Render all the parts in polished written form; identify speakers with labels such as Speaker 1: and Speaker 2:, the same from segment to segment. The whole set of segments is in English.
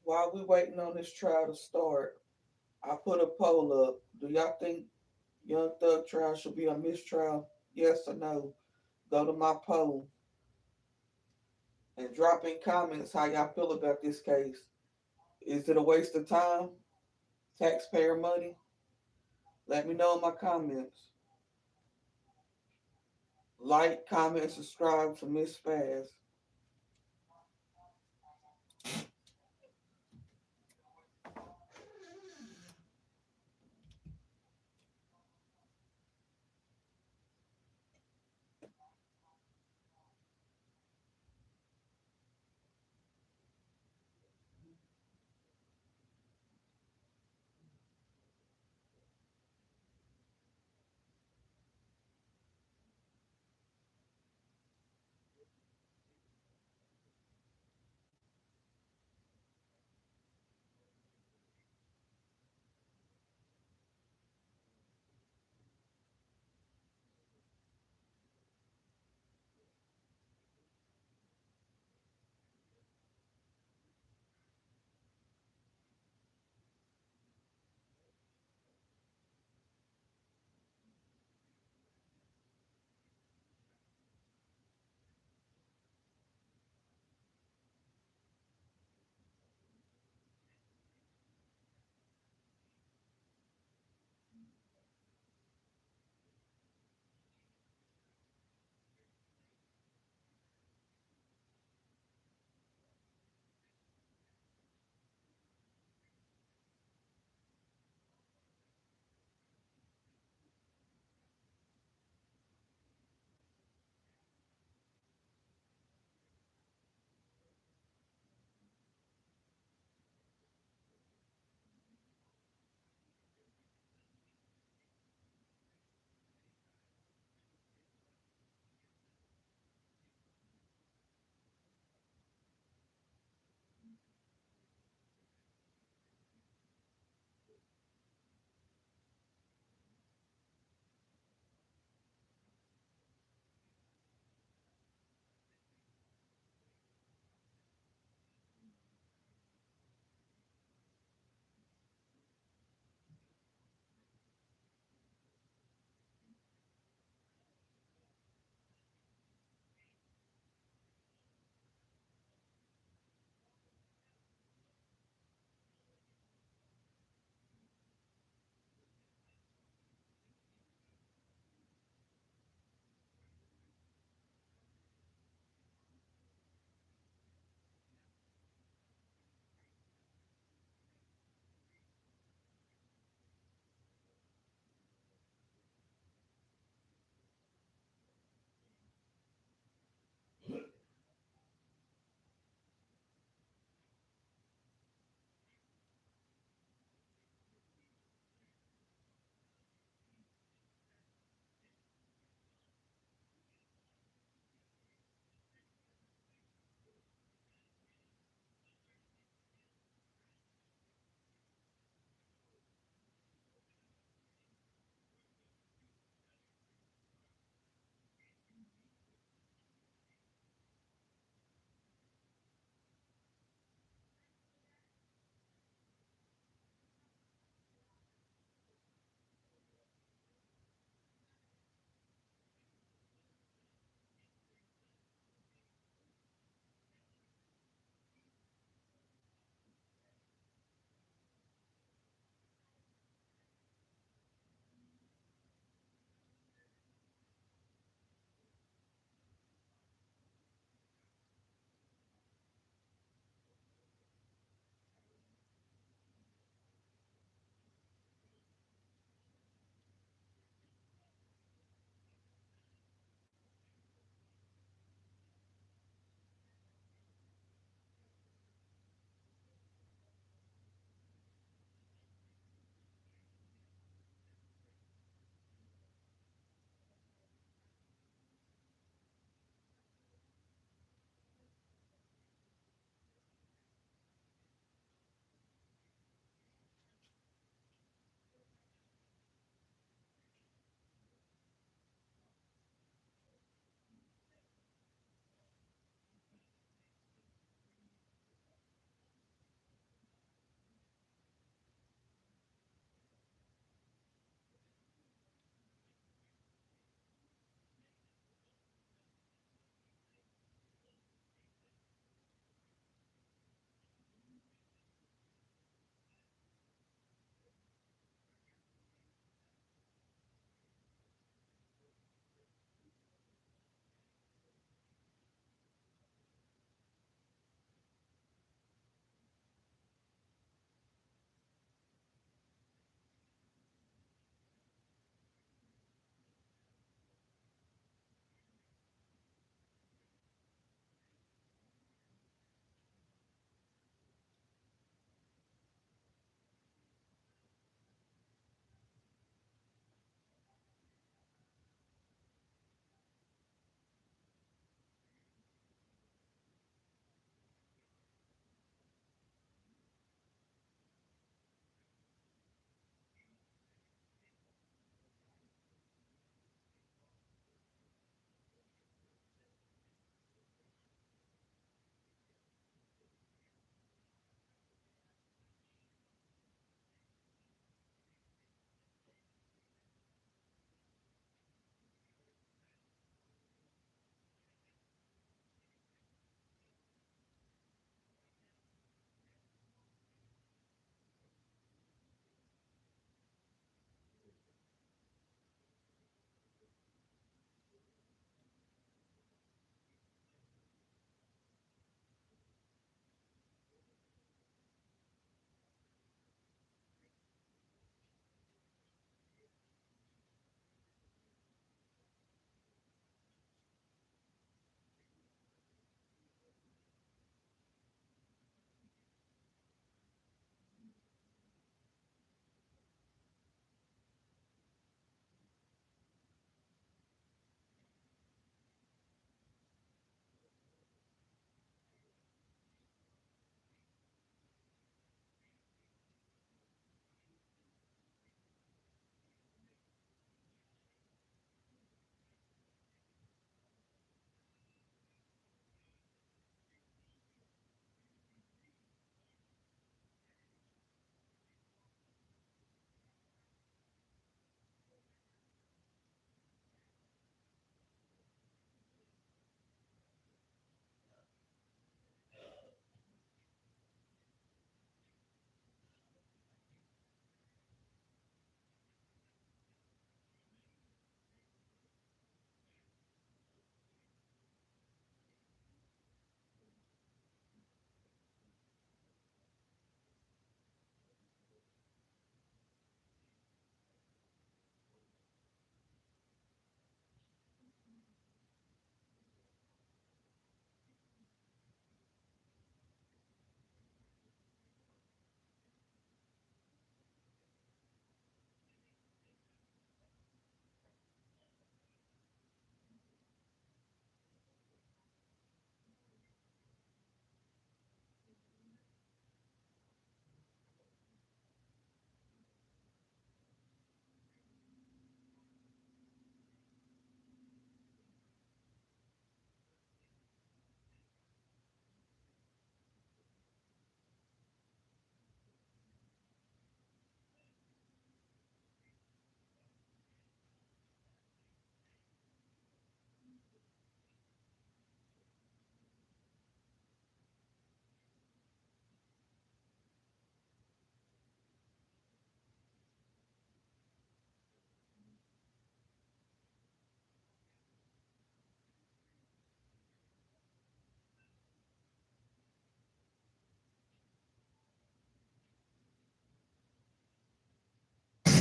Speaker 1: while we waiting on this trial to start, I put a poll up. Do y'all think Young Thug trial should be a mistrial? Yes or no? Go to my poll and drop in comments how y'all feel about this case. Is it a waste of time? Taxpayer money? Let me know in my comments. Like, comment, subscribe to Miss Faz.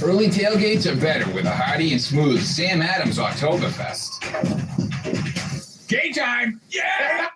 Speaker 2: Early tailgates are better with a hearty and smooth Sam Adams Oktoberfest. Game time! Yeah!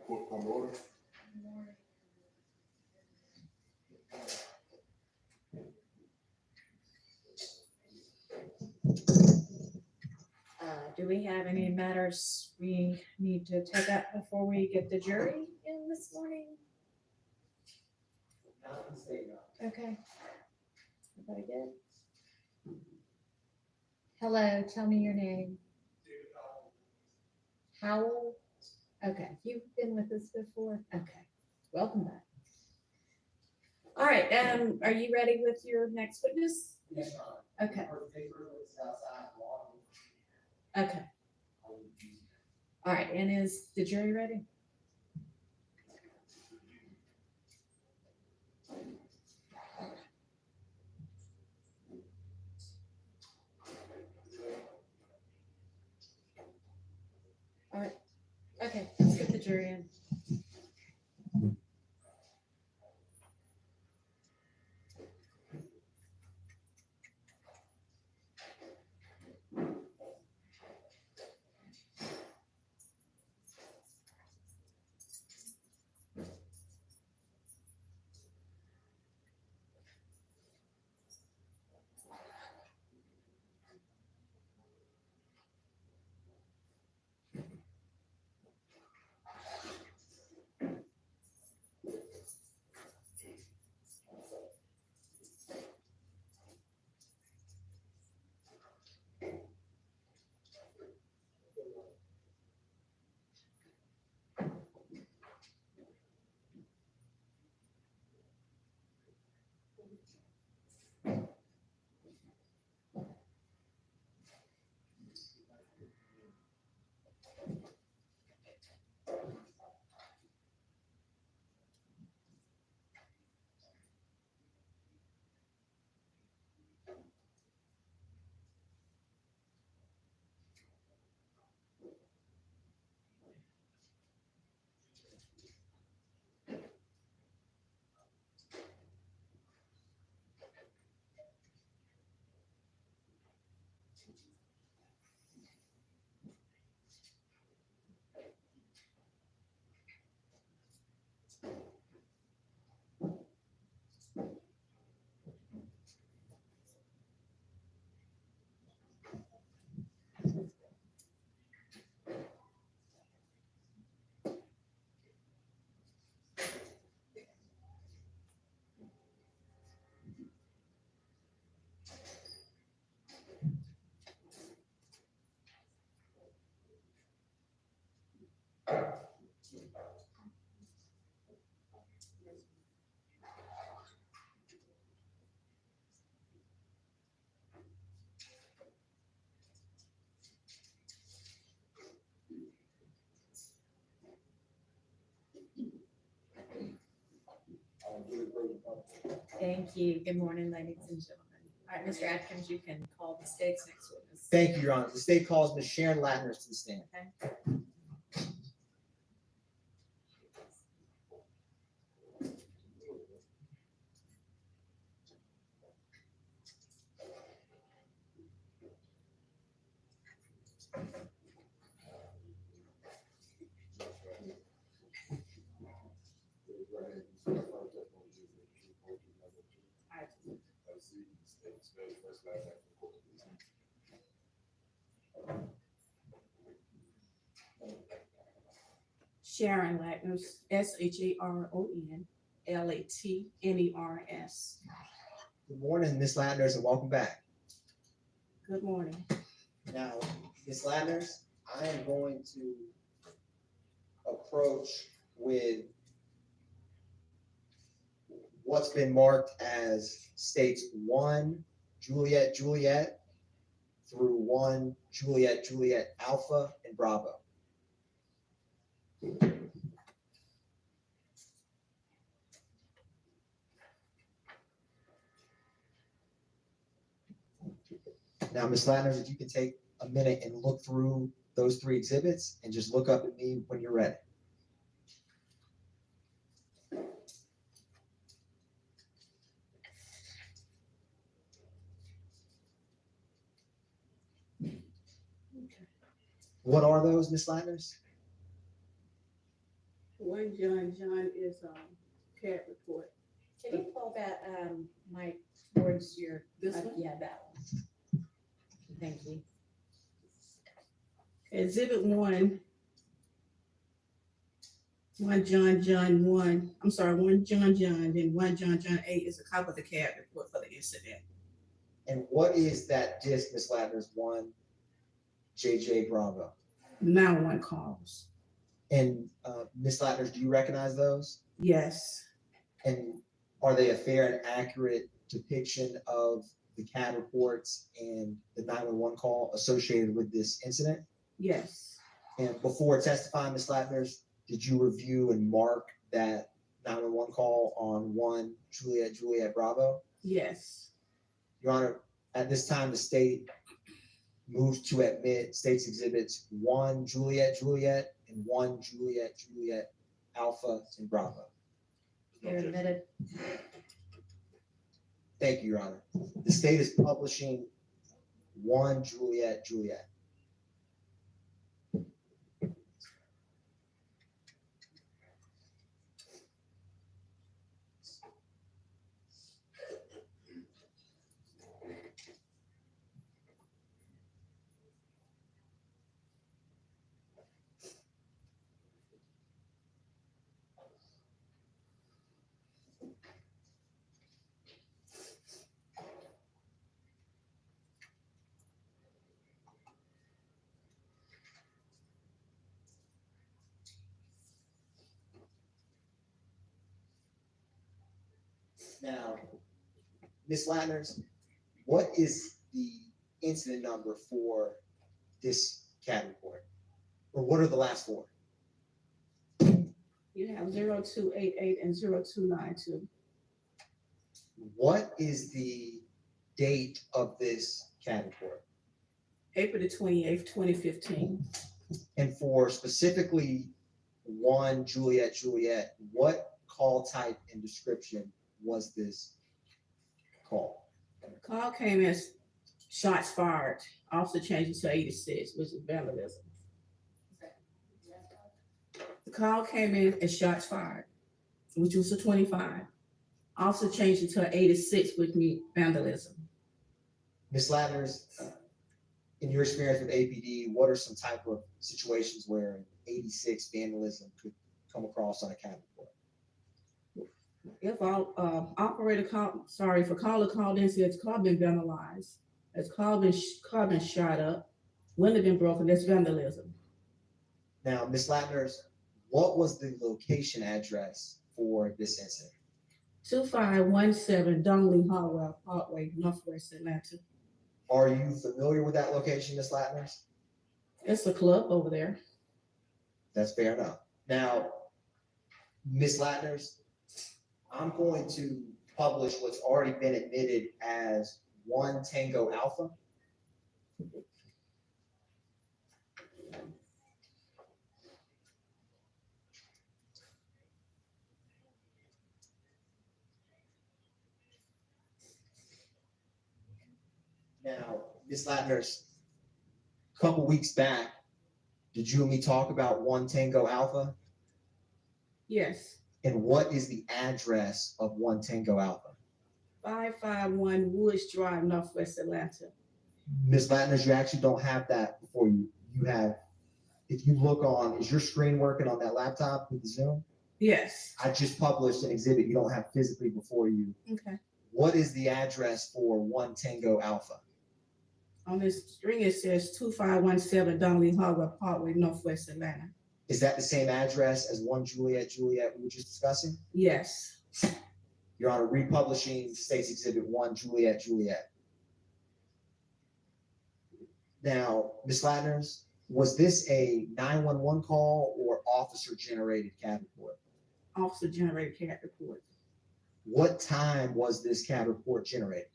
Speaker 3: Court come to order.
Speaker 4: Do we have any matters we need to take up before we get the jury in this morning? Okay. Everybody good? Hello, tell me your name. Howell? Okay, you've been with us before? Okay, welcome back. All right, are you ready with your next witness?
Speaker 5: Yes,
Speaker 4: Okay, okay. All right, and is the jury ready? All right, okay, let's get the jury in. Thank you. Good morning, ladies and gentlemen. All right, Mr. Atkins, you can call the state's next witness.
Speaker 5: Thank you, Your Honor. The state calls Ms. Sharon Latner to the stand.
Speaker 4: Okay.
Speaker 6: Sharon Latner, SHARON, LATNERS.
Speaker 5: Good morning, Ms. Latner, and welcome back.
Speaker 6: Good morning.
Speaker 5: Now, Ms. Latner, I am going to approach with what's been marked as states 1, Juliet, Juliet, through 1, Juliet, Juliet, Alpha, and Bravo. Now, Ms. Latner, if you can take a minute and look through those 3 exhibits and just look up at me when you're ready. What are those, Ms. Latner?
Speaker 6: One John is, CAD report.
Speaker 4: Can you pull that, mic towards your,
Speaker 6: This one?
Speaker 4: yeah, that one. Thank you.
Speaker 6: Exhibit one. One John 1, I'm sorry, one John, then one John 8 is a copy of the CAD report for the incident.
Speaker 5: And what is that disc, Ms. Latner's, one JJ Bravo?
Speaker 6: 911 calls.
Speaker 5: And Ms. Latner's, do you recognize those?
Speaker 6: Yes,
Speaker 5: And are they a fair and accurate depiction of the CAD reports and the 911 call associated with this incident?
Speaker 6: yes,
Speaker 5: And before testifying, Ms. Latner's, did you review and mark that 911 call on one Juliet Bravo?
Speaker 6: yes,
Speaker 5: Your Honor, at this time, the state moves to admit state's exhibits 1 Juliet and 1 Juliet Alpha and Bravo.
Speaker 4: You're admitted.
Speaker 5: Thank you, Your Honor. The state is publishing 1 Juliet. Now, Ms. Latner's, what is the incident number for this CAD report? Or what are the last four?
Speaker 6: you have 0288 and 0292.
Speaker 5: What is the date of this CAD report?
Speaker 6: April the 28th, 2015.
Speaker 5: And for specifically 1 Juliet, what call type and description was this call?
Speaker 6: Call came as shots fired. Officer changed it to 86, which is vandalism. The call came in as shots fired, which was a 25. Officer changed it to 86, which means vandalism.
Speaker 5: Ms. Latner's, in your experience with APD, what are some type of situations where an 86 vandalism could come across on a CAD report?
Speaker 6: If our operator if a caller called in, says car been vandalized, as car been shot up, window been broken, that's vandalism.
Speaker 5: Now, Ms. Latner's, what was the location address for this incident?
Speaker 6: 2517 Donnelly Harwell Parkway, Northwest Atlanta.
Speaker 5: Are you familiar with that location, Ms. Latner's?
Speaker 6: It's a club over there.
Speaker 5: That's fair enough. Now, Ms. Latner's, I'm going to publish what's already been admitted as 1 Tango Alpha. Now, Ms. Latner's, a couple weeks back, did you and me talk about 1 Tango Alpha?
Speaker 6: Yes,
Speaker 5: And what is the address of 1 Tango Alpha?
Speaker 6: 551 Woods Drive, Northwest Atlanta.
Speaker 5: Ms. Latner's, you actually don't have that before you. You have, if you look on, is your screen working on that laptop with the Zoom?
Speaker 6: Yes.
Speaker 5: I just published an exhibit you don't have physically before you.
Speaker 6: Okay.
Speaker 5: What is the address for 1 Tango Alpha?
Speaker 6: On this string, it says 2517 Donnelly Harwell Parkway, Northwest Atlanta.
Speaker 5: Is that the same address as 1 Juliet we were just discussing?
Speaker 6: Yes.
Speaker 5: Your Honor, republishing State's Exhibit 1 Juliet. Now, Ms. Latner's, was this a 911 call or officer-generated CAD report?
Speaker 6: Officer generated CAD report.
Speaker 5: What time was this CAD report generated?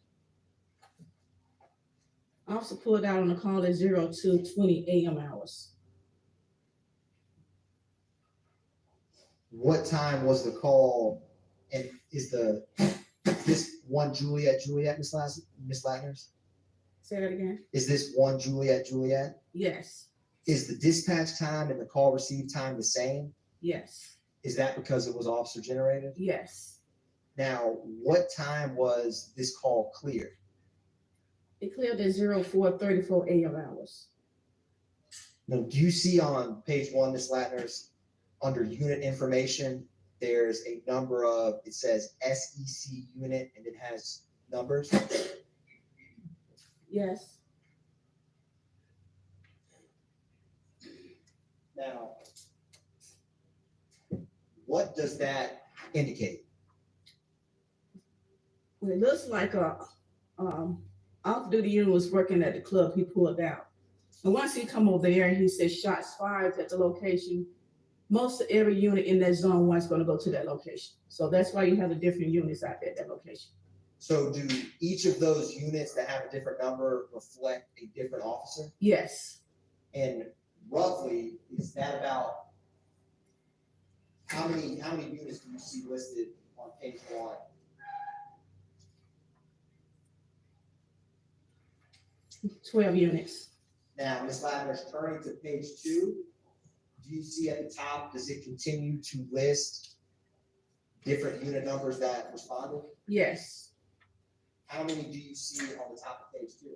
Speaker 6: Officer pulled out on the call at 02:20 a.m. hours.
Speaker 5: What time was the call? And is this 1 Juliet, Ms. Latner's?
Speaker 6: Say that again?
Speaker 5: Is this 1 Juliet?
Speaker 6: Yes.
Speaker 5: Is the dispatch time and the call receive time the same?
Speaker 6: Yes.
Speaker 5: Is that because it was officer generated?
Speaker 6: Yes.
Speaker 5: Now, what time was this call cleared?
Speaker 6: It cleared at 04:34 AM hours.
Speaker 5: Now, do you see on page one, Ms. Latner's, under unit information, there's a number of, it says SEC unit and it has numbers?
Speaker 6: Yes.
Speaker 5: Now, what does that indicate?
Speaker 6: Well, it looks like off-duty unit was working at the club. He pulled out. And once he come over there and he said shots fired at the location, most of every unit in that zone one is going to go to that location. So that's why you have the different units out there at that location.
Speaker 5: So do each of those units that have a different number reflect a different officer?
Speaker 6: Yes.
Speaker 5: And roughly, is that about how many units do you see listed on page one?
Speaker 6: – 12 units.
Speaker 5: Now, Ms. Latner's turning to page two. Do you see at the top, does it continue to list different unit numbers that responded?
Speaker 6: Yes.
Speaker 5: How many do you see on the top of page two?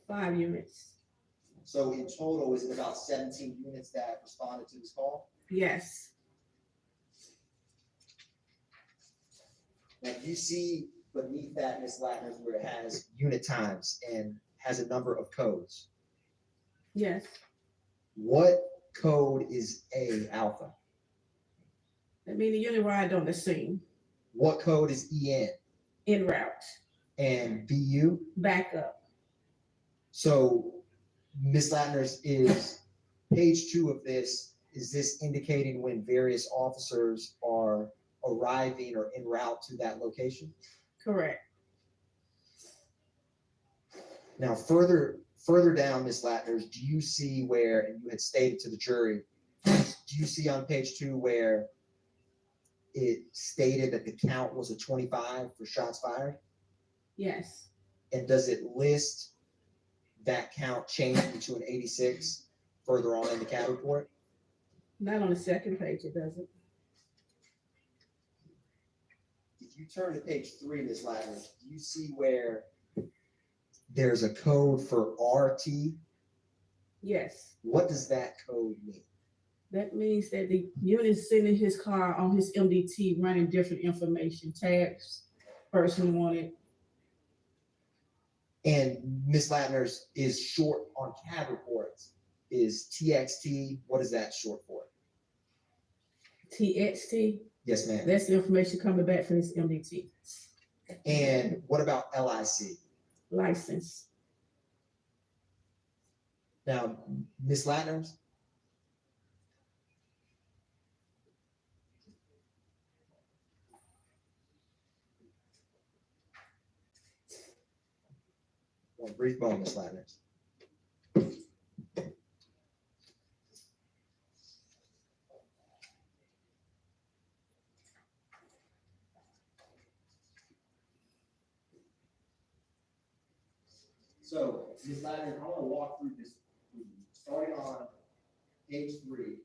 Speaker 6: 5 units.
Speaker 5: So in total, is it about 17 units that responded to this call?
Speaker 6: Yes.
Speaker 5: Now, do you see beneath that, Ms. Latner's, where it has unit times and has a number of codes?
Speaker 6: Yes.
Speaker 5: What code is A alpha?
Speaker 6: That means the unit arrived on the scene.
Speaker 5: What code is EN
Speaker 6: En route.
Speaker 5: and BU?
Speaker 6: Backup.
Speaker 5: So Ms. Latner's, is page two of this, is this indicating when various officers are arriving or en route to that location?
Speaker 6: Correct.
Speaker 5: Now, further down, Ms. Latner's, do you see where, and you had stated to the jury, do you see on page two where it stated that the count was a 25 for shots fired?
Speaker 6: Yes.
Speaker 5: And does it list that count changing to an 86 further on in the CAD report?
Speaker 6: Not on the second page, it doesn't.
Speaker 5: If you turn to page three, Ms. Latner, do you see where there's a code for RT?
Speaker 6: Yes.
Speaker 5: What does that code mean?
Speaker 6: That means that the unit is sitting in his car on his MDT running different information, tags, person wanted.
Speaker 5: And Ms. Latner's is short on CAD reports is TXT. What is that short for?
Speaker 6: TXT,
Speaker 5: Yes, ma'am.
Speaker 6: that's the information coming back from his MDT.
Speaker 5: And what about LIC?
Speaker 6: License.
Speaker 5: Now, Ms. Latner's, one brief moment, Ms. Latner's. So, Ms. Latner, I want to walk through this with you. Starting on page three,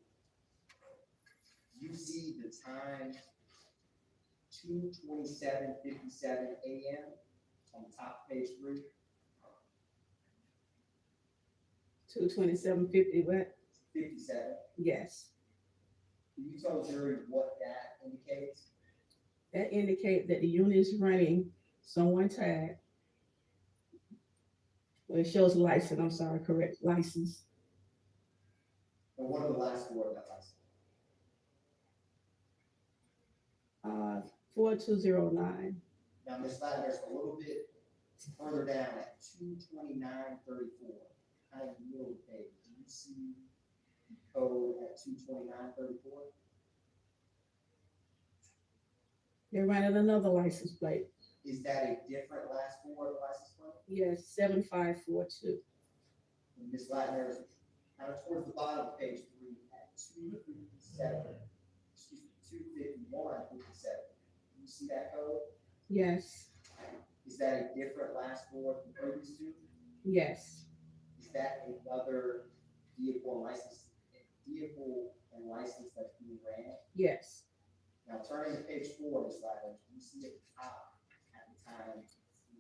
Speaker 5: you see the time 2:27:57 a.m. on the top of page three.
Speaker 6: 22750, what?
Speaker 5: 57.
Speaker 6: Yes.
Speaker 5: Can you tell the jury what that indicates?
Speaker 6: That indicates that the unit is running someone tag. Well, it shows license, I'm sorry, correct, license.
Speaker 5: And what are the last four of that license?
Speaker 6: 4209.
Speaker 5: Now, Ms. Latner, there's a little bit further down at 229:34, kind of in the middle of the page. Do you see the code at 229:34?
Speaker 6: They're running another license plate.
Speaker 5: Is that a different last four of the license plate?
Speaker 6: Yes, 7542.
Speaker 5: And Ms. Latner, kind of towards the bottom of page three at 251:57. Do you see that code?
Speaker 6: Yes.
Speaker 5: Is that a different last four from previous two?
Speaker 6: Yes.
Speaker 5: Is that another vehicle and and license that's being ran.
Speaker 6: Yes.
Speaker 5: Now turning to page 4 of the slide, you see at the top at the time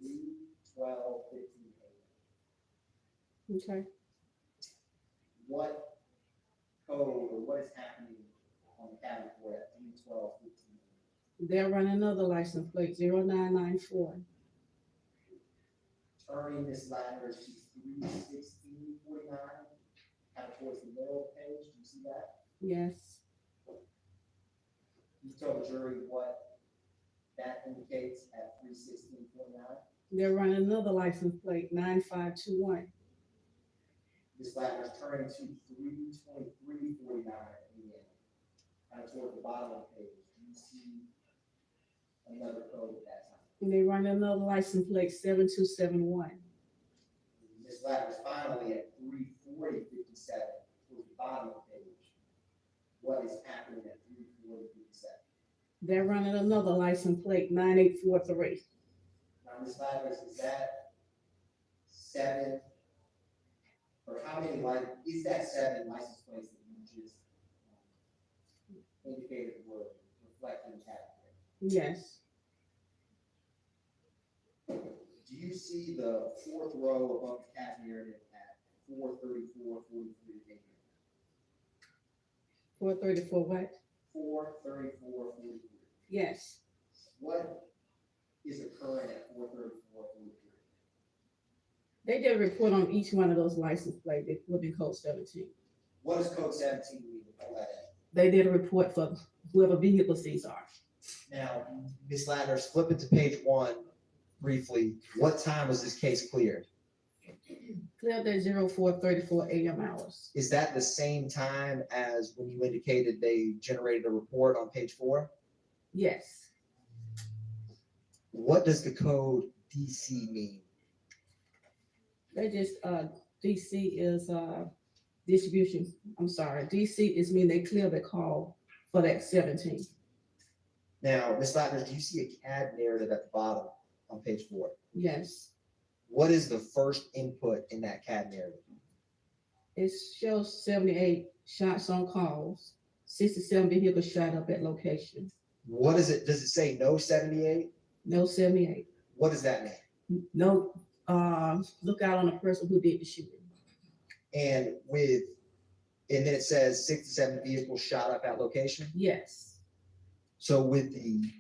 Speaker 5: 3/12/15 a.m.
Speaker 6: Okay.
Speaker 5: What code or what is happening on the cabin for at 3/12/15 a.m.?
Speaker 6: They're running another license plate 0994.
Speaker 5: Turning this ladder to 3/16/49, kind of towards the middle of the page. Do you see that?
Speaker 6: Yes.
Speaker 5: You tell the jury what that indicates at 3/16/49.
Speaker 6: They're running another license plate 9521.
Speaker 5: This ladder is turning to 3/23/49 a.m. Kind of toward the bottom of the page. Do you see another code at that time?
Speaker 6: And they run another license plate 7271.
Speaker 5: This ladder is finally at 3/40/57 towards the bottom of the page. What is happening at 3/40/57?
Speaker 6: They're running another license plate 9843.
Speaker 5: Now, Ms. Lavis, is that 7? Or how many is that 7 license plates that you just indicated were reflected in category?
Speaker 6: Yes.
Speaker 5: Do you see the 4th row above the cat narrative at 4:34:43 a.m.?
Speaker 6: 434 what?
Speaker 5: 4:34:43.
Speaker 6: Yes.
Speaker 5: What is occurring at 4:34:43?
Speaker 6: They did a report on each one of those license plates. They put in code 17.
Speaker 5: What does code 17 mean? Fill that in.
Speaker 6: They did a report for whoever vehicles these are.
Speaker 5: Now, Ms. Landers, flip it to page 1 briefly. What time was this case cleared?
Speaker 6: Cleared at 04:34 a.m. hours.
Speaker 5: Is that the same time as when you indicated they generated a report on page 4?
Speaker 6: Yes.
Speaker 5: What does the code DC mean?
Speaker 6: They just, DC is, distribution. I'm sorry. DC is mean they clear the call for that 17.
Speaker 5: Now, Ms. Lattner, do you see a CAD narrative at the bottom on page 4?
Speaker 6: Yes.
Speaker 5: What is the first input in that CAD narrative?
Speaker 6: It shows 78 shots on calls, 67 vehicles shot up at location.
Speaker 5: What is it? Does it say no 78?
Speaker 6: No 78.
Speaker 5: What does that mean?
Speaker 6: No, look out on the person who did the shooting.
Speaker 5: And then it says 67 vehicles shot up at location?
Speaker 6: Yes.
Speaker 5: So with the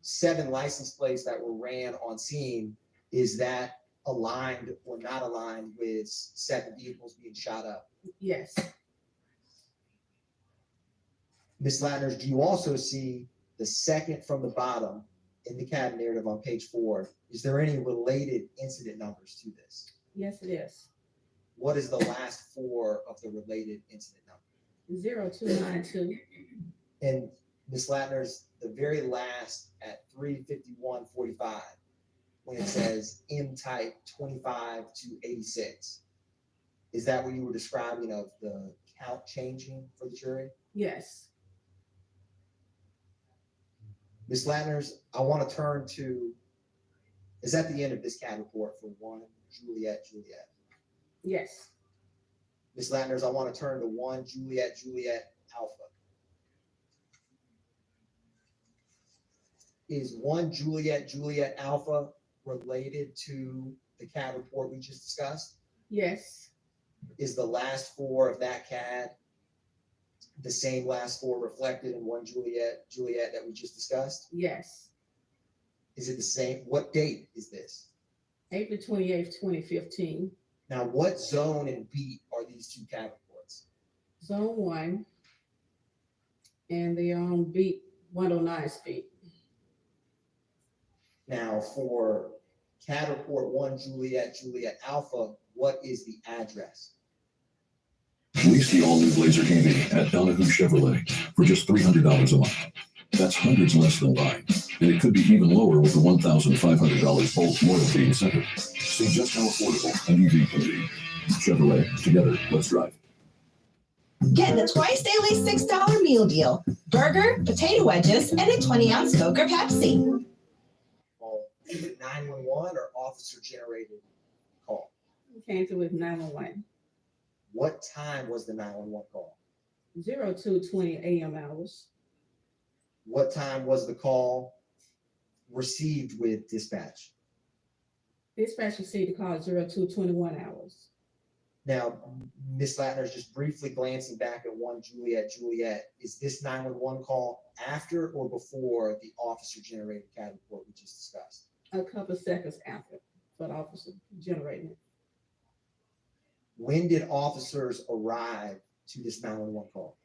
Speaker 5: 7 license plates that were ran on scene, is that aligned or not aligned with 7 vehicles being shot up?
Speaker 6: Yes.
Speaker 5: Ms. Lattner, do you also see the second from the bottom in the CAD narrative on page 4? Is there any related incident numbers to this?
Speaker 6: Yes, it is.
Speaker 5: What is the last 4 of the related incident number?
Speaker 6: 0292.
Speaker 5: And Ms. Lattner's the very last at 3:51:45, when it says M type 25 to 86. Is that what you were describing of the count changing for the jury?
Speaker 6: Yes.
Speaker 5: Ms. Lattner's, I want to turn to, is that the end of this CAD report for 1 Juliet?
Speaker 6: Yes.
Speaker 5: Ms. Lattner's, I want to turn to 1 Juliet Alpha. Is 1 Juliet Alpha related to the CAD report we just discussed?
Speaker 6: Yes.
Speaker 5: Is the last 4 of that CAD the same last 4 reflected in 1 Juliet that we just discussed?
Speaker 6: Yes.
Speaker 5: Is it the same? What date is this?
Speaker 6: April 28th, 2015.
Speaker 5: Now, what zone and beat are these 2 CAD reports?
Speaker 6: Zone 1. And they're on beat 109 speed.
Speaker 5: Now, for CAD report 1 Juliet Alpha, what is the address?
Speaker 3: Lease the all-new Blazer EV at Donahue Chevrolet for just $300 a month. That's hundreds less than buying, and it could be even lower with the $1,500 bulk loyalty incentive. See just how affordable an EV can be. Chevrolet, together, let's drive.
Speaker 7: Get the twice daily $6 meal deal. Burger, potato wedges, and a 20-ounce Coke or Pepsi.
Speaker 5: Well, is it 911 or officer generated call?
Speaker 6: Came through with 911.
Speaker 5: What time was the 911 call?
Speaker 6: 02:20 a.m. hours.
Speaker 5: What time was the call received with dispatch?
Speaker 6: Dispatch received the call at 02:21 hours.
Speaker 5: Now, Ms. Latner's just briefly glancing back at 1 Juliet. Is this 911 call after or before the officer-generated CAD report we just discussed?
Speaker 6: A couple seconds after for the officer generating it.
Speaker 5: When did officers arrive to this 911 call?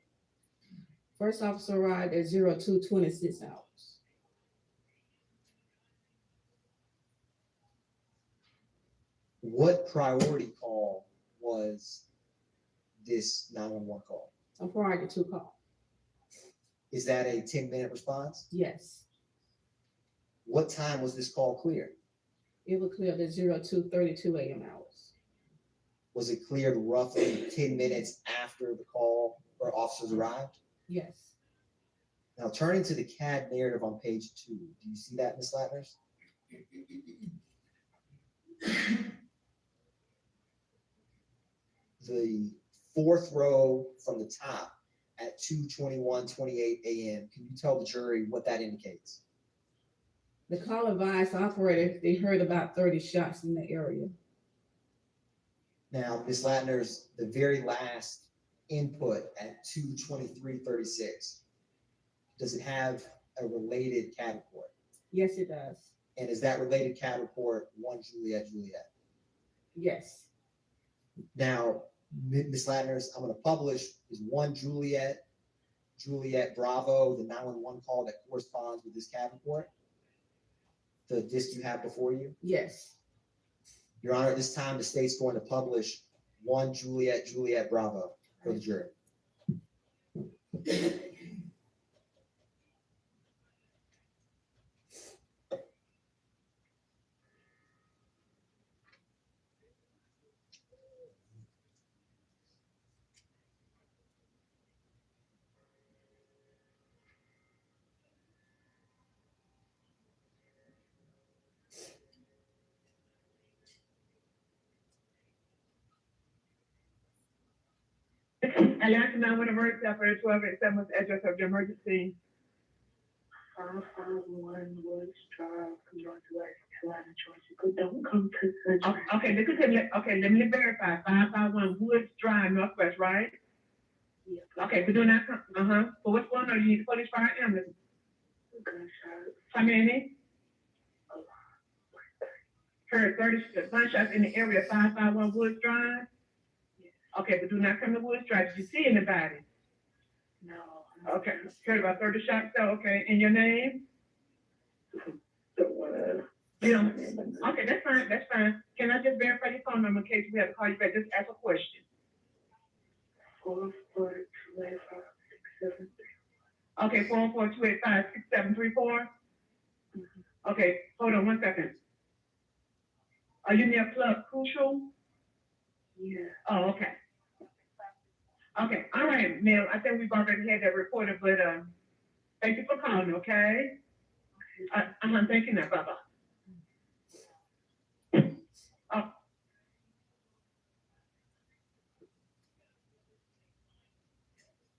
Speaker 6: First officer arrived at 02:26 hours.
Speaker 5: What priority call was this 911 call?
Speaker 6: A prior to call.
Speaker 5: Is that a 10-minute response?
Speaker 6: Yes.
Speaker 5: What time was this call cleared?
Speaker 6: It was cleared at 02:32 a.m. hours.
Speaker 5: Was it cleared roughly 10 minutes after the call or officers arrived?
Speaker 6: Yes.
Speaker 5: Now, turning to the CAD narrative on page 2, do you see that, Ms. Latners? The fourth row from the top at 2:21:28 a.m. Can you tell the jury what that indicates?
Speaker 6: The call advised the operator they heard about 30 shots in the area.
Speaker 5: Now, Ms. Latners, the very last input at 2:23:36, does it have a related CAD report?
Speaker 6: Yes, it does.
Speaker 5: And is that related CAD report 1 Juliet Juliet?
Speaker 6: Yes.
Speaker 5: Now, Ms. Latners, I'm going to publish is 1 Juliet Juliet Bravo, the 911 call that corresponds with this CAD report? The disc you have before you?
Speaker 6: Yes.
Speaker 5: Your Honor, at this time, the state's going to publish 1 Juliet Juliet Bravo for the jury.
Speaker 8: Atlanta 911 emergency operator 1287 was the address of the emergency. 551 Woods Drive, Northwest Atlanta, Georgia. Don't come to surgery. Okay, let me verify. 551 Woods Drive, Northwest, right? Yeah. Okay, we're doing that. But what's going on? You need the police, fire, ambulance. Gunshots. How many? Heard 30 gunshots in the area. 551 Woods Drive. Okay, but do not come to Woods Drive. Did you see anybody? No. Okay, heard about 30 shots though, okay. And your name? Yeah. Okay, that's fine. Can I just verify your phone number in case we have to call you back? Just ask a question. 442856734. Okay, 442856734. Okay, hold on 1 second. Are you near Club Crucial? Yeah. Oh, okay. Okay, all right, Neil, I think we've already had that reported, but thank you for calling, okay? Thank you now, bye-bye.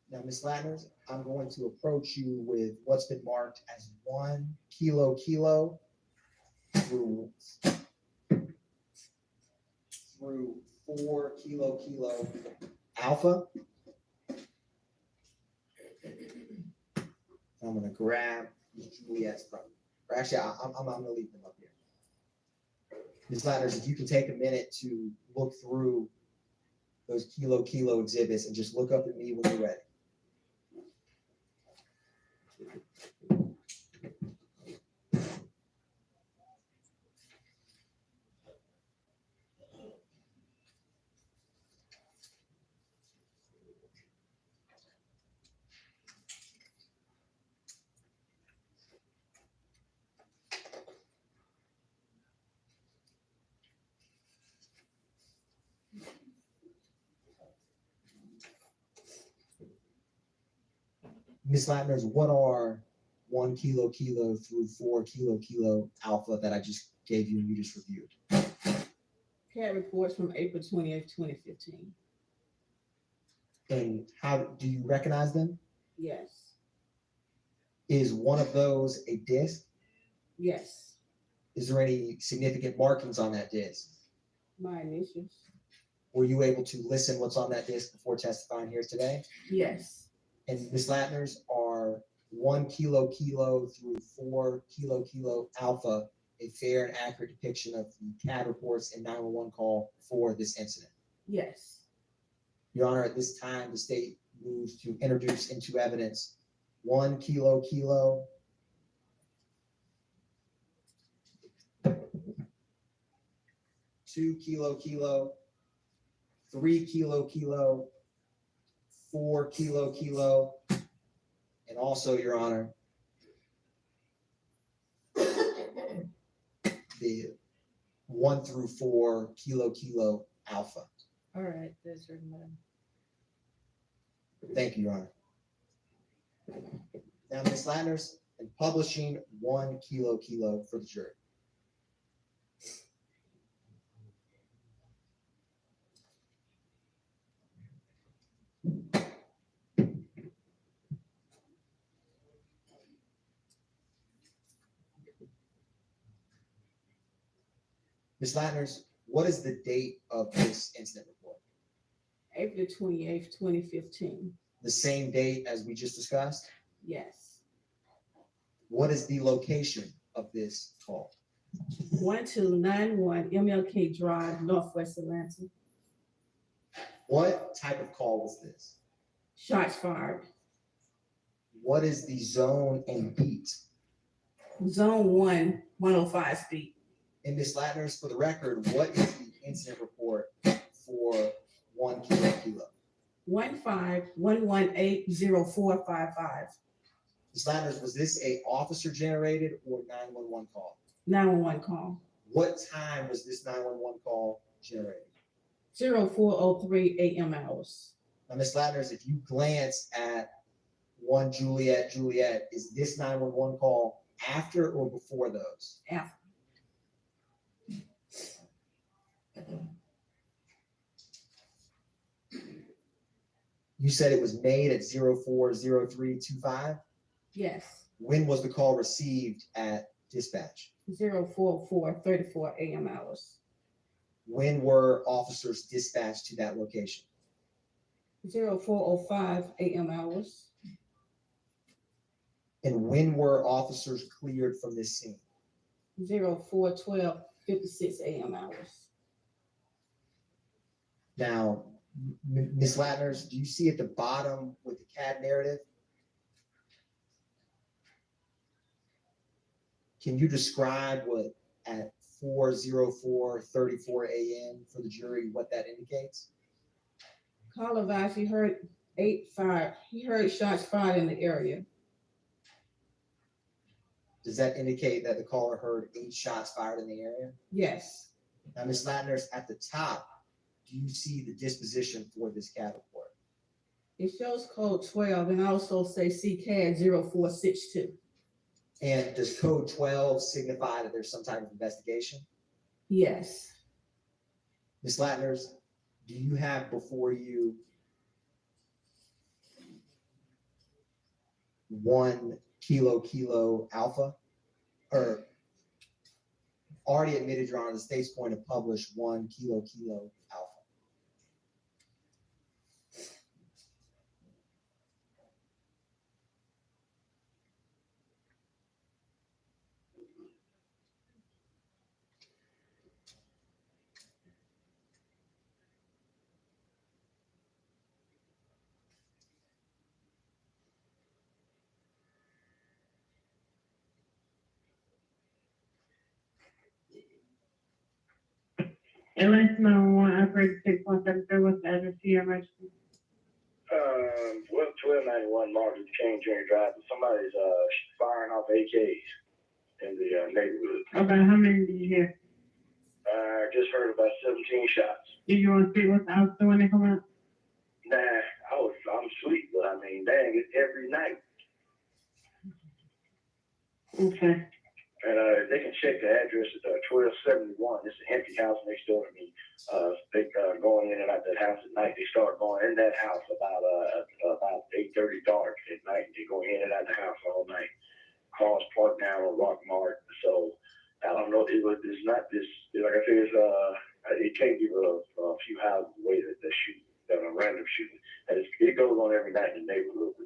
Speaker 5: Now, Ms. Latners, I'm going to approach you with what's been marked as 1 Kilo Kilo through 4 Kilo Kilo Alpha. I'm going to grab Juliet's phone. Or actually, I'm going to leave them up here. Ms. Latners, if you can take a minute to look through those Kilo Kilo exhibits and just look up at me when you're ready. Ms. Latners, what are 1 Kilo Kilo through 4 Kilo Kilo Alpha that I just gave you and you just reviewed?
Speaker 6: CAD reports from April 28th, 2015.
Speaker 5: And how do you recognize them?
Speaker 6: Yes,
Speaker 5: Is one of those a disc?
Speaker 6: yes,
Speaker 5: Is there any significant markings on that disc?
Speaker 6: my initials.
Speaker 5: Were you able to listen what's on that disc before testifying here today?
Speaker 6: Yes,
Speaker 5: And Ms. Latner's are 1 kilo through 4 kilo alpha, a fair and accurate depiction of the CAD reports and 911 call for this incident.
Speaker 6: yes.
Speaker 5: Your Honor, at this time, the state moves to introduce into evidence 1 kilo, 2 kilo, 3 kilo, 4 kilo, and also, Your Honor, the 1 through 4 kilo alpha.
Speaker 4: All right, those are my.
Speaker 5: Thank you, Your Honor. Now, Ms. Latner's and publishing 1 kilo for the jury. Ms. Latner's, what is the date of this incident report?
Speaker 6: April 28th, 2015.
Speaker 5: The same date as we just discussed?
Speaker 6: Yes.
Speaker 5: What is the location of this call?
Speaker 6: 1291 MLK Drive, Northwest Atlanta.
Speaker 5: What type of call was this?
Speaker 6: Shots fired.
Speaker 5: What is the zone and beat?
Speaker 6: Zone 1, 105 feet.
Speaker 5: And Ms. Latner's, for the record, what is the incident report for 1 kilo?
Speaker 6: 151180455.
Speaker 5: Ms. Latner's, was this a officer generated or 911 call?
Speaker 6: 911 call.
Speaker 5: What time was this 911 call generated?
Speaker 6: 0403 AM hours.
Speaker 5: Now, Ms. Latner's, if you glance at 1 Juliet, is this 911 call after or before those?
Speaker 6: After.
Speaker 5: You said it was made at 040325?
Speaker 6: Yes.
Speaker 5: When was the call received at dispatch?
Speaker 6: 04434 AM hours.
Speaker 5: When were officers dispatched to that location?
Speaker 6: 0405 AM hours.
Speaker 5: And when were officers cleared from this scene?
Speaker 6: 0412 56 AM hours.
Speaker 5: Now, Ms. Latner's, do you see at the bottom with the CAD narrative? Can you describe what at 4:04:34 AM for the jury, what that indicates?
Speaker 6: Caller advised he heard 8 fire. He heard shots fired in the area.
Speaker 5: Does that indicate that the caller heard 8 shots fired in the area?
Speaker 6: Yes.
Speaker 5: Now, Ms. Latner's, at the top, do you see the disposition for this CAD report?
Speaker 6: It shows code 12 and also say CCAD 0462.
Speaker 5: And does code 12 signify that there's some type of investigation?
Speaker 6: Yes.
Speaker 5: Ms. Latner's, do you have before you 1 kilo alpha? Or already admitted, Your Honor, the state's going to publish 1 kilo alpha.
Speaker 8: Atlanta 911 operator 6173, what's the address to your emergency?
Speaker 9: 1291 Martin Luther King Jr. Drive. Somebody's firing off AKs in the neighborhood.
Speaker 8: Okay, how many did you hear?
Speaker 9: I just heard about 17 shots.
Speaker 8: Did you want to see what's the officer when they come out?
Speaker 9: Nah, I'm asleep, but I mean, dang, it's every night.
Speaker 8: Okay.
Speaker 9: And they can check the address at 1271. It's an empty house next door to me. They going in and out that house at night. They start going in that house about 8:30 dark at night. They go in and out the house all night. Cars parked down on Rock Mart. So I don't know. It's not this. Like I said, it can't be a few houses away that shoot, that a random shooting. And it goes on every night in the neighborhood.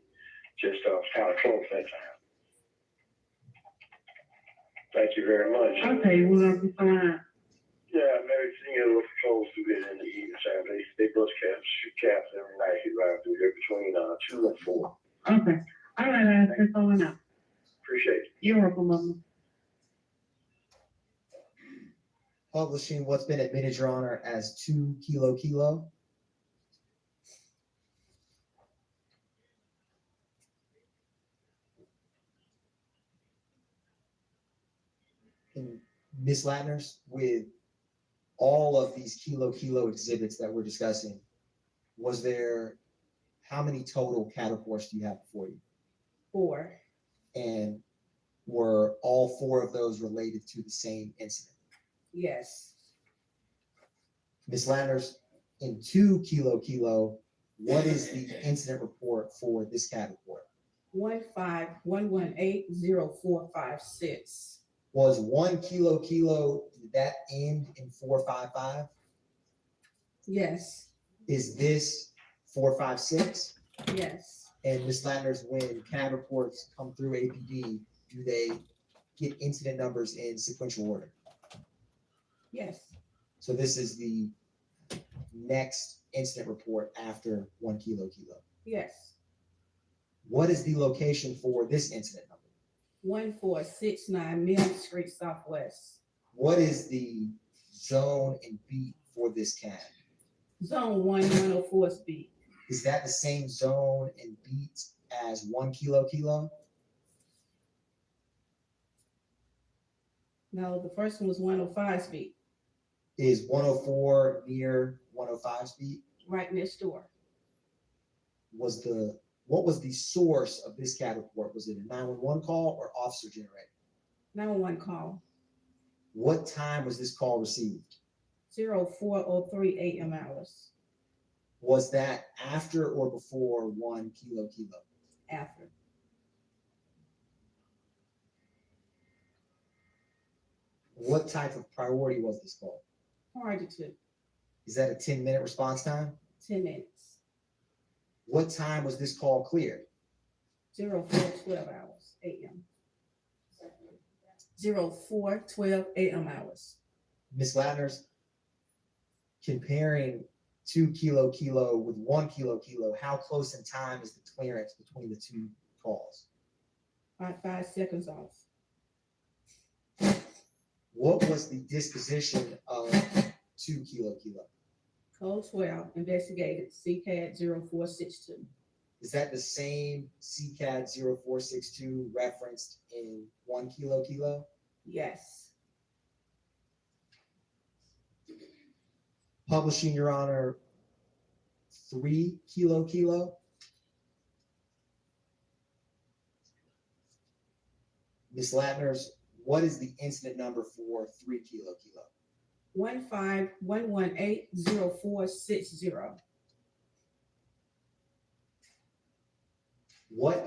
Speaker 9: Just kind of close that time. Thank you very much.
Speaker 8: Okay, well, I'm fine.
Speaker 9: Yeah, Mary Senior little patrols do it in the evening time. They bust caps, shoot caps every night. They ride through there between 2 and 4.
Speaker 8: Okay. All right, that's all I know.
Speaker 9: Appreciate it.
Speaker 8: You're welcome, Mama.
Speaker 5: Publishing what's been admitted, Your Honor, as 2 Kilo Kilo. And Ms. Latners, with all of these Kilo Kilo exhibits that we're discussing, was there, how many total cattle reports do you have before you?
Speaker 6: 4.
Speaker 5: And were all 4 of those related to the same incident?
Speaker 6: Yes.
Speaker 5: Ms. Latners, in 2 Kilo Kilo, what is the incident report for this cat report?
Speaker 6: 151180456.
Speaker 5: Was 1 Kilo Kilo, did that end in 455?
Speaker 6: Yes.
Speaker 5: Is this 456?
Speaker 6: Yes.
Speaker 5: And Ms. Latners, when CAB reports come through APD, do they get incident numbers in sequential order?
Speaker 6: Yes.
Speaker 5: So this is the next incident report after 1 Kilo Kilo.
Speaker 6: Yes.
Speaker 5: What is the location for this incident number?
Speaker 6: 1469 Mill Street Southwest.
Speaker 5: What is the zone and beat for this CAB?
Speaker 6: Zone 1104 is beat.
Speaker 5: Is that the same zone and beat as 1 Kilo Kilo?
Speaker 6: No, the first one was 105 beat,
Speaker 5: Is 104 near 105's beat?
Speaker 6: right next door.
Speaker 5: What was the source of this CAB report? Was it a 911 call or officer generated?
Speaker 6: 911 call,
Speaker 5: What time was this call received?
Speaker 6: 0403 AM hours
Speaker 5: Was that after or before 1 Kilo Kilo?
Speaker 6: after.
Speaker 5: What type of priority was this call?
Speaker 6: Priority to
Speaker 5: Is that a 10-minute response time?
Speaker 6: 10 minutes,
Speaker 5: What time was this call cleared?
Speaker 6: 0412 hours AM. 0412 AM hours.
Speaker 5: Ms. Latners, comparing 2 Kilo Kilo with 1 Kilo Kilo, how close in time is the clearance between the 2 calls?
Speaker 6: 5 seconds off.
Speaker 5: What was the disposition of 2 Kilo Kilo?
Speaker 6: Code 12 investigated CCAD 0462.
Speaker 5: Is that the same CCAD 0462 referenced in 1 Kilo Kilo?
Speaker 6: Yes.
Speaker 5: Publishing, Your Honor, 3 Kilo Kilo. Ms. Latners, what is the incident number for 3 Kilo Kilo?
Speaker 6: 151180460.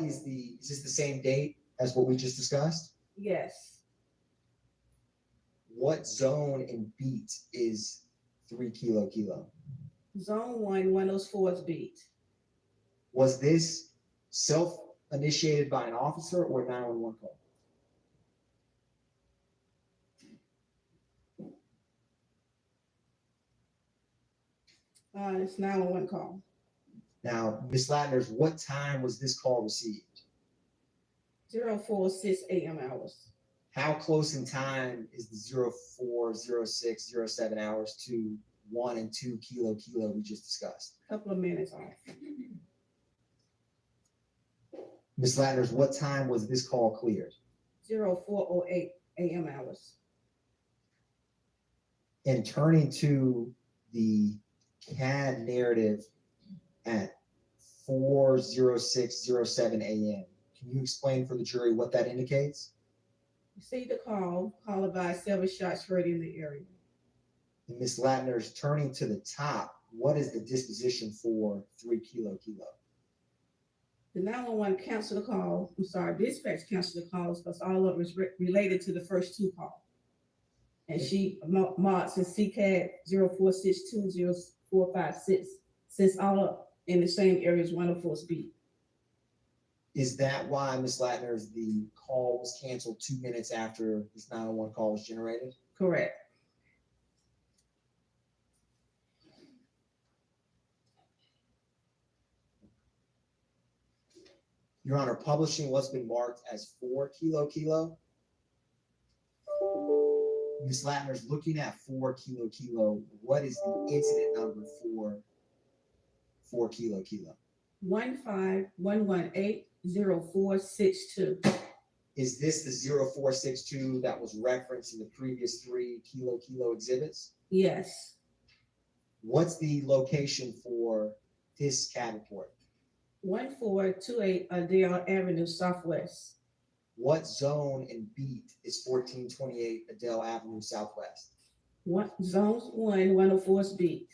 Speaker 5: Is this the same date as what we just discussed?
Speaker 6: Yes.
Speaker 5: What zone and beat is 3 Kilo Kilo?
Speaker 6: Zone 104 is beat.
Speaker 5: Was this self-initiated by an officer or a 911 call?
Speaker 6: It's 911 call.
Speaker 5: Now, Ms. Latners, what time was this call received?
Speaker 6: 0406 AM hours.
Speaker 5: How close in time is the 04, 06, 07 hours to 1 and 2 Kilo Kilo we just discussed?
Speaker 6: Couple of minutes off.
Speaker 5: Ms. Latners, what time was this call cleared?
Speaker 6: 0408 AM hours.
Speaker 5: And turning to the CAD narrative at 4:06:07 AM, can you explain for the jury what that indicates?
Speaker 6: Received a call, call advised several shots heard in the area.
Speaker 5: And Ms. Latner's turning to the top. What is the disposition for 3 Kilo Kilo?
Speaker 6: The 911 canceled the call, dispatch canceled the calls because all of it was related to the first two calls. And she marked as CCAD 04620456, since all of in the same area as 104's beat.
Speaker 5: Is that why, Ms. Latner, the call was canceled 2 minutes after this 911 call was generated?
Speaker 6: Correct.
Speaker 5: Your Honor, publishing what's been marked as 4 Kilo Kilo. Ms. Latner's looking at 4 Kilo Kilo. What is the incident number for 4 Kilo Kilo?
Speaker 6: 151180462.
Speaker 5: Is this the 0462 that was referenced in the previous 3 Kilo Kilo exhibits?
Speaker 6: Yes.
Speaker 5: What's the location for this CAD report?
Speaker 6: 1428 Adele Avenue Southwest.
Speaker 5: What zone and beat is 1428 Adele Avenue Southwest?
Speaker 6: Zones 104's beat.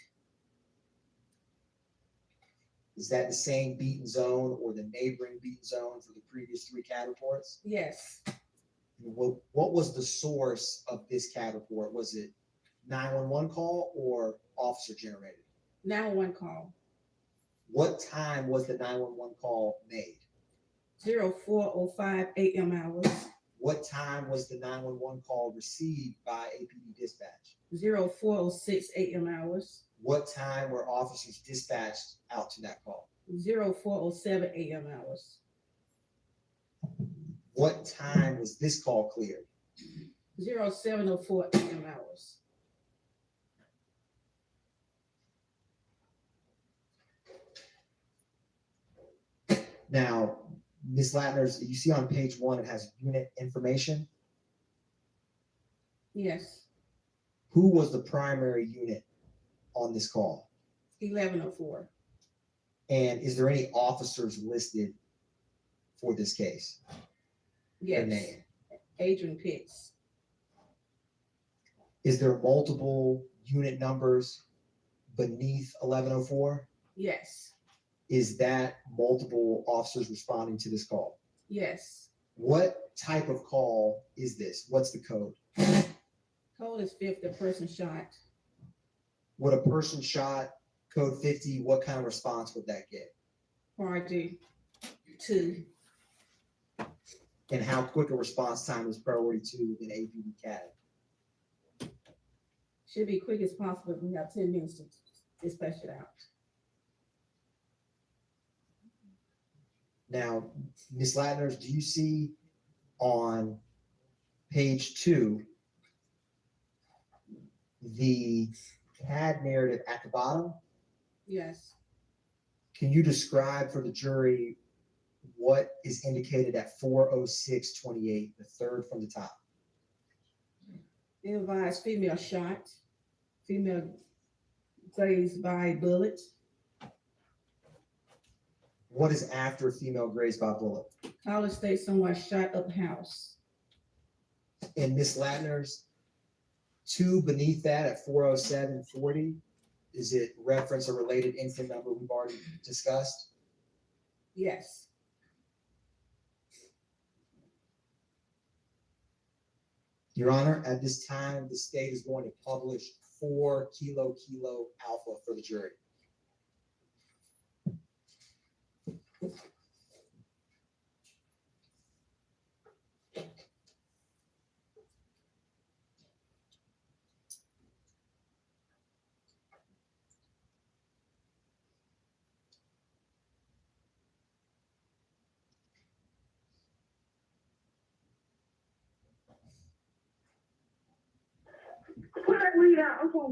Speaker 5: Is that the same beat and zone or the neighboring beat and zone for the previous 3 CAD reports?
Speaker 6: Yes.
Speaker 5: What was the source of this CAD report? Was it 911 call or officer generated?
Speaker 6: 911 call.
Speaker 5: What time was the 911 call made?
Speaker 6: 04:05 a.m. hours.
Speaker 5: What time was the 911 call received by APD dispatch?
Speaker 6: 04:06 a.m. hours.
Speaker 5: What time were officers dispatched out to that call?
Speaker 6: 04:07 a.m. hours.
Speaker 5: What time was this call cleared?
Speaker 6: 07:04 a.m. hours.
Speaker 5: Now, Ms. Latner, you see on page 1, it has unit information.
Speaker 6: Yes.
Speaker 5: Who was the primary unit on this call?
Speaker 6: 1104.
Speaker 5: And is there any officers listed for this case? Their
Speaker 6: Yes.
Speaker 5: name.
Speaker 6: Adrian Pitts.
Speaker 5: Is there multiple unit numbers beneath 1104?
Speaker 6: Yes.
Speaker 5: Is that multiple officers responding to this call?
Speaker 6: Yes.
Speaker 5: What type of call is this? What's the code?
Speaker 6: Code is 50, person shot.
Speaker 5: Would a person shot code 50, what kind of response would that get?
Speaker 6: Priority 2.
Speaker 5: And how quick a response time is priority 2 in APD CAD?
Speaker 6: Should be quick as possible. We have 10 minutes to dispatch it out.
Speaker 5: Now, Ms. Latner, do you see on page 2 the CAD narrative at the bottom?
Speaker 6: Yes.
Speaker 5: Can you describe for the jury what is indicated at 4:06:28, the third from the top?
Speaker 6: Advised female shot. Female grazed by bullet.
Speaker 5: What is after female grazed by bullet?
Speaker 6: College State someone shot up house.
Speaker 5: And Ms. Latner's 2 beneath that at 4:07:40, is it reference a related incident number we've already discussed?
Speaker 6: Yes.
Speaker 5: Your Honor, at this time, the state is going to publish 4 Kilo Kilo Alpha for the jury.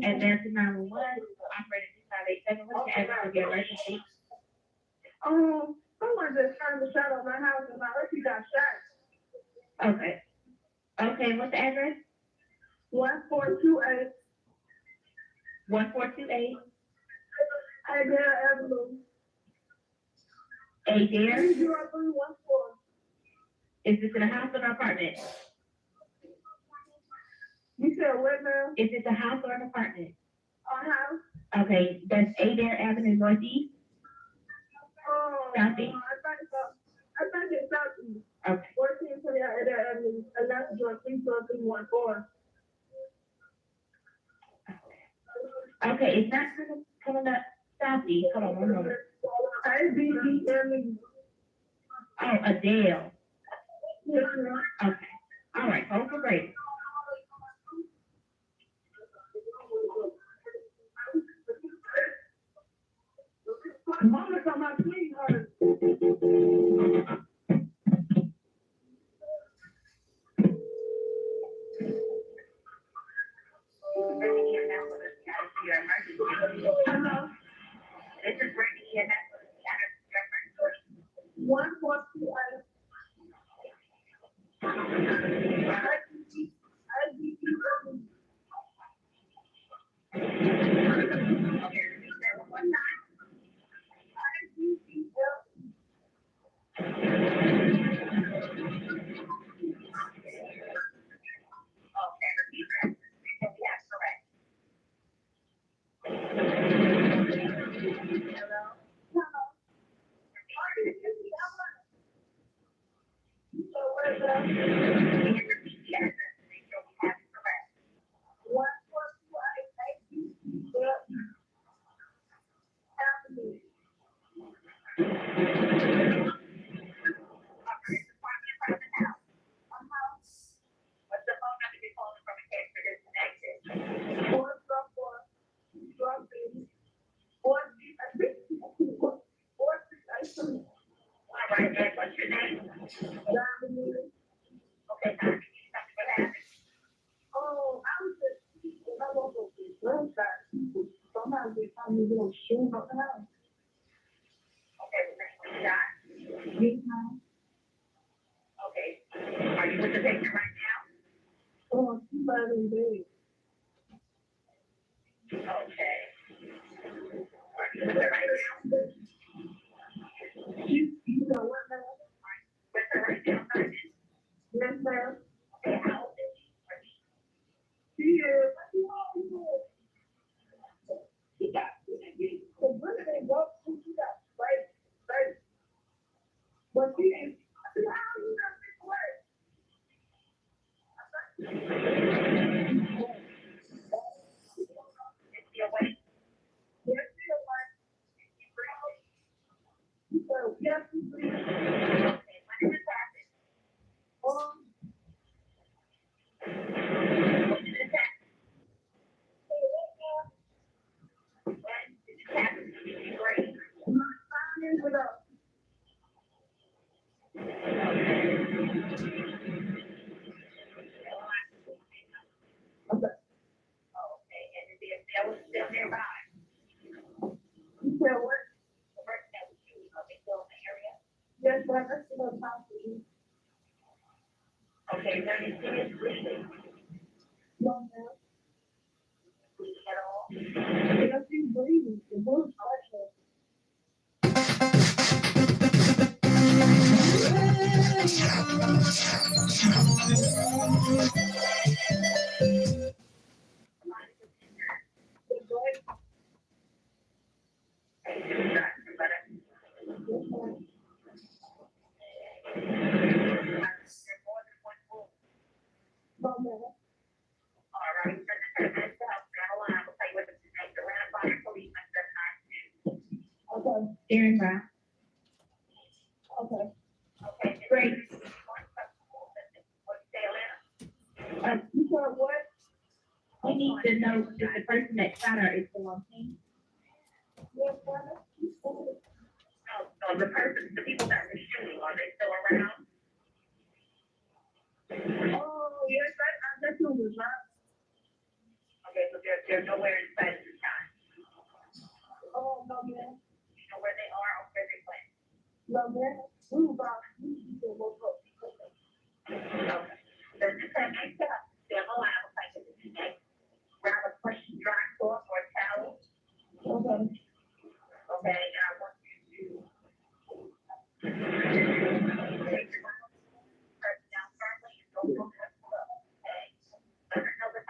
Speaker 8: Advance to 911, operator 2587, what's the address of your emergency?
Speaker 10: Someone just turned the shot on my house and my auntie got shot.
Speaker 8: Okay. Okay, what's the address?
Speaker 10: 1428
Speaker 8: 1428
Speaker 10: Adele Avenue.
Speaker 8: Adair?
Speaker 10: 30314.
Speaker 8: Is this in a house or an apartment?
Speaker 10: You said what now?
Speaker 8: Is it the house or an apartment?
Speaker 10: House?
Speaker 8: Okay, that's Adair Avenue Northeast.
Speaker 10: Oh,
Speaker 8: Southeast?
Speaker 10: I think it's Southeast.
Speaker 8: Okay.
Speaker 10: 1420 Avenue, 11 Georgia RICO 314.
Speaker 8: Okay, it's not coming up Southeast. Hold on one moment.
Speaker 10: ABD.
Speaker 8: Oh, Adele.
Speaker 10: Yes, ma'am.
Speaker 8: Okay. All right, hold for great.
Speaker 10: Mama come out clean her. Hello?
Speaker 8: This is Brittany, and that's
Speaker 10: One four two eight. Oh, I was just, I woke up with website. Sometimes they tell me little shoes up the house.
Speaker 8: okay. Are you with the patient right now?
Speaker 10: Oh, she's laying in bed.
Speaker 8: Okay. Are you with her right now?
Speaker 10: You know what, ma'am?
Speaker 8: With her right now, right?
Speaker 10: Yes, ma'am.
Speaker 8: Okay, how old is she?
Speaker 10: She is. She got, because when they go, she got right. But she ain't, I said, how you not this way?
Speaker 8: Is she awake?
Speaker 10: Yes, she is like, so, yes, she breathes.
Speaker 8: Okay, when did this happen? When did this happen? When did this happen? Did she breathe?
Speaker 10: My son is with us.
Speaker 8: Okay, and is there still nearby?
Speaker 10: You said what?
Speaker 8: The person that was shooting, are they still in the area?
Speaker 10: Yes, ma'am, that's still time for you.
Speaker 8: Okay, is there any serious bleeding?
Speaker 10: No, ma'am.
Speaker 8: Bleeding at all?
Speaker 10: Yes, she's breathing. The book's pressure. No, ma'am.
Speaker 8: All right,
Speaker 10: Okay,
Speaker 8: Aaron Brown.
Speaker 10: okay.
Speaker 8: Okay, great.
Speaker 10: You said what?
Speaker 8: We need to know if the person that shot her is still on scene.
Speaker 10: Yes, ma'am.
Speaker 8: No, the person, the people that were shooting, are they still around?
Speaker 10: Oh, yes, I just know the job.
Speaker 8: Okay, so they're nowhere inside at this time.
Speaker 10: Oh, no, ma'am.
Speaker 8: You know where they are or where they went?
Speaker 10: No, ma'am. We were about, we woke up.
Speaker 8: Okay. Does this have any stuff? They're alive, like this is next. Grab a fresh dry cloth or a towel.
Speaker 10: Okay.
Speaker 8: Okay, and I want you to take your press down firmly and don't look at the club, okay? Let her know the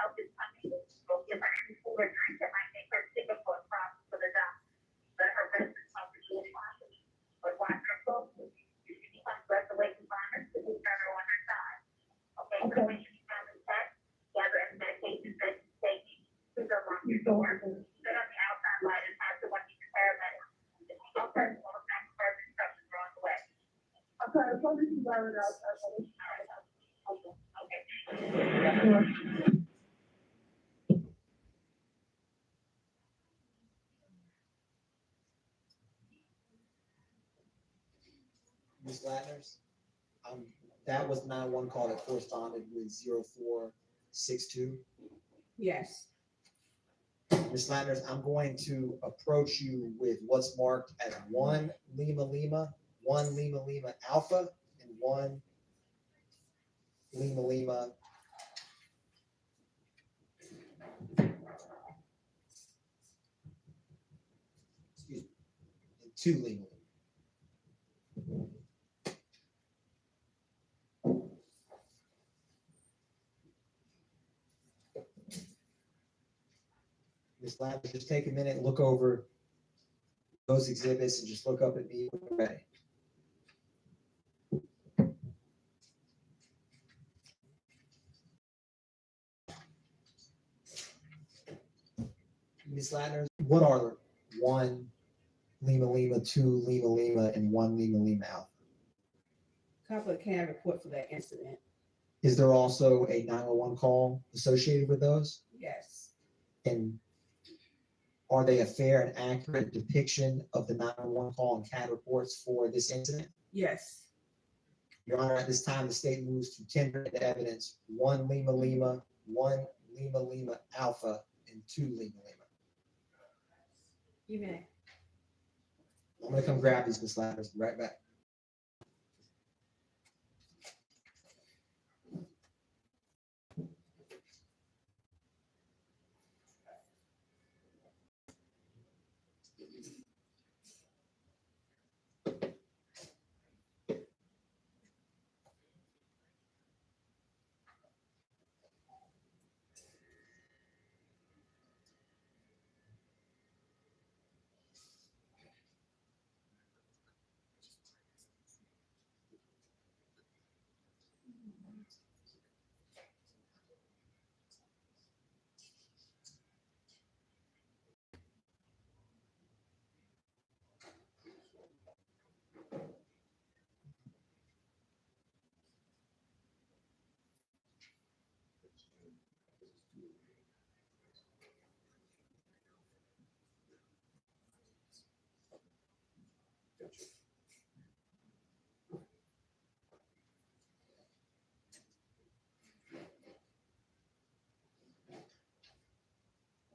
Speaker 10: police is already outside.
Speaker 5: Ms. Lattners, that was 911 call that corresponded with 0462.
Speaker 6: Yes.
Speaker 5: Ms. Lattners, I'm going to approach you with what's marked as 1 Lima Lima, 1 Lima Lima Alpha, and 1 Lima Lima. Excuse me, and 2 Lima Lima. Ms. Lattners, just take a minute and look over those exhibits and just look up at me when you're ready. Ms. Lattners, what are 1 Lima Lima, 2 Lima Lima, and 1 Lima Lima Alpha?
Speaker 6: Copy of CAD report for that incident.
Speaker 5: Is there also a 911 call associated with those?
Speaker 6: Yes.
Speaker 5: And are they a fair and accurate depiction of the 911 call and CAD reports for this incident?
Speaker 6: Yes.
Speaker 5: Your Honor, at this time, the state moves to tender into evidence 1 Lima Lima, 1 Lima Lima Alpha, and 2 Lima Lima.
Speaker 4: You may.
Speaker 5: I'm gonna come grab these, Ms. Lattners, be right back.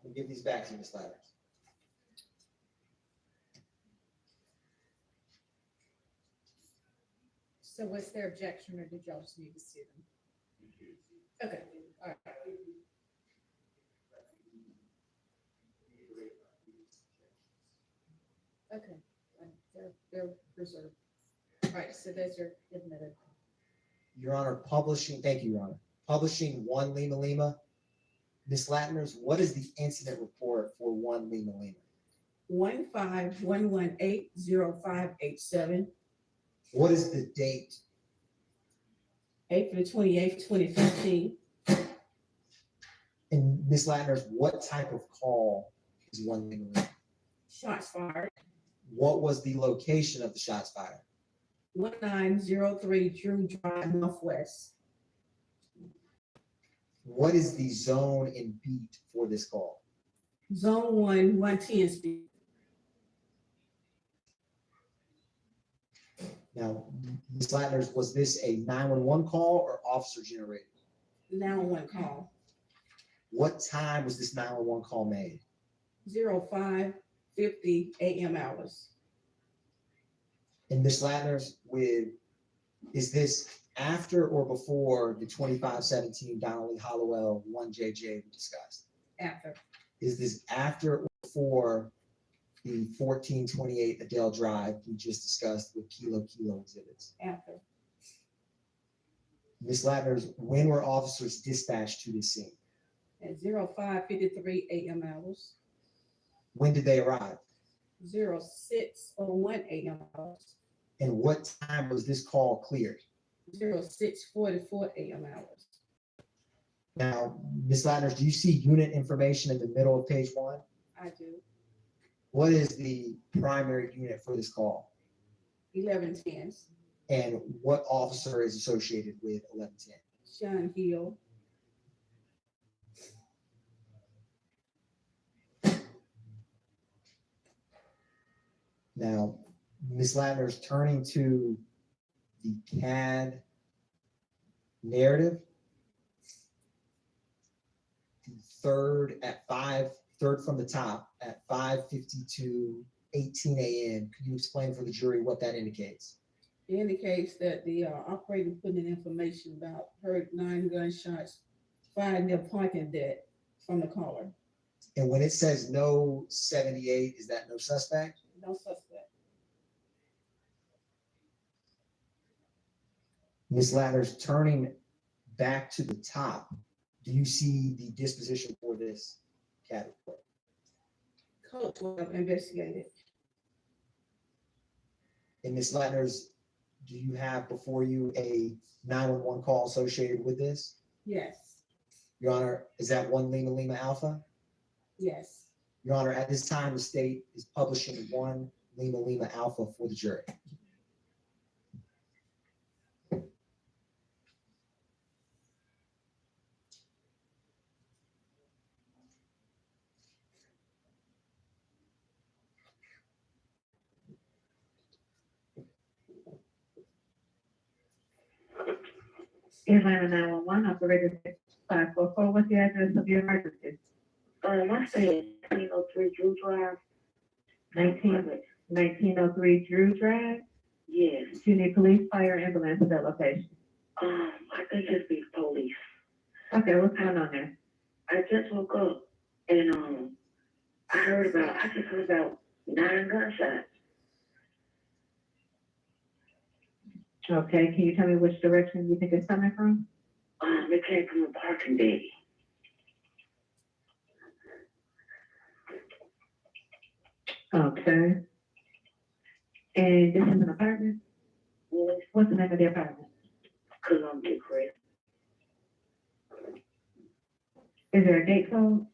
Speaker 5: I'll give these back to you, Ms. Lattners.
Speaker 4: So what's their objection, or did y'all just need to see them? Okay, all right. Okay, they're reserved. All right, so those are admitted.
Speaker 5: Your Honor, thank you, Your Honor. Publishing 1 Lima Lima. Ms. Lattners, what is the incident report for 1 Lima Lima?
Speaker 6: 151180587,
Speaker 5: What is the date?
Speaker 6: April 28th, 2015.
Speaker 5: And Ms. Lattners, what type of call is 1 Lima Lima?
Speaker 6: Shots fired.
Speaker 5: What was the location of the shots fired?
Speaker 6: 1903 Drew Drive Northwest.
Speaker 5: What is the zone and beat for this call?
Speaker 6: Zone 1, 110 speed.
Speaker 5: Now, Ms. Lattners, was this a 911 call or officer generated?
Speaker 6: 911 call.
Speaker 5: What time was this 911 call made?
Speaker 6: 05:50 a.m. hours.
Speaker 5: And Ms. Lattners, is this after or before the 2517 Donnelly Hollowell 1JJ we discussed?
Speaker 6: After.
Speaker 5: Is this after or before the 1428 Adele Drive we just discussed with Kilo exhibits?
Speaker 6: After.
Speaker 5: Ms. Lattners, when were officers dispatched to this scene?
Speaker 6: At 05:53 a.m. hours.
Speaker 5: When did they arrive?
Speaker 6: 06:01 a.m. hours.
Speaker 5: And what time was this call cleared?
Speaker 6: 06:44 a.m. hours.
Speaker 5: Now, Ms. Lattners, do you see unit information in the middle of page 1?
Speaker 6: I do.
Speaker 5: What is the primary unit for this call?
Speaker 6: 1110s.
Speaker 5: And what officer is associated with 1110?
Speaker 6: Sean Hill.
Speaker 5: Now, Ms. Latner's turning to the CAD narrative. The third from the top at 5:52:18 a.m. Could you explain for the jury what that indicates?
Speaker 6: It indicates that the operator put in information about heard 9 gunshots fired near parking deck from the caller.
Speaker 5: And when it says no 78, is that no suspect?
Speaker 6: No suspect.
Speaker 5: Ms. Latner's turning back to the top. Do you see the disposition for this CAD report?
Speaker 6: Code 12 investigated.
Speaker 5: And Ms. Latner's, do you have before you a 911 call associated with this?
Speaker 6: Yes.
Speaker 5: Your Honor, is that 1 Lima Lima Alpha?
Speaker 6: Yes.
Speaker 5: Your Honor, at this time, the state is publishing 1 Lima Lima Alpha for the jury.
Speaker 8: Atlanta 911, operator 544, what's the address of your emergency?
Speaker 10: I said 1903 Drew Drive.
Speaker 8: 1903 Drew Drive?
Speaker 10: Yes.
Speaker 8: Do you need police, fire, ambulance at that location?
Speaker 10: I think it's the police.
Speaker 8: Okay, what's going on there?
Speaker 10: I just woke up and I just heard about 9 gunshots.
Speaker 8: Okay, can you tell me which direction you think it's coming from?
Speaker 10: It came from a parking deck.
Speaker 8: Okay. And this is an apartment?
Speaker 10: Yes.
Speaker 8: What's the name of the apartment?
Speaker 10: Columbia Crest.
Speaker 8: Is there a gate code?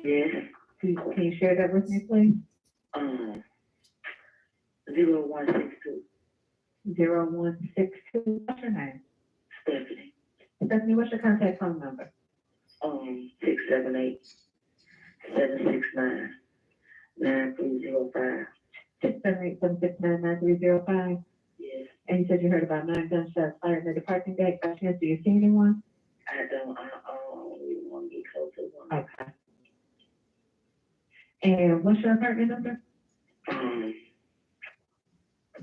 Speaker 10: Yes.
Speaker 8: Can you share that with me, please?
Speaker 10: 0162.
Speaker 8: 0162, what's your name?
Speaker 10: Stephanie.
Speaker 8: Stephanie, what's your contact phone number?
Speaker 10: 678 769 9305.
Speaker 8: 678-769-9305.
Speaker 10: Yes.
Speaker 8: And you said you heard about 9 gunshots fired near the parking deck. By chance, do you see anyone?
Speaker 10: I don't even want to get close to one.
Speaker 8: Okay. And what's your apartment number?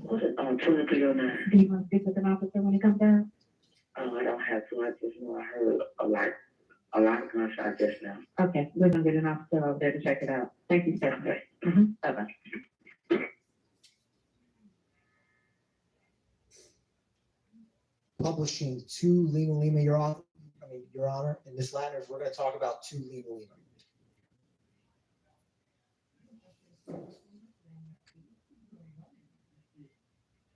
Speaker 10: What's it? 2309.
Speaker 8: Do you want to speak with an officer when he comes down?
Speaker 10: I don't have to. I just know I heard a lot of gunshots just now.
Speaker 8: Okay, we're gonna get an officer over there to check it out. Thank you, Stephanie.
Speaker 10: Okay.
Speaker 8: Bye-bye.
Speaker 5: Publishing 2 Lima Lima, Your Honor. Your Honor, in this Latner's, we're going to talk about 2 Lima Lima.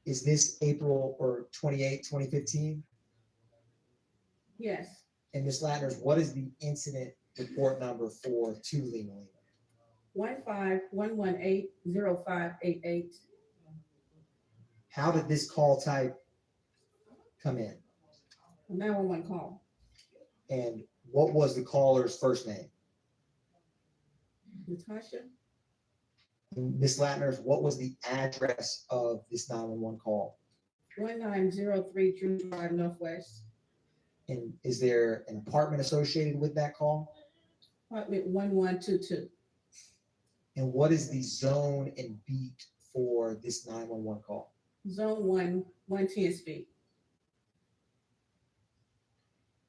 Speaker 5: Is this April or 28, 2015?
Speaker 6: Yes.
Speaker 5: And Ms. Latner's, what is the incident report number for 2 Lima Lima?
Speaker 6: 151180588.
Speaker 5: How did this call type come in?
Speaker 6: 911 call.
Speaker 5: And what was the caller's first name?
Speaker 6: Natasha.
Speaker 5: And Ms. Latner's, what was the address of this 911 call?
Speaker 6: 1903 Drew Drive Northwest.
Speaker 5: And is there an apartment associated with that call?
Speaker 6: Apartment 1122.
Speaker 5: And what is the zone and beat for this 911 call?
Speaker 6: Zone 1, 110 speed.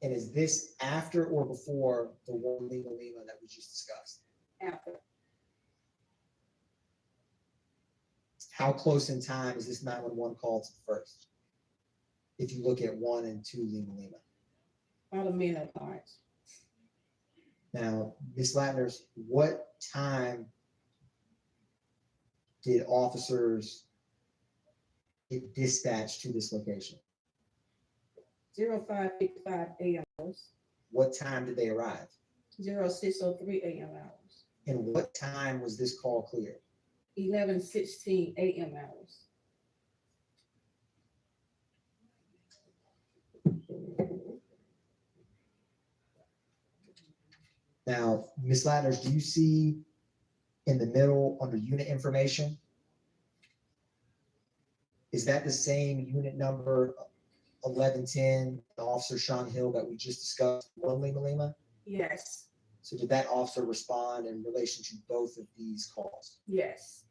Speaker 5: And is this after or before the 1 Lima Lima that we just discussed?
Speaker 6: After.
Speaker 5: How close in time is this 911 call to the first? If you look at 1 and 2 Lima Lima.
Speaker 6: About a minute apart.
Speaker 5: Now, Ms. Latner's, what time did officers get dispatched to this location?
Speaker 6: 0555 AM hours.
Speaker 5: What time did they arrive?
Speaker 6: 0603 AM hours.
Speaker 5: And what time was this call cleared?
Speaker 6: 1116 AM hours.
Speaker 5: Now, Ms. Latters, do you see in the middle under unit information? Is that the same unit number 1110, Officer Sean Hill that we just discussed, one Lima Lima?
Speaker 6: Yes,
Speaker 5: So did that officer respond in relation to both of these calls?
Speaker 6: yes.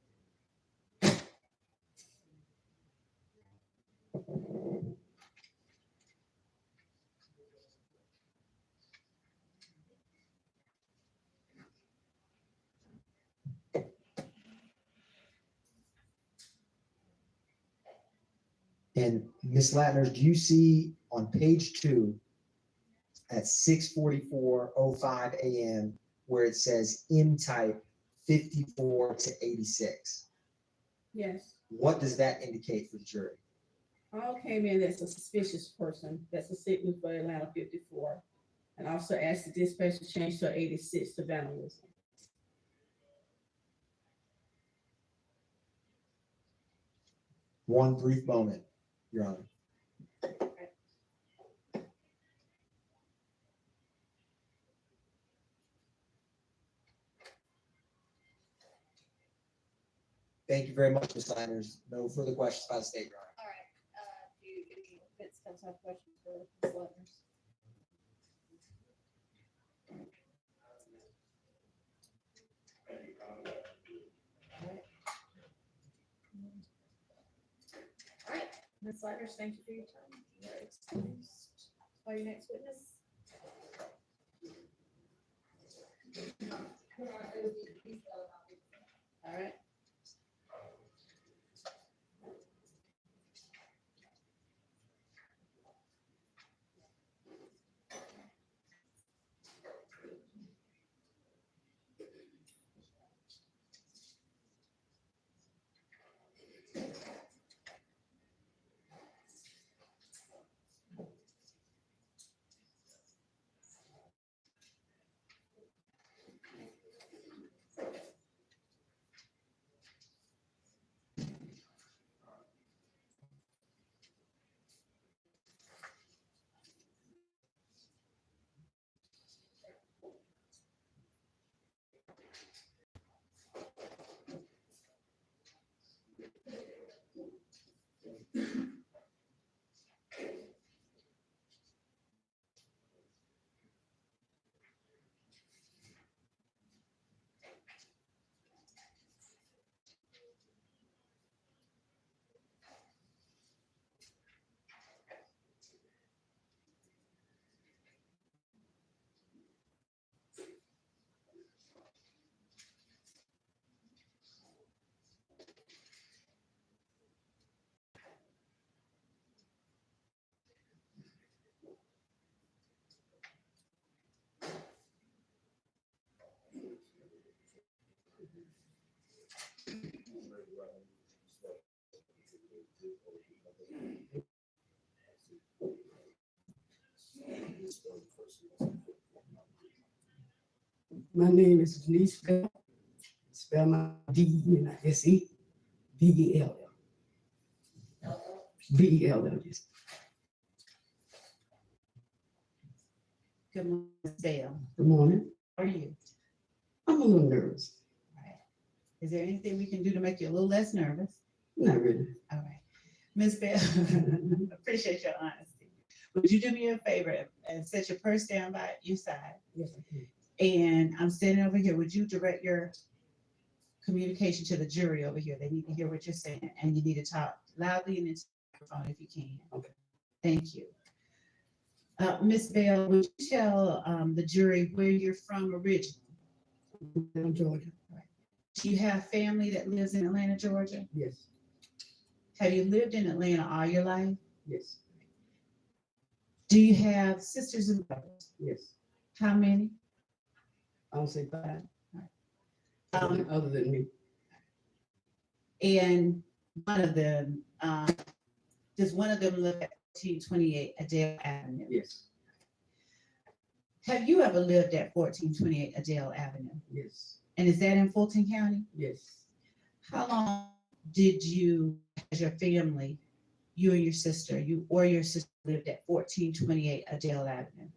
Speaker 5: And Ms. Lattner, do you see on page 2 at 6:44:05 a.m. where it says M type 54 to 86?
Speaker 6: Yes.
Speaker 5: What does that indicate for the jury?
Speaker 6: All came in as a suspicious person. That's a signal for Atlanta 54. And also asked the dispatcher change to 86 to vandalism.
Speaker 5: One brief moment, Your Honor. Thank you very much, Ms. Latters. No further questions by the state, Your Honor.
Speaker 4: All right, do you, Vince comes have questions for Ms. Letters? All right, Ms. Letters, thank you for your time. You are excused. Call your next witness. All right.
Speaker 11: My name is Denise Bell. Spell my D-E-N-I-S-E, V-E-L-L. V-E-L-L, yes.
Speaker 12: Good morning, Ms. Bell.
Speaker 11: Good morning.
Speaker 12: How are you?
Speaker 11: I'm a little nervous.
Speaker 12: Right. Is there anything we can do to make you a little less nervous?
Speaker 11: Not really.
Speaker 12: All right. Ms. Bell, appreciate your honesty. Would you do me a favor and set your purse down by your side?
Speaker 11: Yes, I can.
Speaker 12: And I'm standing over here. Would you direct your communication to the jury over here? They need to hear what you're saying, and you need to talk loudly and into the microphone if you can.
Speaker 11: Okay.
Speaker 12: Thank you. Ms. Bell, would you tell the jury where you're from originally?
Speaker 11: I'm Georgia.
Speaker 12: Do you have family that lives in Atlanta, Georgia?
Speaker 11: Yes,
Speaker 12: Have you lived in Atlanta all your life?
Speaker 11: yes,
Speaker 12: Do you have sisters and brothers?
Speaker 11: yes.
Speaker 12: How many?
Speaker 11: I don't say 5.
Speaker 12: Um,
Speaker 11: Other than me.
Speaker 12: And one of them, does one of them live at 1428 Adele Avenue?
Speaker 11: Yes,
Speaker 12: Have you ever lived at 1428 Adele Avenue?
Speaker 11: yes,
Speaker 12: And is that in Fulton County?
Speaker 11: yes.
Speaker 12: How long did you, as your family, you and your sister, you or your sister lived at 1428 Adele Avenue?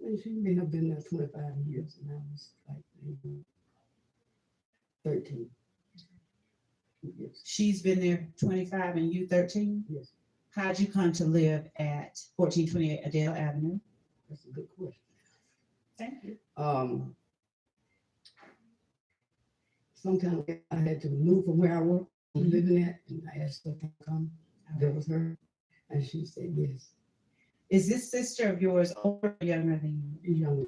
Speaker 11: And she may have been there 25 years, and I was like maybe 13. Yes,
Speaker 12: She's been there 25 and you 13?
Speaker 11: yes,
Speaker 12: How'd you come to live at 1428 Adele Avenue?
Speaker 11: that's a good question.
Speaker 12: Thank you.
Speaker 11: Sometimes I had to move from where I was living at, and I asked her to come live with her, and she said yes.
Speaker 12: Is this sister of yours older or younger than you?
Speaker 11: Young.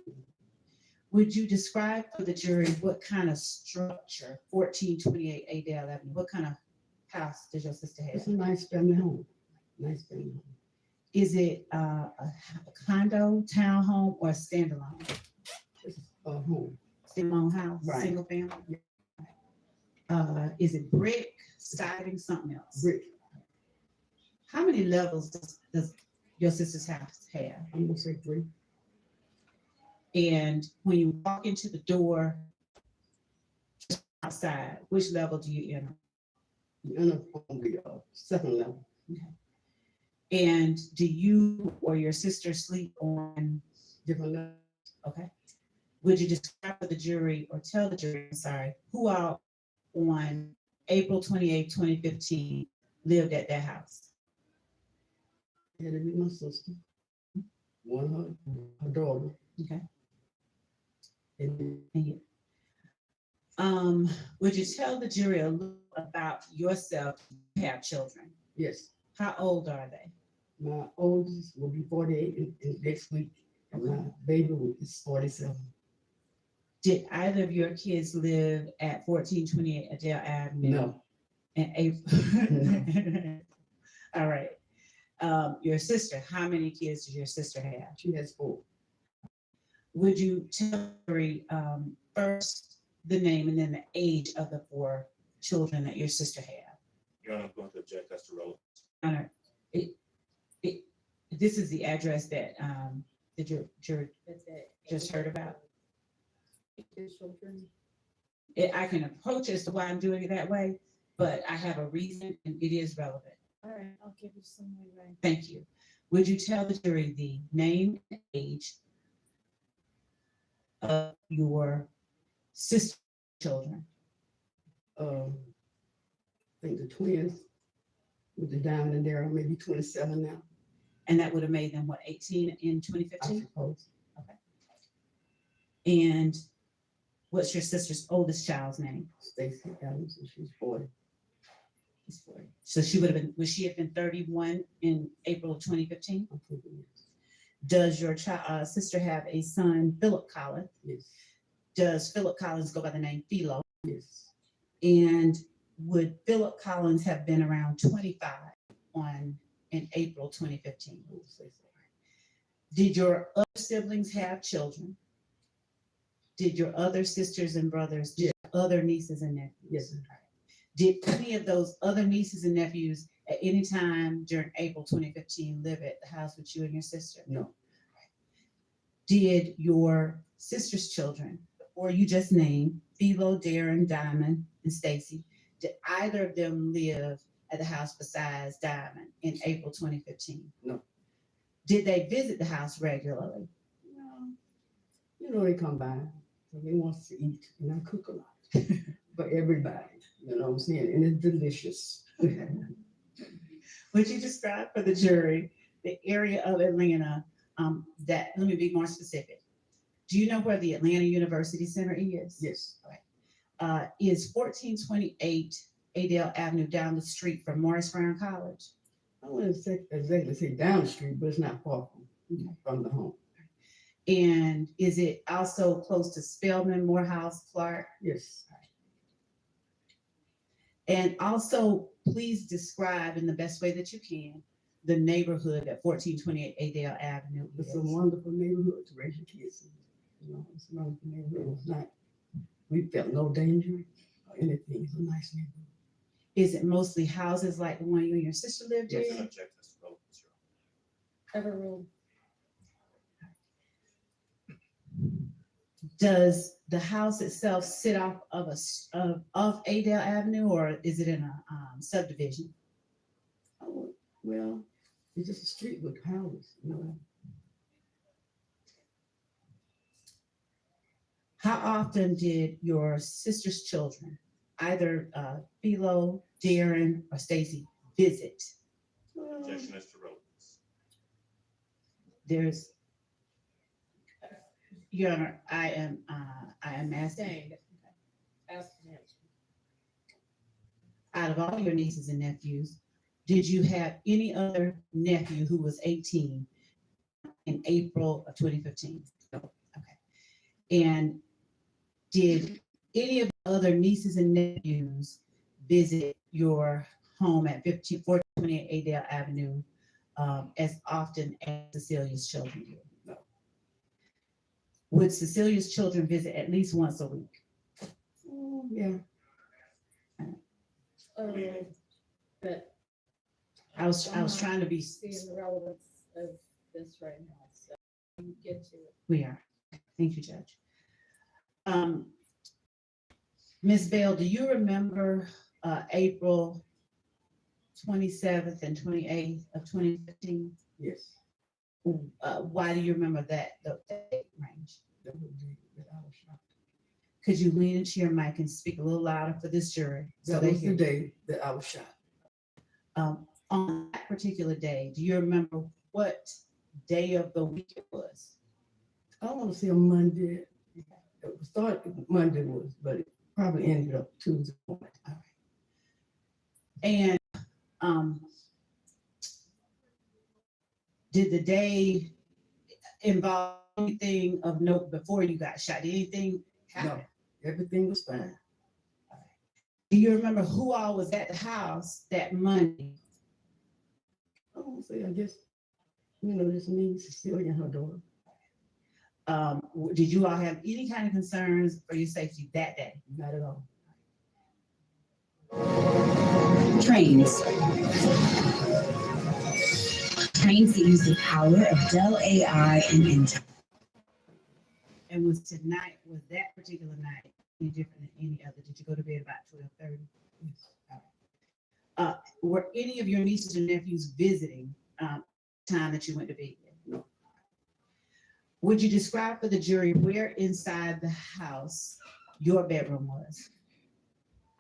Speaker 12: Would you describe for the jury what kind of structure 1428 Adele Avenue, what kind of house does your sister have?
Speaker 11: It's a nice family home. Nice family home.
Speaker 12: Is it a condo, townhome, or a standalone?
Speaker 11: It's a home.
Speaker 12: Standalone house,
Speaker 11: Right.
Speaker 12: single family? Is it brick, siding, something else?
Speaker 11: Brick.
Speaker 12: How many levels does your sister's house have?
Speaker 11: I'm gonna say 3.
Speaker 12: And when you walk into the door outside, which level do you enter?
Speaker 11: On the second level.
Speaker 12: And do you or your sister sleep on
Speaker 11: Different level.
Speaker 12: Okay. Would you describe for the jury or tell the jury, I'm sorry, who out on April 28, 2015 lived at that house?
Speaker 11: It had to be my sister. One her daughter.
Speaker 12: Okay.
Speaker 11: And
Speaker 12: And you. Would you tell the jury a little about yourself? You have children.
Speaker 11: yes,
Speaker 12: How old are they?
Speaker 11: my oldest will be 48 in next week, and my baby is 47.
Speaker 12: Did either of your kids live at 1428 Adele Avenue?
Speaker 11: No.
Speaker 12: And April. All right. Your sister, how many kids does your sister have?
Speaker 11: She has 4.
Speaker 12: Would you tell me first the name and then the age of the 4 children that your sister had?
Speaker 13: Your Honor, I'm going to object. That's irrelevant.
Speaker 12: Honor, this is the address that the jury just heard about. I can approach as to why I'm doing it that way, but I have a reason and it is relevant.
Speaker 4: All right, I'll give you some leeway.
Speaker 12: Thank you. Would you tell the jury the name and age of your sister children?
Speaker 11: I think the twins with the diamond in there are maybe 27 now,
Speaker 12: And that would have made them, what, 18 in
Speaker 11: I
Speaker 12: 2015?
Speaker 11: suppose.
Speaker 12: And what's your sister's oldest child's name?
Speaker 11: Stacy Adams, and she's 40.
Speaker 12: She's 40. So she would have been, would she have been 31 in April of 2015?
Speaker 11: I'm thinking yes.
Speaker 12: Does your sister have a son, Philip Collins?
Speaker 11: Yes,
Speaker 12: Does Philip Collins go by the name Philo?
Speaker 11: yes.
Speaker 12: And would Philip Collins have been around 25 in April 2015?
Speaker 11: I would say so.
Speaker 12: Did your other siblings have children? Did your other sisters and brothers, did your other nieces and nephews?
Speaker 11: Yes, sir.
Speaker 12: Did any of those other nieces and nephews at any time during April 2015 live at the house with you and your sister?
Speaker 11: No.
Speaker 12: Did your sister's children, or you just named, Philo, Darren, Diamond, and Stacy, did either of them live at the house besides Diamond in April 2015?
Speaker 11: No.
Speaker 12: Did they visit the house regularly?
Speaker 11: No. You know, they come by, so they want to eat, and I cook a lot for everybody. You know what I'm saying? And it's delicious.
Speaker 12: Would you describe for the jury the area of Atlanta that, let me be more specific. Do you know where the Atlanta University Center is?
Speaker 11: Yes.
Speaker 12: Is 1428 Adele Avenue down the street from Morris Brown College?
Speaker 11: I wouldn't exactly say down the street, but it's not far from the home.
Speaker 12: And is it also close to Spelman, Morehouse, Clark?
Speaker 11: Yes.
Speaker 12: And also, please describe in the best way that you can the neighborhood that 1428 Adele Avenue
Speaker 11: It's
Speaker 12: is.
Speaker 11: a wonderful neighborhood to raise your kids in. You know, it's a wonderful neighborhood. It's not, we felt no danger or anything. It's a nice neighborhood.
Speaker 12: Is it mostly houses like the one you and your sister lived
Speaker 11: Yes.
Speaker 12: in?
Speaker 13: Object. That's irrelevant, Your Honor.
Speaker 4: Overruled.
Speaker 12: Does the house itself sit off of of Adele Avenue, or is it in a subdivision?
Speaker 11: Oh, well, it's just a street with houses, you know.
Speaker 12: How often did your sister's children, either Philo, Darren, or Stacy, visit?
Speaker 13: Objection as to relevance.
Speaker 12: There's, Your Honor, I am asking, out of all your nieces and nephews, did you have any other nephew who was 18 in April of 2015?
Speaker 11: No.
Speaker 12: Okay. And did any of the other nieces and nephews visit your home at 1428 Adale Avenue as often as Cecilia's children did?
Speaker 11: No.
Speaker 12: Would Cecilia's children visit at least once a week?
Speaker 11: Yeah.
Speaker 4: But
Speaker 12: I was trying to be.
Speaker 4: seeing the relevance of this right now, so you get to it.
Speaker 12: We are. Thank you, Judge. Ms. Bell, do you remember April 27th and 28th of 2015?
Speaker 11: Yes.
Speaker 12: Why do you remember that date range?
Speaker 11: That was the day that I was shot.
Speaker 12: Could you lean into your mic and speak a little louder for this jury?
Speaker 11: That was the day that I was shot.
Speaker 12: On that particular day, do you remember what day of the week it was?
Speaker 11: I want to say on Monday. It started Monday was, but it probably ended up Tuesday morning.
Speaker 12: All right. And did the day involve anything of note before you got shot? Did anything happen?
Speaker 11: No, everything was fine.
Speaker 12: All right. Do you remember who all was at the house that Monday?
Speaker 11: I want to say, I guess, just me, Cecilia, and her daughter.
Speaker 12: Did you all have any kind of concerns for your safety that day?
Speaker 11: Not at all.
Speaker 7: Trains. Trains that use the power of Dell AI and Intel.
Speaker 12: And was that particular night any different than any other? Did you go to bed about 12:30?
Speaker 11: Yes.
Speaker 12: All right. Were any of your nieces and nephews visiting time that you went to bed?
Speaker 11: No.
Speaker 12: Would you describe for the jury where inside the house your bedroom was?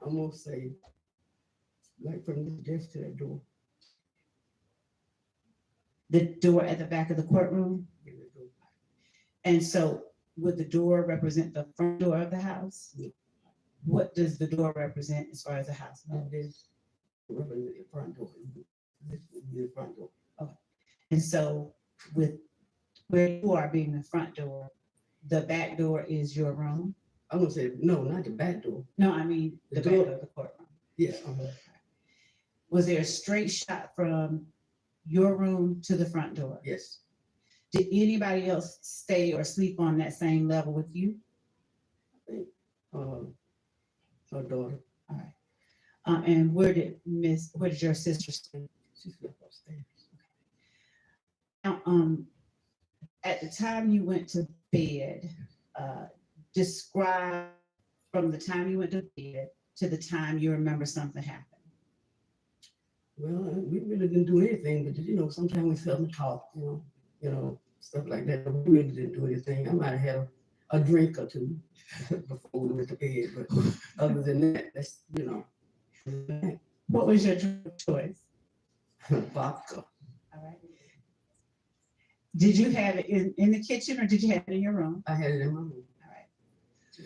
Speaker 11: I'm gonna say, like from the desk to that door.
Speaker 12: The door at the back of the courtroom?
Speaker 11: Yeah, that door.
Speaker 12: And so would the door represent the front door of the house?
Speaker 11: Yeah.
Speaker 12: What does the door represent as far as the house goes?
Speaker 11: This represents the front door. This would be the front door.
Speaker 12: And so with where you are being the front door, the back door is your room?
Speaker 11: I'm gonna say, no, not the back door.
Speaker 12: No, I mean the
Speaker 11: The
Speaker 12: back
Speaker 11: door-
Speaker 12: door of the courtroom.
Speaker 11: Yeah.
Speaker 12: Was there a straight shot from your room to the front door?
Speaker 11: Yes.
Speaker 12: Did anybody else stay or sleep on that same level with you?
Speaker 11: Her daughter.
Speaker 12: All right. And where did your sister sleep?
Speaker 11: She slept upstairs.
Speaker 12: Now, at the time you went to bed, describe from the time you went to bed to the time you remember something happened.
Speaker 11: Well, we really didn't do anything, but sometimes we felt and talk, stuff like that. But we really didn't do anything. I might have had a drink or two before we went to bed, but other than that, that's
Speaker 12: What was your drink choice?
Speaker 11: vodka.
Speaker 12: All right. Did you have it in the kitchen or did you have it in your room?
Speaker 11: I had it in my room.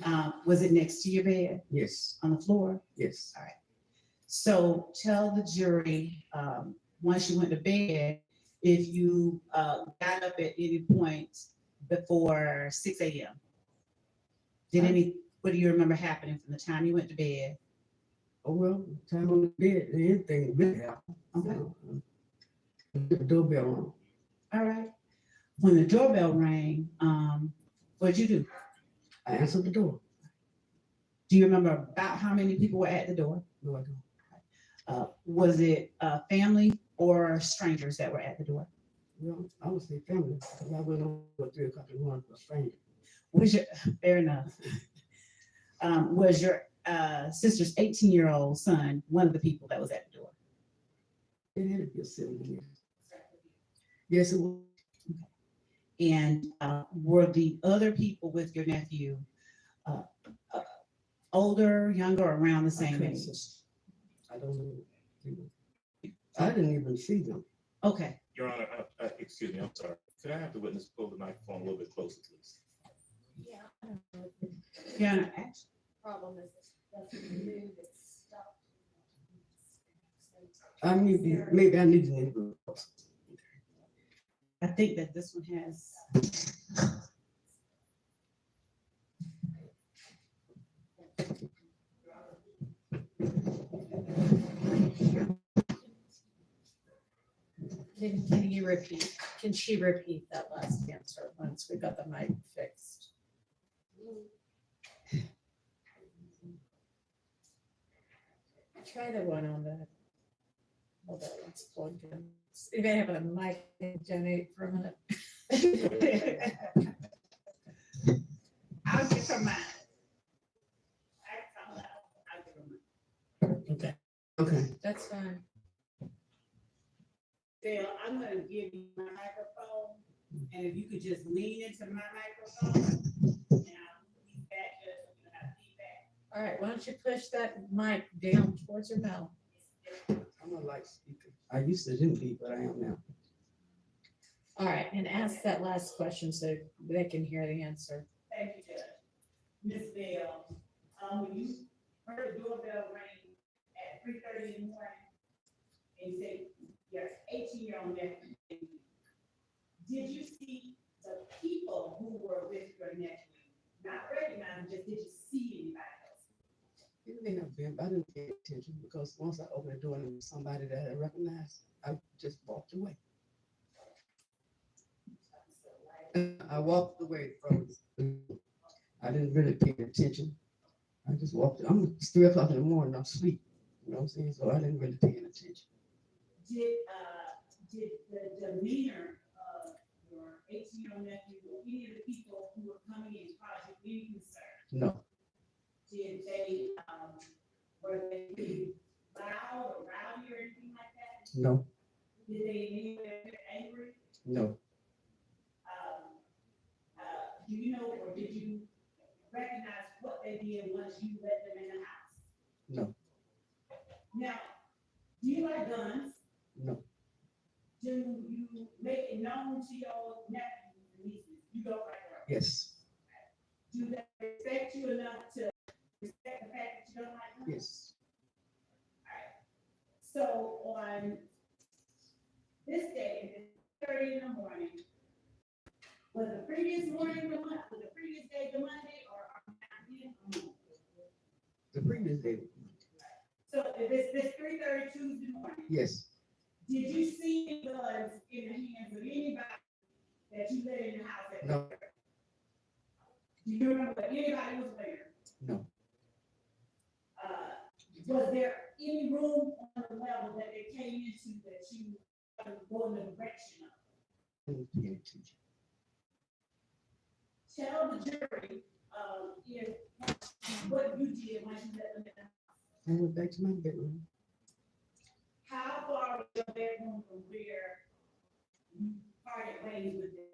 Speaker 12: All right. Was it next to your bed?
Speaker 11: Yes.
Speaker 12: On the floor?
Speaker 11: Yes.
Speaker 12: All right. So tell the jury, once you went to bed, if you got up at any point before 6 a.m. What do you remember happening from the time you went to bed?
Speaker 11: Oh, well, time on the bed, anything really happened.
Speaker 12: Okay.
Speaker 11: The doorbell rang.
Speaker 12: All right. When the doorbell rang, what'd you do?
Speaker 11: I answered the door.
Speaker 12: Do you remember about how many people were at the door?
Speaker 11: No, I don't.
Speaker 12: Was it family or strangers that were at the door?
Speaker 11: Well, I would say family, because I went on at 3 o'clock in the morning for a stranger.
Speaker 12: Fair enough. Was your sister's 18-year-old son one of the people that was at the door?
Speaker 11: It had to be a 7 years. Yes, it was.
Speaker 12: And were the other people with your nephew Older, younger, or around the
Speaker 11: I
Speaker 12: same
Speaker 11: couldn't
Speaker 12: age?
Speaker 11: say. I don't know. I didn't even see them.
Speaker 12: Okay,
Speaker 13: Your Honor, excuse me, I'm sorry. Could I have the witness pull the microphone a little bit closer, please?
Speaker 12: yeah,
Speaker 4: Problem is, doesn't move, it's stuck.
Speaker 11: I need to, maybe I need to neighbor.
Speaker 12: I think that this one has. Can you repeat, can she repeat that last answer once we got the mic fixed? Try the one on the, hold on, let's plug in. You may have a mic donate for a minute. I'll get her mine.
Speaker 11: Okay. Okay.
Speaker 12: That's fine.
Speaker 14: Dale, I'm gonna give you my microphone, and if you could just lean into my microphone. And I'll be back just so you don't have feedback.
Speaker 12: All right, why don't you push that mic down towards your mouth?
Speaker 11: I'm a light speaker. I used to didn't be, but I am now.
Speaker 12: All right, and ask that last question so they can hear the answer.
Speaker 14: Thank you, Judge. Ms. Dale, when you heard the doorbell ring at 3:30 in the morning, and you said, yes, 18-year-old nephew, did you see the people who were with your nephew? Not recognize, just did you see anybody else?
Speaker 11: It may have been, but I didn't pay attention because once I opened the door and it was somebody that I recognized, I just walked away. I walked away from it. I didn't really pay attention. I just walked. It's 3 o'clock in the morning. I'm asleep. You know what I'm saying? So I didn't really pay attention.
Speaker 14: Did the demeanor of your 18-year-old nephew or any of the people who were coming in cause you any concern?
Speaker 11: No.
Speaker 14: Did they, were they loud or rowdy or anything like that?
Speaker 11: No.
Speaker 14: Did they in any way get angry?
Speaker 11: No.
Speaker 14: Do you know, or did you recognize what they did once you let them in the house?
Speaker 11: No.
Speaker 14: Now, do you like guns?
Speaker 11: No.
Speaker 14: Do you make it known to your nephews and nieces? You don't like guns?
Speaker 11: Yes.
Speaker 14: Do they respect you enough to respect the fact that you don't like guns?
Speaker 11: Yes.
Speaker 14: So on this day, 30 in the morning, was the previous morning the month, was the previous day the Monday, or
Speaker 11: The previous day.
Speaker 14: so if it's this 3:30 Tuesday morning?
Speaker 11: Yes.
Speaker 14: Did you see any guns in the hands of anybody that you let in the house?
Speaker 11: No.
Speaker 14: Do you remember what anybody was wearing?
Speaker 11: No.
Speaker 14: Was there any room on the level that they came into that you go in the direction of?
Speaker 11: Didn't pay attention.
Speaker 14: Tell the jury, if what you did once you let them in the house.
Speaker 11: I went back to my bedroom.
Speaker 14: How far was your bedroom from where you parted ways with them?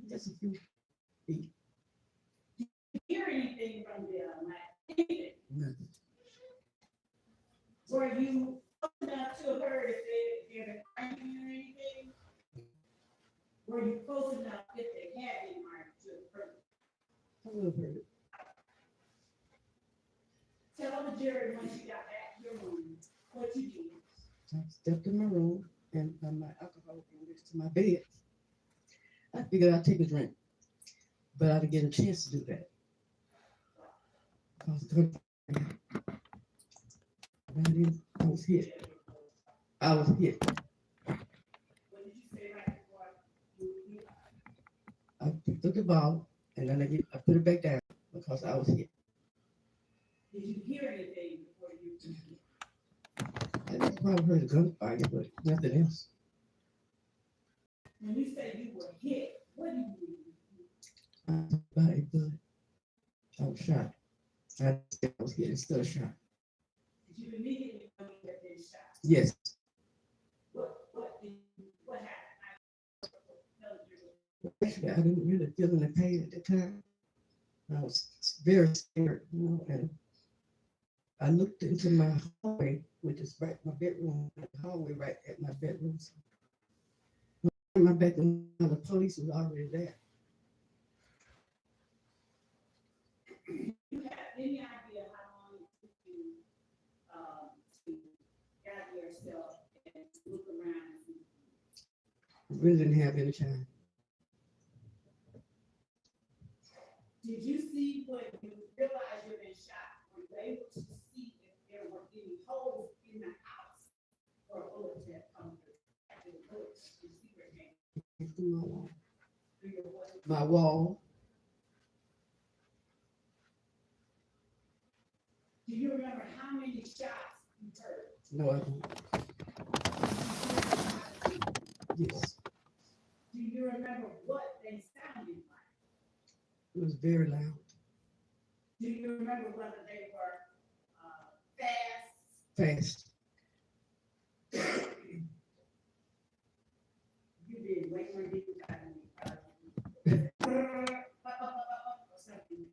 Speaker 11: Just a few feet.
Speaker 14: Did you hear anything from them? Like anything?
Speaker 11: Nothing.
Speaker 14: Were you close enough to her if they were arguing or anything? Were you close enough if they had been arguing to her?
Speaker 11: I would have heard it.
Speaker 14: Tell the jury once you got back to your room what you did.
Speaker 11: I stepped in my room and my alcohol came next to my bed. I figured I'd take a drink, but I didn't get a chance to do that. I was hit. I was hit.
Speaker 14: What did you say right before you were hit?
Speaker 11: I took the ball and then I put it back down because I was hit.
Speaker 14: Did you hear anything before you were hit?
Speaker 11: I probably heard a gunfire, but nothing else.
Speaker 14: When you say you were hit, what do you mean?
Speaker 11: Body blood. I was shot. I was hit and still shot.
Speaker 14: Did you immediately know you had been shot?
Speaker 11: Yes.
Speaker 14: What happened?
Speaker 11: Actually, I didn't really feel any pain at the time. I was very scared, and I looked into my hallway, which is right my bedroom, the hallway right at my bedroom. So when I back in, the police was already there.
Speaker 14: You have any idea how long it took you, to gather yourself and look around and see?
Speaker 11: I really didn't have any time.
Speaker 14: Did you see when you realized you've been shot? Were you able to see if there were any holes in the house for a bullet to have come through? After the bullet, did you see where it came
Speaker 11: Through my wall.
Speaker 14: through your what?
Speaker 11: My wall.
Speaker 14: Do you remember how many shots you heard?
Speaker 11: No, I don't. Yes,
Speaker 14: Do you remember what they sounded like?
Speaker 11: it was very loud.
Speaker 14: Do you remember whether they were fast?
Speaker 11: Fast.
Speaker 14: You did way more deep dive than me. Or something.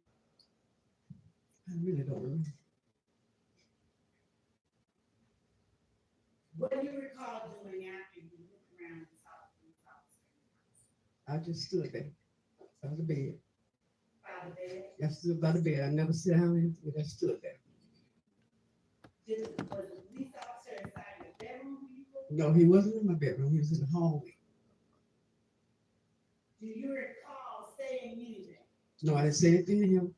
Speaker 11: I really don't remember.
Speaker 14: What do you recall doing after you looked around and saw the house?
Speaker 11: I just stood there by the bed.
Speaker 14: By the bed?
Speaker 11: I stood by the bed. I never sat down and I stood there.
Speaker 14: Was the police officer inside your bedroom when you looked?
Speaker 11: No, he wasn't in my bedroom. He was in the hallway.
Speaker 14: Do you recall saying anything?
Speaker 11: No, I didn't say anything to him.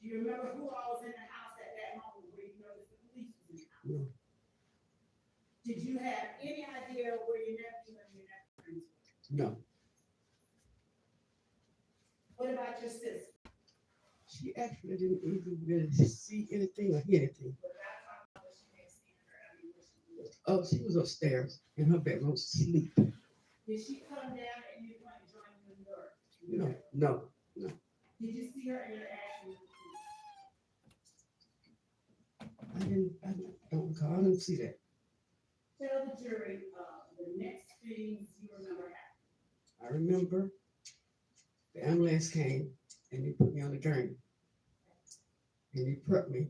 Speaker 14: Do you remember who all was in the house at that moment where you noticed the police was in the house?
Speaker 11: No.
Speaker 14: Did you have any idea where your nephew and your nephew were?
Speaker 11: No.
Speaker 14: What about your sister?
Speaker 11: She actually didn't even really see anything or hear anything.
Speaker 14: What about talking about what she had seen her? I mean, what she did?
Speaker 11: Oh, she was upstairs in her bedroom asleep.
Speaker 14: Did she come down and you went and joined you in your?
Speaker 11: No.
Speaker 14: Did you see her interaction with the police?
Speaker 11: I don't recall. I didn't see that.
Speaker 14: Tell the jury, the next things you remember happening.
Speaker 11: I remember the ambulance came and they put me on the gurney. And they prepped me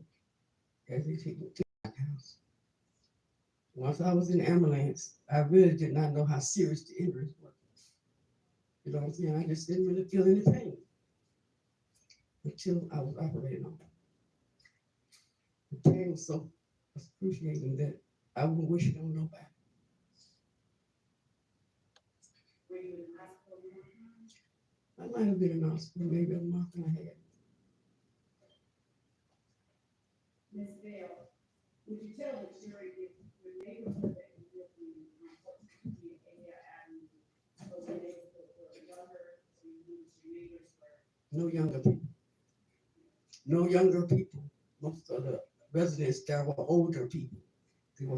Speaker 11: as they took me to my house. Once I was in the ambulance, I really did not know how serious the injuries were. You know what I'm saying? I just didn't really feel any pain until I was operated on. The pain was so excruciating that I wouldn't wish it on nobody.
Speaker 14: Were you in the hospital?
Speaker 11: I might have been in hospital maybe a month and a half.
Speaker 14: Ms. Bell, would you tell the jury if your neighborhood that you lived in, unfortunately, was a neighborhood where younger, or your neighbors were?
Speaker 11: No younger people. No younger people. Most of the residents there were older people.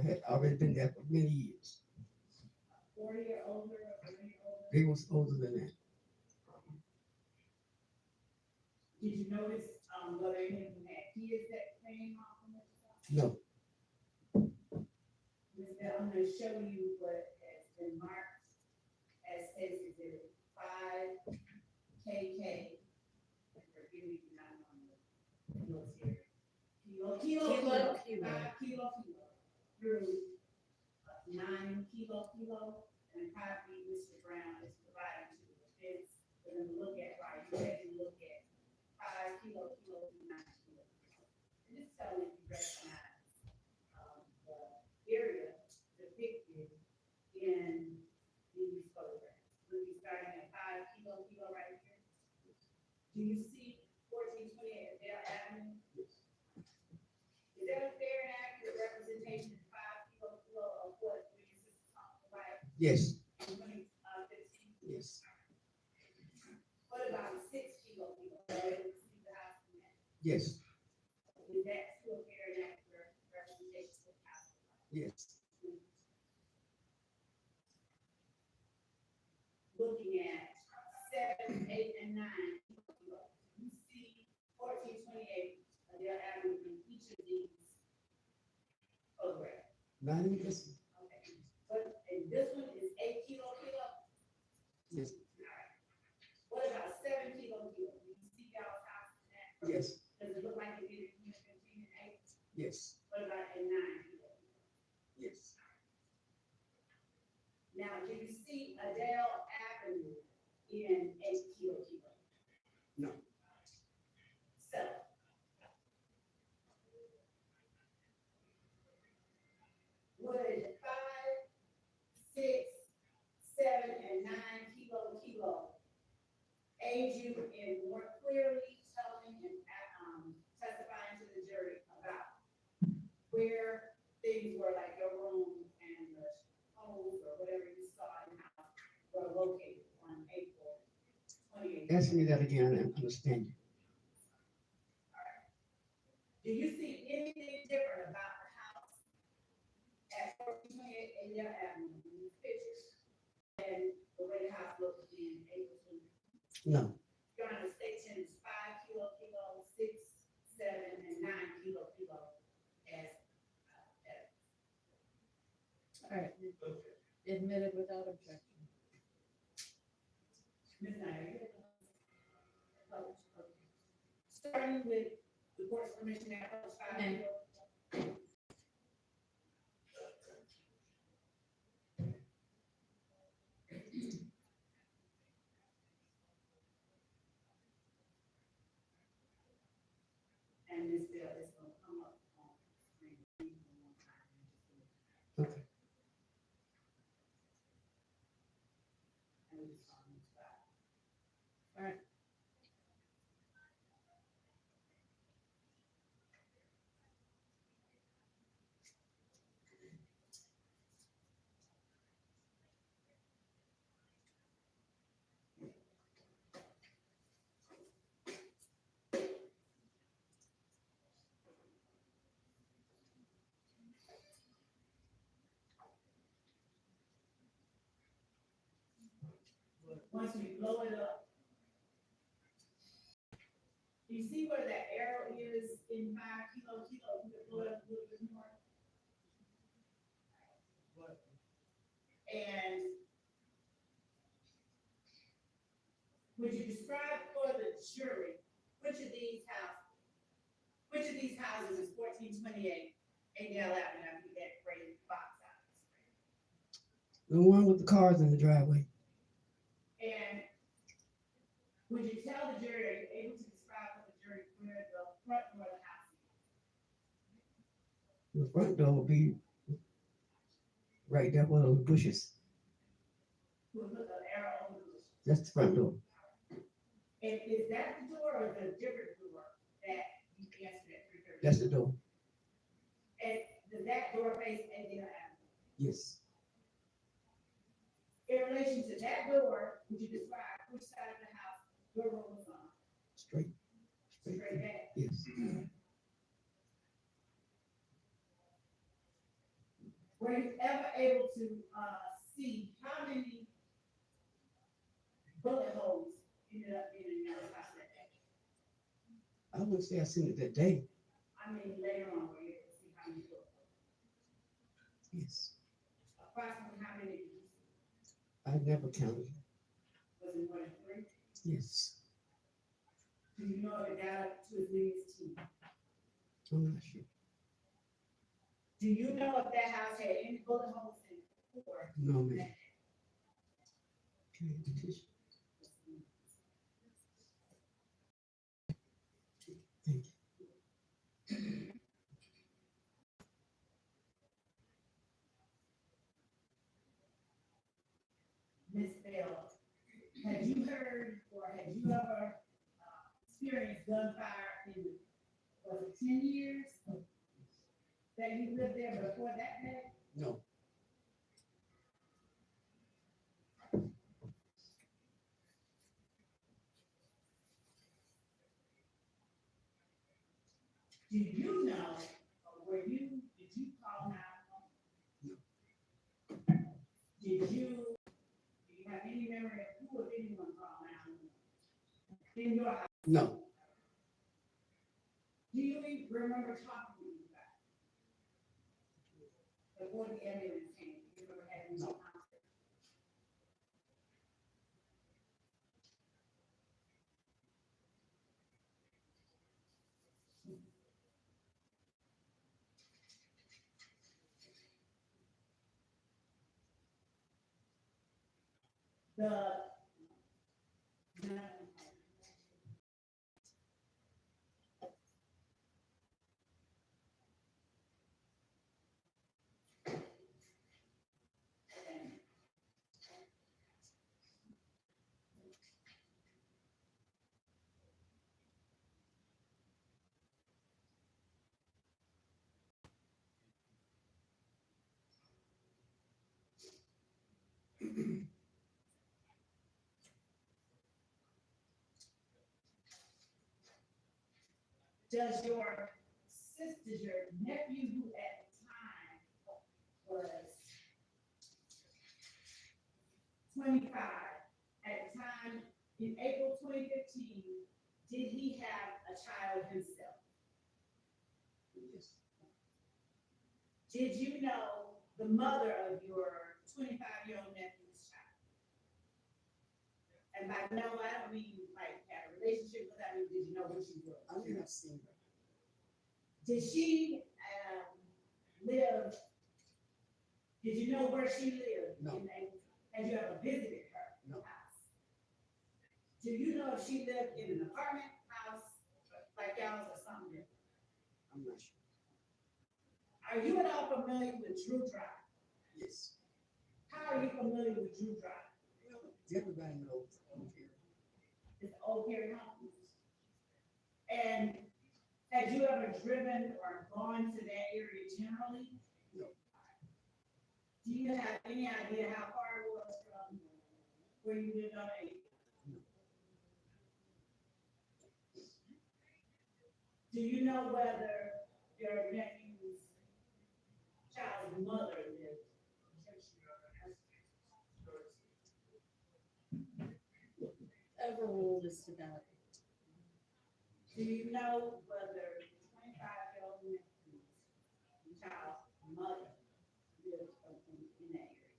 Speaker 11: Had already been there for many years.
Speaker 14: 40 or older, or any older?
Speaker 11: They was older than that.
Speaker 14: Did you notice whether any of them had kids that came off from the?
Speaker 11: No.
Speaker 14: Ms. Bell, I'm going to show you what has been marked as Exhibit 5KK. Forgive me for not knowing the notes here. Kilo, through 9 kilo, and copy Mr. Brown is providing to the defense for them to look at, right? You have to look at 5 kilo, 9 kilo. And this telling you recognize the area depicted in these photographs. We'll be starting at 5 kilo right here. Do you see 1428 Adele Avenue? Is that a fair and accurate representation of 5 kilo of what your sister's talking about?
Speaker 11: Yes.
Speaker 14: 2015?
Speaker 11: Yes.
Speaker 14: What about 6 kilo? Are you able to see the house from that?
Speaker 11: Yes.
Speaker 14: Is that still a fair and accurate representation of the house?
Speaker 11: Yes.
Speaker 14: Looking at 7, 8, and 9 kilo. You see 1428 Adele Avenue in each of these photographs.
Speaker 11: Not in this one.
Speaker 14: Okay. But and this one is 8 kilo.
Speaker 11: Yes.
Speaker 14: All right. What about 7 kilo? Do you see y'all's house where things were like your room and the holes or whatever you saw in the house were located on April 28th.
Speaker 11: Ask me that again, I didn't understand you.
Speaker 14: Do you see anything different about the house at 1428 Adele Avenue in these pictures than the way the house looked in April 28th?
Speaker 11: No,
Speaker 14: Your Honor, station is 5 kilo, 6, 7, and 9 kilo as.
Speaker 4: All right, admitted without objection.
Speaker 14: Ms. Nair. Starting with the court's permission to publish 5
Speaker 4: Okay.
Speaker 14: kilo. And this bill is gonna come up on screen one time.
Speaker 11: okay.
Speaker 14: And we just saw this back.
Speaker 4: All right.
Speaker 14: Once we blow it up, you see where that arrow is in 5 kilo, you can blow it up a little bit more. And would you describe for the jury, which of these houses is 1428 Adele Avenue after that gray box out?
Speaker 11: The one with the cars in the driveway.
Speaker 14: And would you tell the jury, are you able to describe for the jury where the front door of the house is?
Speaker 11: The front door will be right there where those bushes.
Speaker 14: We'll put the arrow over the.
Speaker 11: That's the front door.
Speaker 14: And is that the door or is it a different door that you answered at 3:30?
Speaker 11: That's the door.
Speaker 14: And does that door face Adele Avenue?
Speaker 11: Yes.
Speaker 14: In relation to that door, would you describe which side of the house your room was on?
Speaker 11: Straight.
Speaker 14: Straight back.
Speaker 11: Yes.
Speaker 14: Were you ever able to see how many bullet holes ended up being in your house that day?
Speaker 11: I wouldn't say I seen it that day.
Speaker 14: I mean, later on, were you able to see how many bullet holes?
Speaker 11: Yes.
Speaker 14: Approximately how many did you see?
Speaker 11: I never counted.
Speaker 14: Was it more than 3?
Speaker 11: Yes.
Speaker 14: Do you know if it got up to as many as 2?
Speaker 11: I'm not sure.
Speaker 14: Do you know if that house had any bullet holes in it or?
Speaker 11: No, ma'am. Can I get the tissue? Thank you.
Speaker 14: Ms. Bell, had you heard or had you ever experienced gunfire in, was it 10 years that you lived there before that day?
Speaker 11: No.
Speaker 14: Do you know, or did you call 911? Do you have any memory of who or anyone called 911? In your house?
Speaker 11: No.
Speaker 14: Do you even remember talking to you about it? Before the ambulance came, you remember having no contact? Does your sister, your nephew, who at the time was 25, at the time in April 2015, did he have a child himself? Did you know the mother of your 25-year-old nephew's child? And by no, I don't mean like have a relationship with her, I mean, did you know who she was?
Speaker 11: I mean, I've seen her.
Speaker 14: Did she live, did you know where she lived?
Speaker 11: No.
Speaker 14: Had you ever visited her
Speaker 11: No.
Speaker 14: house? Do you know if she lived in an apartment house like y'all's or something?
Speaker 11: I'm not sure.
Speaker 14: Are you at all familiar with Drew Drive?
Speaker 11: Yes.
Speaker 14: How are you familiar with Drew Drive?
Speaker 11: Well, everybody knows. Okay.
Speaker 14: It's Old Perry Homes. And had you ever driven or gone to that area generally?
Speaker 11: No.
Speaker 14: Do you have any idea how far it was from where you lived on 8?
Speaker 11: No.
Speaker 14: Do you know whether your nephew's child's mother lived?
Speaker 4: Overall, is about.
Speaker 14: Do you know whether the 25-year-old nephew's child's mother lived in that area?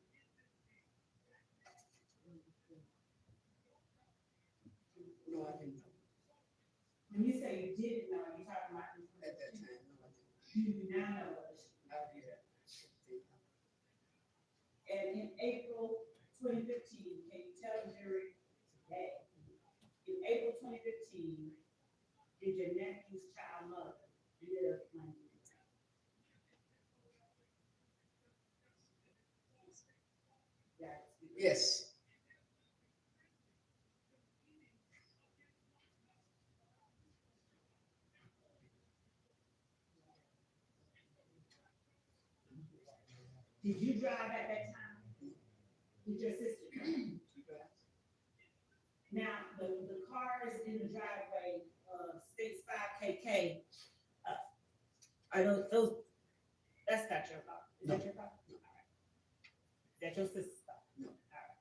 Speaker 11: No, I didn't know.
Speaker 14: When you say you didn't know, you're talking about
Speaker 11: At that time, no, I didn't.
Speaker 14: you do now know whether she.
Speaker 11: I did.
Speaker 14: And in April 2015, can you tell the jury that in April 2015, did your nephew's child mother live in
Speaker 11: Yes.
Speaker 14: Did you drive at that time? Did your sister drive? Now, the cars in the driveway of 65KK, are those, that's not your car? Is that your car?
Speaker 11: No.
Speaker 14: All right. Is that your sister's car?
Speaker 11: No.
Speaker 14: All right.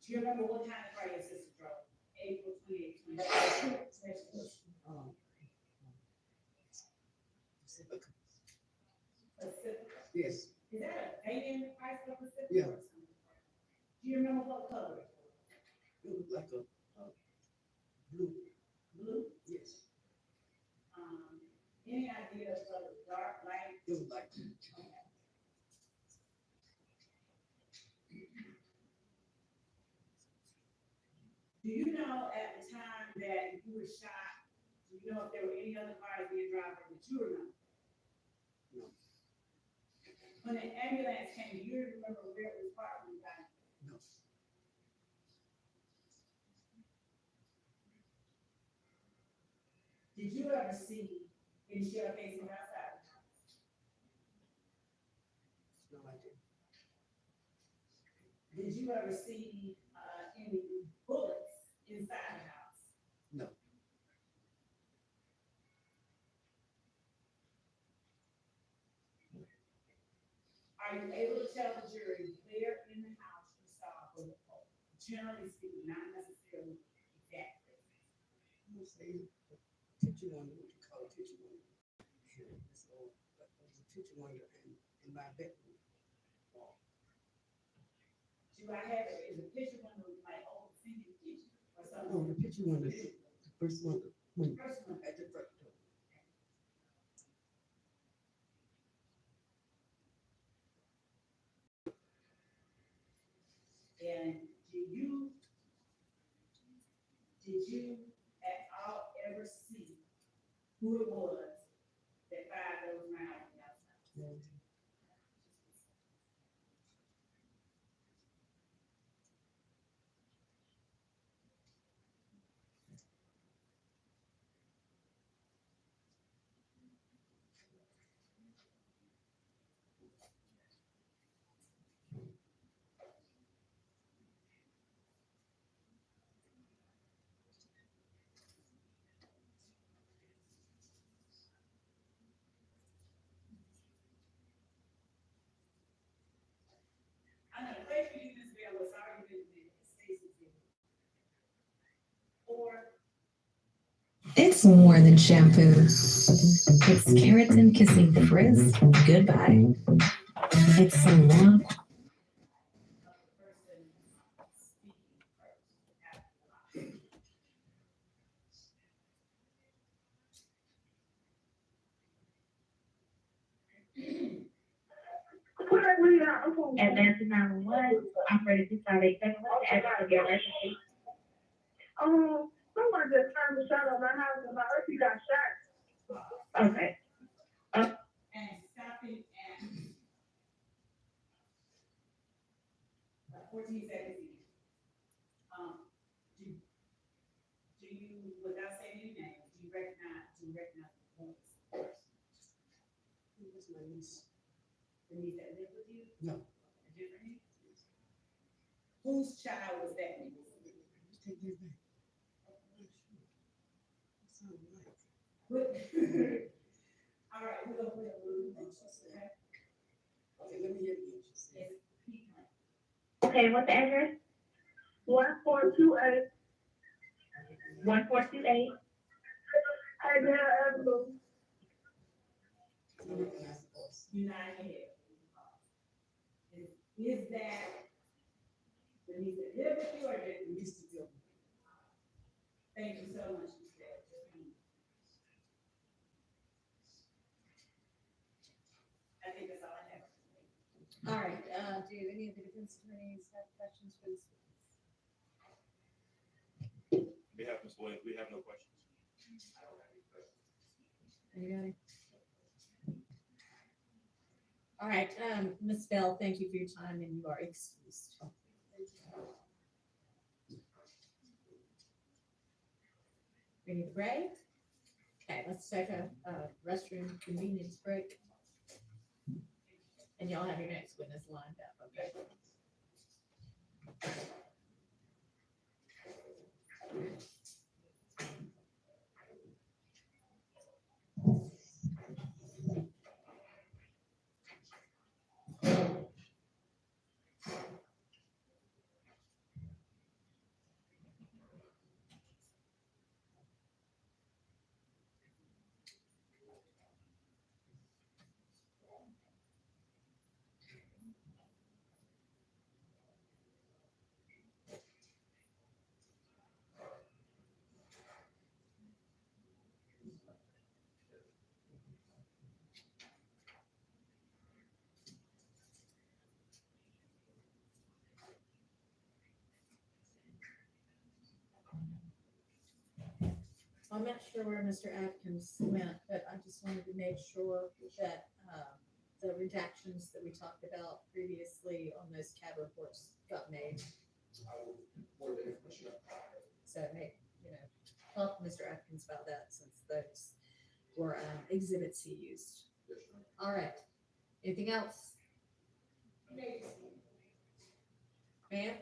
Speaker 14: Do you remember what kind of car your sister drove? April 28th.
Speaker 11: Pacifica.
Speaker 14: Pacifica.
Speaker 11: Yes.
Speaker 14: Is that a Canadian Chrysler Pacifica?
Speaker 11: Yeah.
Speaker 14: Or something? Do you remember what color it was?
Speaker 11: It was like a blue.
Speaker 14: Blue?
Speaker 11: Yes.
Speaker 14: Any idea of whether it was dark, light?
Speaker 11: It was like.
Speaker 14: Do you know at the time that you were shot, do you know if there were any other cars in your driveway that you remember?
Speaker 11: No.
Speaker 14: When the ambulance came, do you remember where it was parked when you got it?
Speaker 11: No.
Speaker 14: Did you ever see any shell casing outside the house?
Speaker 11: No, I didn't.
Speaker 14: Did you ever see any bullets inside the house?
Speaker 11: No.
Speaker 14: Are you able to tell the jury where in the house you saw a bullet hole? Generally speaking, not necessarily exactly.
Speaker 11: I'm gonna say kitchen window, what you call a kitchen window. Here, this old, but there's a kitchen window in my bedroom wall.
Speaker 14: Do I have it, is a picture window like old single kitchen or something?
Speaker 11: No, the kitchen window, the first window,
Speaker 14: First one.
Speaker 11: at the front door.
Speaker 14: And did you at all ever see who it was that fired those rounds on the outside?
Speaker 11: Yeah.
Speaker 7: It's more than shampoo. It's keratin kissing frizz goodbye. It's salon.
Speaker 10: Atlanta 911, operator 258 what's the address of your emergency? Someone just turned the shot on my house and my auntie got shot. Okay.
Speaker 14: And stopping at 14 seconds each. Do you, without saying any names, do you recognize the voice? Who was my niece? The niece that lived with you?
Speaker 11: No.
Speaker 14: A different niece? Whose child was that niece?
Speaker 11: Take this back.
Speaker 14: All right, we're gonna put a little anxious, okay?
Speaker 11: Okay, let me hear the inches.
Speaker 10: Okay, what's the address? 1428. 1428.
Speaker 14: Idea Avenue. United Health. Is that the niece that lived with you or the niece that lived with you? Thank you so much, Ms. Bell. I think that's all I have.
Speaker 4: All right, do any of the defense attorneys have questions for this?
Speaker 13: We have, Ms. Williams, we have no questions.
Speaker 4: Anybody? All right, Ms. Bell, thank you for your time and you are excused. We need a break. Okay, let's take a restroom convenience break. And y'all have your next witness lined up, okay? I'm not sure where Mr. Atkins went, but I just wanted to make sure that the redactions that we talked about previously on those CAD reports got made. So, hey, talk to Mr. Atkins about that since those were exhibits he used. All right. Anything else? Ma'am?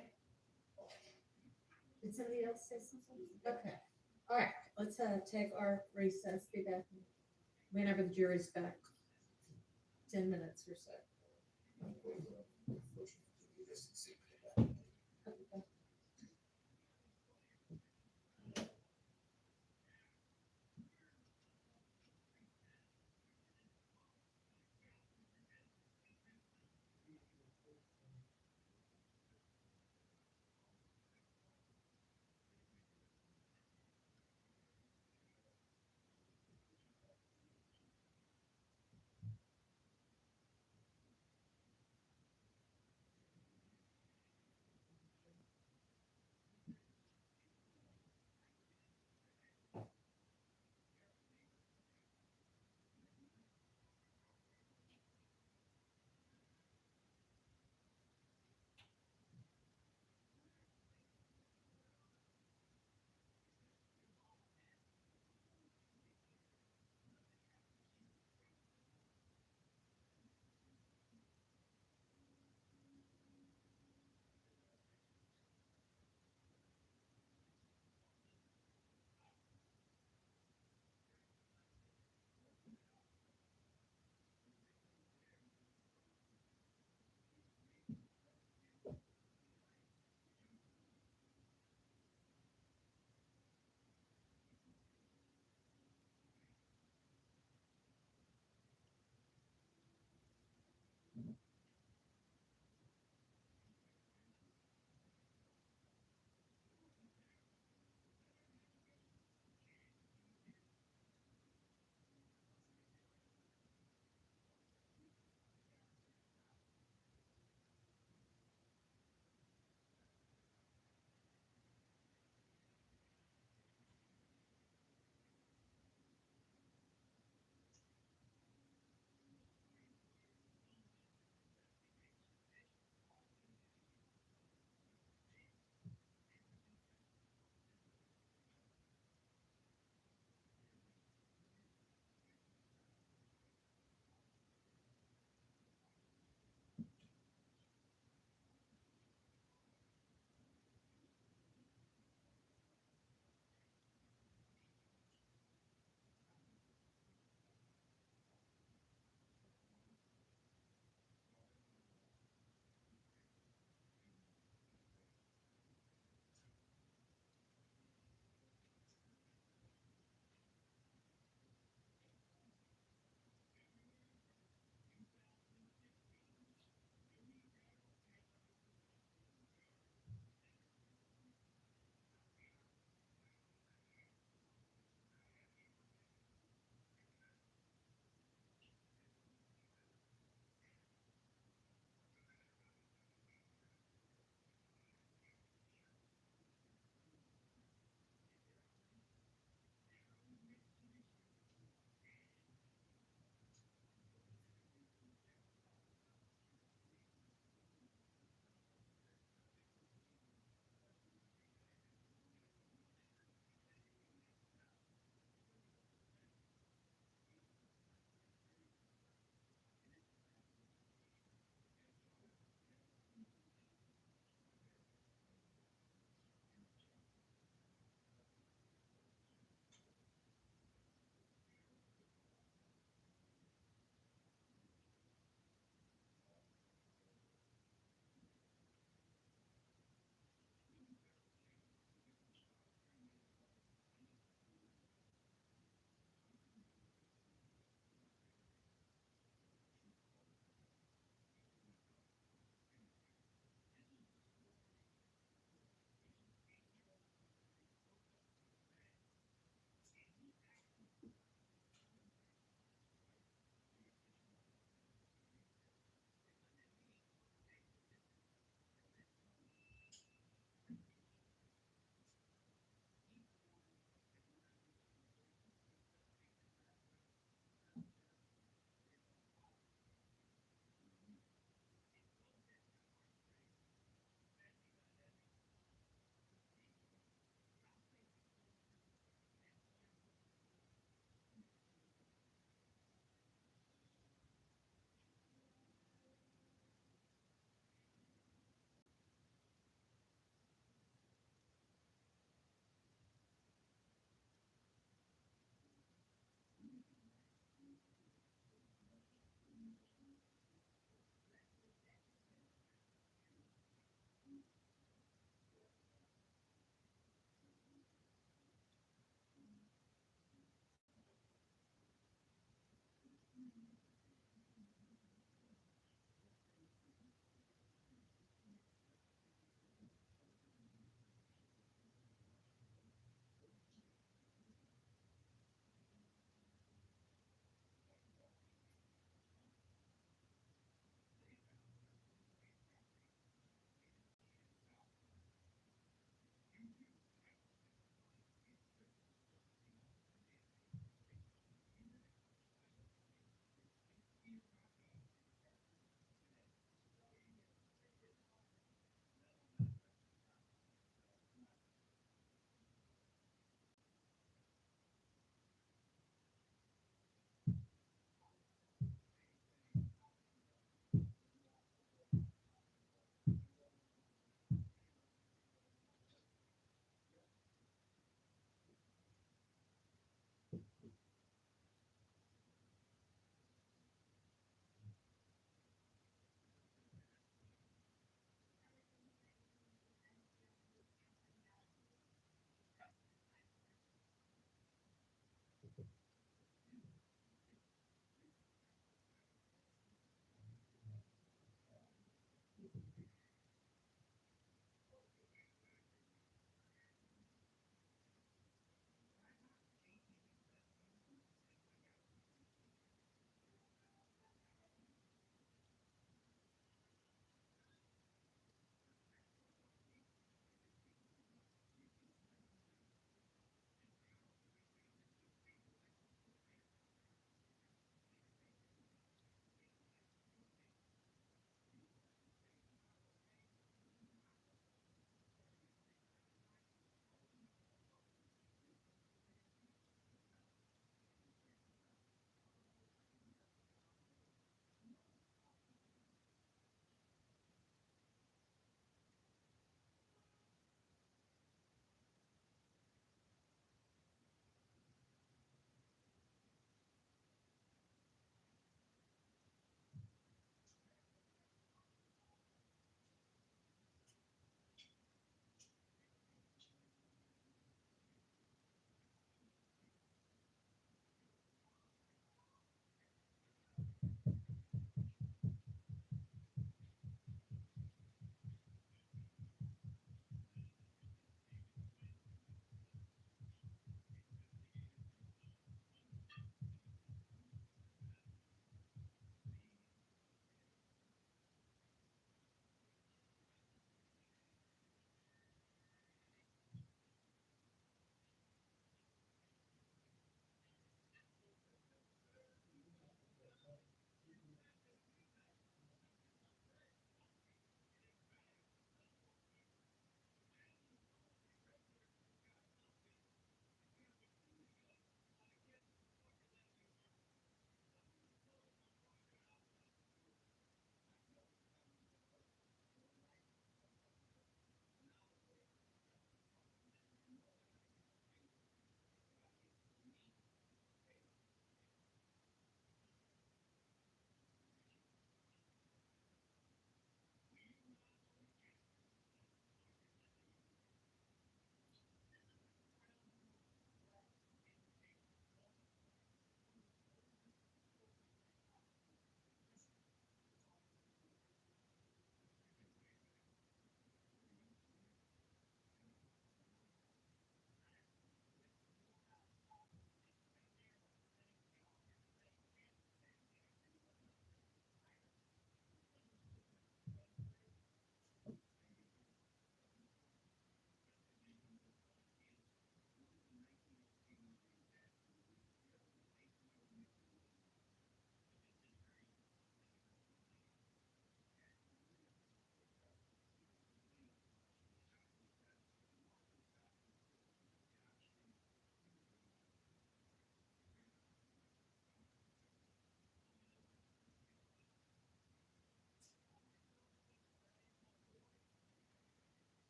Speaker 4: Did somebody else say something? Okay. All right, let's take our recess, be back whenever the jury's back. 10 minutes or so.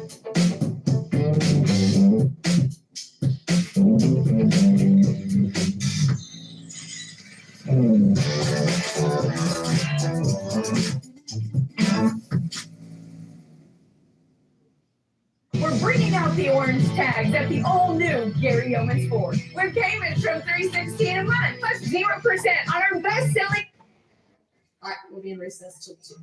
Speaker 15: We're bringing out the orange tags at the all-new Gary Yeoman's Ford, with payments from $316 a month, plus 0% on our best-selling.
Speaker 4: All right, we'll be in recess till 2.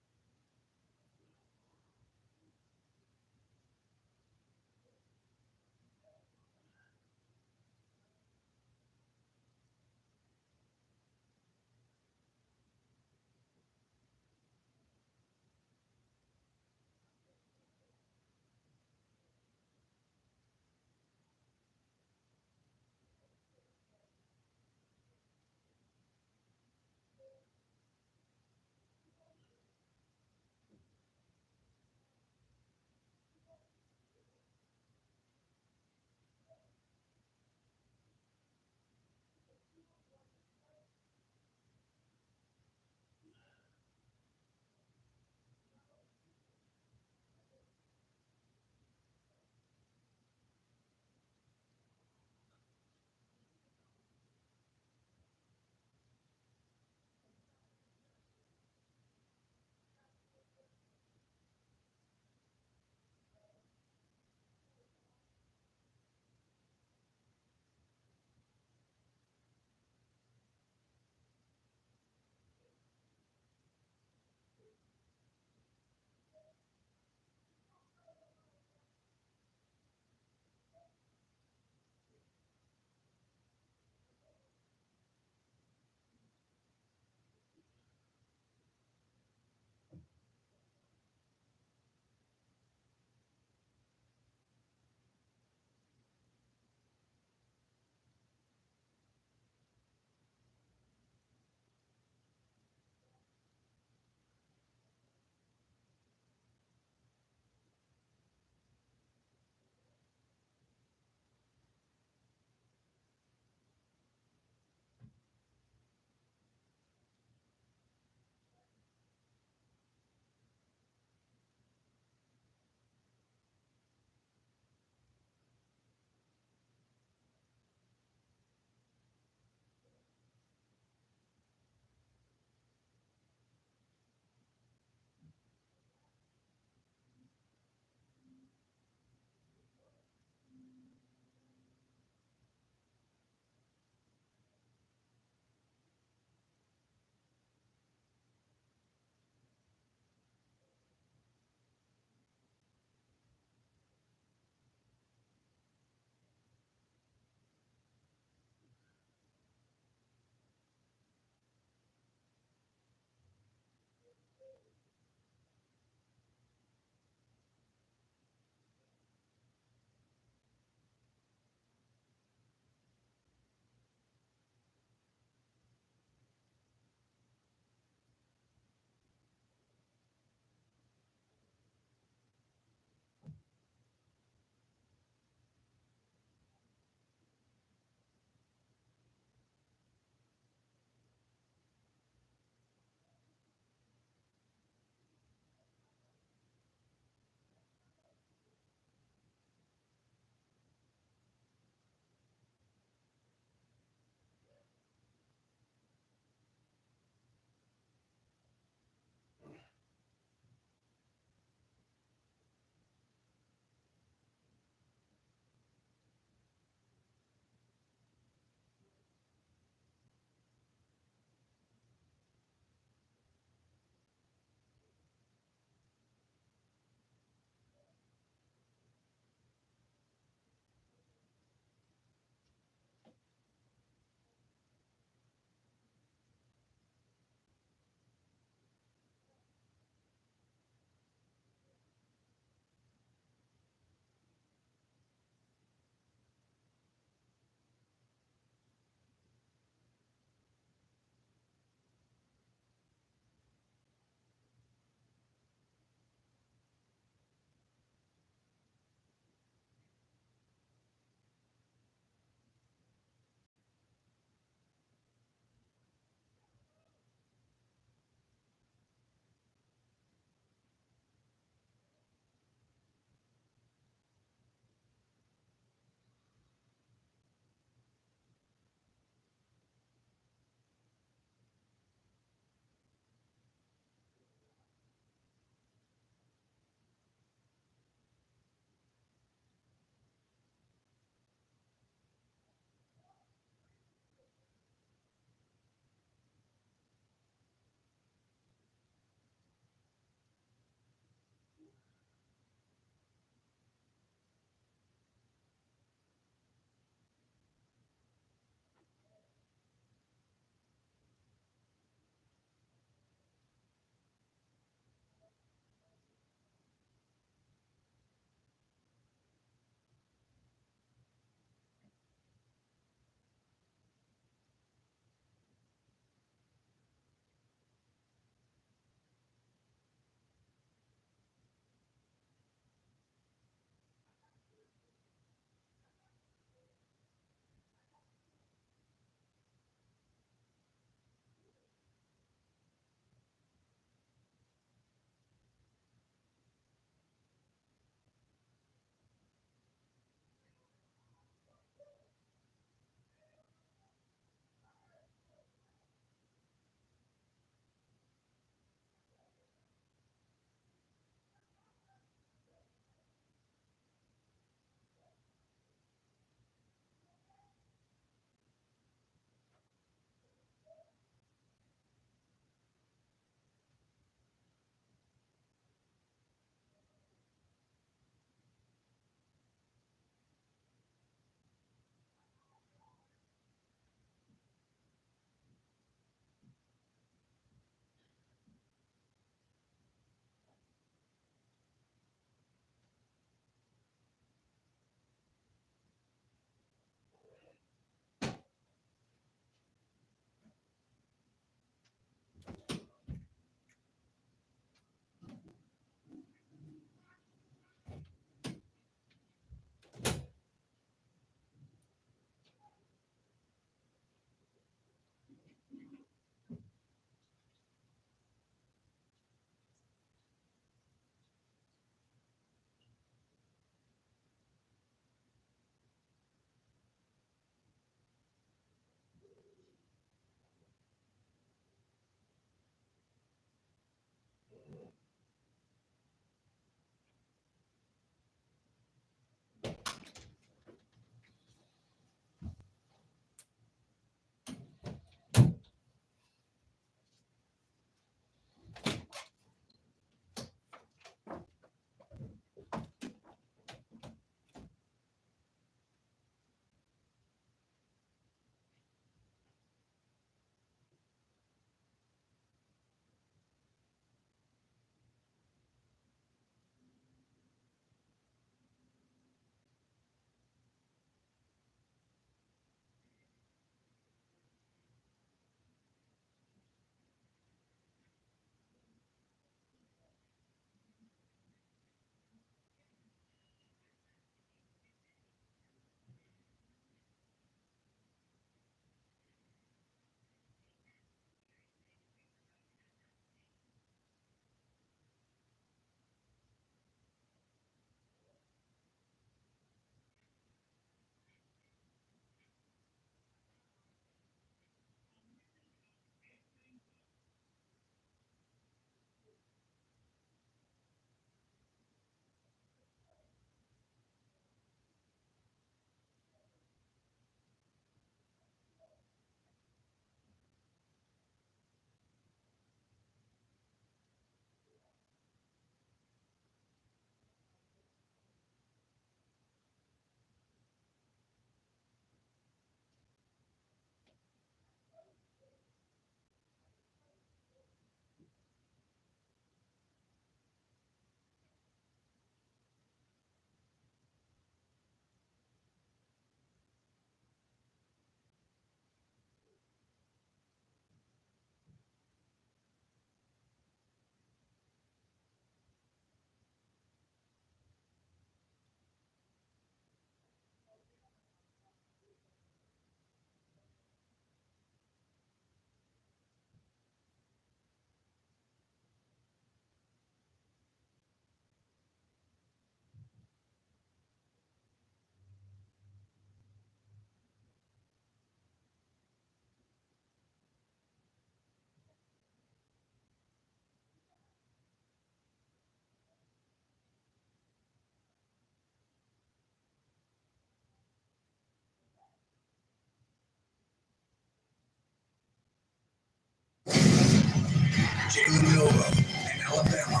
Speaker 2: Jalen Milroe and Alabama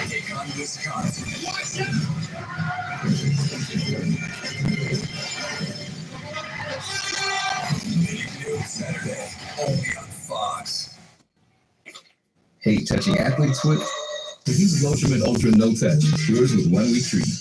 Speaker 2: take on Wisconsin. Watch out! Big Noon Saturday, only on Fox. Hate touching athlete's foot? Use Lotion Ultra No Touch. Yours with 1 week treatment.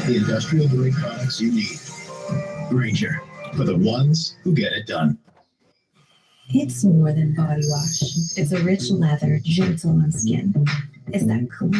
Speaker 16: the industrial grade products you need. Granger, for the ones who get it done.
Speaker 17: It's more than body wash. It's a rich lather, gentle on skin. Is that cool?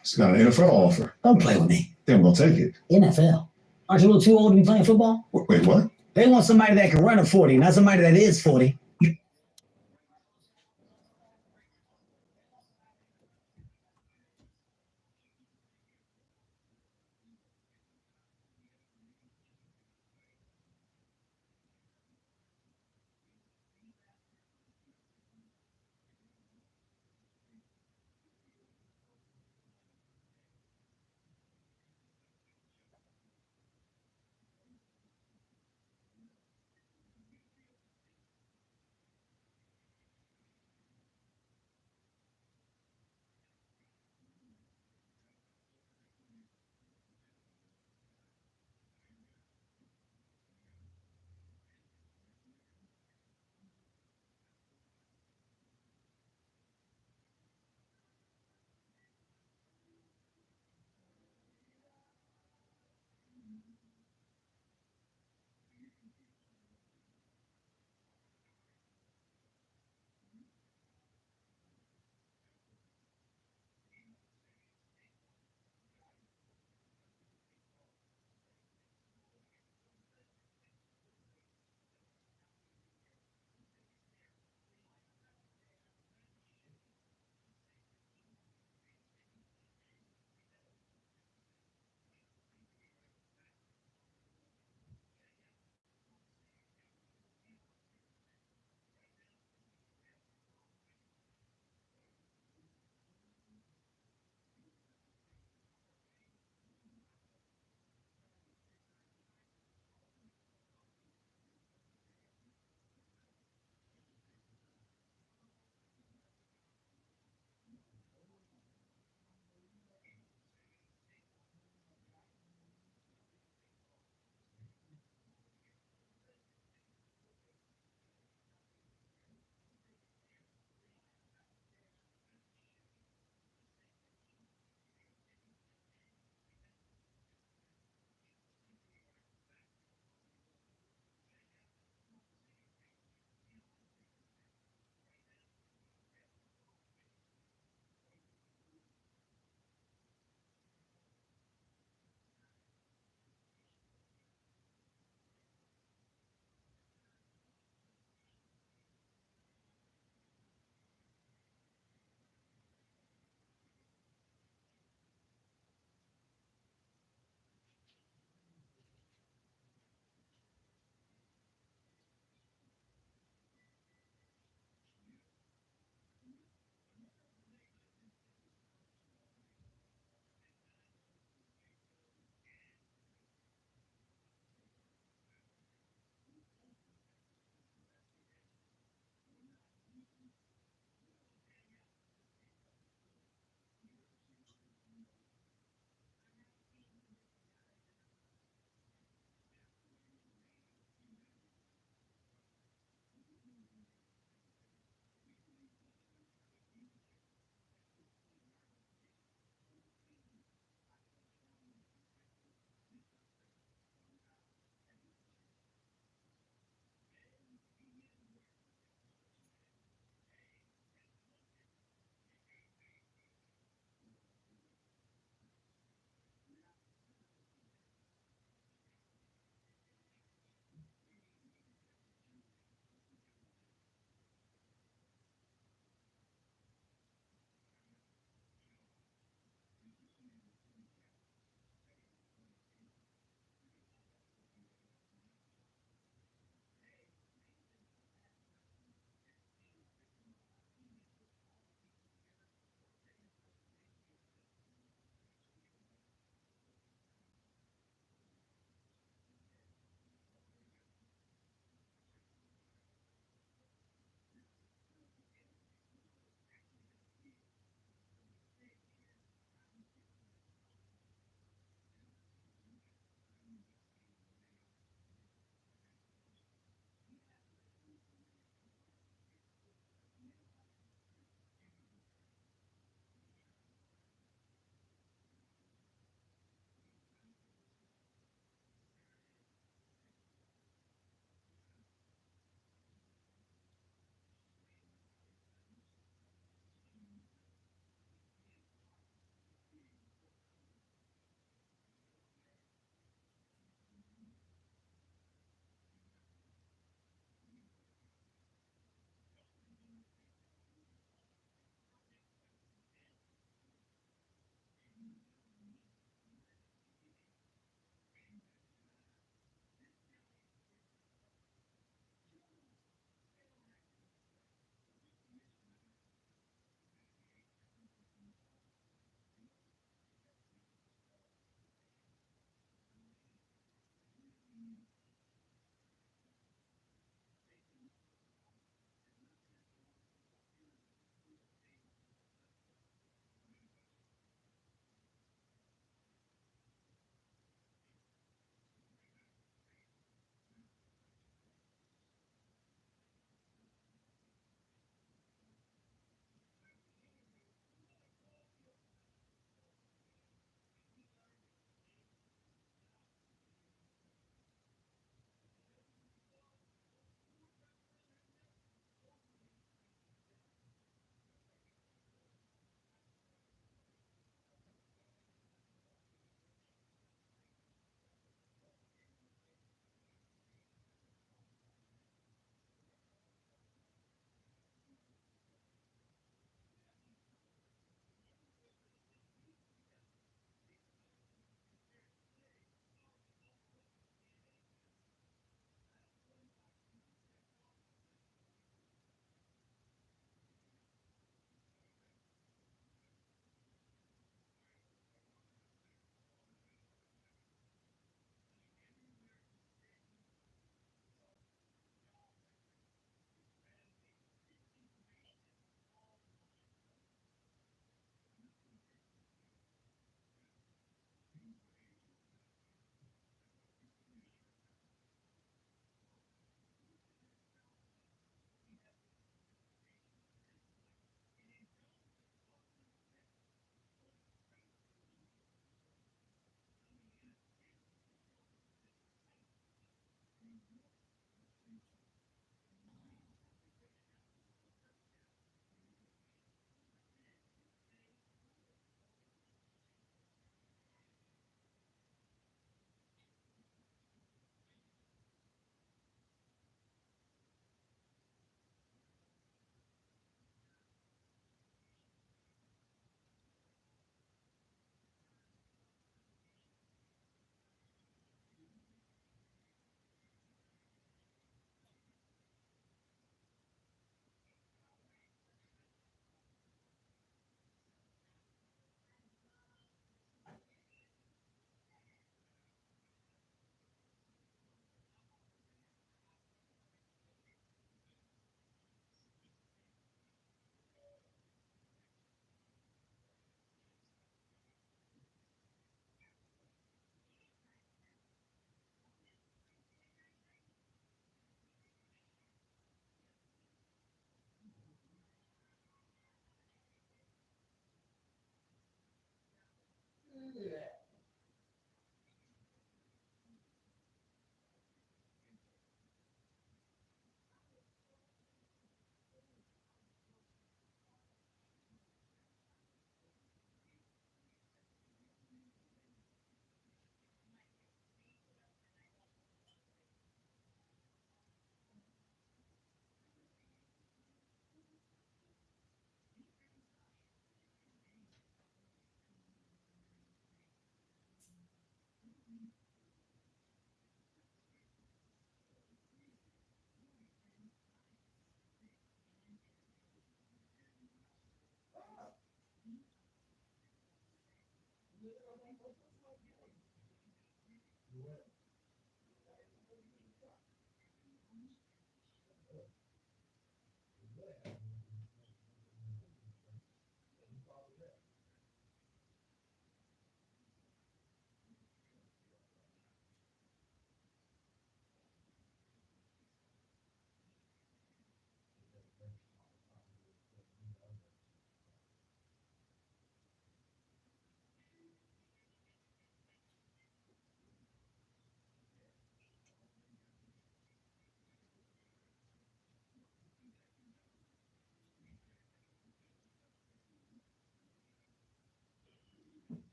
Speaker 16: It's got an NFL offer.
Speaker 18: Don't play with me.
Speaker 16: Then I'm gonna take it.
Speaker 18: NFL. Aren't you a little too old to be playing football?
Speaker 16: Wait, what?
Speaker 18: They want somebody that can run a 40, not somebody that is 40.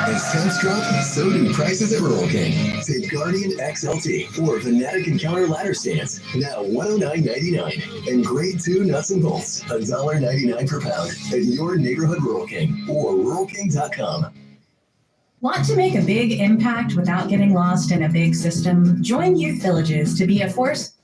Speaker 19: As temps drop, so do prices at Rural King. Take Guardian XLT or Fanatic Encounter ladder stands, now $109.99. And grade 2 nuts and bolts, $1.99 per pound at your neighborhood Rural King or ruralking.com.
Speaker 20: Want to make a big impact without getting lost in a big system? Join Youth Villages to be a force.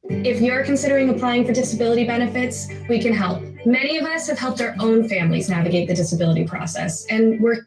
Speaker 15: If you're considering applying for disability benefits, we can help. Many of us have helped our own families navigate the disability process, and we're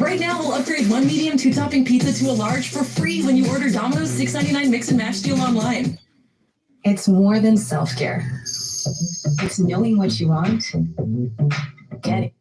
Speaker 21: Right now, we'll upgrade one medium, two topping pizza to a large for free when you order Domino's $6.99 mix and match deal online.
Speaker 17: It's more than self-care. It's knowing what you want, getting.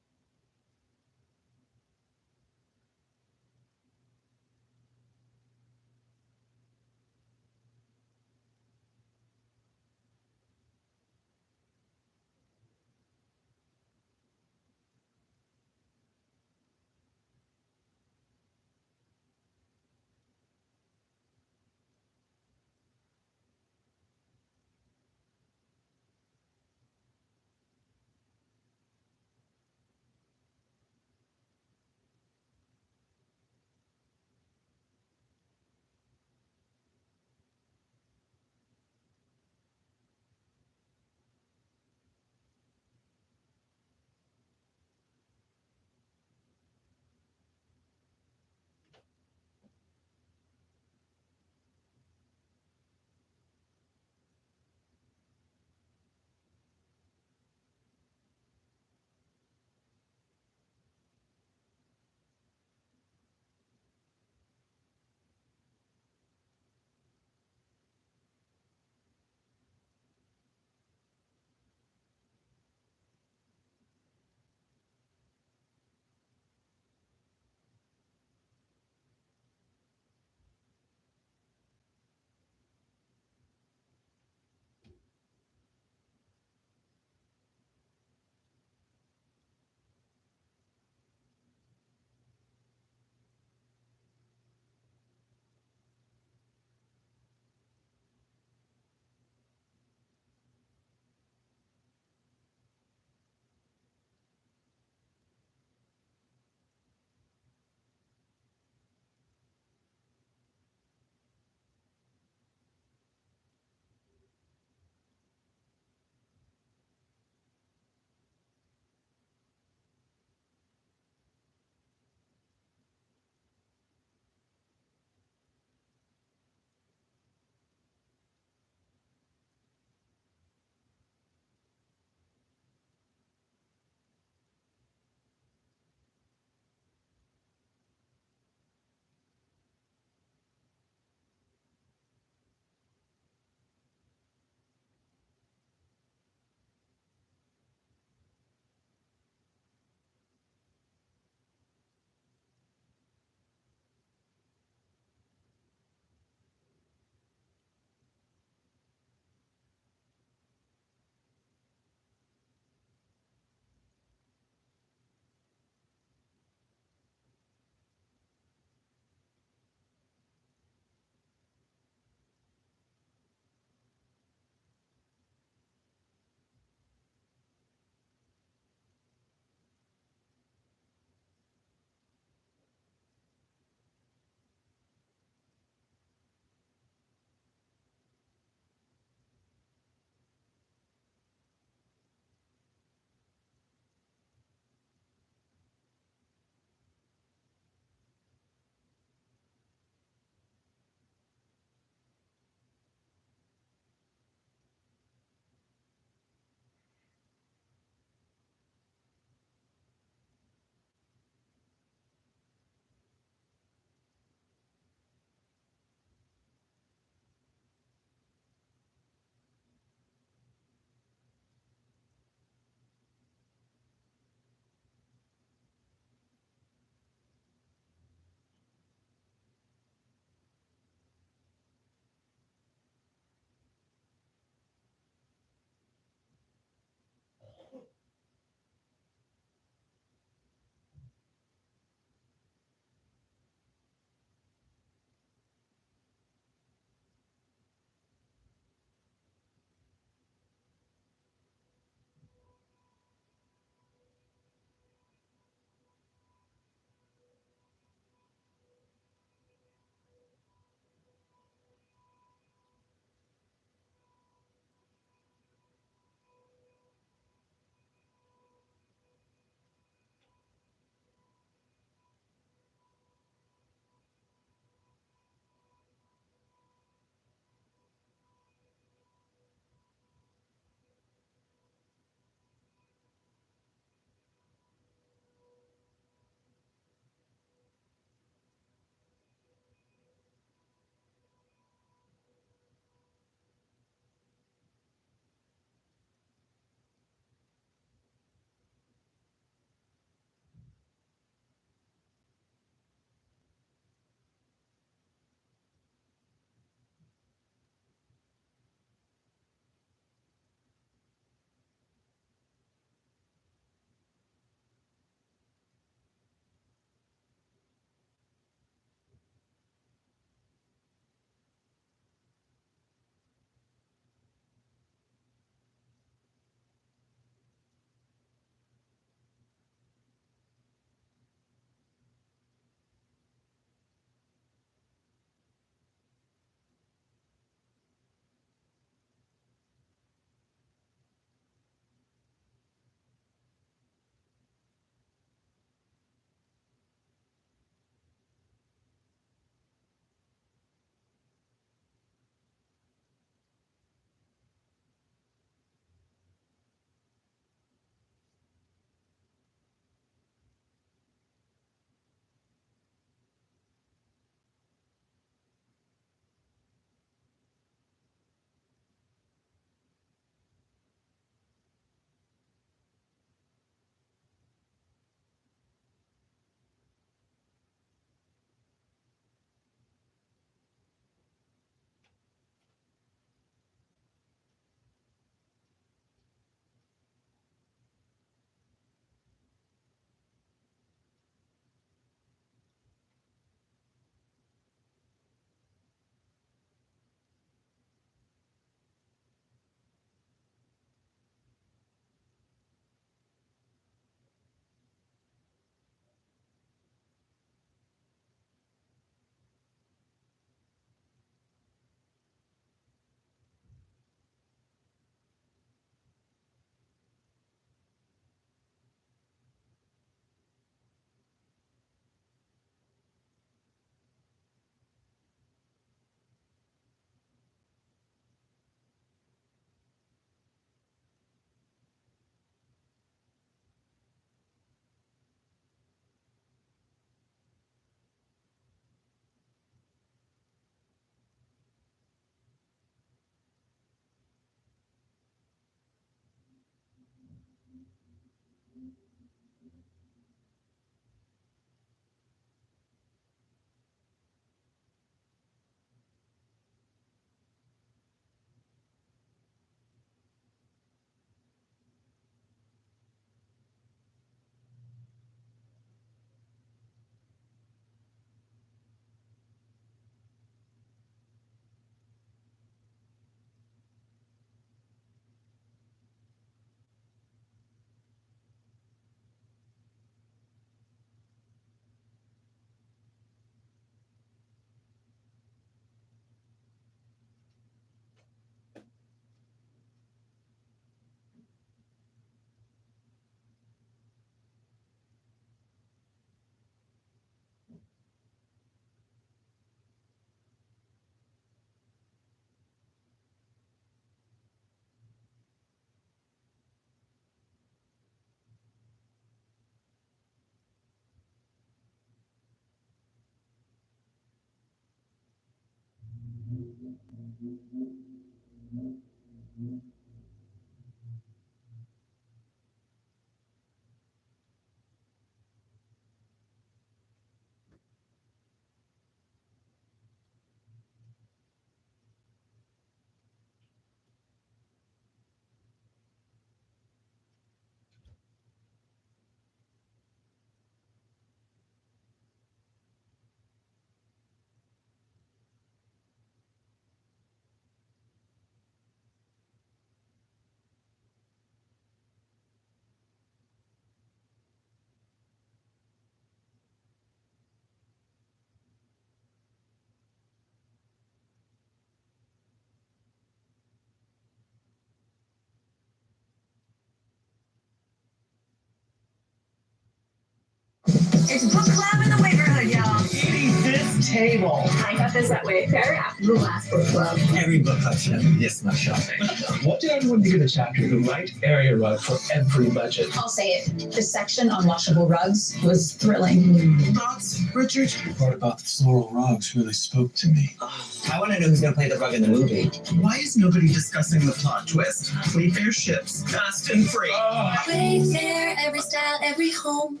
Speaker 21: It's book club in the neighborhood, y'all. Eating this table.
Speaker 15: I got this at Wayfair after the last book club.
Speaker 18: Every book club should have this much shopping.
Speaker 16: What did everyone think of the chapter, The Right Area Rug for Every Budget?
Speaker 1: I'll say it. The section on washable rugs was thrilling.
Speaker 16: Thoughts, Richard? The part about the floral rugs really spoke to me.
Speaker 18: I want to know who's going to play the rug in the movie.
Speaker 16: Why is nobody discussing the plot twist? Wayfair ships, fast and free.
Speaker 17: Wayfair, every style, every home.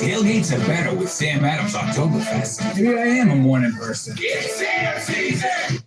Speaker 2: Tailgates are better with Sam Adams Oktoberfest. Maybe I am a morning person. It's Sam season!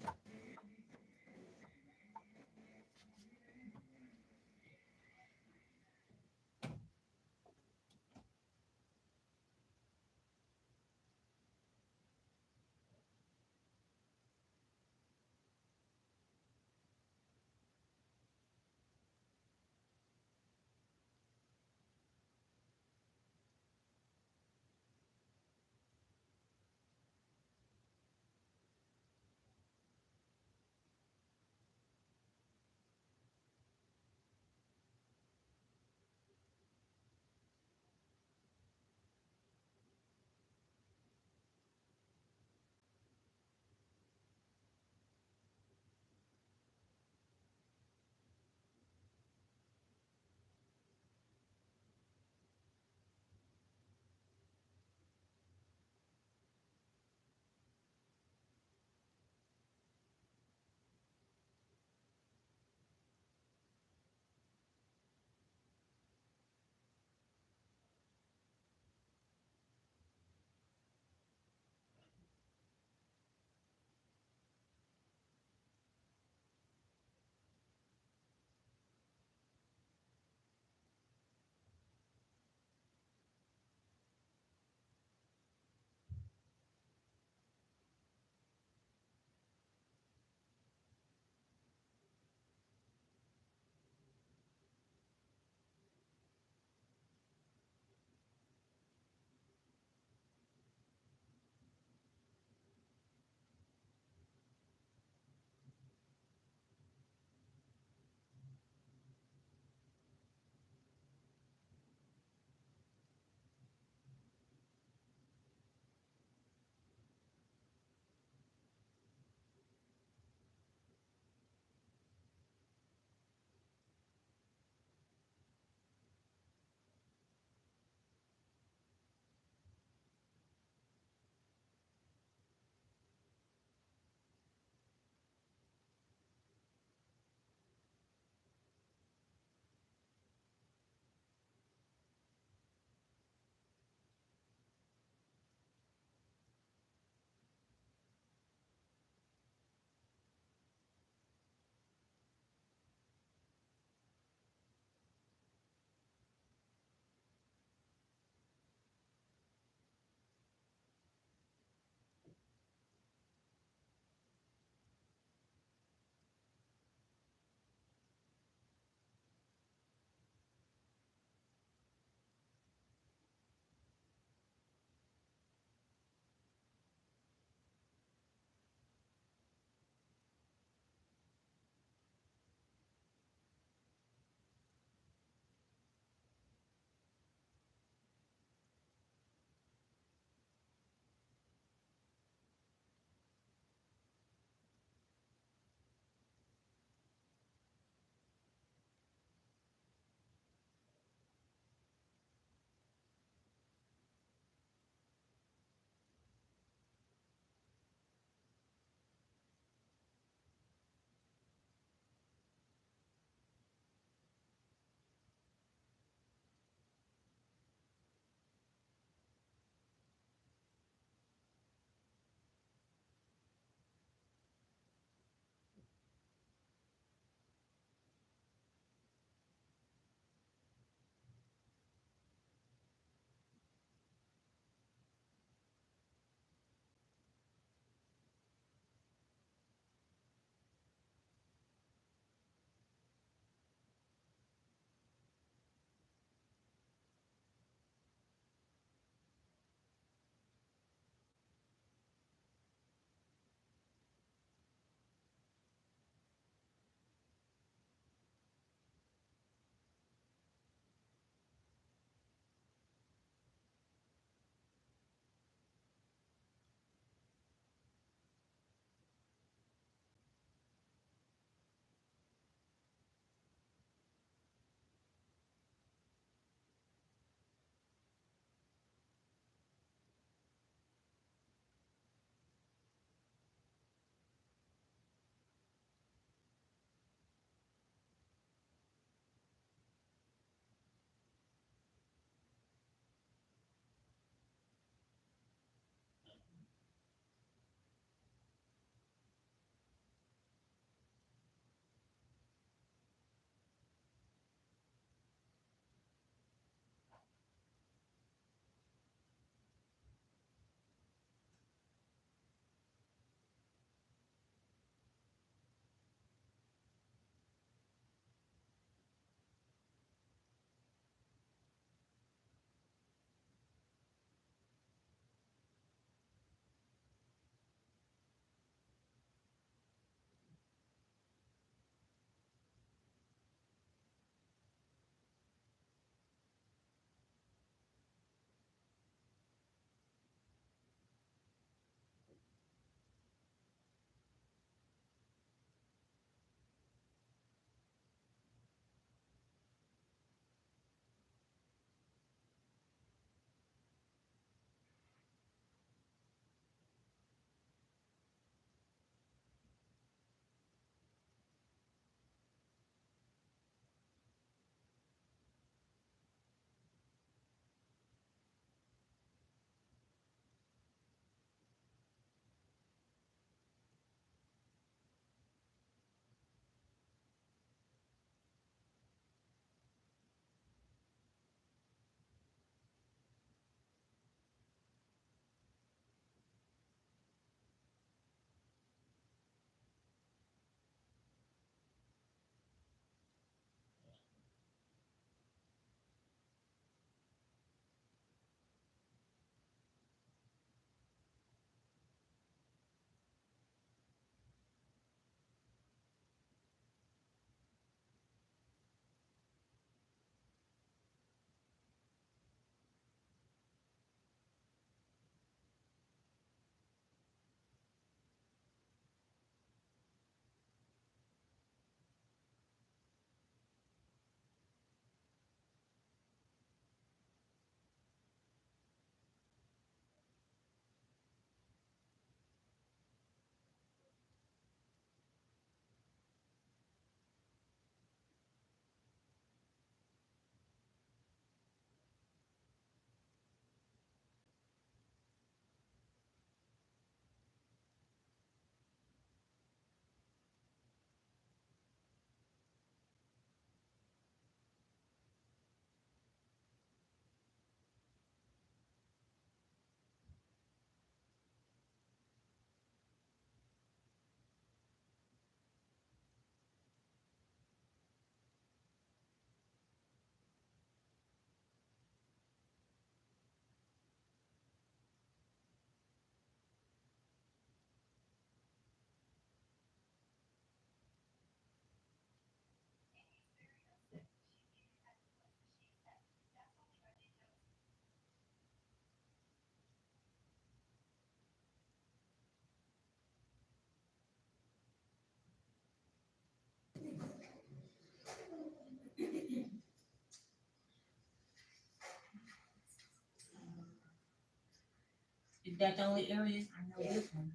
Speaker 3: That the only area? I know this one.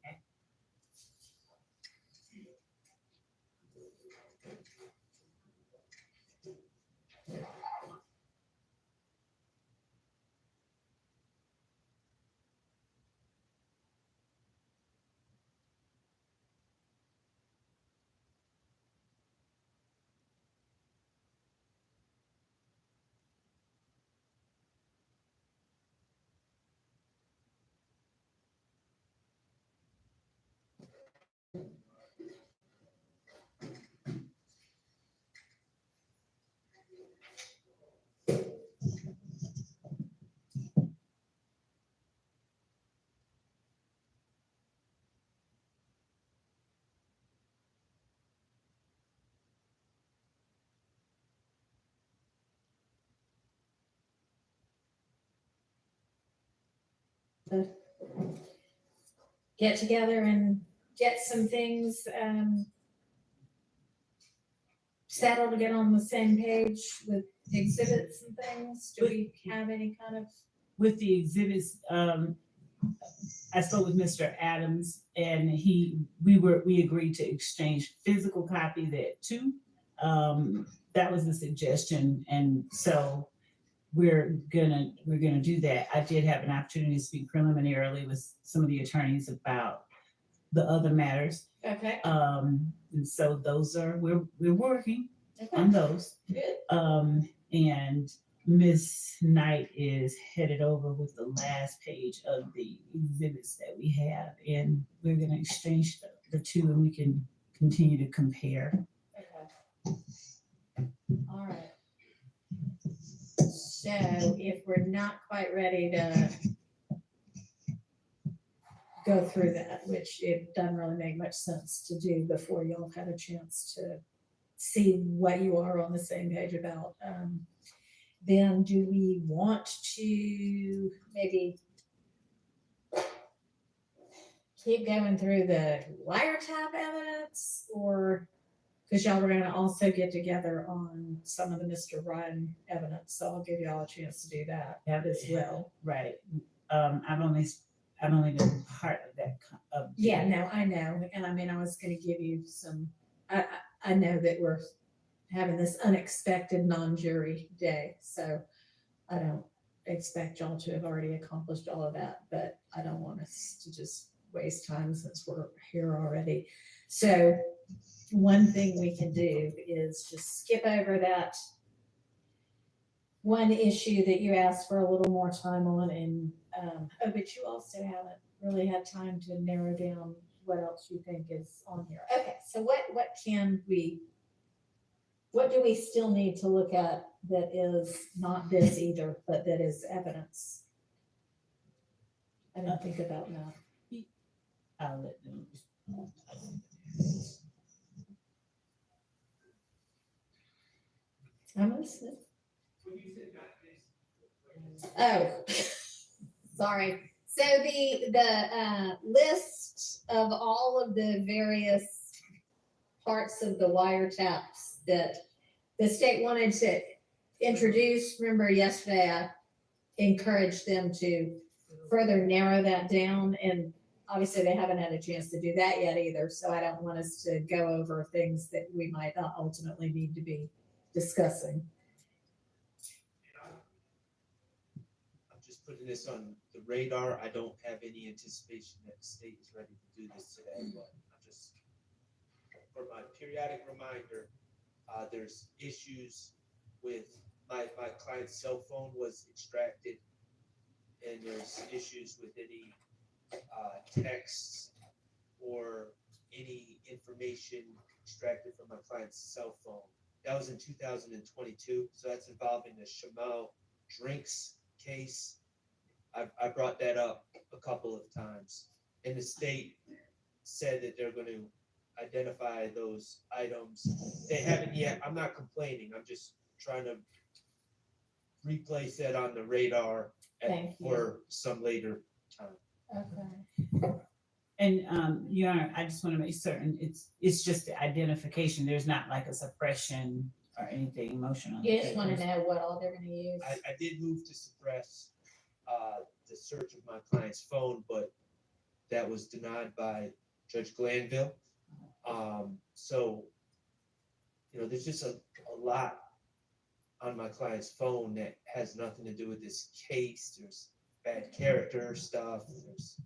Speaker 3: Okay.
Speaker 4: Get together and get some things settled to get on the same page with exhibits and things? Do we have any kind of?
Speaker 14: With the exhibits, I spoke with Mr. Adams and we agreed to exchange physical copies at 2. That was the suggestion, and so we're gonna do that. I did have an opportunity to speak preliminarily with some of the attorneys about the other matters.
Speaker 4: Okay.
Speaker 14: And so those are we're working
Speaker 4: Okay.
Speaker 14: on those.
Speaker 4: Good.
Speaker 14: And Miss Knight is headed over with the last page of the exhibits that we have, and we're gonna exchange the 2, and we can continue to compare.
Speaker 4: Okay. All right. So if we're not quite ready to go through that, which it doesn't really make much sense to do before y'all had a chance to see what you are on the same page about, then do we want to maybe keep going through the wiretap evidence, or because y'all were going to also get together on some of the Mr. Ryan evidence, so I'll give y'all a chance to do that as well.
Speaker 14: Right. I've only been part of that.
Speaker 4: Yeah, no, I know, and I mean, I was going to give you some. I know that we're having this unexpected non-jury day, so I don't expect y'all to have already accomplished all of that, but I don't want us to just waste time since we're here already. So one thing we can do is just skip over that one issue that you asked for a little more time on, and but you also haven't really had time to narrow down what else you think is on here. Okay, so what do we still need to look at that is not this either, but that is evidence? I didn't think about that.
Speaker 14: I'll let them.
Speaker 4: I'm listening. Oh, sorry. So the list of all of the various parts of the wiretaps that the state wanted to introduce. Remember yesterday I encouraged them to further narrow that down, and obviously they haven't had a chance to do that yet either. So I don't want us to go over things that we might not ultimately need to be discussing.
Speaker 22: I'm just putting this on the radar. I don't have any anticipation that the state is ready to do this today, but I'm just, for my periodic reminder, there's issues with my client's cell phone was extracted, and there's issues with any texts or any information extracted from my client's cell phone. That was in 2022, so that's involving the Chamel drinks case. I brought that up a couple of times, and the state said that they're going to identify those items. They haven't yet. I'm not complaining. I'm just trying to replace that on the radar for some later time.
Speaker 4: Okay.
Speaker 14: And Your Honor, I just want to make certain it's just the identification. There's not like a suppression or anything emotional.
Speaker 4: You just want to know what all they're going to use.
Speaker 22: I did move to suppress the the search of my client's phone, but that was denied by Judge Glanville. So, you know, there's just a lot on my client's phone that has nothing to do with this case. There's bad character stuff. There's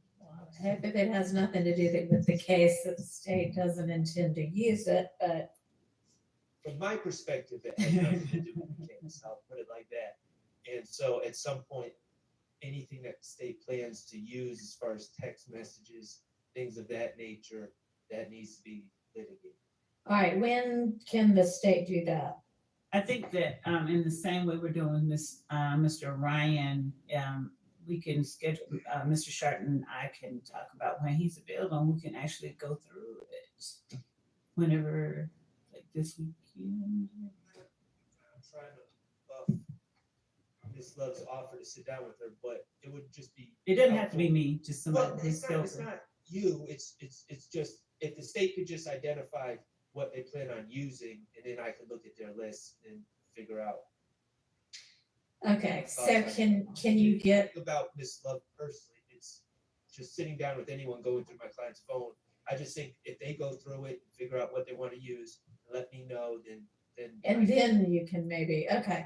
Speaker 4: If it has nothing to do with the case, that the state doesn't intend to use it, but
Speaker 22: from my perspective, it has nothing to do with the case. I'll put it like that. And so at some point, anything that the state plans to use as far as text messages, things of that nature, that needs to be litigated.
Speaker 4: all right, when can the state do that?
Speaker 14: I think that in the same way we're doing this, Mr. Ryan, we can schedule, Mr. Sharp and I can talk about when he's available, and we can actually go through it whenever, like this weekend.
Speaker 22: I'm trying to Miss Love's offer to sit down with her, but it would just be.
Speaker 14: It doesn't have to be me, just somebody
Speaker 22: Well,
Speaker 14: who's
Speaker 22: it's not you, it's just, if the state could just identify what they plan on using, and then I could look at their list and figure out.
Speaker 4: Okay, so can you get,
Speaker 22: About Miss Love personally, it's just sitting down with anyone going through my client's phone. I just think if they go through it and figure out what they want to use, let me know, then.
Speaker 4: and then you can maybe, okay.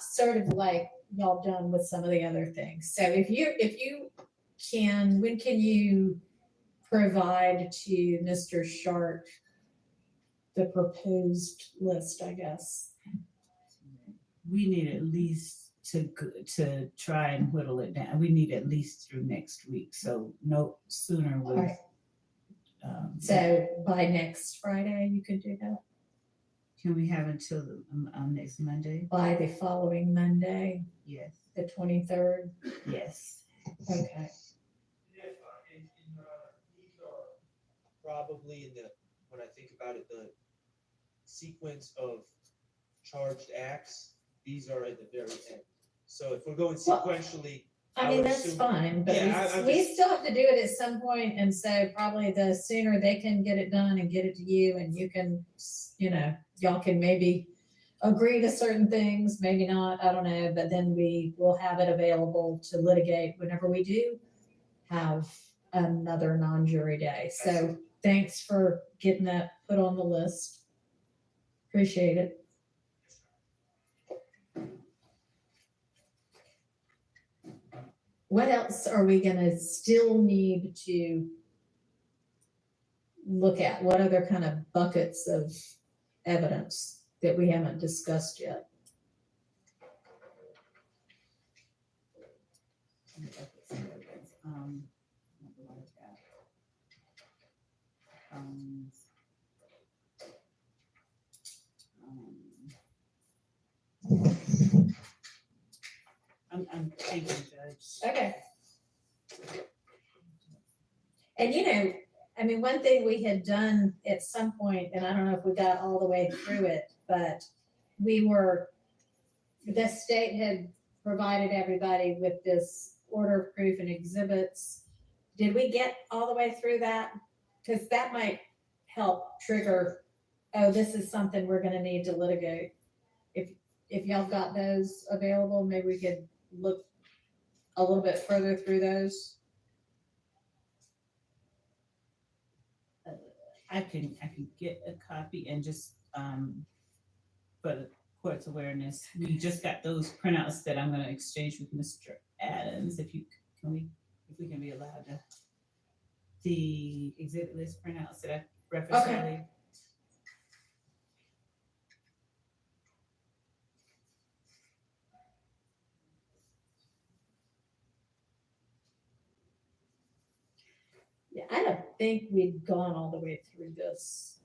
Speaker 4: Sort of like y'all done with some of the other things. So if you can, when can you provide to Mr. Sharp the proposed list, I guess?
Speaker 14: We need at least to try and whittle it down. We need at least through next week, so no sooner
Speaker 4: All
Speaker 14: with.
Speaker 4: right. So by next Friday, you could do that?
Speaker 14: Can we have until next Monday?
Speaker 4: By the following Monday,
Speaker 14: Yes.
Speaker 4: the 23rd?
Speaker 14: Yes.
Speaker 4: Okay.
Speaker 22: These are probably when I think about it, the sequence of charged acts, these are at the very end. So if we're going sequentially.
Speaker 4: I mean,
Speaker 22: would
Speaker 4: that's
Speaker 22: assume-
Speaker 4: fine, but
Speaker 22: Yeah,
Speaker 4: we still have to do it at some point, and so probably the sooner they can get it done and get it to you, and you can, you know, y'all can maybe agree to certain things, maybe not, I don't know, but then we will have it available to litigate whenever we do have another non-jury day. So thanks for getting that put on the list. Appreciate it. What else are we gonna still need to look at? What other kind of buckets of evidence that we haven't discussed yet?
Speaker 14: I'm thinking, Judge.
Speaker 4: Okay. And you know, I mean, one thing we had done at some point, and I don't know if we got all the way through it, but the state had provided everybody with this order of proof and exhibits. Did we get all the way through that? Because that might help trigger, oh, this is something we're gonna need to litigate. If y'all got those available, maybe we could look a little bit further through those.
Speaker 14: I can get a copy and just, for the court's awareness, we just got those printouts that I'm gonna exchange with Mr. Adams, if we can be allowed to. The exhibit list printouts that I referenced
Speaker 4: Okay.
Speaker 14: earlier.
Speaker 4: Yeah, I don't think we've gone all the way through this.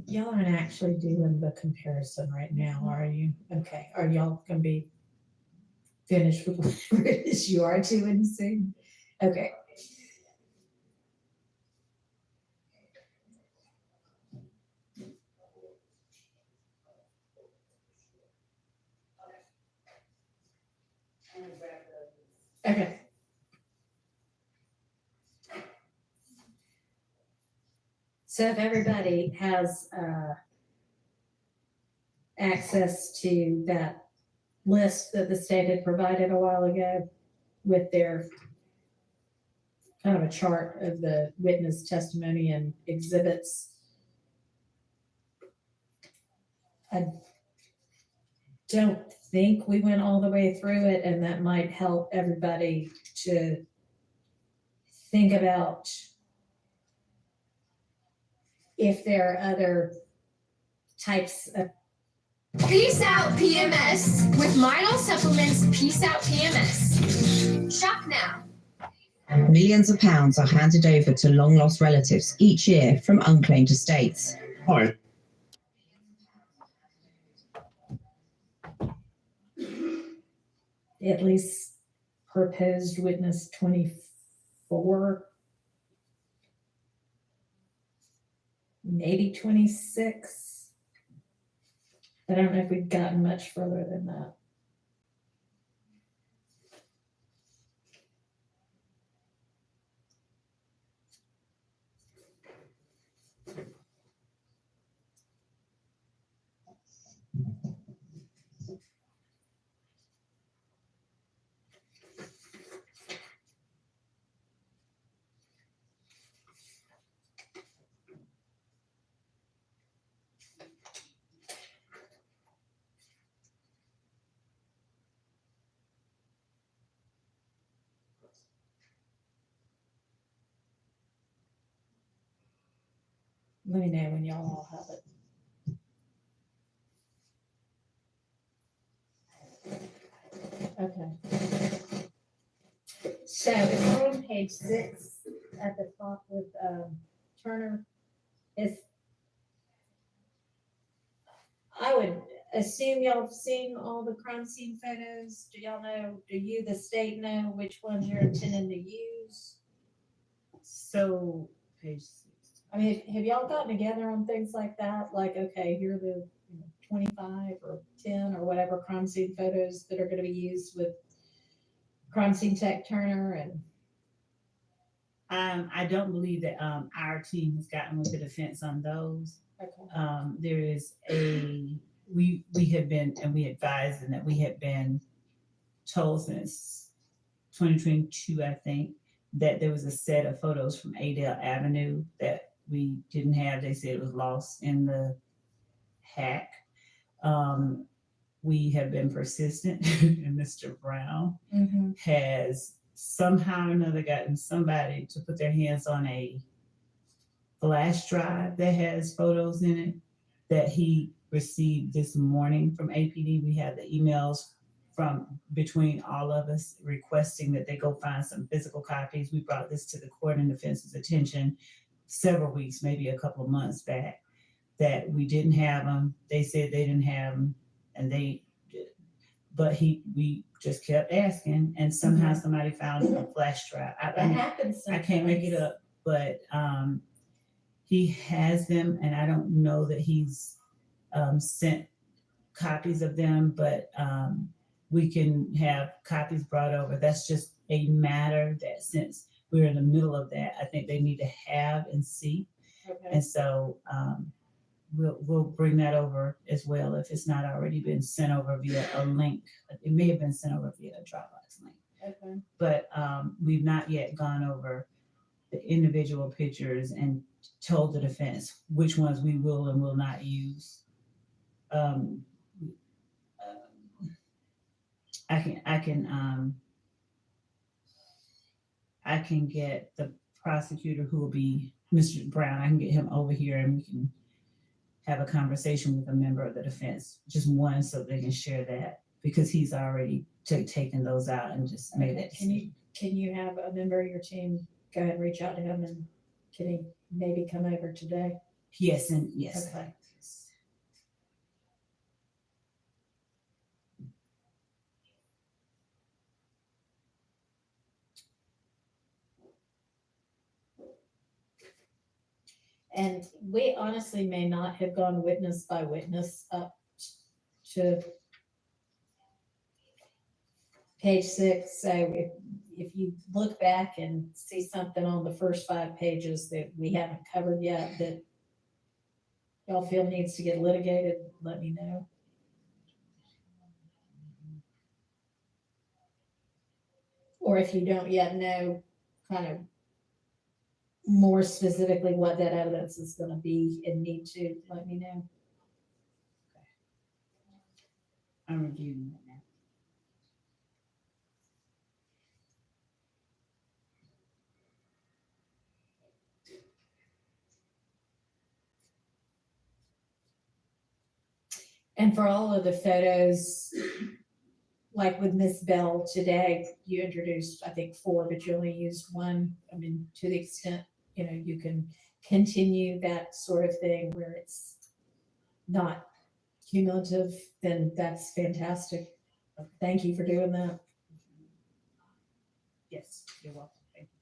Speaker 4: Y'all aren't actually doing the comparison right now, are you? Okay, are y'all gonna be finished with whatever it is you are doing soon? Okay. Okay. So if everybody has access to that list that the state had provided a while ago with their kind of a chart of the witness testimony and exhibits, I don't think we went all the way through it, and that might help everybody to think about if there are other types of.
Speaker 15: Peace out PMS with Midol Supplements Peace Out PMS. Shop now.
Speaker 17: Millions of pounds are handed over to long lost relatives each year from unclaimed estates.
Speaker 16: Hi.
Speaker 4: At least proposed witness 24, maybe 26. I don't know if we've gotten much further than that. Let me know when y'all all have it. Okay. So it's on page 6 at the top with Turner. I would assume y'all have seen all the crime scene photos. Do y'all know, do you, the state, know which ones you're intending to use?
Speaker 12: So, page 6.
Speaker 4: I mean, have y'all gotten together on things like that? Like, okay, here are the 25 or 10 or whatever crime scene photos that are going to be used with crime scene tech Turner and.
Speaker 12: I don't believe that our team has gotten with the defense on those.
Speaker 4: Okay.
Speaker 12: There is we have been, and we advised them that we have been told since 2022, I think, that there was a set of photos from Adele Avenue that we didn't have. They said it was lost in the hack. We have been persistent, and Mr. Brown has somehow or another gotten somebody to put their hands on a flash drive that has photos in it that he received this morning from APD. We had the emails from between all of us requesting that they go find some physical copies. We brought this to the court and defense's attention several weeks, maybe a couple of months back, that we didn't have them. They said they didn't have them, and we just kept asking, and somehow somebody found a flash drive.
Speaker 4: That happens
Speaker 12: I can't make it up, but he has them, and I don't know that he's sent copies of them, but we can have copies brought over. That's just a matter that, since we're in the middle of that, I think they need to have and see.
Speaker 4: Okay.
Speaker 12: And so we'll bring that over as well if it's not already been sent over via a link. It may have been sent over via a Dropbox link.
Speaker 4: Okay.
Speaker 12: But we've not yet gone over the individual pictures and told the defense which ones we will and will not use. I can get the prosecutor who will be Mr. Brown. I can get him over here and we can have a conversation with a member of the defense, just one, so they can share that, because he's already taken those out and just made that.
Speaker 4: Can you have a member of your team go ahead and reach out to him, and can he maybe come over today?
Speaker 12: Yes, and yes.
Speaker 4: Okay. And we honestly may not have gone witness by witness up to page 6. So if you look back and see something on the first 5 pages that we haven't covered yet that y'all feel needs to get litigated, let me know. Or if you don't yet know kind of more specifically what that evidence is going to be and need to, let me know.
Speaker 12: I'm reviewing it now.
Speaker 4: And for all of the photos, like with Miss Bell today, you introduced, I think, 4, but you only used 1. I mean, to the extent, you can continue that sort of thing where it's not cumulative, then that's fantastic. Thank you for doing that.
Speaker 12: Yes, you're welcome. Thank you.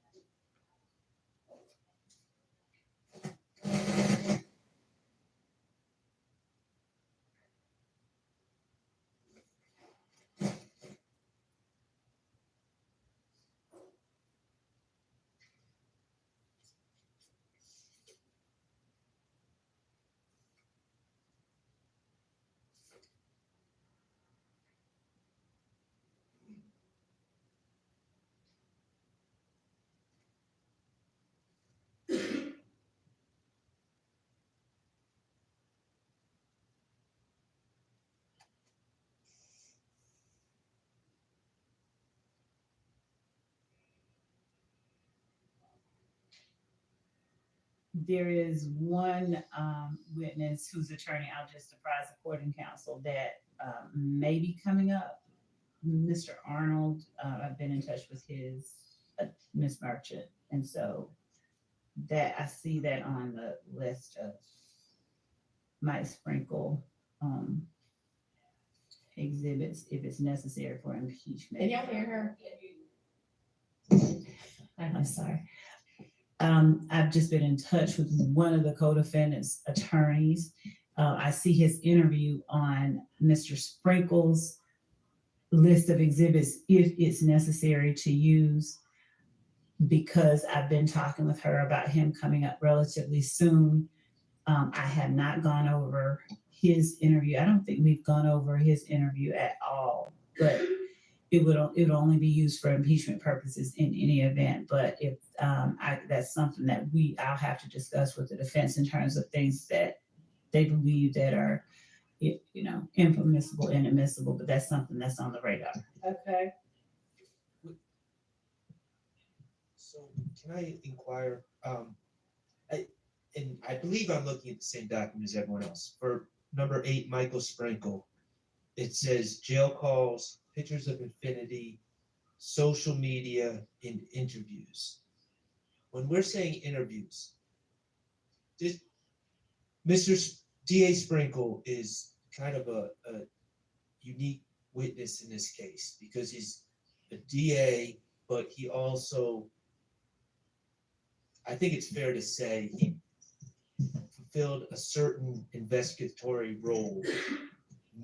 Speaker 12: There is one witness whose attorney I'll just apprise the court and counsel that may be coming up. Mr. Arnold, I've been in touch with his Miss Merchant, and so that I see that on the list of might sprinkle exhibits if it's necessary for impeachment.
Speaker 4: Can y'all hear her?
Speaker 12: I'm sorry. I've just been in touch with one of the co-defendants' attorneys. I see his interview on Mr. Sprinkle's list of exhibits if it's necessary to use, because I've been talking with her about him coming up relatively soon. I have not gone over his interview. I don't think we've gone over his interview at all, but it would only be used for impeachment purposes in any event. But if that's something that I'll have to discuss with the defense in terms of things that they believe that are, impermissible and admissible. But that's something that's on the radar.
Speaker 4: Okay.
Speaker 22: So can I inquire? I believe I'm looking at the same document as everyone else. For number 8, Michael Sprinkle, it says jail calls, pictures of infinity, social media, and interviews. When we're saying interviews, Mr. DA Sprinkle is kind of a unique witness in this case because he's a DA, but he also, I think it's fair to say, he fulfilled a certain investigatory role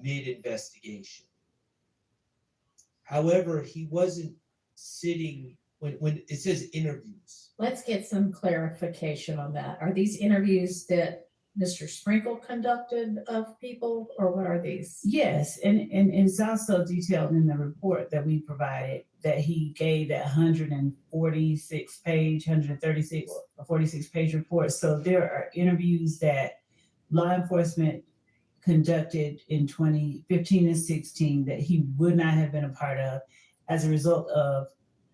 Speaker 22: mid-investigation. However, he wasn't sitting when it says interviews.
Speaker 4: Let's get some clarification on that. Are these interviews that Mr. Sprinkle conducted of people, or what are these?
Speaker 12: Yes, and it's also detailed in the report that we provided that he gave that 146 page report. So there are interviews that law enforcement conducted in 2015 and 16 that he would not have been a part of as a result of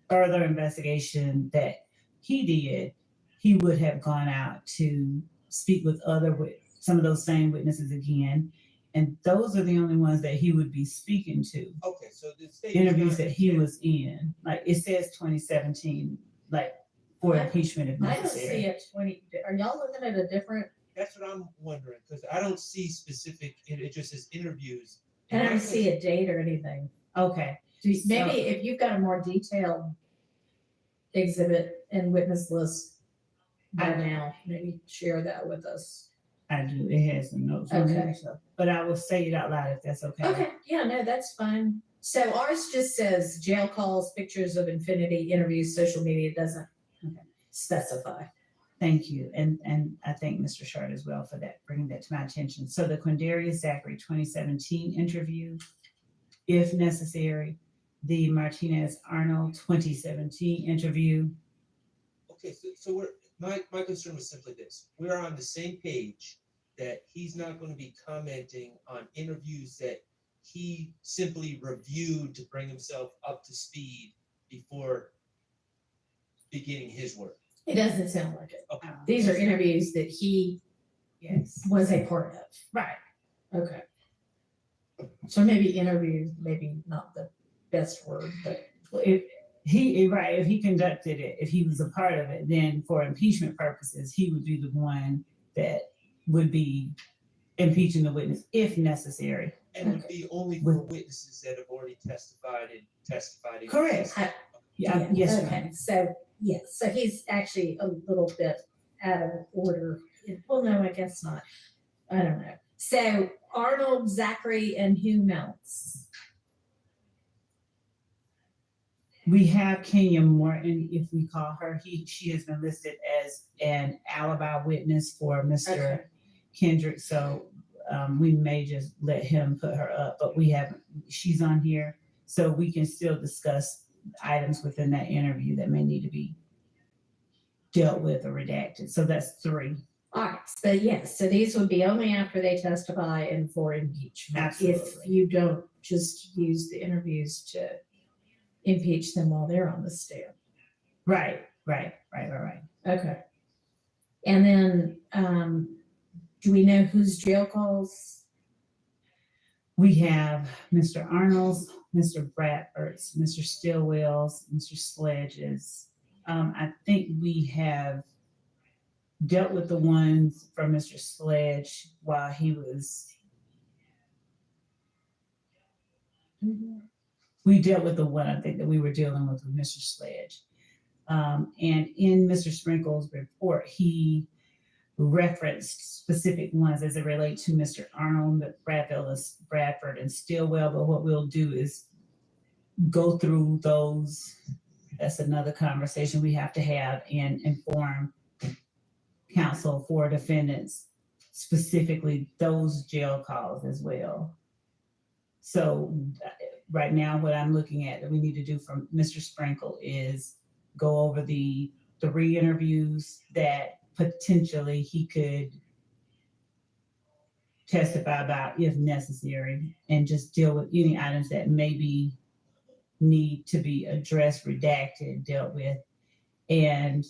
Speaker 12: further investigation that he did. He would have gone out to speak with some of those same witnesses again. And those are the only ones that he would be speaking to.
Speaker 22: Okay, so the state
Speaker 12: interviews that he was in, like it says 2017, like for impeachment if
Speaker 4: I don't
Speaker 12: necessary.
Speaker 4: see a 20, are y'all looking at a different?
Speaker 22: That's what I'm wondering, because I don't see specific, it just says interviews.
Speaker 4: I don't see a date or anything.
Speaker 12: Okay.
Speaker 4: Maybe if you've got a more detailed exhibit and witness list by now, maybe share that with us.
Speaker 12: I do. It has some notes.
Speaker 4: Okay.
Speaker 12: But I will say it out loud if that's okay.
Speaker 4: Okay. Yeah, no, that's fine. So ours just says jail calls, pictures of infinity, interviews, social media. It doesn't specify.
Speaker 12: Thank you. And I thank Mr. Shard as well for that, bringing that to my attention. So the Quindarius Zachary 2017 interview, if necessary, the Martinez Arnold 2017 interview.
Speaker 22: Okay, so my concern was simply this. We're on the same page that he's not going to be commenting on interviews that he simply reviewed to bring himself up to speed before beginning his work.
Speaker 4: It doesn't sound like it.
Speaker 22: Okay.
Speaker 4: These are interviews that he was a part of.
Speaker 12: Right.
Speaker 4: Okay. So maybe interview, maybe not the best word, but
Speaker 14: If he conducted it, if he was a part of it, then for impeachment purposes, he would be the one that would be impeaching the witness if necessary.
Speaker 22: And would be only for witnesses that have already testified.
Speaker 14: Correct. Yeah, yes, ma'am.
Speaker 4: Okay, so, yes, so he's actually a little bit out of order. Well, no, I guess not. I don't know. So Arnold, Zachary, and who else?
Speaker 14: We have Kenya Morton, if we call her. She has been listed as an alibi witness for Mr.
Speaker 4: Okay.
Speaker 14: Kendrick, so we may just let him put her up, but we haven't, she's on here, so we can still discuss items within that interview that may need to be dealt with or redacted. So that's 3.
Speaker 4: All right, so yes, so these would be only after they testify and for impeachment.
Speaker 14: Absolutely.
Speaker 4: If you don't just use the interviews to impeach them while they're on the stand.
Speaker 14: Right.
Speaker 4: Okay. And then, do we know whose jail calls?
Speaker 14: We have Mr. Arnold's, Mr. Bradford's, Mr. Stillwell's, Mr. Sledge's. I think we have dealt with the ones from Mr. Sledge while he was. We dealt with the one I think that we were dealing with Mr. Sledge. And in Mr. Sprinkle's report, he referenced specific ones as it relates to Mr. Arnold, Bradford, and Stillwell. But what we'll do is go through those. That's another conversation we have to have and inform counsel for defendants, specifically those jail calls as well. So right now, what I'm looking at that we need to do from Mr. Sprinkle is go over the 3 interviews that potentially he could testify about if necessary, and just deal with any items that maybe need to be addressed, redacted, dealt with, and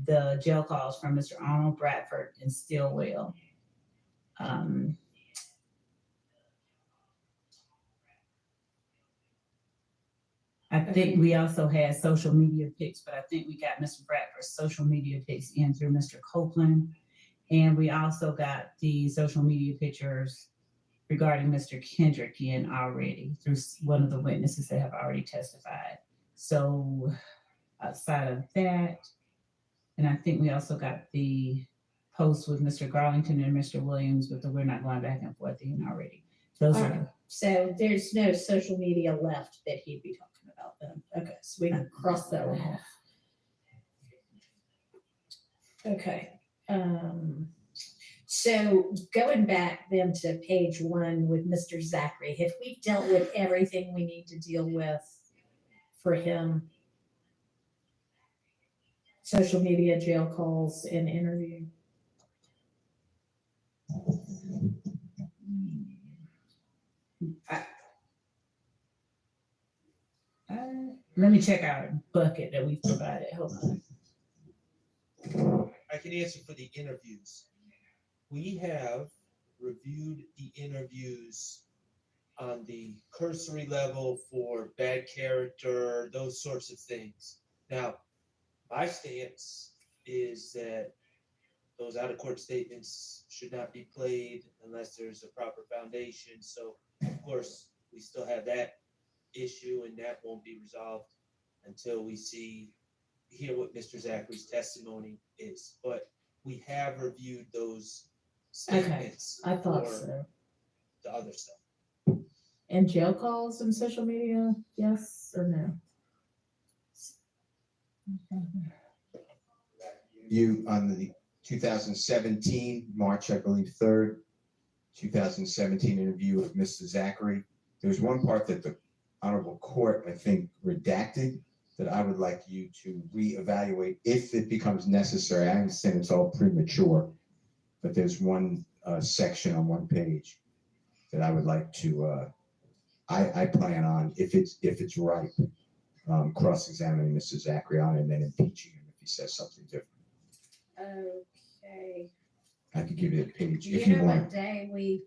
Speaker 14: the jail calls from Mr. Arnold, Bradford, and Stillwell. I think we also had social media pics, but I think we got Mr. Bradford's social media pics in through Mr. Copeland. And we also got the social media pictures regarding Mr. Kendrick in already through one of the witnesses that have already testified. So outside of that, and I think we also got the post with Mr. Garlington and Mr. Williams with the "we're not going back and forth" in already. Those are.
Speaker 4: So there's no social media left that he'd be talking about then. Okay, so we can cross that one off. Okay. So going back then to page 1 with Mr. Zachary, have we dealt with everything we need to deal with for him? Social media, jail calls, and interview?
Speaker 14: Let me check our bucket that we provided. Hold on.
Speaker 22: I can answer for the interviews. We have reviewed the interviews on the cursory level for bad character, those sorts of things. Now, my stance is that those out-of-court statements should not be played unless there's a proper foundation. So, of course, we still have that issue, and that won't be resolved until we hear what Mr. Zachary's testimony is. But we have reviewed those statements.
Speaker 4: Okay, I thought
Speaker 22: for
Speaker 4: so.
Speaker 22: The other stuff.
Speaker 4: And jail calls and social media, yes or no?
Speaker 8: You on the 2017, March, I believe, 3rd, 2017 interview with Mr. Zachary. There's one part that the Honorable Court, I think, redacted that I would like you to reevaluate if it becomes necessary. I understand it's all premature, but there's one section on one page that I would like to, I plan on, if it's right, cross-examining Mr. Zachary on and then impeaching him if he says something different.
Speaker 4: Okay.
Speaker 8: I could give you a page if
Speaker 4: You
Speaker 8: you
Speaker 4: know
Speaker 8: want.
Speaker 4: what day we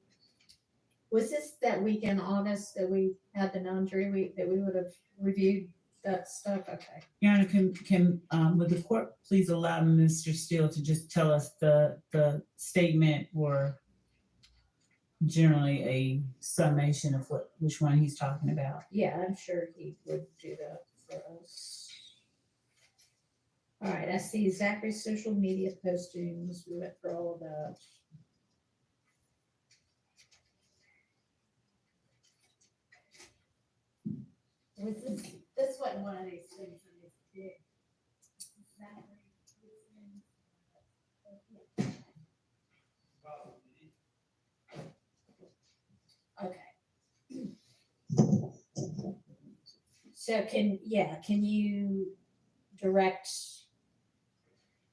Speaker 4: Was this that week in August that we had the non-jury week that we would have reviewed that stuff? Okay.
Speaker 14: Your Honor, would the court please allow Mr. Steele to just tell us the statement or generally a summation of which one he's talking about?
Speaker 4: Yeah, I'm sure he would do that for us. All right, I see Zachary's social media postings. We went through all of that. Was this wasn't one of these things that is big. Zachary, okay. So can you direct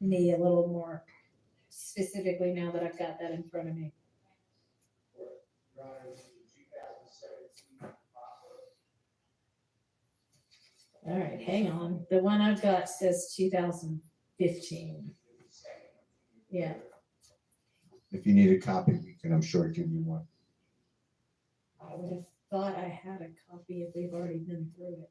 Speaker 4: me a little more specifically now that I've got that in front of me? All right, hang on. The one I've got says 2015. Yeah.
Speaker 8: If you need a copy, we can, I'm sure, give you one.
Speaker 4: I would have thought I had a copy if we've already been through it.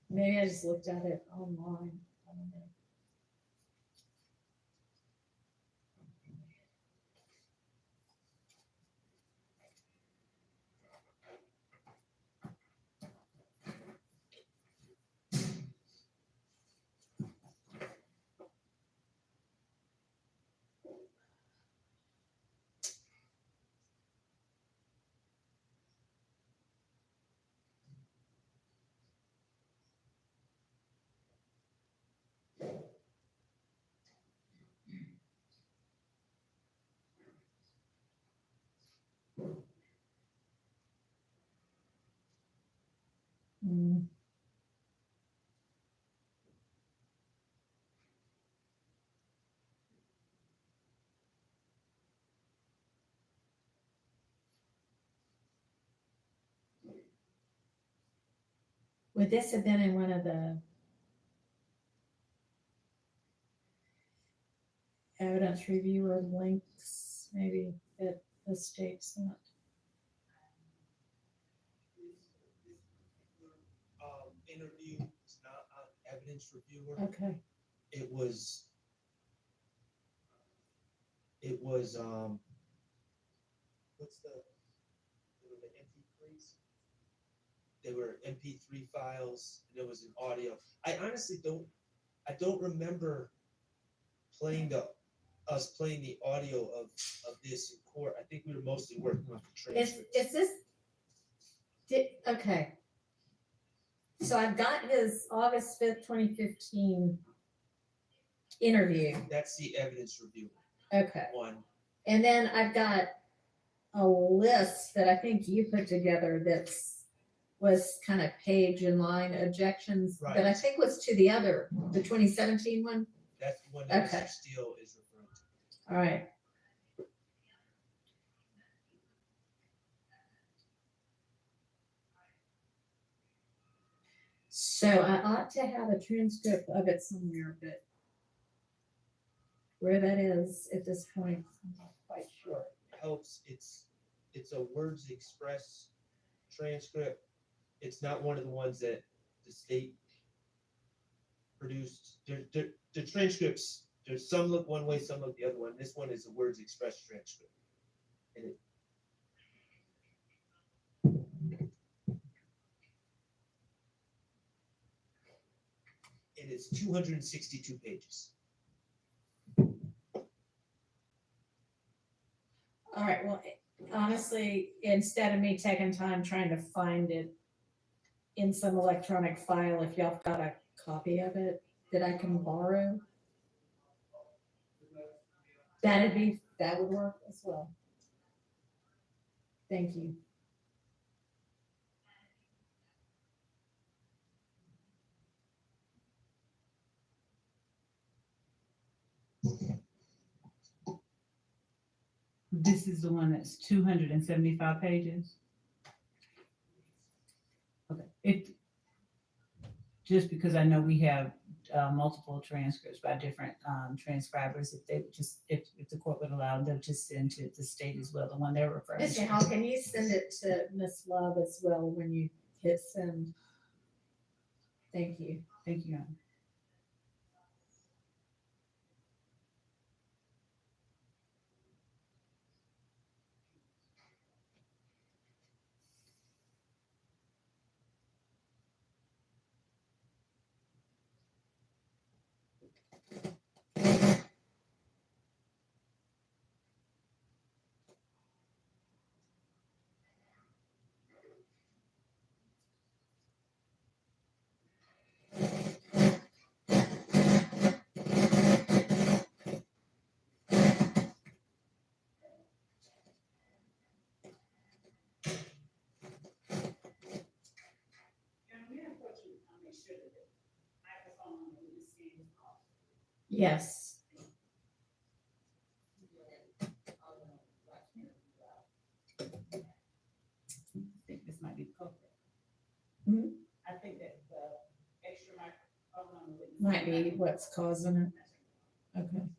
Speaker 4: Maybe I just looked at it online. I don't know. Mm. Would this have been in one of the evidence reviewer links, maybe that the state sent?
Speaker 22: Interview is not on evidence reviewer.
Speaker 4: Okay.
Speaker 22: It was, what's the MP3s? They were MP3 files, and there was an audio. I honestly don't remember playing the audio of this in court. I think we were mostly working off the transcript.
Speaker 4: Is this, okay. So I've got his August 5th, 2015 interview.
Speaker 22: That's the evidence review
Speaker 4: Okay.
Speaker 22: one.
Speaker 4: And then I've got a list that I think you put together was kind of page and line objections that I
Speaker 22: Right.
Speaker 4: think was to the 2017 one.
Speaker 22: That's the one that
Speaker 4: Okay.
Speaker 22: Mr. Steele is referring to.
Speaker 4: All right. So I ought to have a transcript of it somewhere, but where that is at this point, I'm not quite sure.
Speaker 22: Helps. It's a words express transcript. It's not one of the ones that the state produced. The transcripts, there's some look one way, some look the other one. This one is a words express transcript. And it's 262 pages.
Speaker 4: All right, well, honestly, instead of me taking time trying to find it in some electronic file, if y'all got a copy of it that I can borrow, that would work as well. Thank you.
Speaker 12: This is the one that's 275 pages. Okay, just because I know we have multiple transcripts by different transcribers, if they would just, if the court would allow, they'll just send to the state as well, the one they're referring
Speaker 4: Mr.
Speaker 12: to.
Speaker 4: Hall, can you send it to Ms. Love as well when you hit send? Thank you.
Speaker 12: Thank you. Your Honor.
Speaker 4: Yes.
Speaker 12: I think this might be the culprit.
Speaker 4: Mhm.
Speaker 14: I think that the extra microphone on the witness.
Speaker 4: Might be what's causing it. Okay.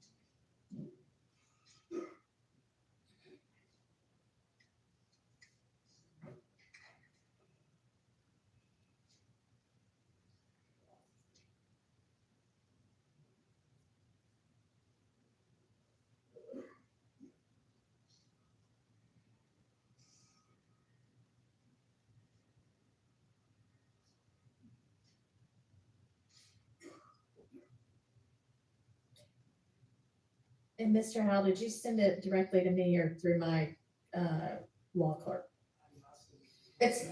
Speaker 4: And Mr. Howell, did you send it directly to me or through my law clerk? It's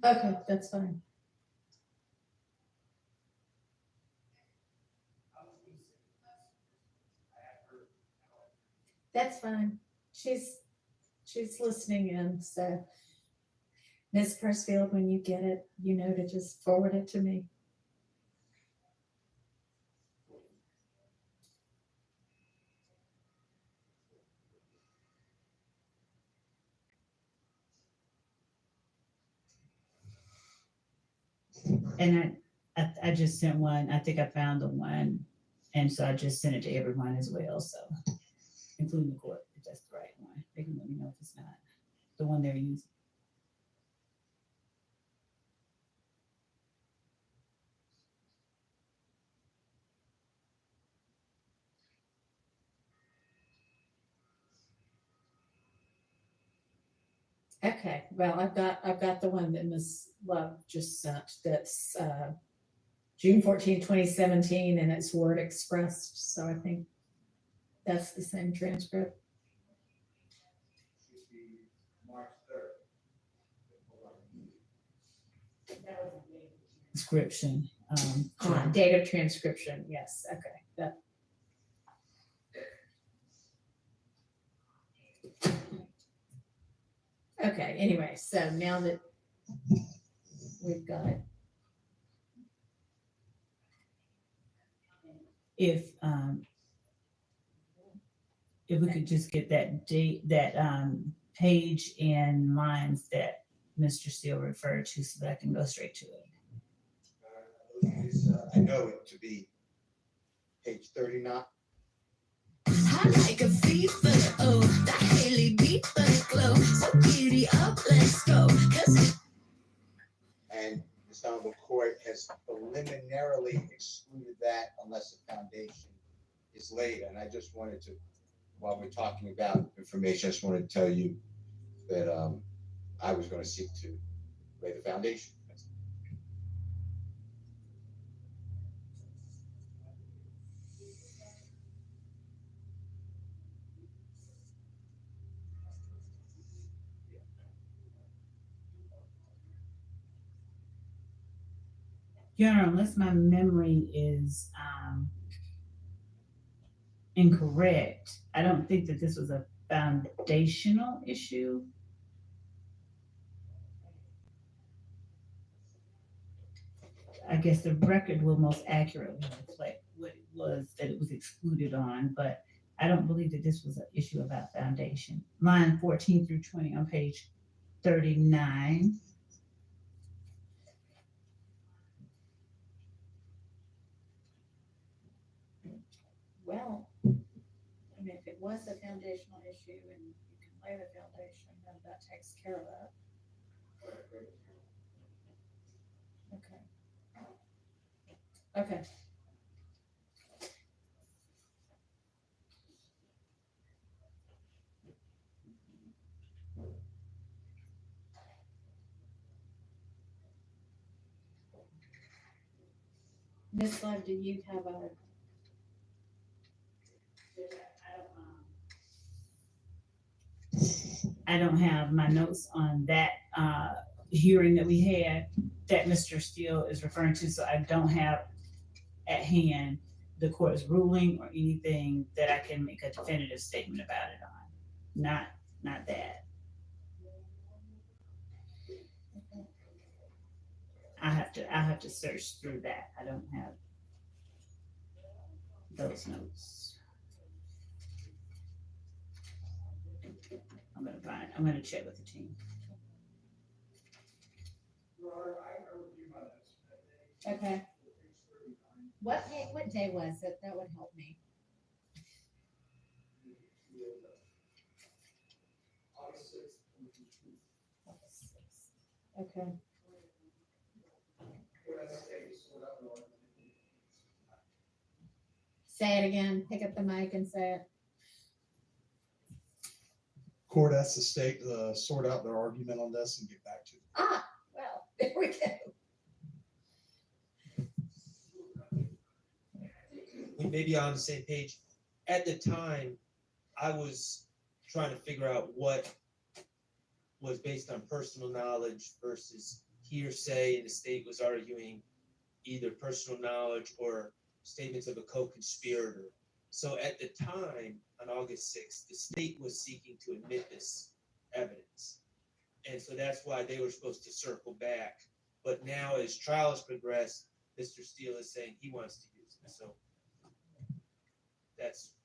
Speaker 4: okay, that's fine. That's fine. She's listening in, so Ms. Persfield, when you get it, you know to just forward it to me.
Speaker 12: And I just sent one. I think I found the one, and so I just sent it to everyone as well. So, including the court, if that's the right one, they can let me know if it's not the one they're using.
Speaker 4: Okay, well, I've got the one that Ms. Love just sent. That's June 14, 2017, and it's word expressed. So I think that's the same transcript.
Speaker 12: Description.
Speaker 4: Date of transcription. Yes. Okay. That. Okay. Anyway, so now that we've got it.
Speaker 12: If we could just get that date, that page and lines that Mr. Steele referred to, so that I can go straight to it.
Speaker 5: I know it to be page 39.
Speaker 6: I like a fever, oh, that Haley Bieber glow. So giddy up, let's go. 'Cause
Speaker 5: And this honorable court has preliminarily excluded that unless a foundation is laid. And I just wanted to, while we're talking about information, I just wanted to tell you that I was going to seek to lay the foundation.
Speaker 12: Your Honor, unless my memory is incorrect, I don't think that this was a foundational issue. I guess the record will most accurately reflect what it was that it was excluded on, but I don't believe that this was an issue about foundation. Line 14 through 20 on page 39.
Speaker 4: Well, I mean, if it was a foundational issue and you can lay the foundation, then that takes care of that. Okay. Okay. Ms. Love, do you have a? I don't have my notes on that hearing that we had that Mr. Steele is referring to, so I don't have at hand the court's ruling or anything that I can make a definitive statement about it on. Not that. I have to search through that. I don't have those notes. I'm gonna check with the team. Okay. What day was it? That would help me. Okay. Say it again. Pick up the mic and say it.
Speaker 7: Court asked the state to sort out their argument on this and get back to them.
Speaker 4: Ah, well, there we go.
Speaker 22: We may be on the same page. At the time, I was trying to figure out what was based on personal knowledge versus hearsay, and the state was arguing either personal knowledge or statements of a co-conspirator. So at the time, on August 6th, the state was seeking to admit this evidence. And so that's why they were supposed to circle back. But now as trials progress, Mr. Steele is saying he wants to use it. So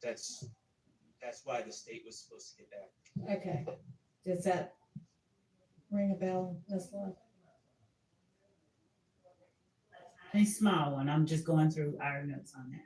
Speaker 22: that's why the state was supposed to get back.
Speaker 4: Okay. Does that ring a bell, Ms. Love?
Speaker 12: A small one. I'm just going through our notes on that.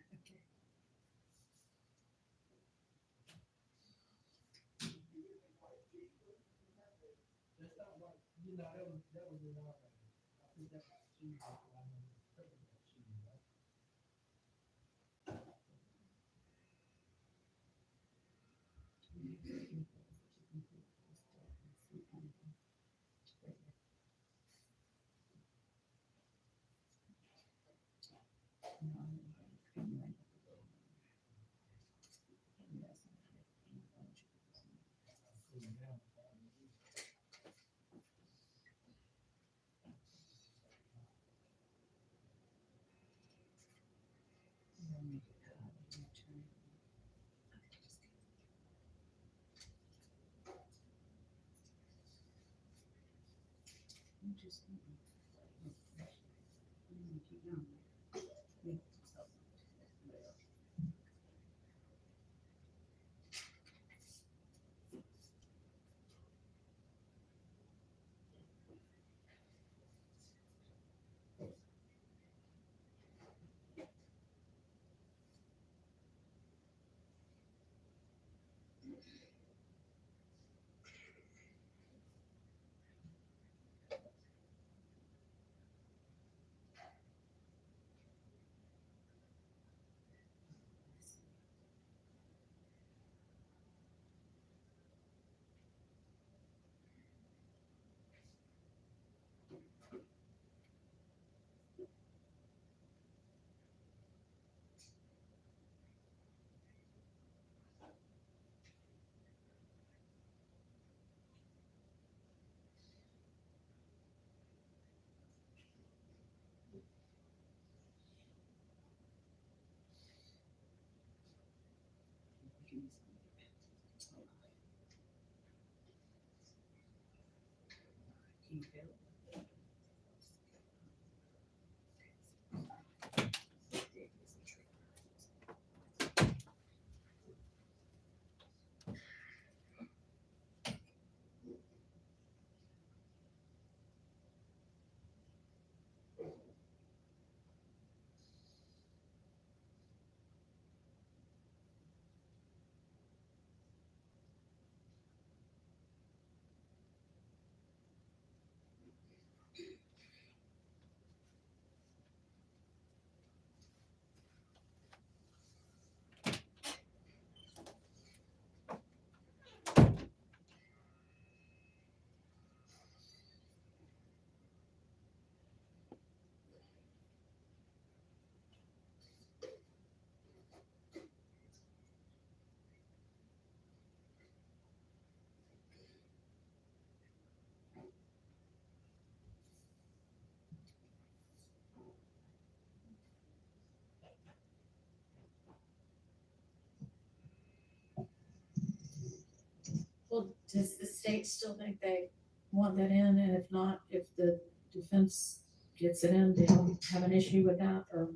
Speaker 4: Does the state still think they want that in? And if not, if the defense gets it in, do you have an issue with that or?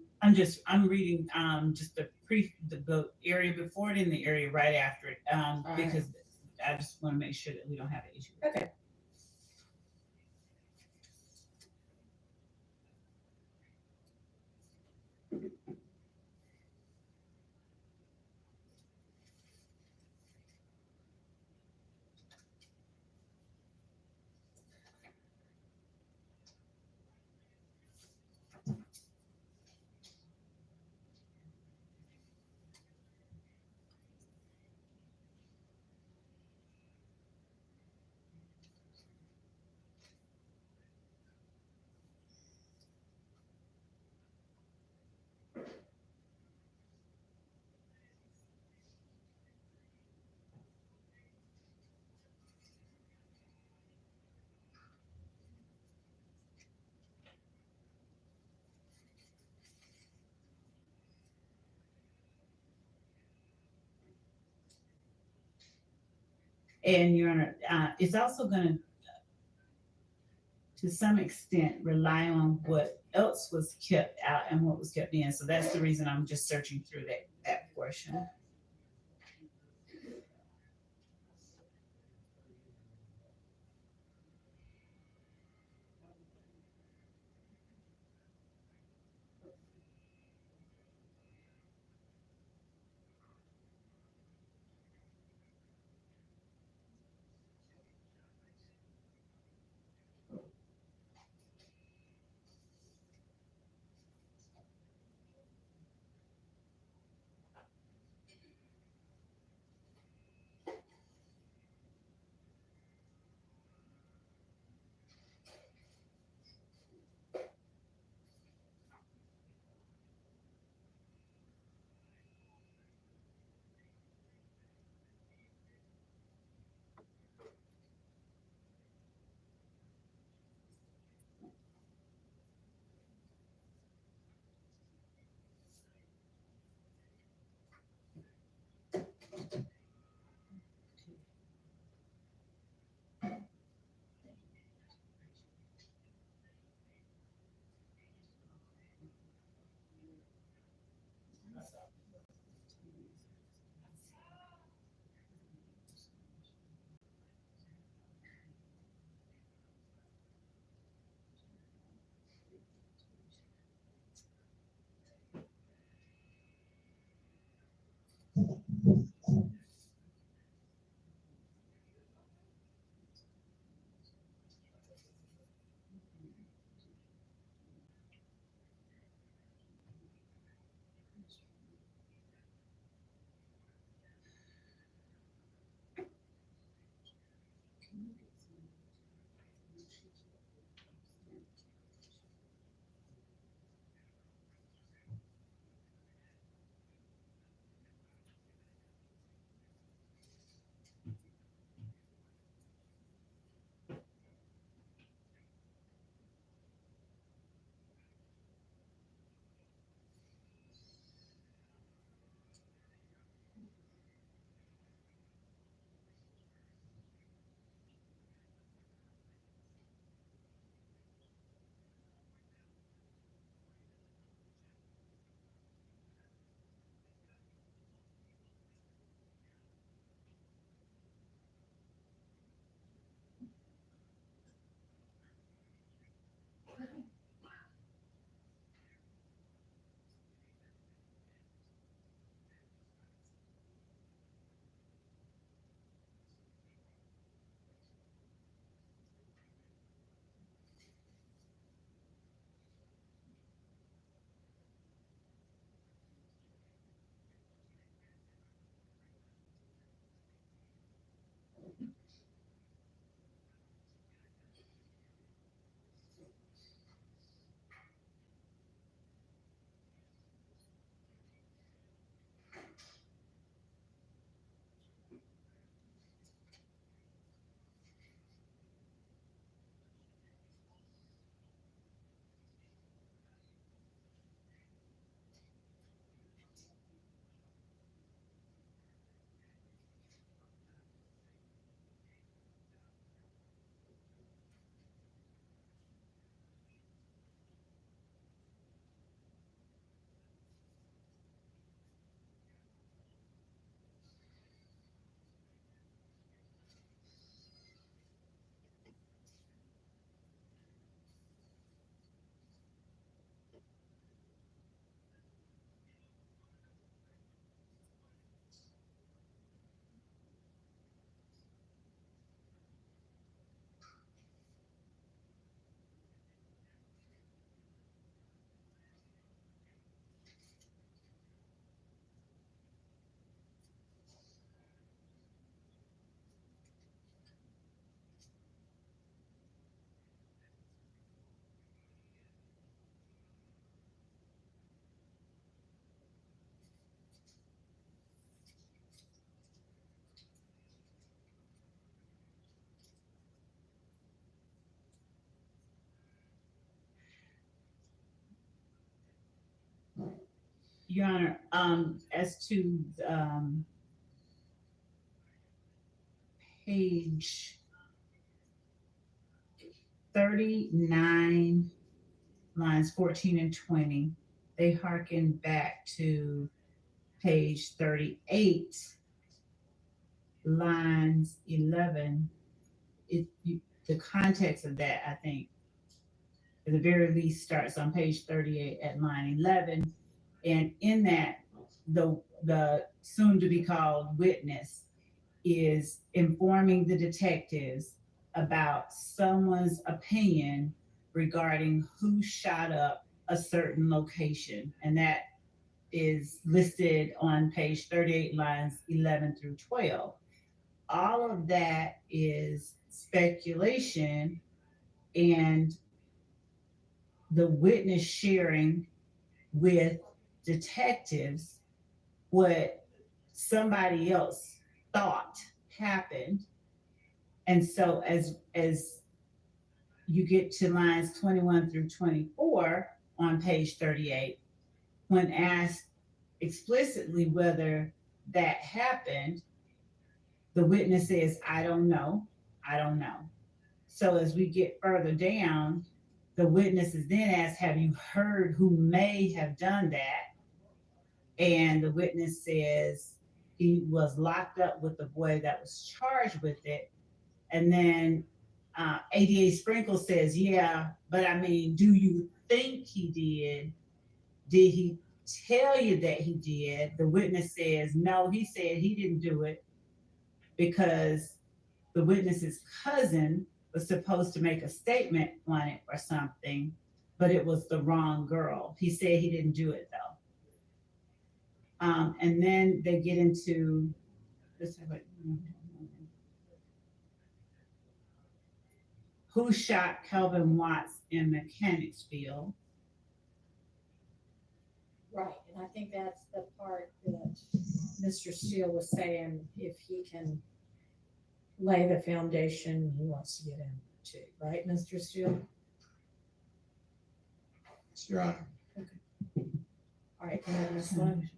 Speaker 12: I'm reading, just the area before it and the area right after it,
Speaker 4: right.
Speaker 12: because I just want to make sure that we don't have an issue.
Speaker 4: Okay.
Speaker 12: And Your Honor, it's also gonna, to some extent, rely on what else was kept out and what was kept in. So that's the reason I'm just searching through that portion. Your Honor, as to, page 39, lines 14 and 20, they hearken back to page 38, lines 11. The context of that, I think, at the very least, starts on page 38 at line 11. And in that, the soon-to-be-called witness is informing the detectives about someone's opinion regarding who shot up a certain location. And that is listed on page 38, lines 11 through 12. All of that is speculation and the witness sharing with detectives what somebody else thought happened. And so as you get to lines 21 through 24 on page 38, when asked explicitly whether that happened, the witness says, I don't know. So as we get further down, the witness is then asked, have you heard who may have done that? And the witness says he was locked up with the boy that was charged with it. And then ADA Sprinkle says, yeah, but I mean, do you think he did? Did he tell you that he did? The witness says, no, he said he didn't do it because the witness's cousin was supposed to make a statement on it or something, but it was the wrong girl. He said he didn't do it though. And then they get into this. Who shot Kelvin Watts in Mechanicsville?
Speaker 4: Right, and I think that's the part that Mr. Steele was saying, if he can lay the foundation he wants to get into, right, Mr. Steele?
Speaker 8: Yes, Your Honor.
Speaker 4: Okay. All right, can I have this one?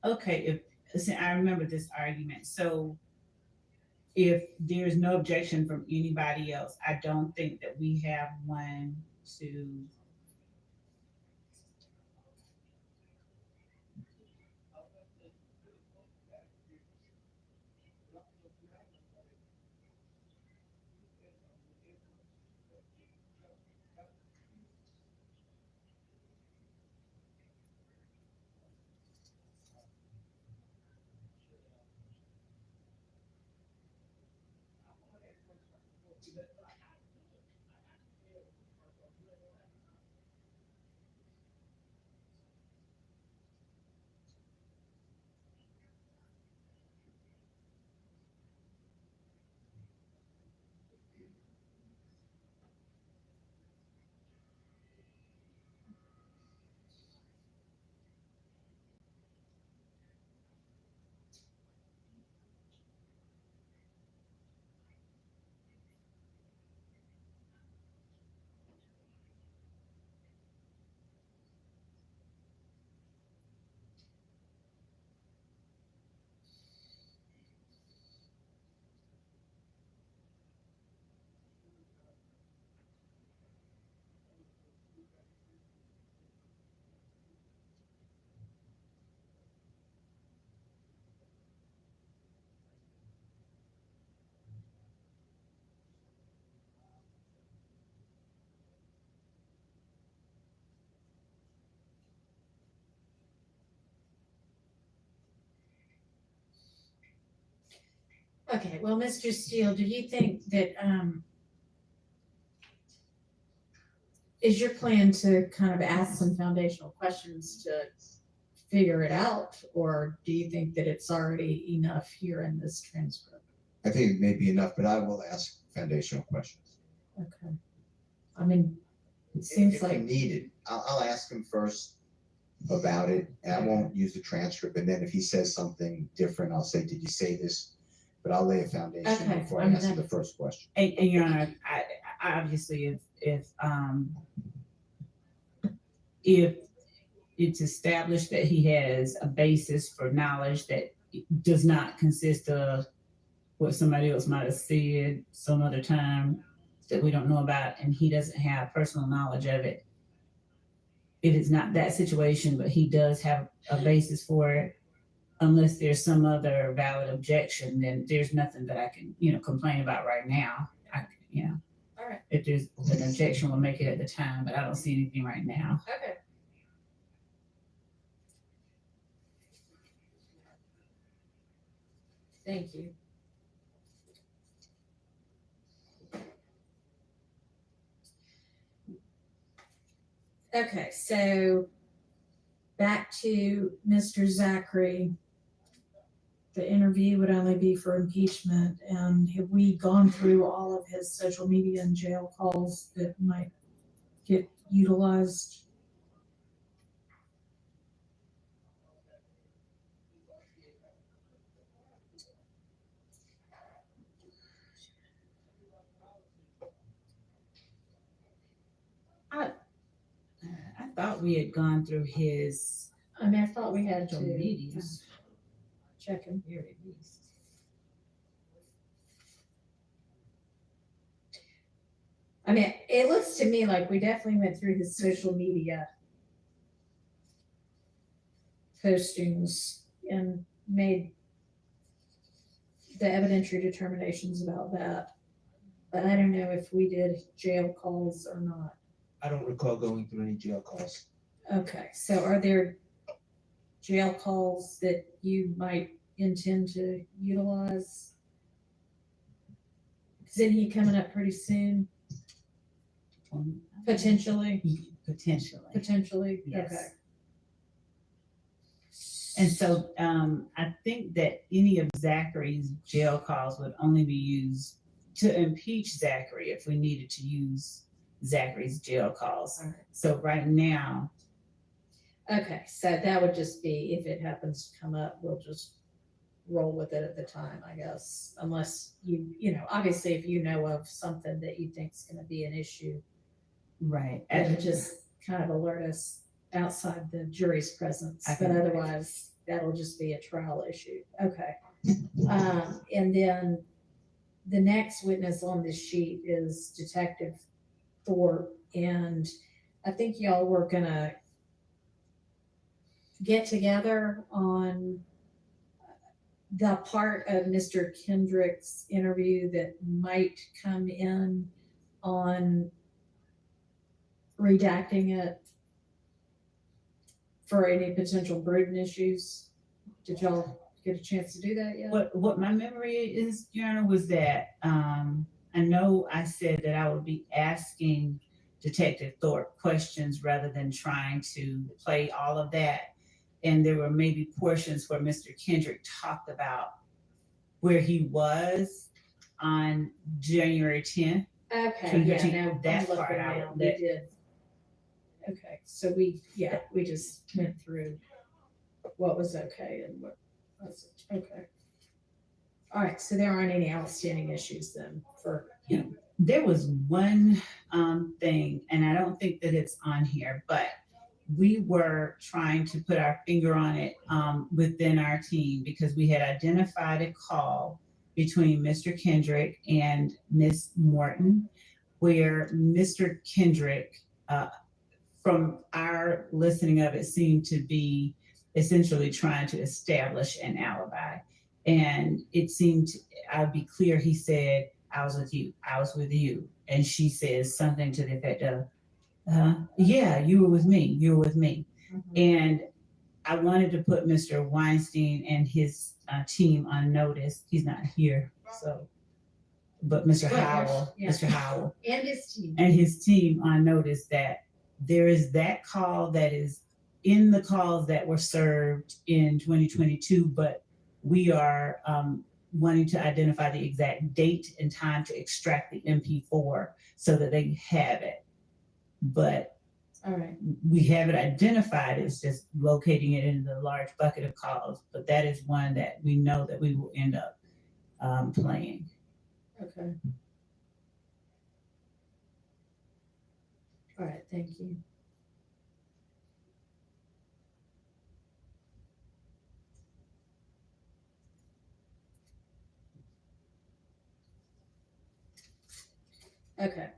Speaker 12: Okay, I remember this argument. So if there's no objection from anybody else, I don't think that we have one to.
Speaker 4: Okay, well, Mr. Steele, do you think that, is your plan to kind of ask some foundational questions to figure it out? Or do you think that it's already enough here in this transcript?
Speaker 8: I think it may be enough, but I will ask foundational questions.
Speaker 4: Okay. I mean, it seems
Speaker 8: If
Speaker 4: like.
Speaker 8: needed, I'll ask him first, about it. And I won't use the transcript. And then if he says something different, I'll say, did you say this? But I'll lay a foundation
Speaker 12: Okay,
Speaker 8: before
Speaker 12: I
Speaker 8: I
Speaker 12: mean,
Speaker 8: answer
Speaker 12: that-
Speaker 8: the first question.
Speaker 12: And Your Honor, I obviously, if it's established that he has a basis for knowledge that does not consist of what somebody else might have said some other time that we don't know about, and he doesn't have personal knowledge of it, it is not that situation, but he does have a basis for it, unless there's some other valid objection, then there's nothing that I can, complain about right now.
Speaker 4: All right.
Speaker 12: If there's an objection, we'll make it at the time, but I don't see anything right now.
Speaker 4: Okay. Thank you. Okay, so back to Mr. Zachary. The interview would only be for impeachment, and have we gone through all of his social media and jail calls that might get utilized?
Speaker 12: I thought we had gone through his
Speaker 4: I mean, I thought we had
Speaker 12: social
Speaker 4: to
Speaker 12: media.
Speaker 4: check him.
Speaker 12: Here it is.
Speaker 4: I mean, it looks to me like we definitely went through his social media postings and made the evidentiary determinations about that. But I don't know if we did jail calls or not.
Speaker 22: I don't recall going through any jail calls.
Speaker 4: Okay, so are there jail calls that you might intend to utilize? Isn't he coming up pretty soon? Potentially?
Speaker 12: Potentially. Yes.
Speaker 4: Okay.
Speaker 12: And so I think that any of Zachary's jail calls would only be used to impeach Zachary if we needed to use Zachary's jail calls.
Speaker 4: All right.
Speaker 12: So right now,
Speaker 4: Okay, so that would just be, if it happens to come up, we'll just roll with it at the time, I guess. Unless obviously if you know of something that you think is gonna be an issue,
Speaker 12: right.
Speaker 4: then just kind of alert us outside the jury's presence.
Speaker 12: I
Speaker 4: But
Speaker 12: can-
Speaker 4: otherwise, that'll just be a trial issue. Okay. And then the next witness on this sheet is Detective Thorpe. And I think y'all were gonna get together on the part of Mr. Kendrick's interview that might come in on redacting it for any potential Bruton issues. Did y'all get a chance to do that yet?
Speaker 12: what my memory is, Your Honor, was that I know I said that I would be asking Detective Thorpe questions rather than trying to play all of that. And there were maybe portions where Mr. Kendrick talked about where he was on January 10th.
Speaker 4: Okay,
Speaker 12: So
Speaker 4: yeah,
Speaker 12: take
Speaker 4: now
Speaker 12: that
Speaker 4: I'm
Speaker 12: part
Speaker 4: looking
Speaker 12: out,
Speaker 4: now, we
Speaker 12: that-
Speaker 4: did. Okay, so we just went through what was okay and what wasn't, okay. All right, so there aren't any outstanding issues then for him.
Speaker 12: There was one thing, and I don't think that it's on here, but we were trying to put our finger on it within our team because we had identified a call between Mr. Kendrick and Miss Morton, where Mr. Kendrick, from our listening of it, seemed to be essentially trying to establish an alibi. And it seemed, I'd be clear, he said, I was with you, I was with you. And she says something to the effect of, yeah, you were with me, you were with me. And I wanted to put Mr. Weinstein and his team on notice. He's not here, so, but Mr. Howell,
Speaker 4: Yeah.
Speaker 12: Mr. Howell
Speaker 4: And his team.
Speaker 12: and his team on notice that there is that call that is in the calls that were served in 2022, but we are wanting to identify the exact date and time to extract the MP4 so that they have it. But
Speaker 4: All right.
Speaker 12: We have it identified, it's just locating it in the large bucket of calls, but that is one that we know that we will end up playing.
Speaker 4: Okay. All right, thank you. Okay.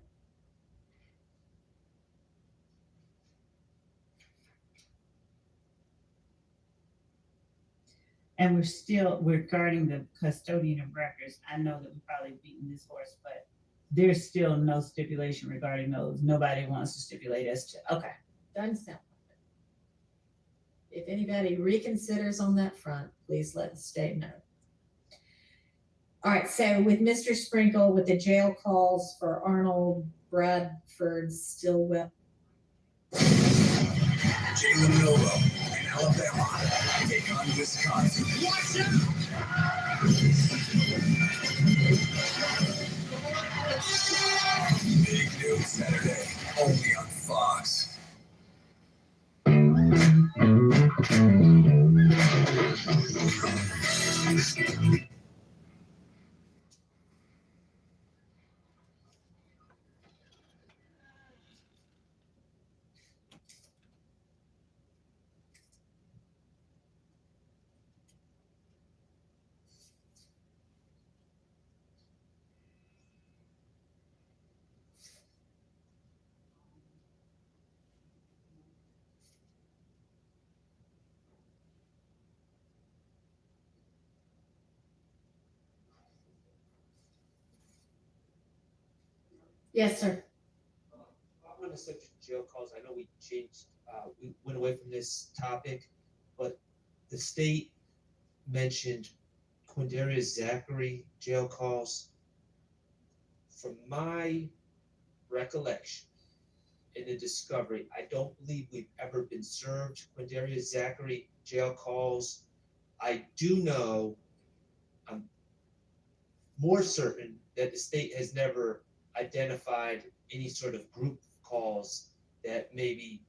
Speaker 12: And we're still, regarding the custodian of records, I know that we've probably beaten this horse, but there's still no stipulation regarding those. Nobody wants to stipulate as to, okay.
Speaker 4: Doesn't sound like it. If anybody reconsiders on that front, please let the state know. All right, so with Mr. Sprinkle, with the jail calls for Arnold Bradford Stillwell.
Speaker 19: Jalen Novo in Alabama take on Wisconsin. Watch out! Big News Saturday, only on Fox.
Speaker 4: Yes, sir.
Speaker 22: On the subject of jail calls, I know we changed, we went away from this topic, but the state mentioned Quindarius Zachary jail calls. From my recollection in the discovery, I don't believe we've ever been served Quindarius Zachary jail calls. I do know, I'm more certain that the state has never identified any sort of group calls that maybe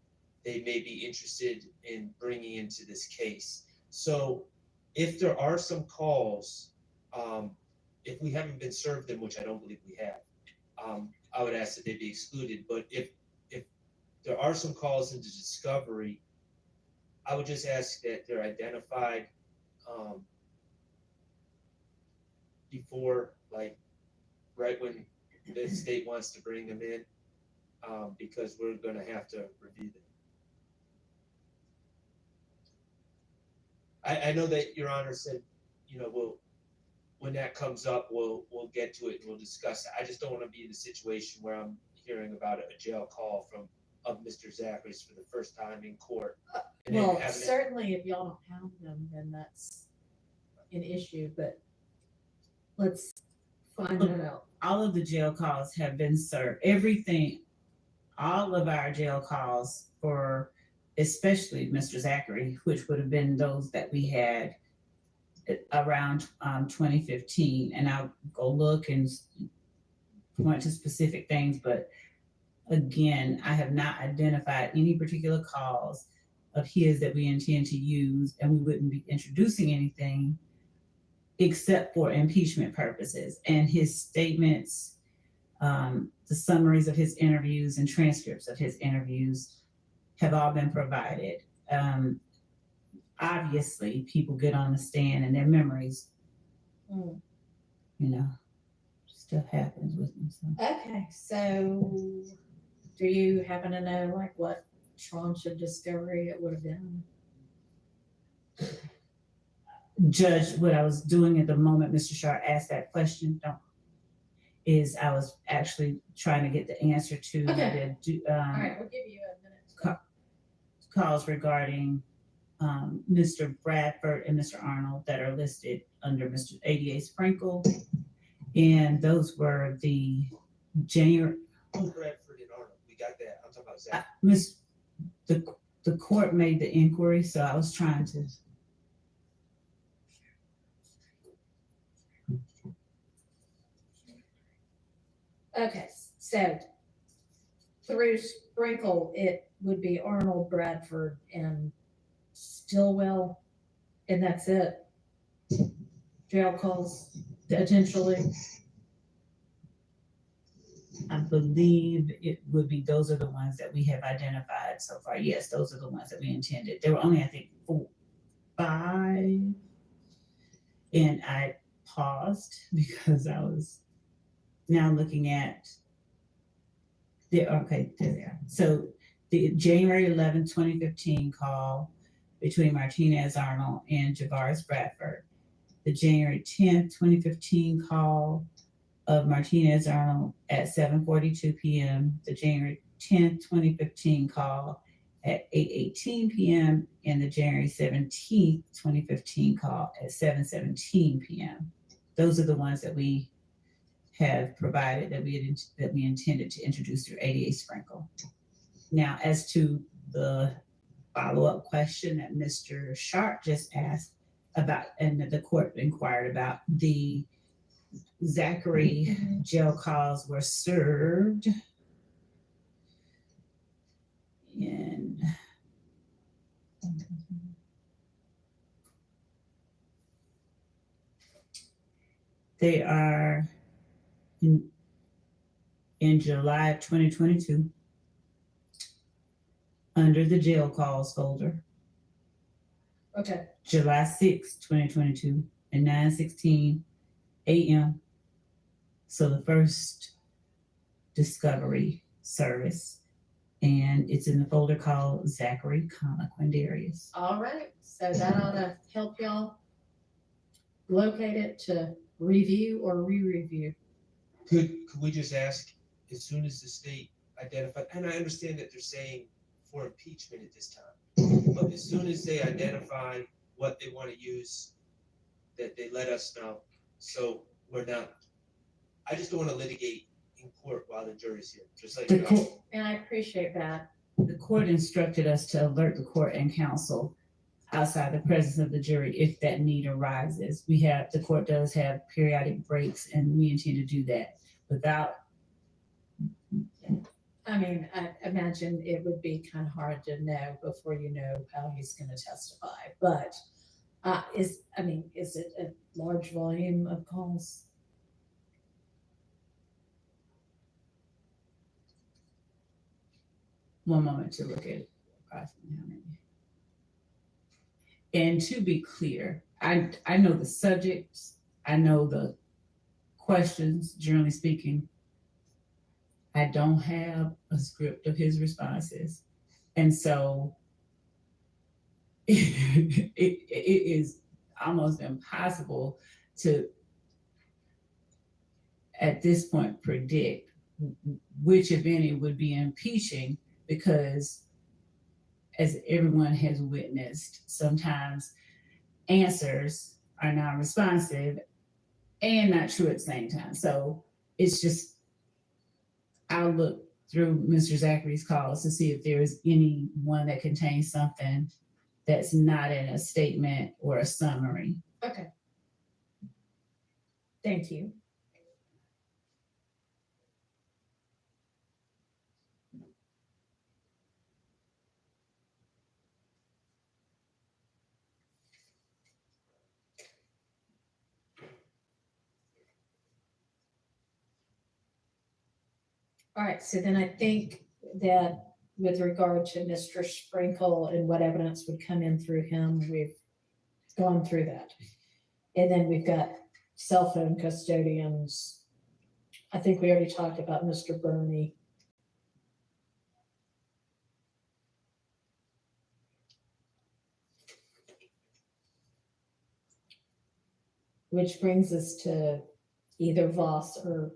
Speaker 22: they may be interested in bringing into this case. So if there are some calls, if we haven't been served them, which I don't believe we have, I would ask that they be excluded. But if there are some calls into discovery, I would just ask that they're identified before, like, right when the state wants to bring them in, because we're gonna have to review them. I know that Your Honor said, you know, when that comes up, we'll get to it and we'll discuss it. I just don't want to be in a situation where I'm hearing about a jail call of Mr. Zachary's for the first time in court. And then
Speaker 4: Well,
Speaker 22: having it-
Speaker 4: certainly if y'all don't have them, then that's an issue, but let's find that out.
Speaker 12: All of the jail calls have been served. Everything, all of our jail calls for especially Mr. Zachary, which would have been those that we had around 2015. And I'll go look and point to specific things, but again, I have not identified any particular calls of his that we intend to use, and we wouldn't be introducing anything except for impeachment purposes. And his statements, the summaries of his interviews and transcripts of his interviews have all been provided. Obviously, people get on the stand and their memories, you know, stuff happens with them. So.
Speaker 4: Okay, so do you happen to know like what tranche of discovery it would have been?
Speaker 12: Judge, what I was doing at the moment Mr. Shar asked that question, is I was actually trying to get the answer to
Speaker 4: All right, we'll give you a minute.
Speaker 12: Calls regarding Mr. Bradford and Mr. Arnold that are listed under Mr. ADA Sprinkle. And those were the January.
Speaker 22: Oh, Bradford and Arnold, we got that. I'm talking about Zach.
Speaker 12: The court made the inquiry, so I was trying to.
Speaker 4: Okay, so through Sprinkle, it would be Arnold, Bradford, and Stillwell, and that's it. Jail calls potentially.
Speaker 12: I believe it would be, those are the ones that we have identified so far. Yes, those are the ones that we intended. There were only, I think, 5. And I paused because I was now looking at okay, there they are. So the January 11th, 2015 call between Martinez Arnold and Javaris Bradford. The January 10th, 2015 call of Martinez Arnold at 7:42 p.m. The January 10th, 2015 call at 8:18 p.m. and the January 17th, 2015 call at 7:17 p.m. Those are the ones that we have provided that we intended to introduce through ADA Sprinkle. Now, as to the follow-up question that Mr. Sharp just asked about, and that the court inquired about, the Zachary jail calls were served in they are in July of 2022 under the jail calls folder.
Speaker 4: Okay.
Speaker 12: July 6, 2022 at 9:16 a.m. So the first discovery service, and it's in the folder called Zachary, Quindarius.
Speaker 4: All right, so that ought to help y'all locate it to review or re-review.
Speaker 22: Could we just ask, as soon as the state identified, and I understand that they're saying for impeachment at this time, but as soon as they identify what they want to use, that they let us know, so we're not, I just don't want to litigate in court while the jury's here, just like.
Speaker 4: And I appreciate that.
Speaker 12: The court instructed us to alert the court and counsel outside the presence of the jury if that need arises. The court does have periodic breaks, and we intend to do that without.
Speaker 4: I mean, I imagine it would be kind of hard to know before you know how he's going to testify, but is it a large volume of calls?
Speaker 12: One moment to look at it. Approximately how many. And to be clear, I know the subjects, I know the questions, generally speaking. I don't have a script of his responses. And so it is almost impossible to, at this point, predict which, if any, would be impeaching, because as everyone has witnessed, sometimes answers are non-responsive and not true at the same time. So it's just, I'll look through Mr. Zachary's calls to see if there's any one that contains something that's not in a statement or a summary.
Speaker 4: Okay. Thank you. All right, so then I think that with regard to Mr. Sprinkle and what evidence would come in through him, we've gone through that. And then we've got cell phone custodians. I think we already talked about Mr. Burney. Which brings us to either Voss or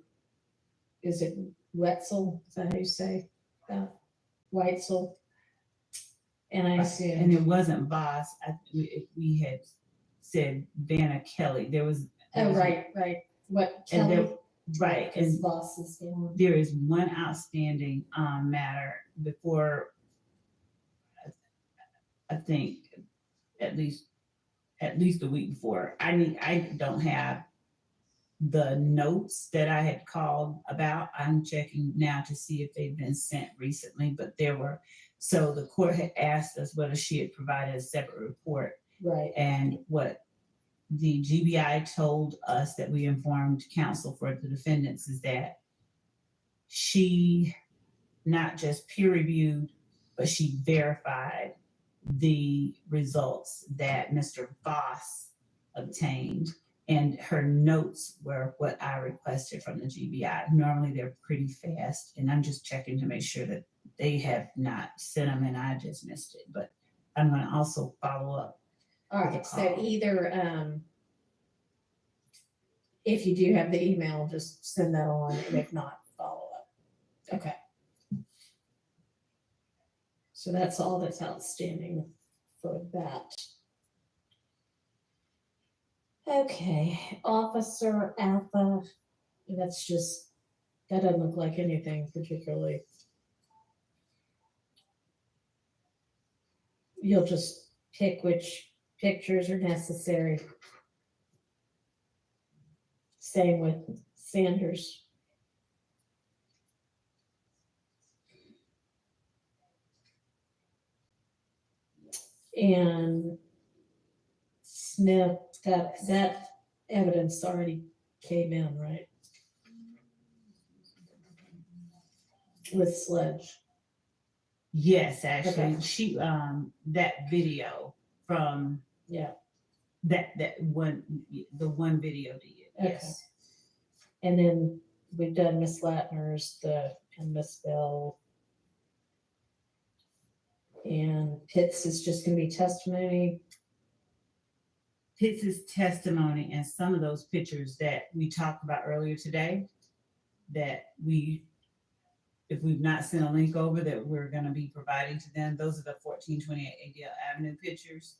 Speaker 4: is it Wetzel? Is that how you say that? Weitzel. And I assume.
Speaker 12: And it wasn't Voss. We had said Vanna Kelly. There was.
Speaker 4: Right. What Kelly?
Speaker 12: Right.
Speaker 4: And Voss is the one.
Speaker 12: There is one outstanding matter before, I think, at least a week before. I don't have the notes that I had called about. I'm checking now to see if they've been sent recently, but so the court had asked us whether she had provided a separate report.
Speaker 4: Right.
Speaker 12: And what the GBI told us that we informed counsel for the defendants is that she not just peer reviewed, but she verified the results that Mr. Voss obtained. And her notes were what I requested from the GBI. Normally they're pretty fast, and I'm just checking to make sure that they have not sent them and I just missed it. But I'm going to also follow up.
Speaker 4: All right, so either, if you do have the email, just send that on, and if not, follow up. Okay. So that's all that's outstanding for that. Okay, Officer Alpha, that doesn't look like anything particularly. You'll just pick which pictures are necessary. Same with Sanders. And Smith, that evidence already came in, right? With Sledge.
Speaker 12: Yes, actually,
Speaker 4: Okay.
Speaker 12: she that video from that one, the one video did. Yes.
Speaker 4: And then we've done Miss Latner's, and Miss Bell. And Pitts is just gonna be testimony.
Speaker 12: Pitts' testimony and some of those pictures that we talked about earlier today, that if we've not sent a link over, that we're gonna be providing to them, those are the 1428 Adele Avenue pictures.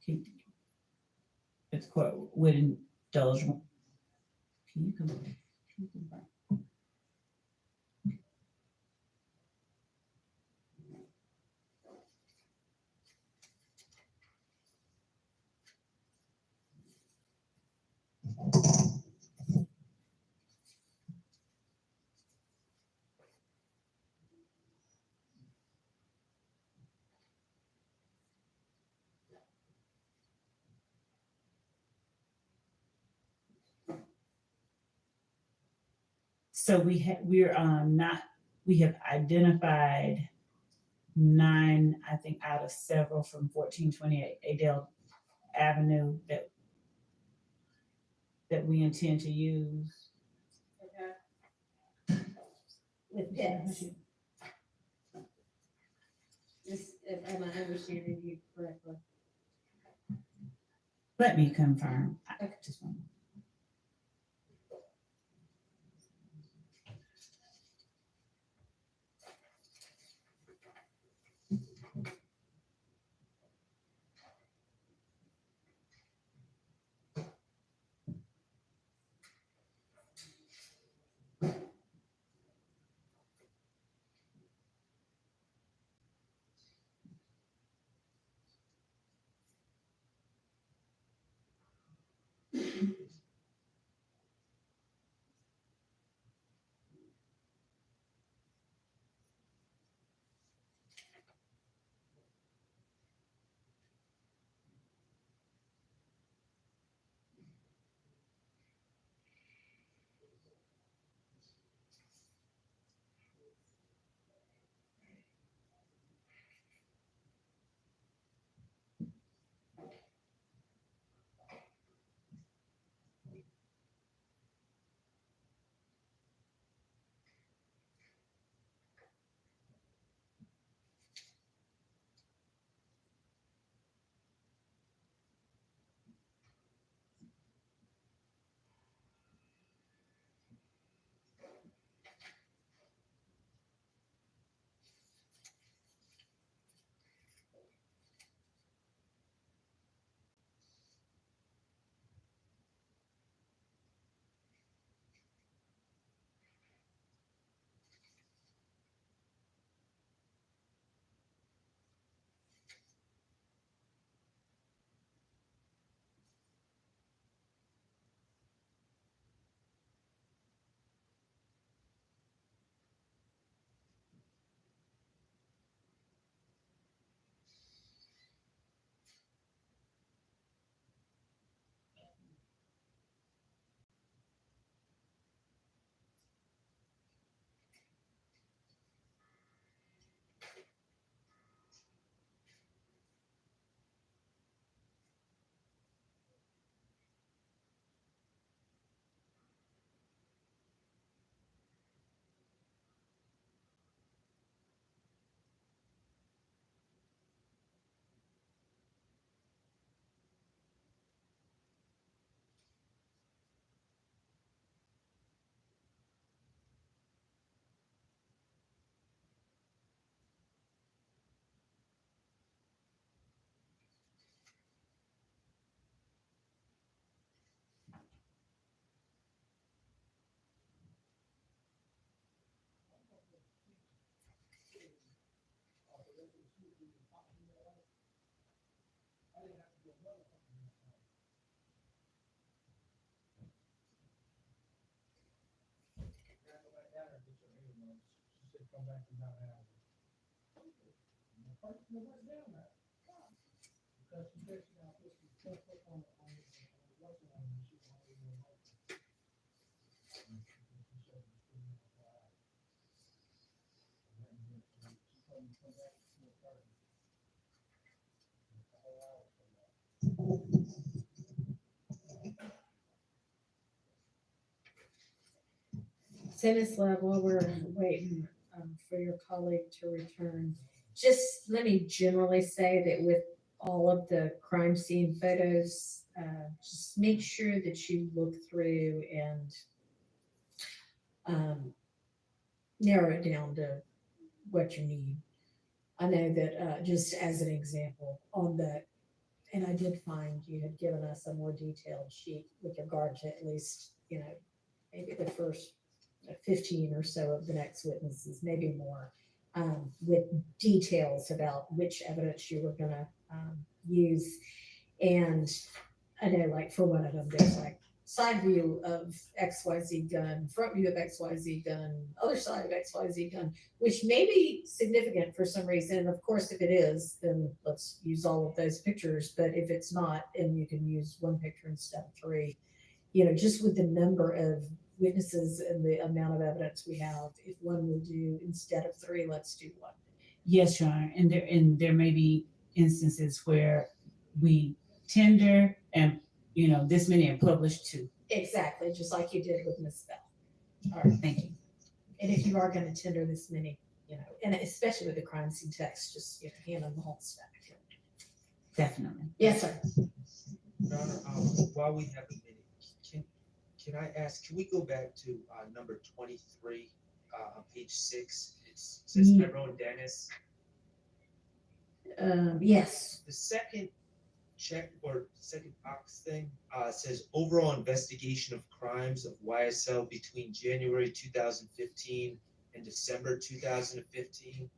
Speaker 12: If the court would indulge. Can you come on? So we have identified 9, I think, out of several from 1428 Adele Avenue that we intend to use.
Speaker 4: Okay. With Pitts. Am I understanding you correctly?
Speaker 12: Let me confirm. Just one.
Speaker 4: Stanislav, while we're waiting for your colleague to return, just let me generally say that with all of the crime scene photos, just make sure that you look through and narrow it down to what you need. I know that just as an example on the, and I did find you had given us a more detailed sheet with regard to at least, maybe the first 15 or so of the next witnesses, maybe more, with details about which evidence you were going to use. And I know, like, for one of them, there's like side view of XYZ gun, front view of XYZ gun, other side of XYZ gun, which may be significant for some reason. And of course, if it is, then let's use all of those pictures. But if it's not, and you can use one picture instead of three, just with the number of witnesses and the amount of evidence we have, if one will do instead of three, let's do one.
Speaker 12: Yes, Your Honor, and there may be instances where we tender and this many are published too.
Speaker 4: Exactly, just like you did with Miss Bell. All right, thank you. And if you are going to tender this many, and especially with the crime scene text, just hand them the whole stack.
Speaker 12: Definitely.
Speaker 4: Yes, sir.
Speaker 22: Your Honor, while we have a minute, can I ask, can we go back to number 23 on page 6? It says Tyrone Dennis.
Speaker 4: Yes.
Speaker 22: The second check or second box thing says overall investigation of crimes of YSL between January 2015 and December 2015.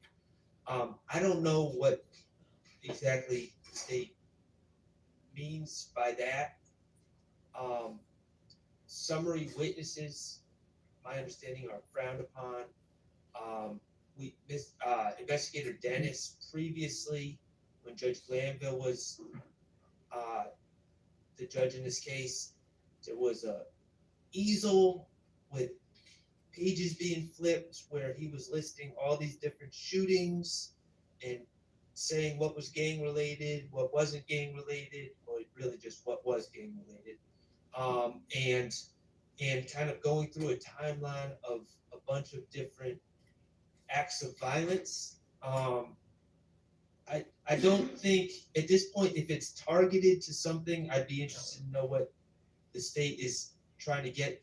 Speaker 22: I don't know what exactly the state means by that. Summary witnesses, my understanding, are frowned upon. Investigator Dennis previously, when Judge Glanville was the judge in this case, there was a easel with pages being flipped where he was listing all these different shootings and saying what was gang related, what wasn't gang related, or really just what was gang related, and kind of going through a timeline of a bunch of different acts of violence. I don't think at this point, if it's targeted to something, I'd be interested to know what the state is trying to get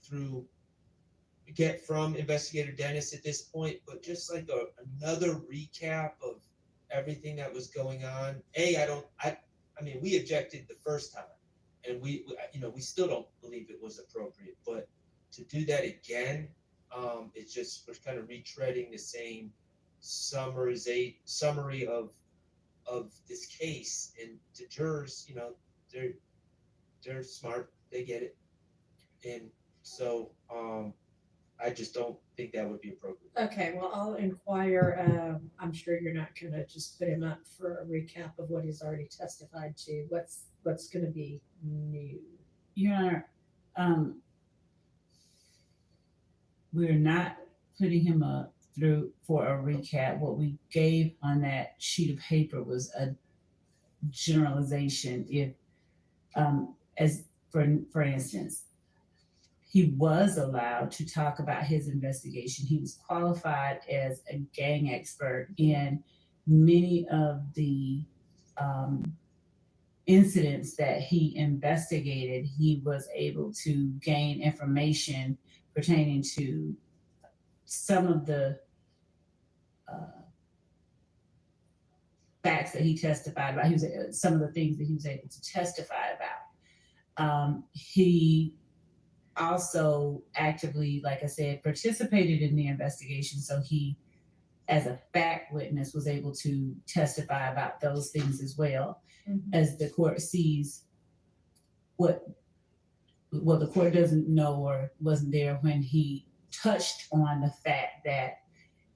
Speaker 22: from Investigator Dennis at this point. But just like another recap of everything that was going on. I mean, we objected the first time, and we still don't believe it was appropriate. But to do that again, it's just, we're kind of retreading the same summary of this case, and the jurors, they're smart, they get it, and so I just don't think that would be appropriate.
Speaker 4: Okay, well, I'll inquire. I'm sure you're not going to just put him up for a recap of what he's already testified to. What's going to be new?
Speaker 12: Your Honor, we're not putting him up through for a recap. What we gave on that sheet of paper was a generalization. If, as for instance, he was allowed to talk about his investigation. He was qualified as a gang expert in many of the incidents that he investigated. He was able to gain information pertaining to some of the facts that he testified about. Some of the things that he was able to testify about. He also actively, like I said, participated in the investigation. So he as a fact witness, was able to testify about those things as well, as the court sees what the court doesn't know or wasn't there when he touched on the fact that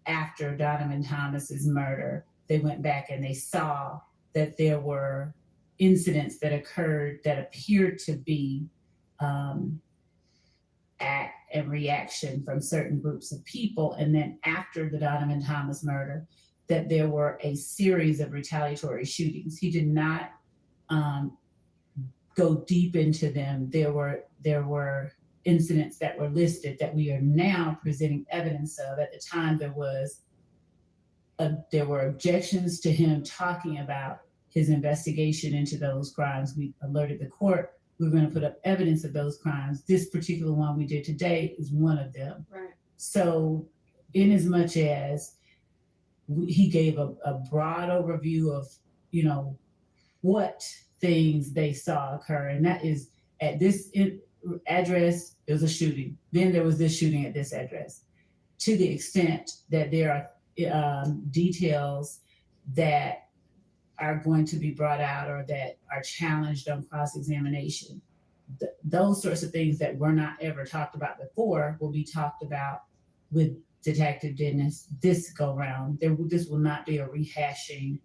Speaker 12: after Donovan Thomas's murder, they went back and they saw that there were incidents that occurred that appeared to be act and reaction from certain groups of people. And then after the Donovan Thomas murder, that there were a series of retaliatory shootings. He did not go deep into them. There were incidents that were listed that we are now presenting evidence of. At the time, there were objections to him talking about his investigation into those crimes. We alerted the court. We're going to put up evidence of those crimes. This particular one we did today is one of them.
Speaker 4: Right.
Speaker 12: So, in as much as he gave a broad overview of, what things they saw occur, and that is at this address, there was a shooting. Then there was this shooting at this address. To the extent that there are details that are going to be brought out or that are challenged on cross-examination. Those sorts of things that were not ever talked about before will be talked about with Detective Dennis this go round. This will not be a rehashing,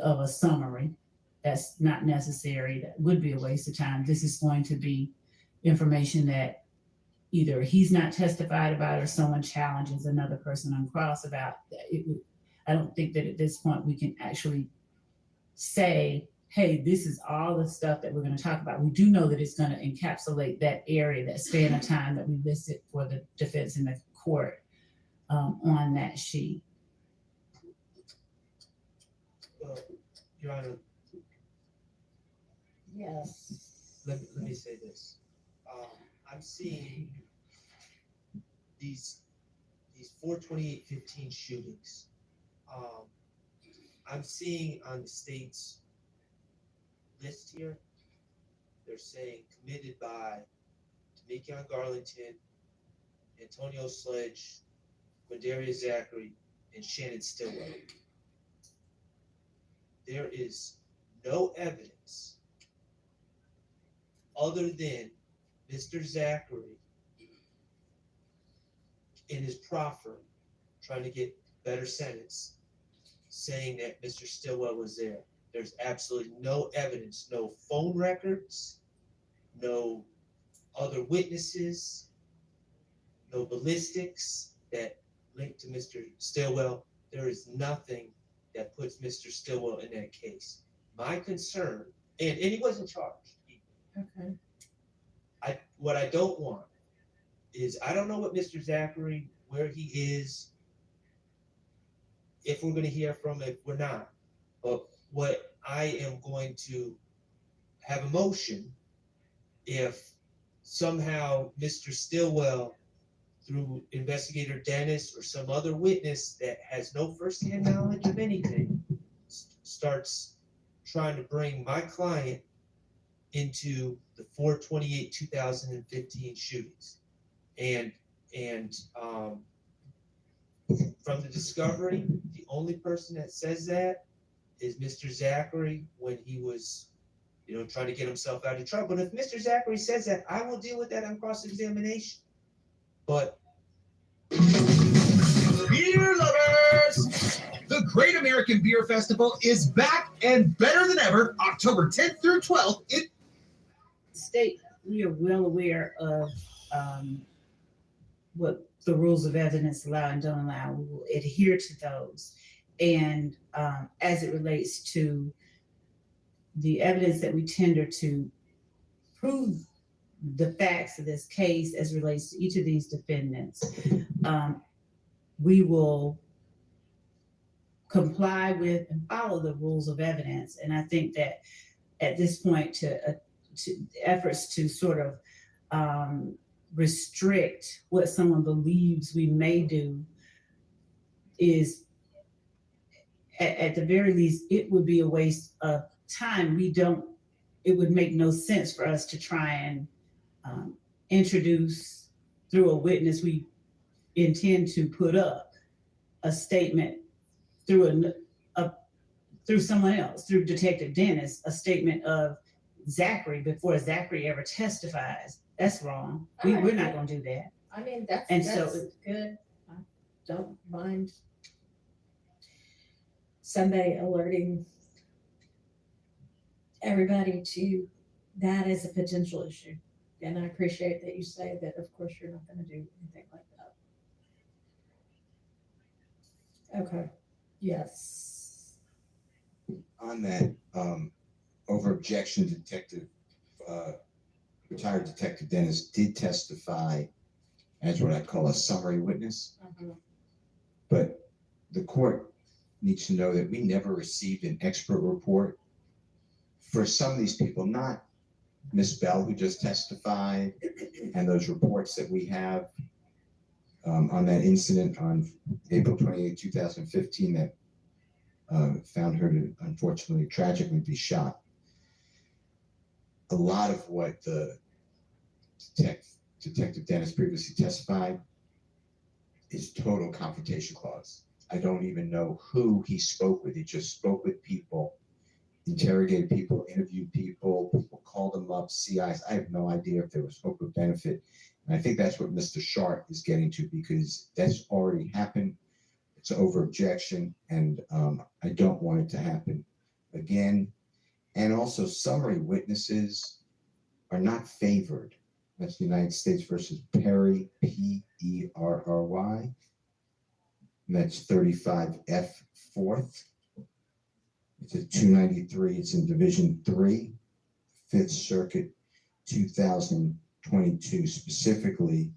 Speaker 12: of a summary. That's not necessary. That would be a waste of time. This is going to be information that either he's not testified about or someone challenges another person on cross about. I don't think that at this point we can actually say, hey, this is all the stuff that we're going to talk about. We do know that it's going to encapsulate that area, that span of time that we listed for the defense in the court on that sheet.
Speaker 22: Your Honor,
Speaker 4: Yes.
Speaker 22: let me say this. I'm seeing these 4/28/15 shootings. I'm seeing on the state's list here, they're saying committed by Tamikion Garlington, Antonio Sledge, Quindaria Zachary, and Shannon Stillwell. There is no evidence other than Mr. Zachary in his proffer trying to get better sentence, saying that Mr. Stillwell was there. There's absolutely no evidence, no phone records, no other witnesses, no ballistics that link to Mr. Stillwell. There is nothing that puts Mr. Stillwell in that case. My concern, and he wasn't charged.
Speaker 4: Okay.
Speaker 22: What I don't want is, I don't know what Mr. Zachary, where he is, if we're going to hear from him, if we're not. But what I am going to have a motion if somehow Mr. Stillwell, through investigator Dennis or some other witness that has no firsthand knowledge of anything, starts trying to bring my client into the 4/28/2015 shootings. And from the discovery, the only person that says that is Mr. Zachary when he was, trying to get himself out of trouble. But if Mr. Zachary says that, I will deal with that on cross-examination. But
Speaker 9: beer lovers, the Great American Beer Festival is back and better than ever, October 10th through 12th.
Speaker 12: State, we are well aware of what the rules of evidence allow and don't allow. We will adhere to those. And as it relates to the evidence that we tender to prove the facts of this case as relates to each of these defendants, we will comply with and follow the rules of evidence. And I think that at this point, to efforts to sort of restrict what someone believes we may do is, at the very least, it would be a waste of time. It would make no sense for us to try and introduce through a witness we intend to put up a statement through through someone else, through Detective Dennis, a statement of Zachary before Zachary ever testifies. That's wrong. We're not gonna do that.
Speaker 4: I mean, that's,
Speaker 12: And
Speaker 4: that's
Speaker 12: so-
Speaker 4: good. I don't mind somebody alerting everybody to that as a potential issue. And I appreciate that you say that, of course, you're not gonna do anything like that. Okay, yes.
Speaker 8: On that, over objection, retired Detective Dennis did testify as what I call a summary witness. But the court needs to know that we never received an expert report for some of these people, not Miss Bell, who just testified, and those reports that we have on that incident on April 28, 2015, that found her to unfortunately, tragically be shot. A lot of what the Detective Dennis previously testified is total confrontation clause. I don't even know who he spoke with. He just spoke with people, interrogated people, interviewed people, people called him up, CIs. I have no idea if there was hope of benefit. And I think that's what Mr. Sharp is getting to, because that's already happened. It's over objection, and I don't want it to happen again. And also, summary witnesses are not favored. That's the United States versus Perry, Perry. And that's 35F 4th. It's at 293. It's in Division 3, 5th Circuit, 2022. Specifically,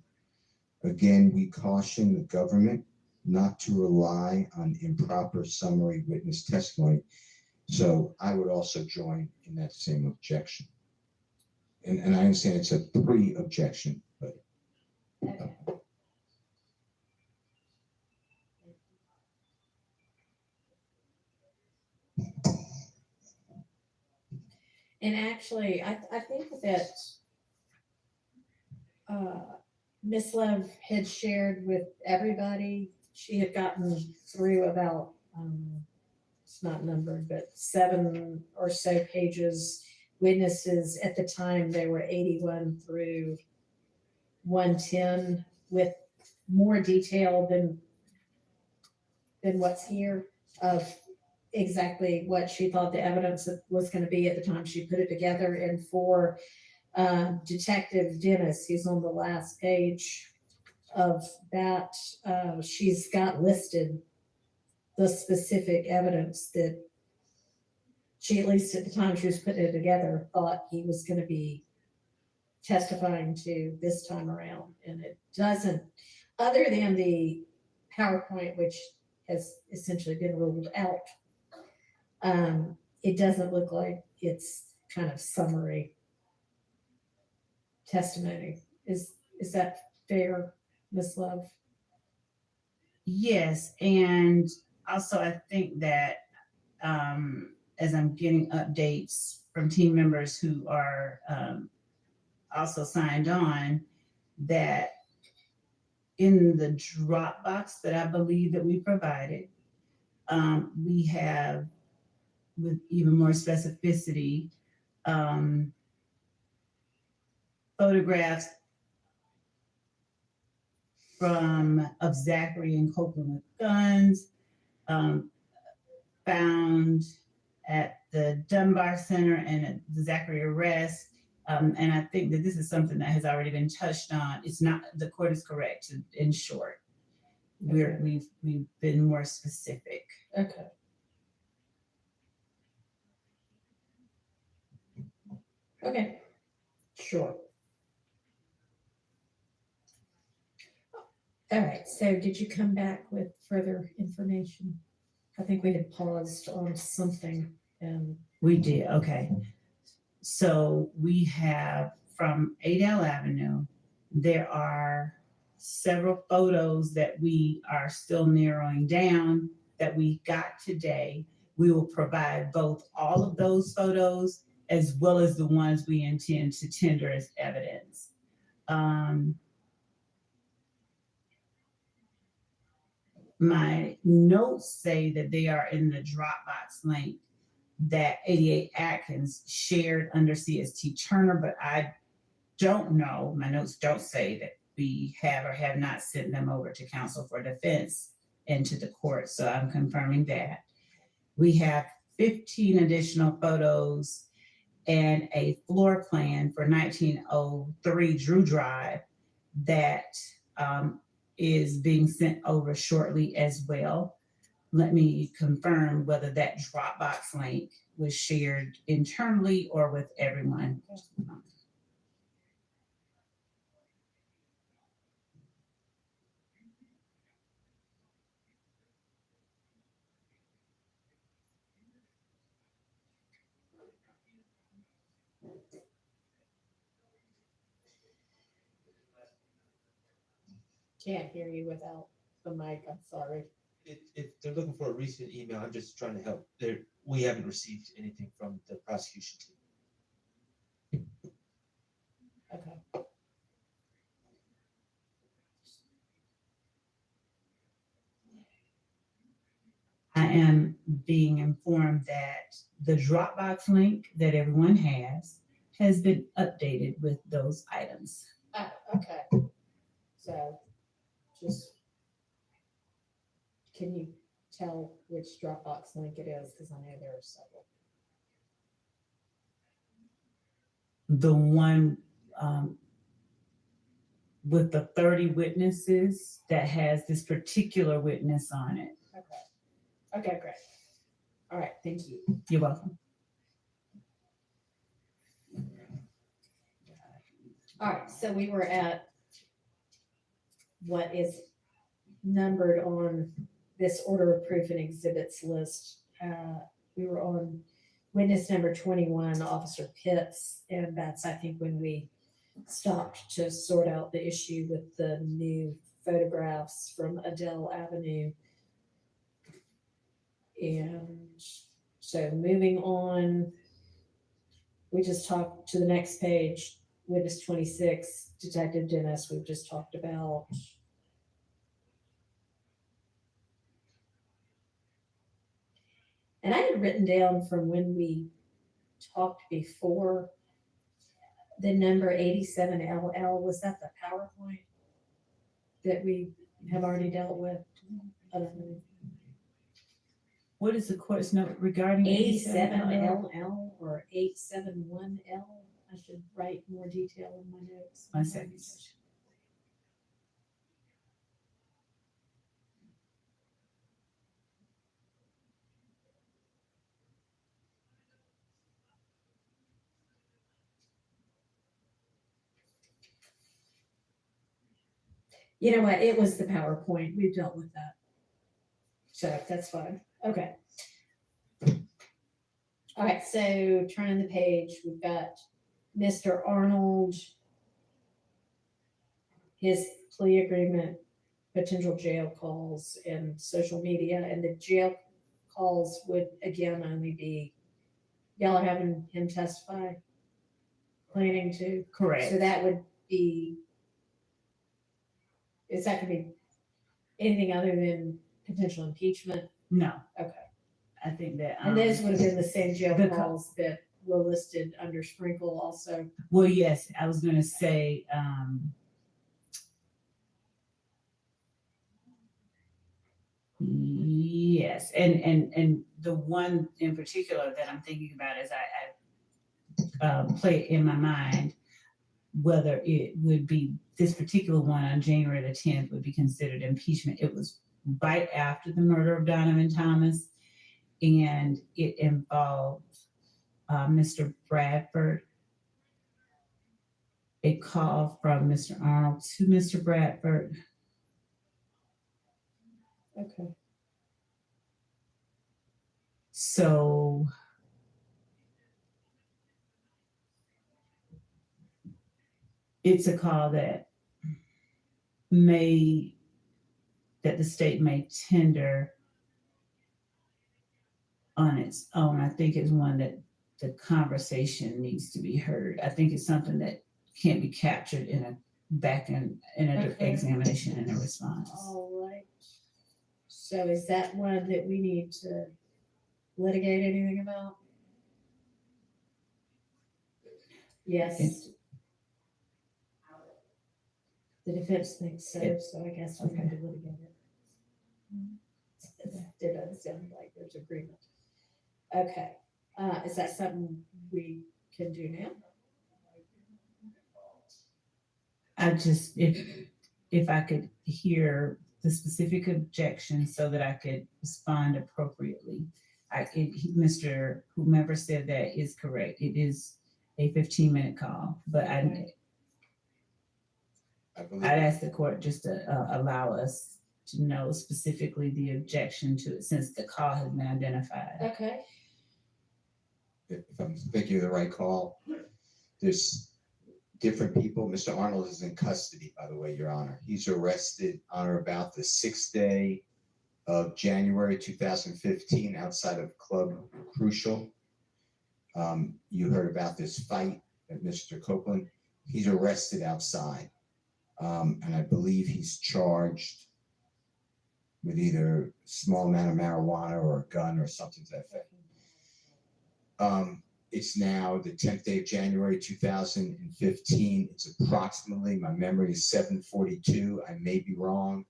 Speaker 8: again, we caution the government not to rely on improper summary witness testimony. So I would also join in that same objection. And I understand it's a pre-objection, but.
Speaker 4: And actually, I think that Miss Love had shared with everybody, she had gotten through about, it's not numbered, but 7 or so pages. Witnesses at the time, they were 81 through 110, with more detail than what's here of exactly what she thought the evidence was going to be at the time she put it together. And for Detective Dennis, he's on the last page of that. She's got listed the specific evidence that she, at least at the time she was putting it together, thought he was going to be testifying to this time around. And it doesn't, other than the PowerPoint, which has essentially been ruled out, it doesn't look like it's kind of summary testimony. Is that fair, Ms. Love?
Speaker 12: Yes, and also I think that as I'm getting updates from team members who are also signed on, that in the Dropbox that I believe that we provided, we have, with even more specificity, photographs of Zachary and Copeland with guns, found at the Dunbar Center and at the Zachary arrest. And I think that this is something that has already been touched on. It's not, the court is correct, in short. We've been more specific.
Speaker 4: Okay. Okay, sure. All right, so did you come back with further information? I think we had paused on something and.
Speaker 12: We did, okay. So we have from Adele Avenue, there are several photos that we are still narrowing down that we got today. We will provide both all of those photos as well as the ones we intend to tender as evidence. my notes say that they are in the Dropbox link that 88 Atkins shared under CST Turner, but I don't know, my notes don't say that we have or have not sent them over to counsel for defense and to the court, so I'm confirming that. We have 15 additional photos and a floor plan for 1903 Drew Drive that is being sent over shortly as well. Let me confirm whether that Dropbox link was shared internally or with everyone.
Speaker 4: Can't hear you without the mic, I'm sorry.
Speaker 22: If they're looking for a recent email, I'm just trying to help. We haven't received anything from the prosecution team.
Speaker 4: Okay.
Speaker 12: I am being informed that the Dropbox link that everyone has been updated with those items.
Speaker 4: Okay. So just, can you tell which Dropbox link it is? Because I know there are several.
Speaker 12: The one with the 30 witnesses that has this particular witness on it.
Speaker 4: Okay. Okay, great. All right, thank you.
Speaker 12: You're welcome.
Speaker 4: All right, so we were at what is numbered on this order of proof and exhibits list. We were on witness number 21, Officer Pitts, and that's, I think, when we stopped to sort out the issue with the new photographs from Adele Avenue. And so moving on, we just talked to the next page, witness 26, Detective Dennis, we've just talked about. And I had written down from when we talked before, the number 87LL, was that the PowerPoint that we have already dealt with?
Speaker 12: What is the court's note regarding
Speaker 4: 87LL or 871L? I should write more detail in my notes.
Speaker 12: 1 second.
Speaker 4: You know what? It was the PowerPoint. We've dealt with that. So that's fine. Okay. All right. So turning the page, we've got Mr. Arnold, his plea agreement, potential jail calls, and social media. And the jail calls would again only be, y'all are having him testify, planning to?
Speaker 12: Correct.
Speaker 4: So that would be, is that gonna be anything other than potential impeachment?
Speaker 12: No.
Speaker 4: Okay.
Speaker 12: I think that.
Speaker 4: And those would have been the same jail
Speaker 12: the
Speaker 4: calls that were listed under Sprinkle also.
Speaker 12: Well, yes, I was gonna say, yes, and the one in particular that I'm thinking about as I play it in my mind, whether it would be this particular one on January the 10th would be considered impeachment. It was right after the murder of Donovan Thomas, and it involved Mr. Bradford. A call from Mr. Arnold to Mr. Bradford.
Speaker 4: Okay.
Speaker 12: So it's a call that the state may tender on its own. I think it's one that the conversation needs to be heard. I think it's something that can't be captured in a examination and a response.
Speaker 4: All right. So is that one that we need to litigate anything about? Yes. The defense thinks so, so I guess we have to litigate it. It doesn't sound like there's agreement. Okay, is that something we can do now?
Speaker 12: I just, if I could hear the specific objection so that I could respond appropriately. Mr. Whomever said that is correct. It is a 15-minute call, but I'd ask the court just to allow us to know specifically the objection to it since the call has been identified.
Speaker 4: Okay.
Speaker 8: If I'm thinking of the right call, there's different people. Mr. Arnold is in custody, by the way, Your Honor. He's arrested on or about the 6th day of January 2015 outside of Club Crucial. You heard about this fight at Mr. Copeland. He's arrested outside. And I believe he's charged with either a small amount of marijuana or a gun or something to that effect. It's now the 10th day of January 2015. It's approximately, my memory is 7:42. I may be wrong.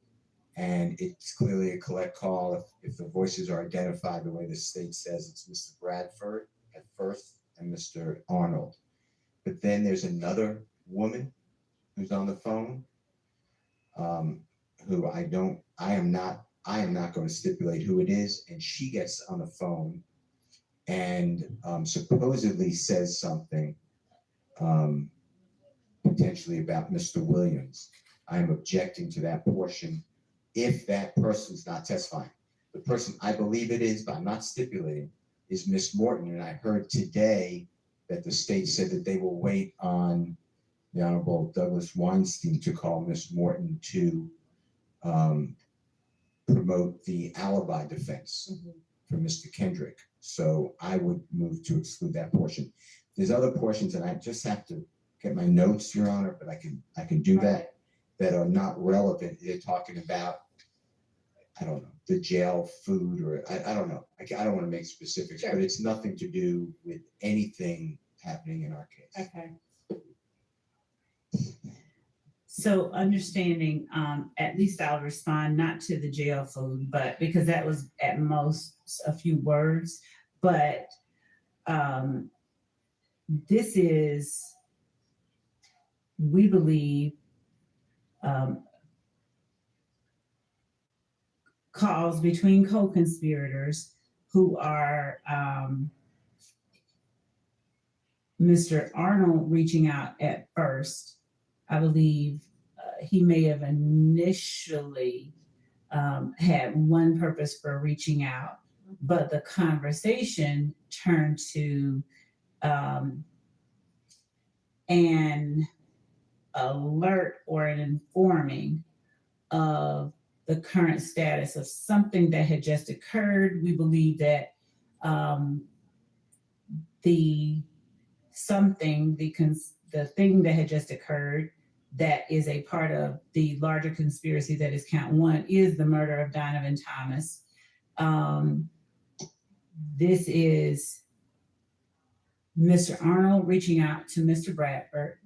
Speaker 8: And it's clearly a collect call. If the voices are identified the way the state says, it's Mr. Bradford at first and Mr. Arnold. But then there's another woman who's on the phone, who I am not going to stipulate who it is. And she gets on the phone and supposedly says something potentially about Mr. Williams. I'm objecting to that portion if that person's not testifying. The person I believe it is, but I'm not stipulating, is Miss Morton. And I heard today that the state said that they will wait on the Honorable Douglas Weinstein to call Miss Morton to promote the alibi defense for Mr. Kendrick. So I would move to exclude that portion. There's other portions, and I just have to get my notes, Your Honor, but I can do that are not relevant. They're talking about, I don't know, the jail food, or I don't know. I don't want to make specifics, but it's nothing to do with anything happening in our case.
Speaker 4: Okay.
Speaker 12: So understanding, at least I'll respond not to the jail food, but because that was at most a few words, but this is, we believe, calls between co-conspirators who are Mr. Arnold reaching out at first. I believe he may have initially had one purpose for reaching out, but the conversation turned to an alert or an informing of the current status of something that had just occurred. We believe that the thing that had just occurred that is a part of the larger conspiracy that is count one is the murder of Donovan Thomas. This is Mr. Arnold reaching out to Mr. Bradford,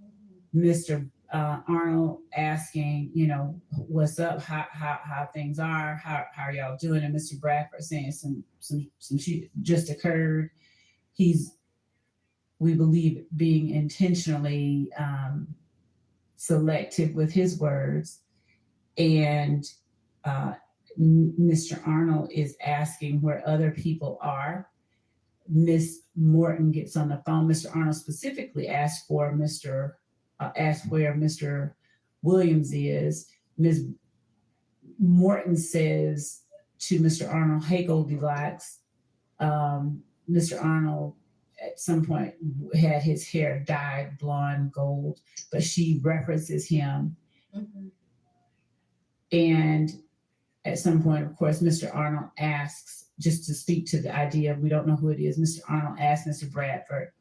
Speaker 12: Mr. Arnold asking, what's up, how things are, how are y'all doing? And Mr. Bradford saying some shit just occurred. He's, we believe, being intentionally selective with his words. And Mr. Arnold is asking where other people are. Miss Morton gets on the phone. Mr. Arnold specifically asked where Mr. Williams is. Ms. Morton says to Mr. Arnold, "Hey, Goldilocks." Mr. Arnold at some point had his hair dyed blonde gold, but she references him. And at some point, of course, Mr. Arnold asks, just to speak to the idea of we don't know who it is, Mr. Arnold asks Mr. Bradford,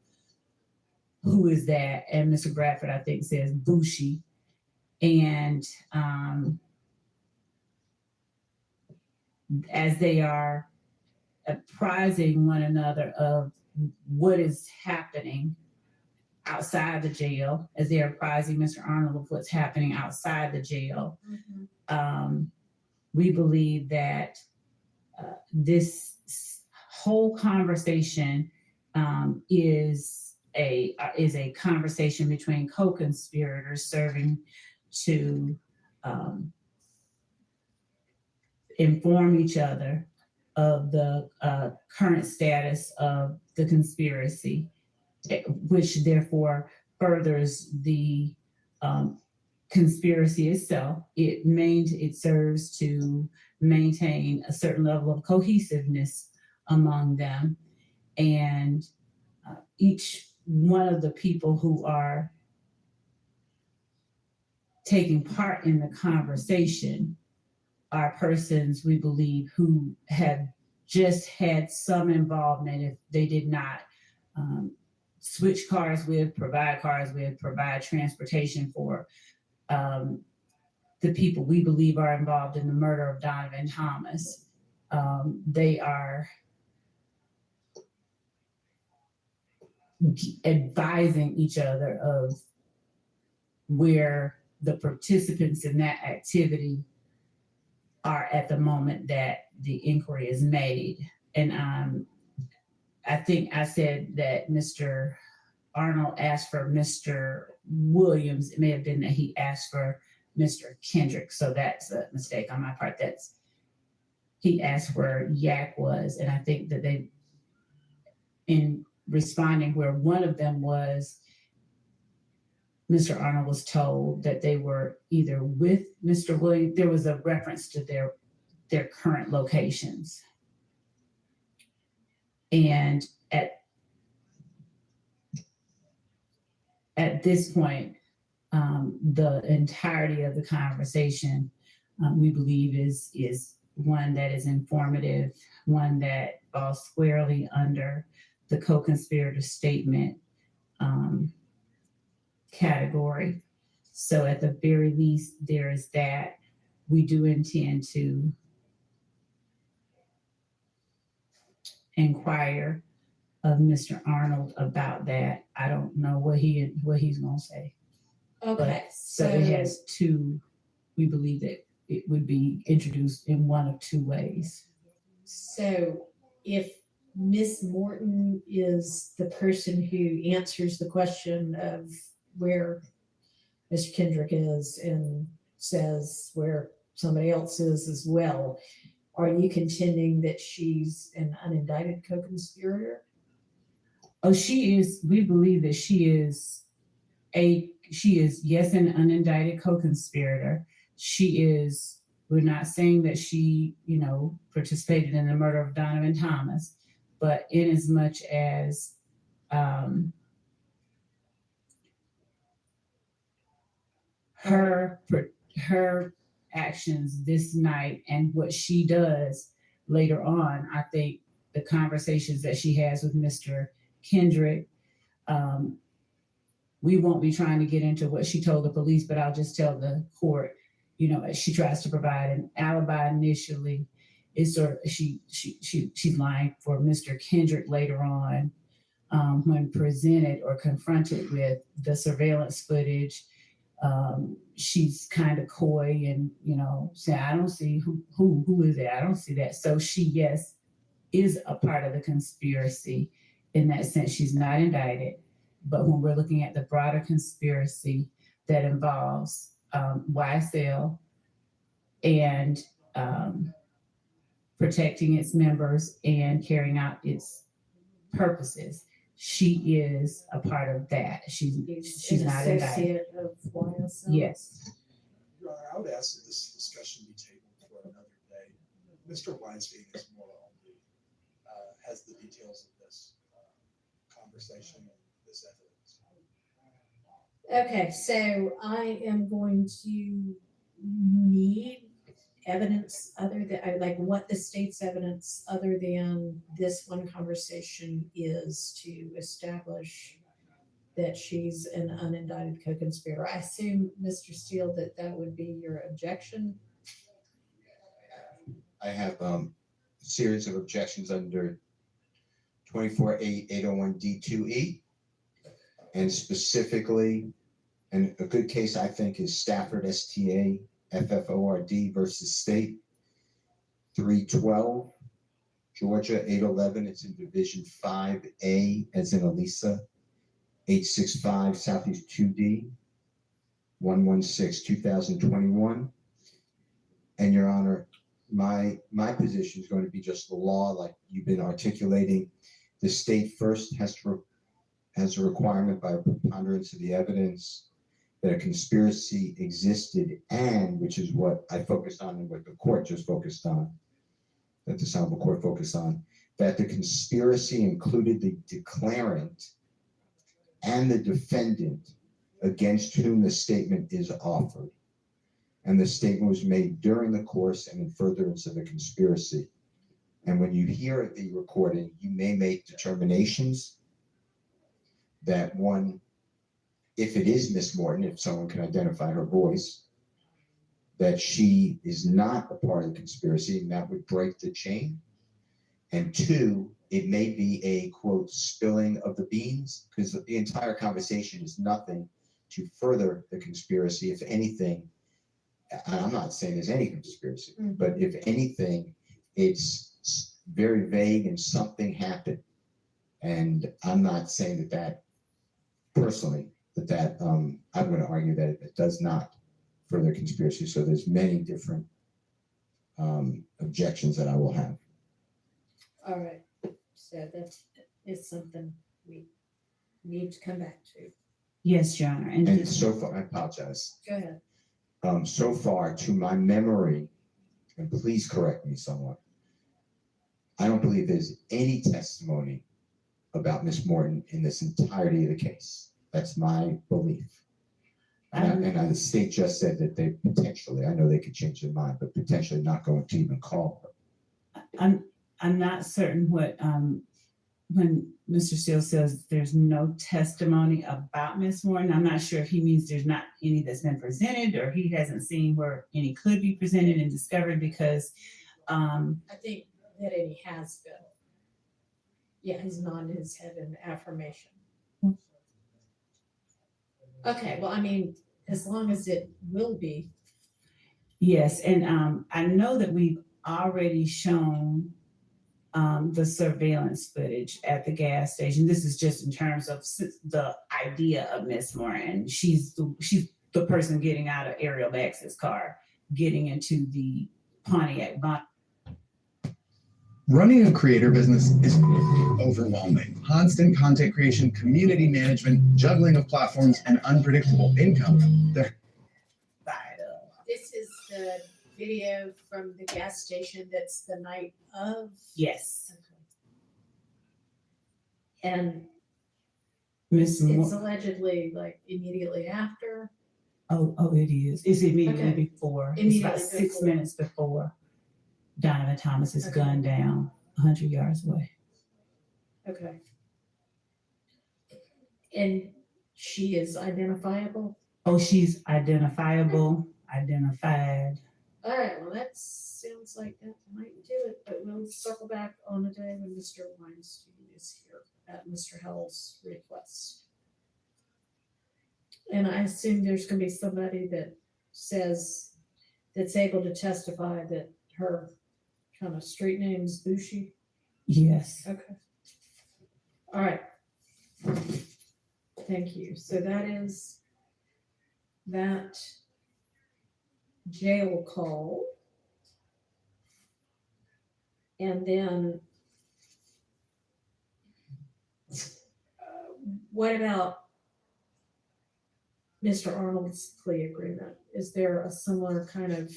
Speaker 12: who is that? And Mr. Bradford, I think, says Bushi. as they are apprising one another of what is happening outside the jail, as they're apprising Mr. Arnold of what's happening outside the jail. We believe that this whole conversation is a conversation between co-conspirators serving to inform each other of the current status of the conspiracy, which therefore furthers the conspiracy itself. It serves to maintain a certain level of cohesiveness among them, and each one of the people who are taking part in the conversation are persons, we believe, who have just had some involvement, if they did not switch cars with, provide transportation for the people we believe are involved in the murder of Donovan Thomas. They are advising each other of where the participants in that activity are at the moment that the inquiry is made. And I think I said that Mr. Arnold asked for Mr. Williams. It may have been that he asked for Mr. Kendrick. So that's a mistake on my part. He asked where Yak was. And I think that they, in responding where one of them was, Mr. Arnold was told that they were either with Mr. Williams. There was a reference to their current locations. And at this point, the entirety of the conversation, we believe is one that is informative, one that falls squarely under the co-conspirator statement category. So at the very least, there is that. We do intend to inquire of Mr. Arnold about that. I don't know what he's gonna say.
Speaker 4: Okay,
Speaker 12: So it has two. We believe that it would be introduced in one of two ways.
Speaker 4: So if Miss Morton is the person who answers the question of where Mr. Kendrick is and says where somebody else is as well, are you contending that she's an unindicted co-conspirator?
Speaker 12: Oh, she is. We believe that she is, yes, an unindicted co-conspirator. She is. We're not saying that she, participated in the murder of Donovan Thomas, but in as much as her actions this night and what she does later on, I think the conversations that she has with Mr. Kendrick, we won't be trying to get into what she told the police, but I'll just tell the court, she tries to provide an alibi initially. It's sort of, she's lying for Mr. Kendrick later on, when presented or confronted with the surveillance footage. She's kind of coy and, say, I don't see who is it? I don't see that. So she, yes, is a part of the conspiracy in that sense. She's not indicted, but when we're looking at the broader conspiracy that involves YSL and protecting its members and carrying out its purposes, she is a part of that. She's not indicted.
Speaker 4: Of YSL?
Speaker 12: Yes.
Speaker 7: Your Honor, I would ask that this discussion be tabled for another day. Mr. Weinstein is more only has the details of this conversation and this evidence.
Speaker 4: Okay, so I am going to need evidence other than, like, what the state's evidence other than this one conversation is to establish that she's an unindicted co-conspirator. I assume, Mr. Steele, that would be your objection.
Speaker 8: I have a series of objections under 24A801D2E. And specifically, and a good case I think is Stafford STA FFORD versus State 312, Georgia 811. It's in Division 5A as in Elisa, 865 Southeast 2D, 116, 2021. And Your Honor, my position is going to be just the law, like you've been articulating. The state first has a requirement by a preponderance of the evidence that a conspiracy existed, and which is what I focused on and what the court just focused on, that the Honorable Court focused on, that the conspiracy included the declarant and the defendant against whom the statement is offered. And the statement was made during the course and in furtherance of the conspiracy. And when you hear the recording, you may make determinations that one, if it is Miss Morton, if someone can identify her voice, that she is not a part of the conspiracy, and that would break the chain. And two, it may be a, quote, spilling of the beans, because the entire conversation is nothing to further the conspiracy. If anything, and I'm not saying there's any conspiracy, but if anything, it's very vague and something happened. And I'm not saying that personally, I'm going to argue that it does not further conspiracy. So there's many different objections that I will have.
Speaker 4: All right, so that is something we need to come back to.
Speaker 12: Yes, Your Honor.
Speaker 8: And so far, I apologize.
Speaker 4: Go ahead.
Speaker 8: So far, to my memory, and please correct me somewhat, I don't believe there's any testimony about Miss Morton in this entirety of the case. That's my belief. And the state just said that they potentially, I know they could change their mind, but potentially not going to even call her.
Speaker 12: I'm not certain what when Mr. Steele says there's no testimony about Miss Morton. I'm not sure if he means there's not any that's been presented, or he hasn't seen where any could be presented and discovered, because
Speaker 4: I think that any has been. Yeah, he's nodding his head in affirmation. Okay, well, I mean, as long as it will be.
Speaker 12: Yes, and I know that we've already shown the surveillance footage at the gas station. This is just in terms of the idea of Miss Morton. She's the person getting out of Ariel Bax's car, getting into the Pontiac.
Speaker 10: Running a creator business is overwhelming. Constant content creation, community management, juggling of platforms, and unpredictable income.
Speaker 4: This is the video from the gas station that's the night of?
Speaker 12: Yes.
Speaker 4: Okay. And
Speaker 12: Miss
Speaker 4: it's allegedly like immediately after?
Speaker 12: Oh, it is. It's immediately before. It's about
Speaker 4: Immediately
Speaker 12: 6
Speaker 4: before.
Speaker 12: minutes before Donovan Thomas is gunned down 100 yards away.
Speaker 4: Okay. And she is identifiable?
Speaker 12: Oh, she's identifiable, identified.
Speaker 4: All right, well, that sounds like that might do it, but we'll circle back on the day when Mr. Weinstein is here at Mr. Hell's request. And I assume there's gonna be somebody that says, that's able to testify that her kind of street name is Bushi?
Speaker 12: Yes.
Speaker 4: Okay. All right. Thank you. So that is that jail call. And then what about Mr. Arnold's plea agreement? Is there a similar kind of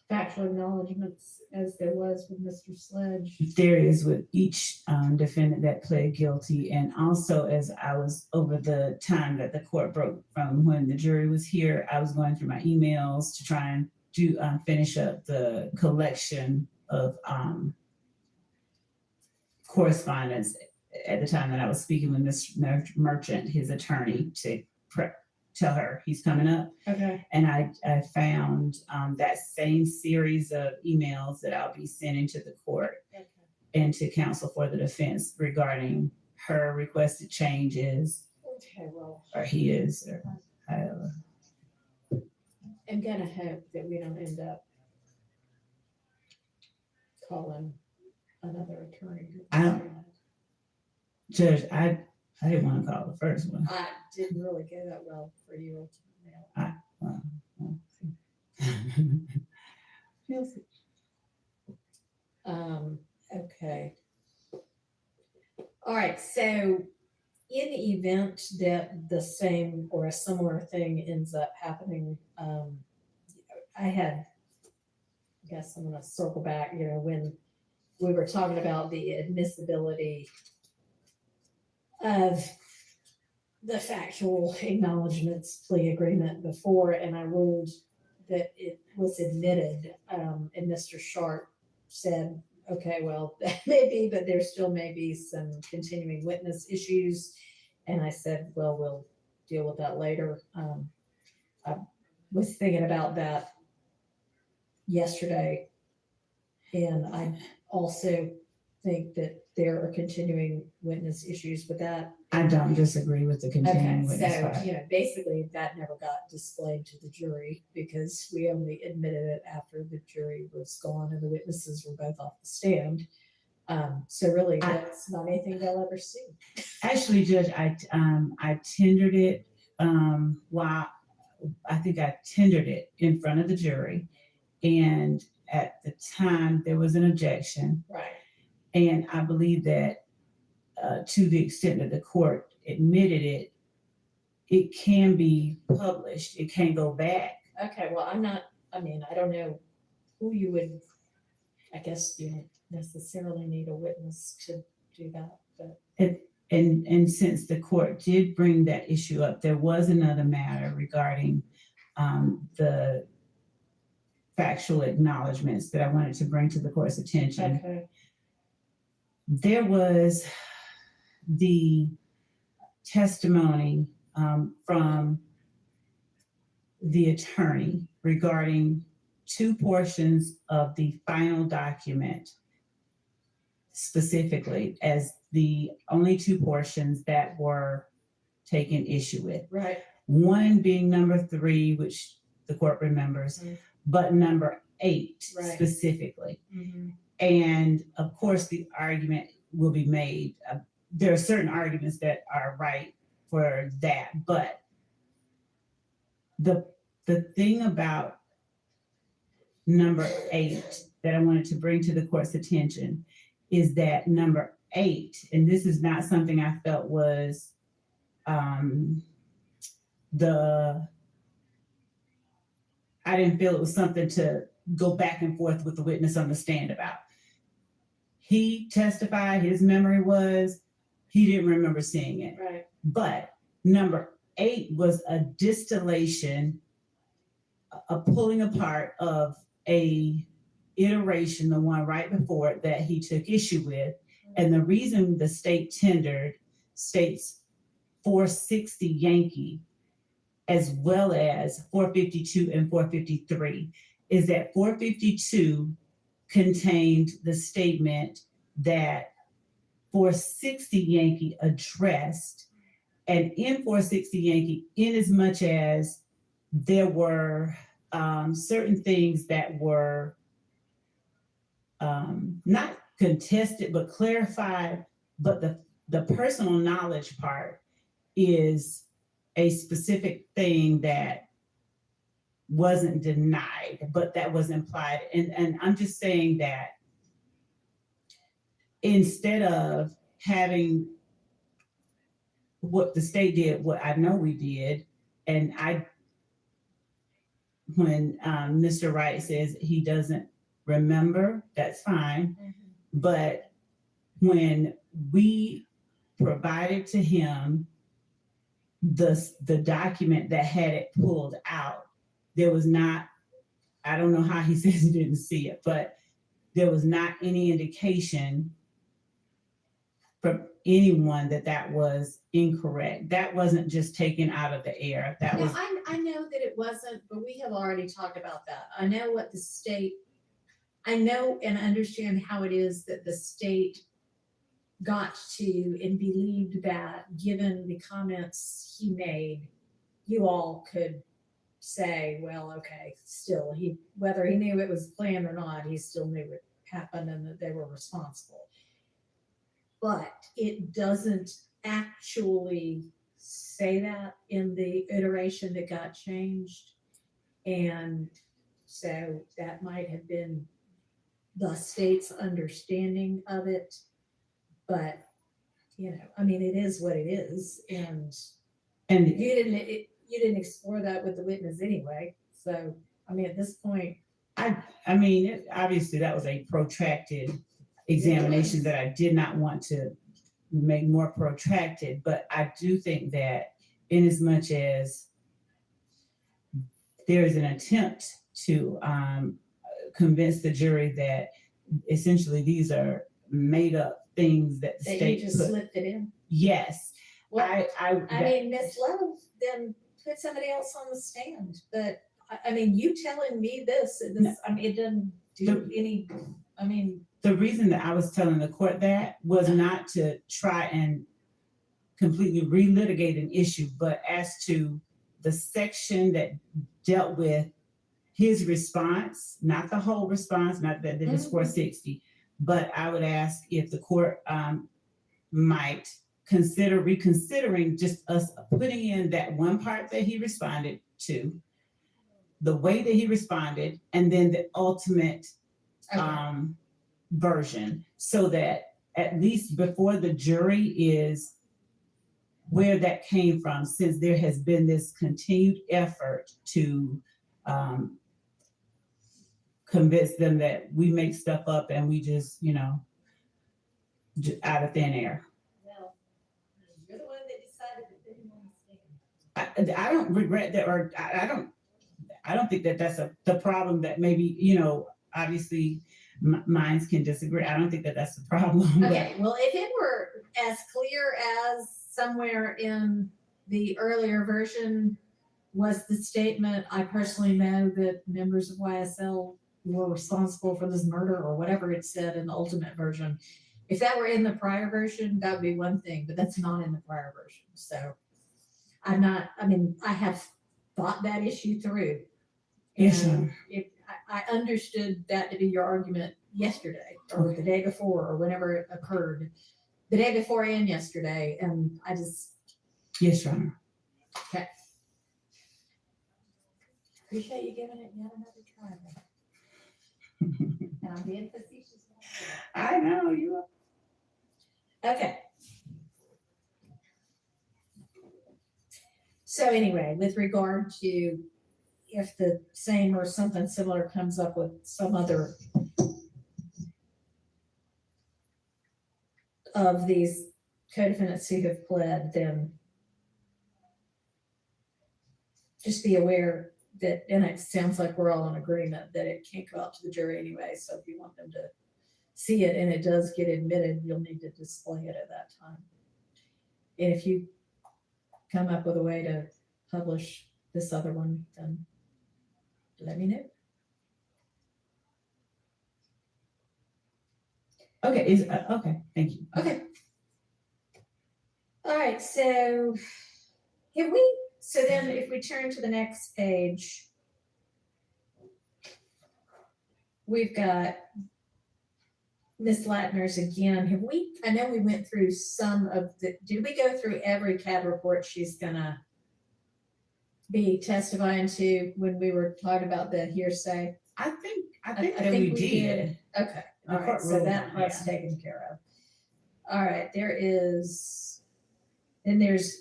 Speaker 4: factual acknowledgements as there was with Mr. Sledge?
Speaker 12: There is with each defendant that pled guilty. And also, as I was over the time that the court broke from when the jury was here, I was going through my emails to try and do finish up the collection of correspondence at the time that I was speaking with Mr. Merchant, his attorney, to tell her he's coming up.
Speaker 4: Okay.
Speaker 12: And I found that same series of emails that I'll be sending to the court
Speaker 4: Okay.
Speaker 12: and to counsel for the defense regarding her requested changes,
Speaker 4: Okay, well,
Speaker 12: or he is, or however.
Speaker 4: I'm gonna hope that we don't end up calling another attorney.
Speaker 12: I don't, Judge, I didn't want to call the first one.
Speaker 4: I didn't really go that well for you ultimately.
Speaker 12: We'll see.
Speaker 4: Okay. All right, so in the event that the same or a similar thing ends up happening, I guess I'm gonna circle back, when we were talking about the admissibility of the factual acknowledgements plea agreement before, and I ruled that it was admitted, and Mr. Sharp said, okay, well, that may be, but there still may be some continuing witness issues. And I said, well, we'll deal with that later. I was thinking about that yesterday. And I also think that there are continuing witness issues with that.
Speaker 12: I don't disagree with the continuing
Speaker 4: Okay,
Speaker 12: witness
Speaker 4: so,
Speaker 12: part.
Speaker 4: basically that never got displayed to the jury because we only admitted it after the jury was gone and the witnesses were both off the stand. So really, that's not anything they'll ever see.
Speaker 12: Actually, Judge, I tendered it, I think I tendered it in front of the jury. And at the time, there was an objection.
Speaker 4: Right.
Speaker 12: And I believe that to the extent that the court admitted it, it can be published. It can go back.
Speaker 4: Okay, well, I don't know who you would, I guess you don't necessarily need a witness to do that, but.
Speaker 12: And since the court did bring that issue up, there was another matter regarding the factual acknowledgments that I wanted to bring to the court's attention.
Speaker 4: Okay.
Speaker 12: There was the testimony from the attorney regarding two portions of the final document, specifically as the only two portions that were taken issue with.
Speaker 4: Right.
Speaker 12: One being number 3, which the court remembers, but number 8
Speaker 4: Right.
Speaker 12: specifically.
Speaker 4: Mm-hmm.
Speaker 12: And of course, the argument will be made. There are certain arguments that are right for that, but the thing about number 8 that I wanted to bring to the court's attention is that number 8, and this is not something I felt was I didn't feel it was something to go back and forth with the witness on the stand about. He testified, his memory was, he didn't remember seeing it.
Speaker 4: Right.
Speaker 12: But number 8 was a distillation, a pulling apart of a iteration, the one right before it that he took issue with. And the reason the state tendered states 460 Yankee as well as 452 and 453 is that 452 contained the statement that 460 Yankee addressed, and in 460 Yankee, in as much as there were certain things that were not contested but clarified, but the personal knowledge part is a specific thing that wasn't denied, but that was implied. And I'm just saying that instead of having what the state did, what I know we did, and when Mr. Wright says he doesn't remember, that's fine.
Speaker 4: Mm-hmm.
Speaker 12: But when we provided to him the document that had it pulled out, there was not, I don't know how he says he didn't see it, but there was not any indication from anyone that was incorrect. That wasn't just taken out of the air. That
Speaker 4: No,
Speaker 12: was,
Speaker 4: I know that it wasn't, but we have already talked about that. I know what the state, I know and understand how it is that the state got to and believed that, given the comments he made, you all could say, well, okay, still, whether he knew it was planned or not, he still knew it happened and that they were responsible. But it doesn't actually say that in the iteration that got changed. And so that might have been the state's understanding of it. But, I mean, it is what it is. And you didn't explore that with the witness anyway. So, I mean, at this point.
Speaker 12: I mean, obviously that was a protracted examination that I did not want to make more protracted, but I do think that in as much as there is an attempt to convince the jury that essentially these are made up things that the
Speaker 4: That
Speaker 12: state
Speaker 4: you just
Speaker 12: put.
Speaker 4: slipped it in?
Speaker 12: Yes.
Speaker 4: Well, I mean, Ms. Love then put somebody else on the stand, but I mean, you telling me this, I mean, it doesn't do any, I mean.
Speaker 12: The reason that I was telling the court that was not to try and completely relitigate an issue, but as to the section that dealt with his response, not the whole response, not that it was 460, but I would ask if the court might consider reconsidering just us putting in that one part that he responded to, the way that he responded, and then the ultimate version, so that at least before the jury is where that came from, since there has been this continued effort to convince them that we make stuff up and we just, out of thin air.
Speaker 4: Well, you're the one that decided to put him on the stand.
Speaker 12: I don't regret that, or I don't think that that's the problem that maybe, obviously minds can disagree. I don't think that that's the problem.
Speaker 4: Okay, well, if it were as clear as somewhere in the earlier version was the statement, I personally know that members of YSL were responsible for this murder, or whatever it said in the ultimate version. If that were in the prior version, that would be one thing, but that's not in the prior version. So I have thought that issue through.
Speaker 12: Yes,
Speaker 4: And I understood that to be your argument yesterday or the day before or whenever it occurred, the day before and yesterday. And I just.
Speaker 12: Yes, Your Honor.
Speaker 4: Okay. Appreciate you giving it yet another try. And I'm being facetious.
Speaker 12: I know you are.
Speaker 4: Okay. So anyway, with regard to if the same or something similar comes up with some other of these co-defendants who have pled, then just be aware that, and it sounds like we're all in agreement that it can't go out to the jury anyway. So if you want them to see it and it does get admitted, you'll need to display it at that time. And if you come up with a way to publish this other one, then let me know.
Speaker 12: Okay, okay, thank you.
Speaker 4: Okay. All right, so then if we turn to the next page, we've got Ms. Latner's again. I know we went through did we go through every CAD report she's gonna be testifying to when we were talking about the hearsay?
Speaker 12: I think that we did.
Speaker 4: Okay, all right, so that part's taken care of. All right, there's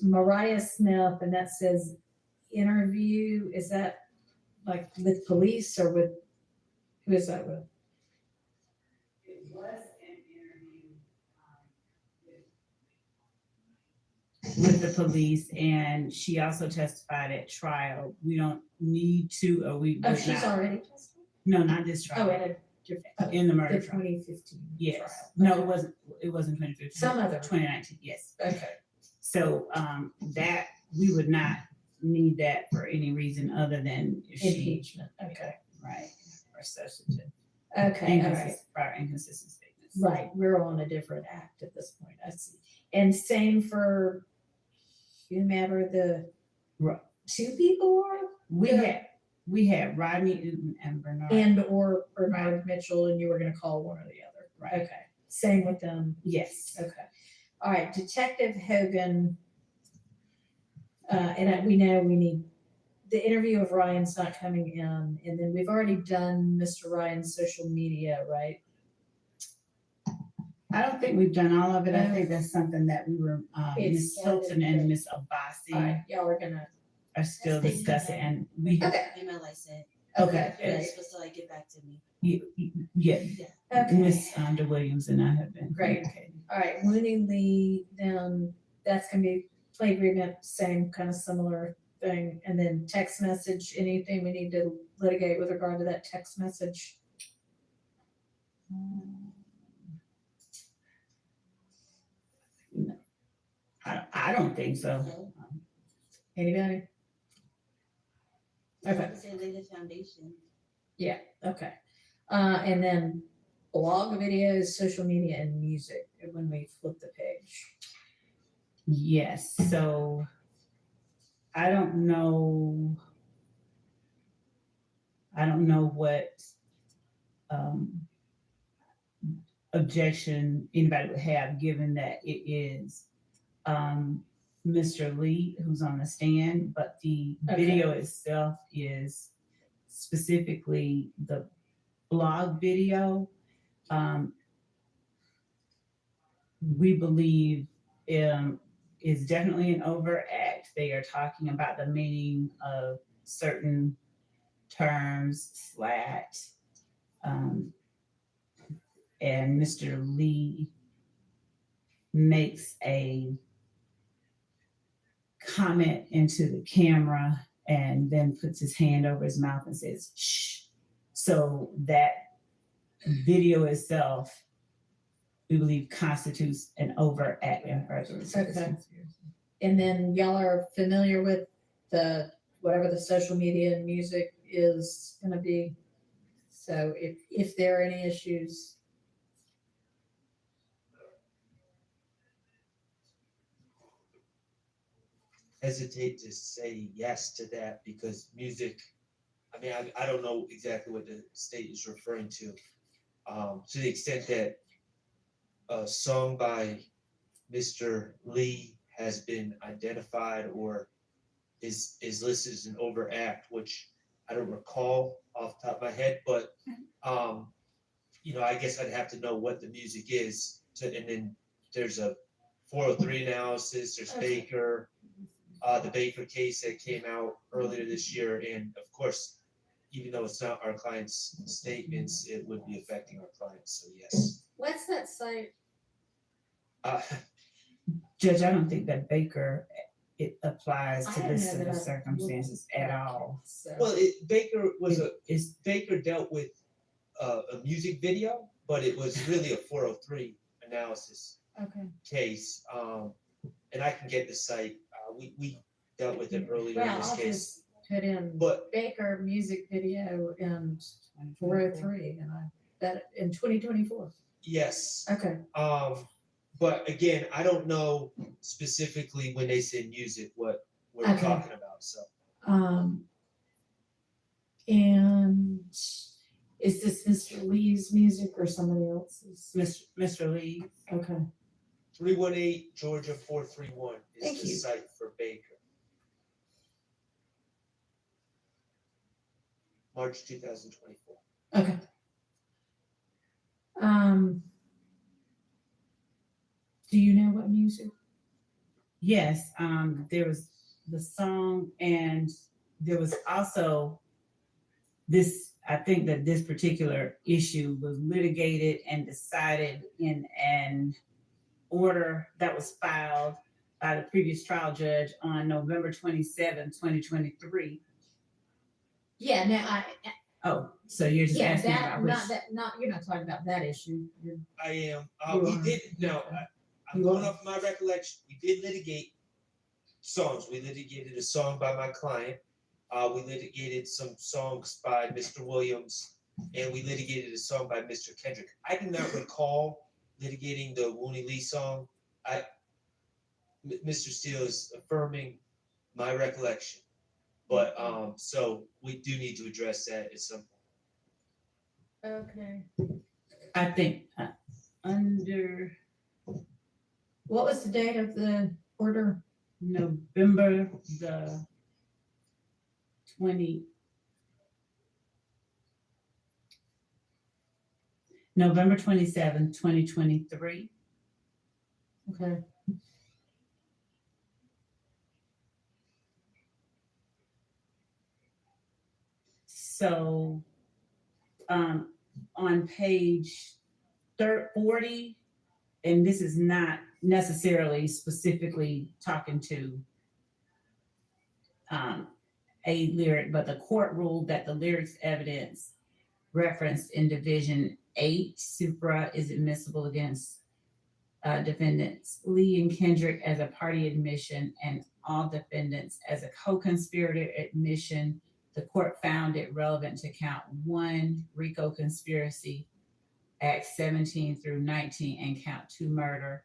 Speaker 4: Mariah Smith, and that says interview. Is that like with police or with, who is that with?
Speaker 14: It was an interview
Speaker 12: with the police, and she also testified at trial. We don't need to, or we.
Speaker 4: Oh, she's already testified?
Speaker 12: No, not this trial.
Speaker 4: Oh, at a
Speaker 12: in the murder
Speaker 4: The
Speaker 12: trial.
Speaker 4: 2015
Speaker 12: Yes.
Speaker 4: trial.
Speaker 12: No,
Speaker 4: Okay.
Speaker 12: it wasn't 2015.
Speaker 4: Some other.
Speaker 12: 2019, yes.
Speaker 4: Okay.
Speaker 12: So, that, we would not need that for any reason other than if she,
Speaker 4: Impeachment. Okay.
Speaker 12: right, or substantive.
Speaker 4: Okay. All right.
Speaker 12: Prior inconsistent statements.
Speaker 4: Right. We're on a different act at this point. I see. And same for whomever the
Speaker 12: Right.
Speaker 4: two people are?
Speaker 12: We had Rodney Newton and Bernard.
Speaker 4: And or Bernard Mitchell, and you were gonna call one or the other.
Speaker 12: Right.
Speaker 4: Okay. Same with them.
Speaker 12: Yes.
Speaker 4: Okay. All right, Detective Hogan. We know we need, the interview of Ryan's not coming in, and then we've already done Mr. Ryan's social media, right?
Speaker 12: I don't think we've done all of it. I think that's something that we were, Ms. Hilton and Ms.
Speaker 4: All
Speaker 12: Abbasi
Speaker 4: right, y'all are gonna,
Speaker 12: are still discussing, and we.
Speaker 4: okay,
Speaker 3: Email I sent.
Speaker 12: Okay.
Speaker 3: They're
Speaker 4: Great.
Speaker 3: supposed to like get back to me.
Speaker 12: Yeah,
Speaker 4: okay.
Speaker 12: Ms. DeWilliams and I have been.
Speaker 4: Great. All right, Mooney Lee, then that's gonna be play agreement, same kind of similar thing, and then text message, anything we need to litigate with regard to that text message?
Speaker 12: I don't think so.
Speaker 4: Anybody? Okay.
Speaker 3: Like I said, lay the foundation.
Speaker 4: Yeah, okay. And then blog videos, social media, and music when we flip the page.
Speaker 12: Yes, so I don't know what objection anybody would have, given that it is Mr. Lee who's on the stand, but the video itself is specifically the blog video. We believe is definitely an overact. They are talking about the meaning of certain terms, slat, and Mr. Lee makes a comment into the camera and then puts his hand over his mouth and says, shh. So that video itself, we believe, constitutes an overact in furtherance of this
Speaker 4: Okay.
Speaker 12: conspiracy.
Speaker 4: And then y'all are familiar with the, whatever the social media and music is gonna be. So if there are any issues.
Speaker 22: Hesitate to say yes to that because music, I mean, I don't know exactly what the state is referring to the extent that a song by Mr. Lee has been identified or is listed as an overact, which I don't recall off the top of my head, but I guess I'd have to know what the music is and then there's a 403 analysis, there's Baker, the Baker case that came out earlier this year, and of course, even though it's not our client's statements, it would be affecting our clients, so yes.
Speaker 4: What's that site?
Speaker 12: Judge, I don't think that Baker, it applies
Speaker 4: I
Speaker 12: to
Speaker 4: didn't
Speaker 12: this
Speaker 4: know
Speaker 12: set of
Speaker 4: that.
Speaker 12: circumstances at all.
Speaker 4: So-
Speaker 22: Well, Baker dealt with a music video, but it was really a 403 analysis
Speaker 4: Okay.
Speaker 22: case, and I can get the site. We dealt with it earlier in
Speaker 4: Well,
Speaker 22: this
Speaker 4: I'll
Speaker 22: case.
Speaker 4: just put in
Speaker 22: But-
Speaker 4: Baker music video and 403 and I bet in 2024.
Speaker 22: Yes.
Speaker 4: Okay.
Speaker 22: But again, I don't know specifically when they say music what we're
Speaker 4: Okay.
Speaker 22: talking about. So
Speaker 4: And is this Mr. Lee's music or somebody else's?
Speaker 12: Mr. Lee.
Speaker 4: Okay.
Speaker 22: 318 Georgia 431 is
Speaker 4: Thank
Speaker 22: the
Speaker 4: you.
Speaker 22: site for Baker. March 2024.
Speaker 4: Okay. Do you know what music?
Speaker 12: Yes, there was the song, and there was also this, I think that this particular issue was litigated and decided in an order that was filed by the previous trial judge on November 27, 2023.
Speaker 4: Yeah, now
Speaker 12: Oh, so you're just
Speaker 4: Yeah,
Speaker 12: asking
Speaker 4: that,
Speaker 12: about which?
Speaker 4: you're not talking about that issue.
Speaker 22: I am,
Speaker 4: You
Speaker 22: we
Speaker 4: are.
Speaker 22: did, no, I'm
Speaker 4: You
Speaker 22: going
Speaker 4: are.
Speaker 22: off my recollection, we did litigate songs, we litigated a song by my client. We litigated some songs by Mr. Williams, and we litigated a song by Mr. Kendrick. I do not recall litigating the Wooney Lee song. Mr. Steele is affirming my recollection. But, so we do need to address that at some point.
Speaker 4: Okay.
Speaker 12: I think under
Speaker 4: What was the date of the order?
Speaker 12: November the 20. November 27th, 2023.
Speaker 4: Okay.
Speaker 12: So on page 40, and this is not necessarily specifically talking to a lyric, but the court ruled that the lyrics evidence referenced in Division 8 supra is admissible against defendants Lee and Kendrick as a party admission and all defendants as a co-conspirator admission. The court found it relevant to count 1 RICO conspiracy, Acts 17 through 19, and count 2 murder,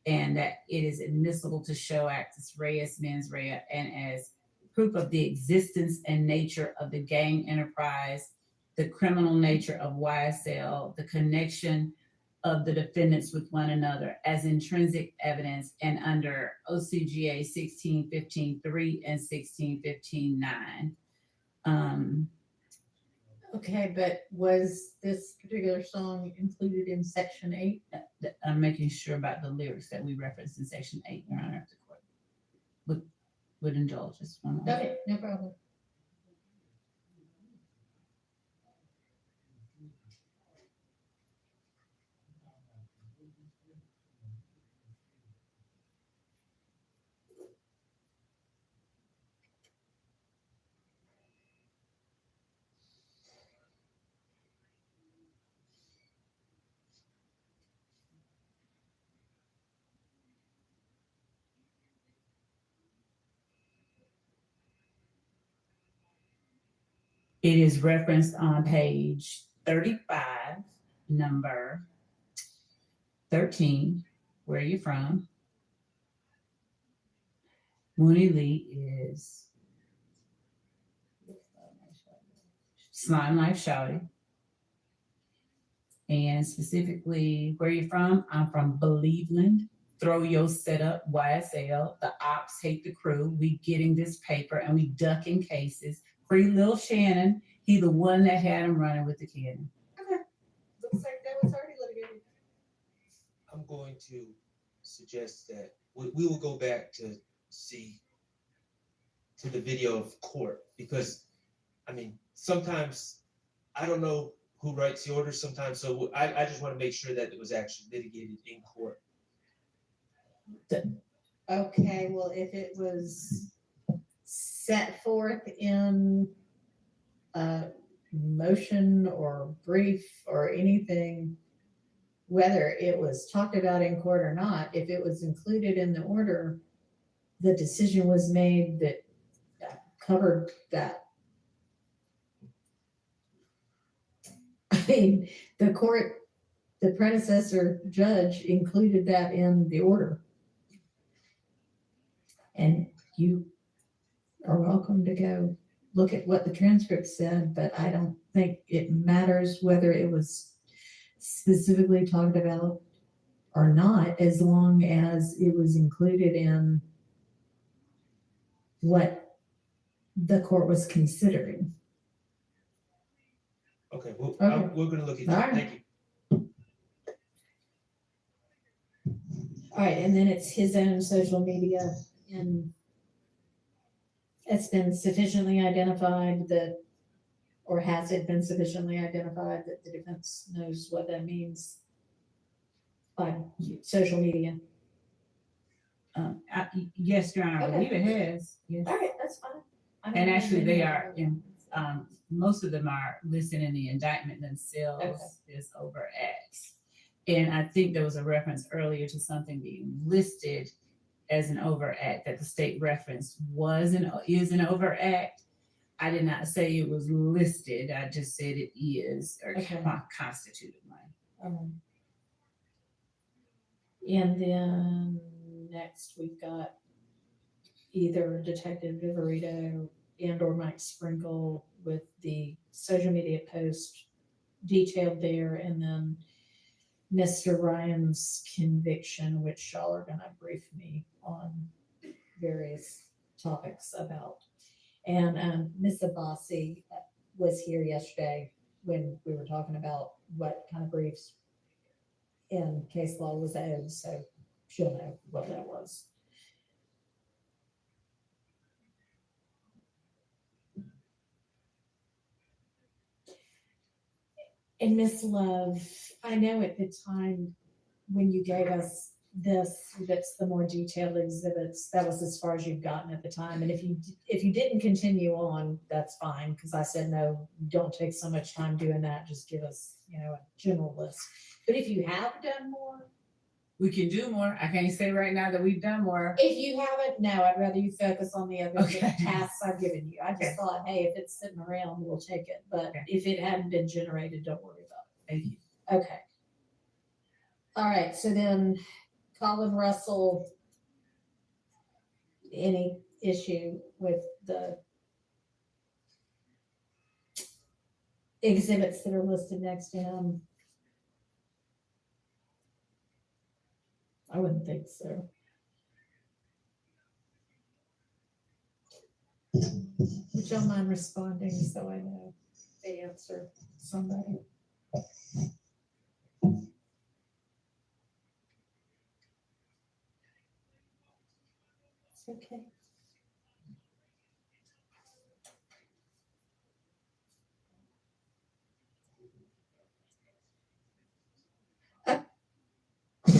Speaker 12: and that it is admissible to show actus reus mens rea and as proof of the existence and nature of the gang enterprise, the criminal nature of YSL, the connection of the defendants with one another as intrinsic evidence, and under OCGA 1615.3 and 1615.9.
Speaker 4: Okay, but was this particular song included in section 8?
Speaker 12: I'm making sure about the lyrics that we referenced in section 8, Your Honor, if the court would indulge us one moment.
Speaker 4: Okay, no problem.
Speaker 12: It is referenced on page 35, number 13. Where are you from? Wooney Lee is Slime Life Shouty. And specifically, where are you from? I'm from Believeland. Throw your setup, YSL. The ops hate the crew. We getting this paper and we ducking cases. Free Lil Shannon. He the one that had him running with the cannon.
Speaker 4: Okay. Looks like that was already litigated.
Speaker 22: I'm going to suggest that we will go back to see to the video of court, because I mean, sometimes I don't know who writes the order sometimes, so I just want to make sure that it was actually litigated in court.
Speaker 4: Okay, well, if it was set forth in a motion or brief or anything, whether it was talked about in court or not, if it was included in the order, the decision was made that covered that. I mean, the court, the predecessor judge included that in the order. And you are welcome to go look at what the transcript said, but I don't think it matters whether it was specifically talked about or not, as long as it was included in what the court was considering.
Speaker 22: Okay, well,
Speaker 4: Okay.
Speaker 22: we're going to look at
Speaker 4: All
Speaker 22: that.
Speaker 4: right.
Speaker 22: Thank you.
Speaker 4: All right, and then it's his own social media, and it's been sufficiently identified that, or has it been sufficiently identified that the defense knows what that means by social media?
Speaker 12: Yes, Your Honor, I
Speaker 4: Okay.
Speaker 12: believe it has. Yes.
Speaker 4: All right, that's fine. I
Speaker 12: And
Speaker 4: don't know
Speaker 12: actually,
Speaker 4: if
Speaker 12: they
Speaker 4: any-
Speaker 12: are in most of them are listed in the indictment themselves is overacts. And I think there was a reference earlier to something being listed as an overact that the state reference is an overact. I did not say it was listed. I just said it is or constituted one.
Speaker 4: And then next we've got either Detective Viverito and or Mike Sprinkle with the social media post detailed there, and then Mr. Ryan's conviction, which y'all are gonna brief me on various topics about. And Ms. Abbasi was here yesterday when we were talking about what kind of briefs in case law was owed, so she'll know what that was. And Miss Love, I know at the time when you gave us this, that's the more detailed exhibits, that was as far as you've gotten at the time. And if you didn't continue on, that's fine, because I said, no, don't take so much time doing that. Just give us, a general list. But if you have done more,
Speaker 12: we can do more. I can't say right now that we've done more.
Speaker 4: If you haven't, no, I'd rather you focus on the other tasks I've given you. I just thought, hey, if it's sitting around, we'll take it. But if it hadn't been generated, don't worry about it.
Speaker 12: Thank you.
Speaker 4: Okay. All right. So then Colin Russell, any issue with the exhibits that are listed next to him? I wouldn't think so. Would y'all mind responding so I know the answer? Somebody. It's okay.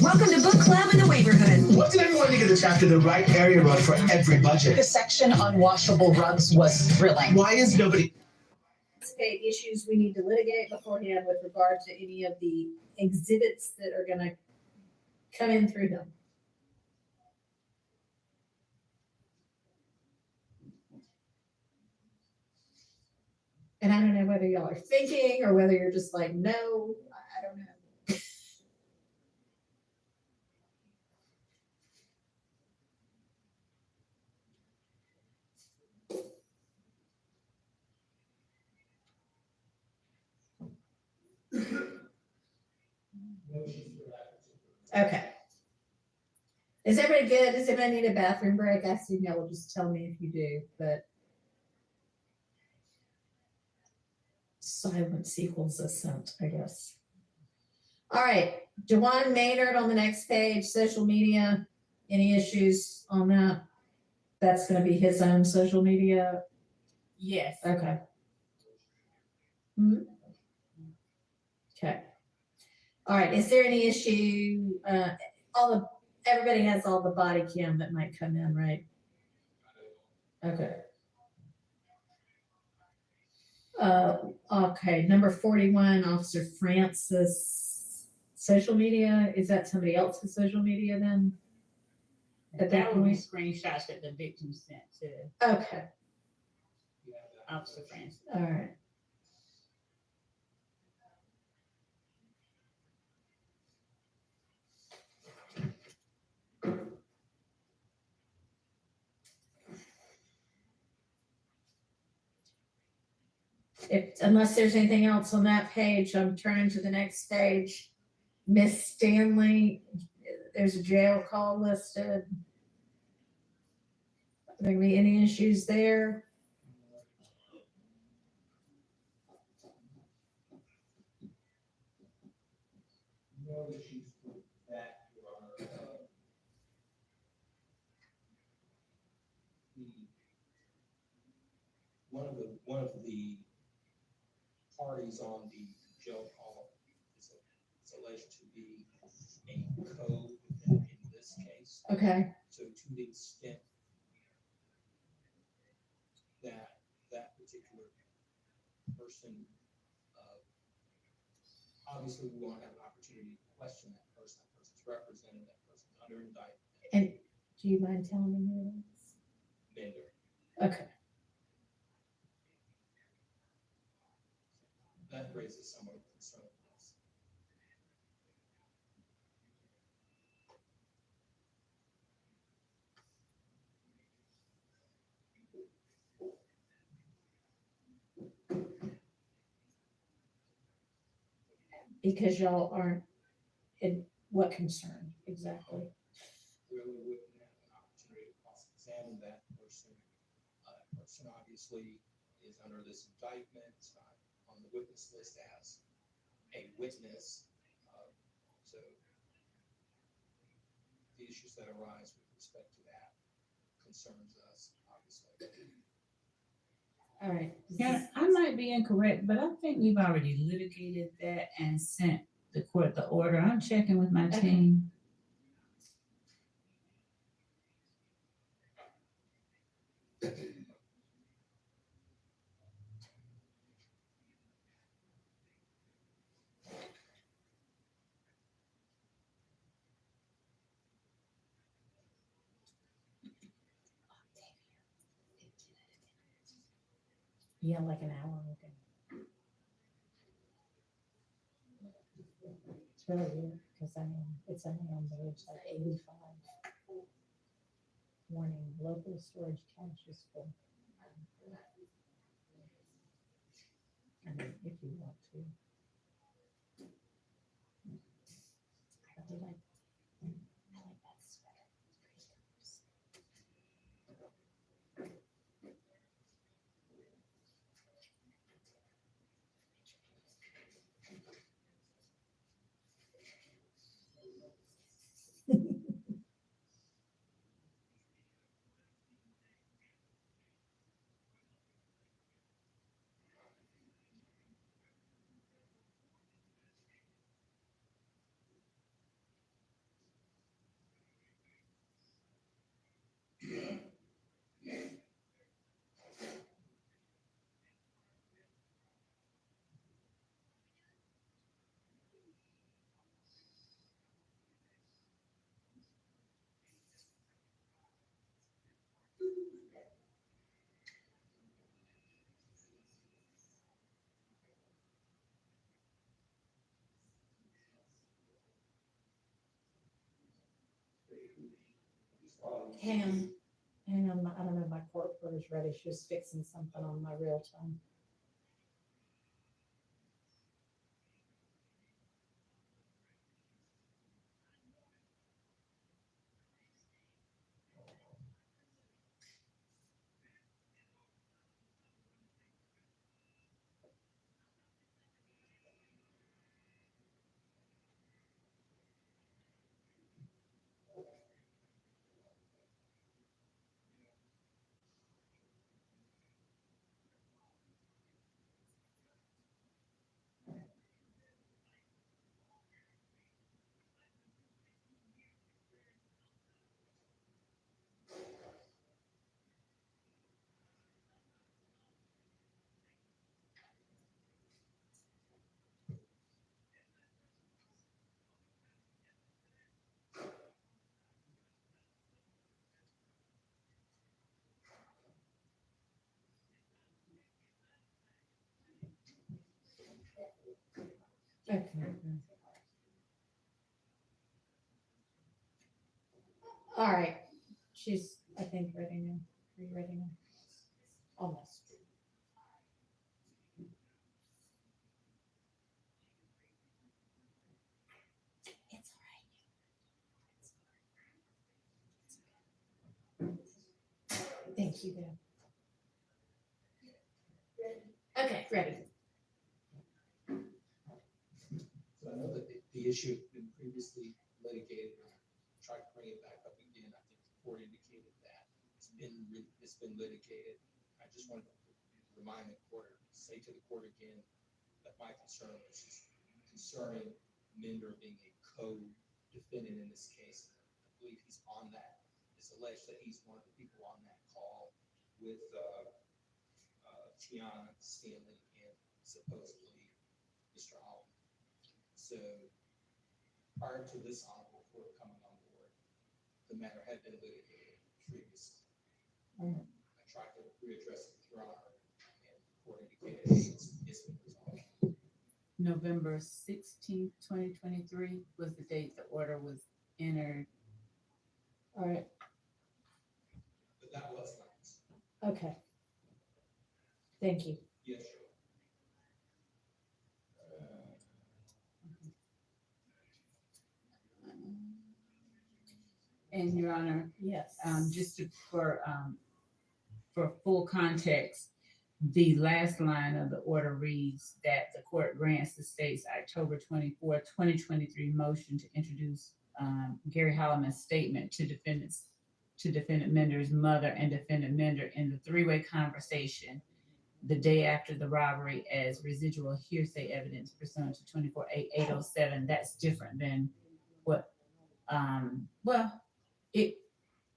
Speaker 21: Welcome to book club in the neighborhood.
Speaker 9: What did everyone think of the chapter, The Right Area Rug for Every Budget?
Speaker 1: The section on washable rugs was thrilling.
Speaker 9: Why is nobody?
Speaker 4: Issues we need to litigate beforehand with regard to any of the exhibits that are going to come in through them. And I don't know whether y'all are thinking or whether you're just like, no, I don't know. Okay. Is everybody good? Does everybody need a bathroom break? I assume y'all will just tell me if you do, but silence equals assent, I guess. All right. Dewan Maynard on the next page, social media. Any issues on that? That's going to be his own social media?
Speaker 12: Yes.
Speaker 4: Okay. Okay. All right. Is there any issue? Everybody has all the body cam that might come in, right? Okay. Okay. Number 41, Officer Francis. Social media. Is that somebody else's social media then?
Speaker 12: That would be screenshots that the victim sent to.
Speaker 4: Okay.
Speaker 12: Officer Francis.
Speaker 4: All right. Unless there's anything else on that page, I'm turning to the next page. Miss Stanley, there's a jail call listed. Are there gonna be any issues there?
Speaker 22: No issues with that, Your Honor. One of the parties on the jail call is alleged to be a code in this case.
Speaker 4: Okay.
Speaker 22: So to the extent that that particular person, obviously we want to have an opportunity to question that person's represented, that person's under indictment.
Speaker 4: And do you mind telling me who it is?
Speaker 22: Bender.
Speaker 4: Okay.
Speaker 22: That raises somewhat of concern for us.
Speaker 4: Because y'all aren't in what concern exactly?
Speaker 22: Where we wouldn't have an opportunity to cross-examine that person. That person obviously is under this indictment, on the witness list as a witness. So the issues that arise with respect to that concerns us, obviously.
Speaker 4: All right.
Speaker 3: Yeah, I might be incorrect, but I think we've already litigated that and sent the court the order. I'm checking with my team.
Speaker 4: Yeah, like an hour. Okay. It's really weird because it's only on page like 85. Warning, local storage cache is full. I mean, if you want to. I really like that sweater. Hang on, I don't know, my court reporter's ready. She was fixing something on my real time. Okay. All right. She's, I think, ready now. Are you ready now? Almost. It's all right. Thank you, Deb. Okay, ready.
Speaker 22: So I know that the issue had been previously litigated, tried to bring it back up again. I think the court indicated that it's been litigated. I just wanted to remind the court, or say to the court again, that my concern was just concerning Minder being a co-defendant in this case. I believe he's on that. It's alleged that he's one of the people on that call with Tiana, Stanley, and supposedly Mr. Allen. So prior to this honorable court coming on board, the matter had been litigated previously. I tried to readdress it with Your Honor, and the court indicated it's been resolved.
Speaker 3: November 16th, 2023 was the date the order was entered.
Speaker 4: All right,
Speaker 22: But that was last.
Speaker 4: okay. Thank you.
Speaker 22: Yes, sure.
Speaker 3: And Your Honor,
Speaker 4: Yes.
Speaker 3: just for full context, the last line of the order reads that the court grants the state's October 24, 2023 motion to introduce Gary Holloman's statement to defendant Mender's mother and defendant Mender in the three-way conversation the day after the robbery as residual hearsay evidence pursuant to 24-807. That's different than what,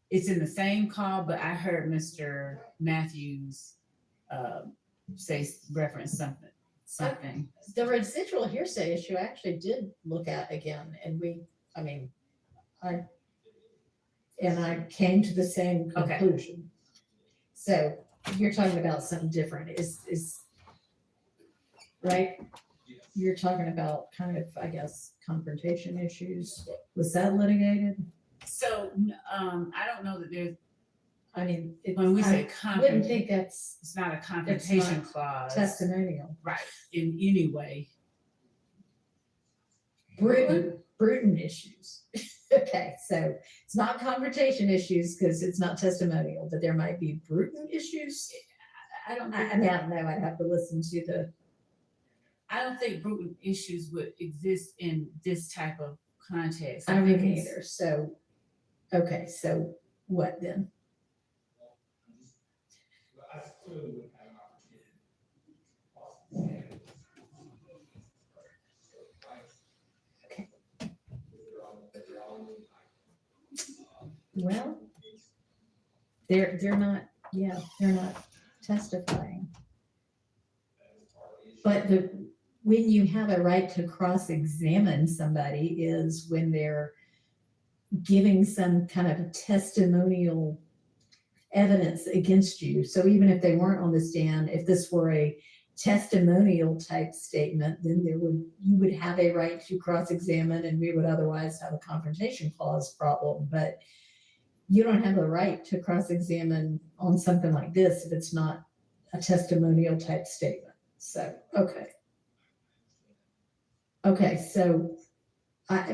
Speaker 3: it's in the same call, but I heard Mr. Matthews reference something.
Speaker 4: The residual hearsay issue I actually did look at again, and I came to the same conclusion. So you're talking about something different, is right? You're talking about kind of, I guess, confrontation issues. Was that litigated?
Speaker 3: So, I don't know that there's,
Speaker 4: It's,
Speaker 3: when we say
Speaker 4: I wouldn't think
Speaker 3: it's not a confrontation clause.
Speaker 4: Testimonial.
Speaker 3: Right, in any way.
Speaker 4: Bruton issues. Okay, so it's not confrontation issues because it's not testimonial, but there might be Bruton issues. I don't know. I'd have to listen to the.
Speaker 3: I don't think Bruton issues would exist in this type of context.
Speaker 4: I don't either. So, okay, so what then?
Speaker 22: I clearly would have an opportunity.
Speaker 4: Well, they're not testifying. But when you have a right to cross-examine somebody is when they're giving some kind of testimonial evidence against you. So even if they weren't on the stand, if this were a testimonial type statement, then you would have a right to cross-examine, and we would otherwise have a confrontation clause problem. But you don't have the right to cross-examine on something like this if it's not a testimonial type statement. So, okay, so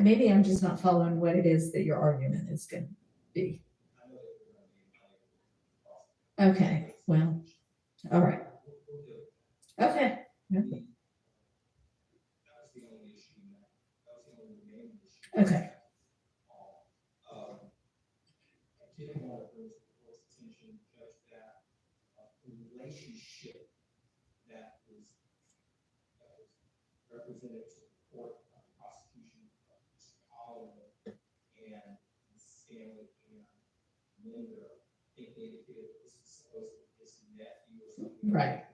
Speaker 4: maybe I'm just not following what it is that your argument is going to be. Okay, well, all right. Okay. Okay.
Speaker 22: Relationship that was represented to the court by the prosecution of Mr. Oliver and Stanley and Linder. I think they indicated that this is supposed to be his nephew or something.
Speaker 4: Right.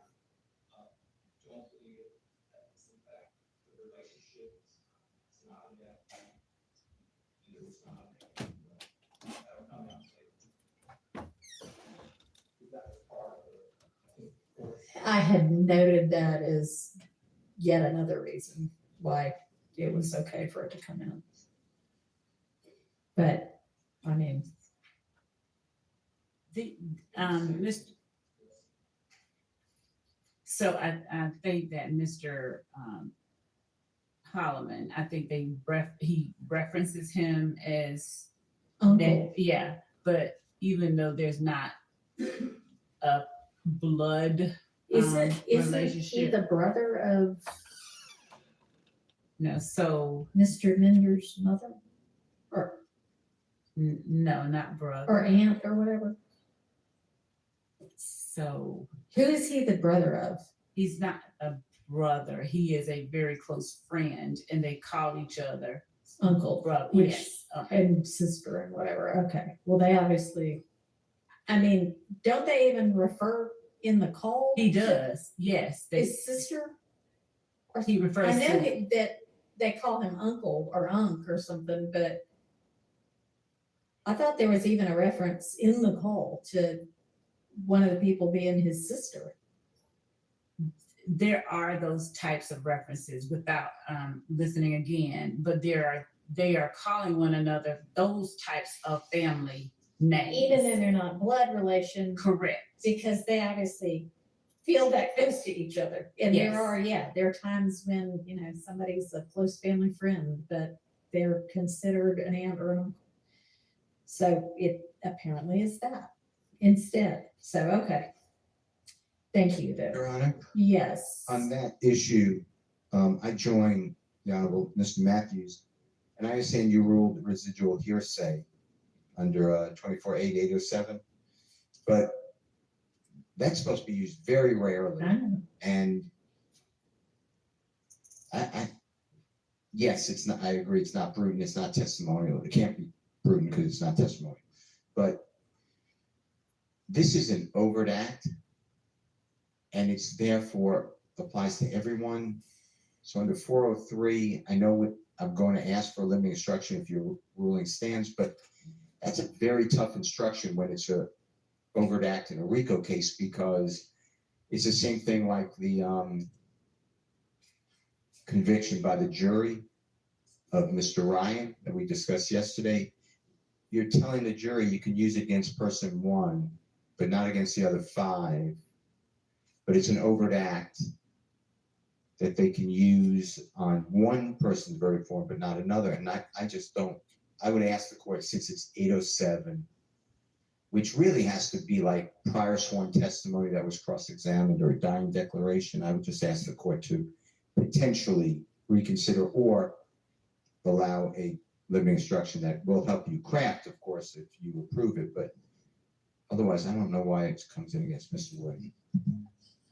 Speaker 22: Don't believe that it's in fact the relationship is not in that. It's not in that. That'll come out later. That was part of the.
Speaker 4: I had noted that as yet another reason why it was okay for it to come in. But
Speaker 3: so I think that Mr. Holloman, I think he references him as
Speaker 4: uncle.
Speaker 3: Yeah, but even though there's not a blood
Speaker 4: Isn't he
Speaker 3: relationship.
Speaker 4: the brother of
Speaker 3: No, so
Speaker 4: Mr. Mender's mother? Or
Speaker 3: no, not brother.
Speaker 4: or aunt or whatever?
Speaker 3: So
Speaker 4: who is he the brother of?
Speaker 3: He's not a brother. He is a very close friend, and they call each other
Speaker 4: Uncle,
Speaker 3: brother.
Speaker 4: which
Speaker 3: Yes.
Speaker 4: and sister and whatever. Okay. Well, they obviously. Don't they even refer in the call?
Speaker 3: He does. Yes.
Speaker 4: His sister.
Speaker 3: He refers
Speaker 4: I know
Speaker 3: to,
Speaker 4: that they call him uncle or unk or something, but I thought there was even a reference in the call to one of the people being his sister.
Speaker 3: there are those types of references without listening again, but they are calling one another those types of family names.
Speaker 4: Even though they're not blood relation.
Speaker 3: Correct.
Speaker 4: Because they obviously feel that close to each other. And
Speaker 3: Yes.
Speaker 4: there are times when, somebody's a close family friend, but they're considered an aunt or an uncle. So it apparently is that instead. So, okay. Thank you, though.
Speaker 8: Your Honor,
Speaker 4: Yes.
Speaker 8: on that issue, I joined the Honorable Mr. Matthews, and I understand you ruled residual hearsay under 24-8-807, but that's supposed to be used very rarely. And yes, it's not, I agree, it's not proven, it's not testimonial. It can't be proven because it's not testimonial. But this is an overt act, and it's therefore applies to everyone. So under 403, I know what I'm going to ask for limiting instruction if your ruling stands, but that's a very tough instruction when it's a overt act in a RICO case, because it's the same thing like the conviction by the jury of Mr. Ryan that we discussed yesterday. You're telling the jury you can use it against person one, but not against the other five. But it's an overt act that they can use on one person's verdict form, but not another. And I just don't, I would ask the court, since it's 807, which really has to be like prior sworn testimony that was cross-examined or a dying declaration, I would just ask the court to potentially reconsider or allow a limiting instruction that will help you craft, of course, if you approve it. But otherwise, I don't know why it comes in against Mr. Wood.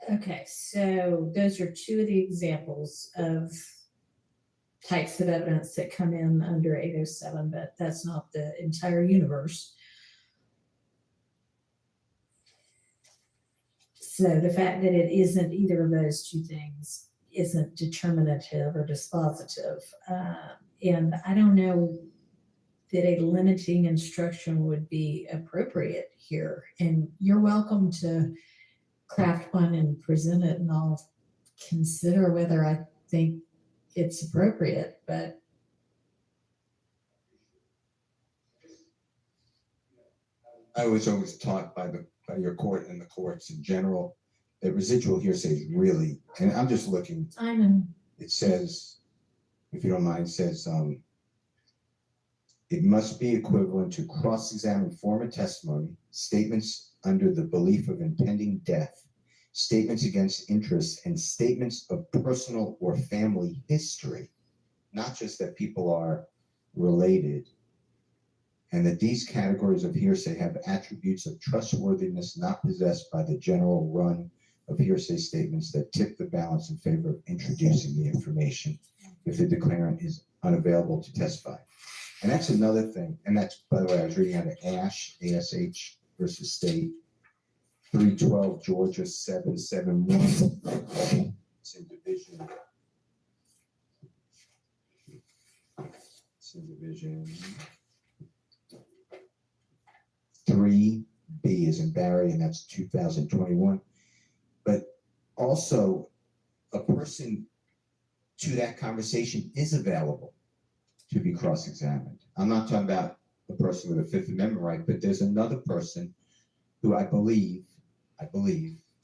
Speaker 4: Okay, so those are two of the examples of types of evidence that come in under 807, but that's not the entire universe. So the fact that it isn't either of those two things isn't determinative or dispositive. And I don't know that a limiting instruction would be appropriate here. And you're welcome to craft one and present it, and I'll consider whether I think it's appropriate, but
Speaker 8: I was always taught by your court and the courts in general that residual hearsay is really, and I'm just looking.
Speaker 4: I know.
Speaker 8: It says, if you don't mind, it says it must be equivalent to cross-examine former testimony, statements under the belief of impending death, statements against interest, and statements of personal or family history, not just that people are related, and that these categories of hearsay have attributes of trustworthiness not possessed by the general run of hearsay statements that tip the balance in favor of introducing the information if the declarant is unavailable to testify. And that's another thing, and that's, by the way, I was reading out of ASH, ASH versus State, 312 Georgia 771. It's in division. It's in division 3B is in Barry, and that's 2021. But also, a person to that conversation is available to be cross-examined. I'm not talking about a person with a Fifth Amendment right, but there's another person who I believe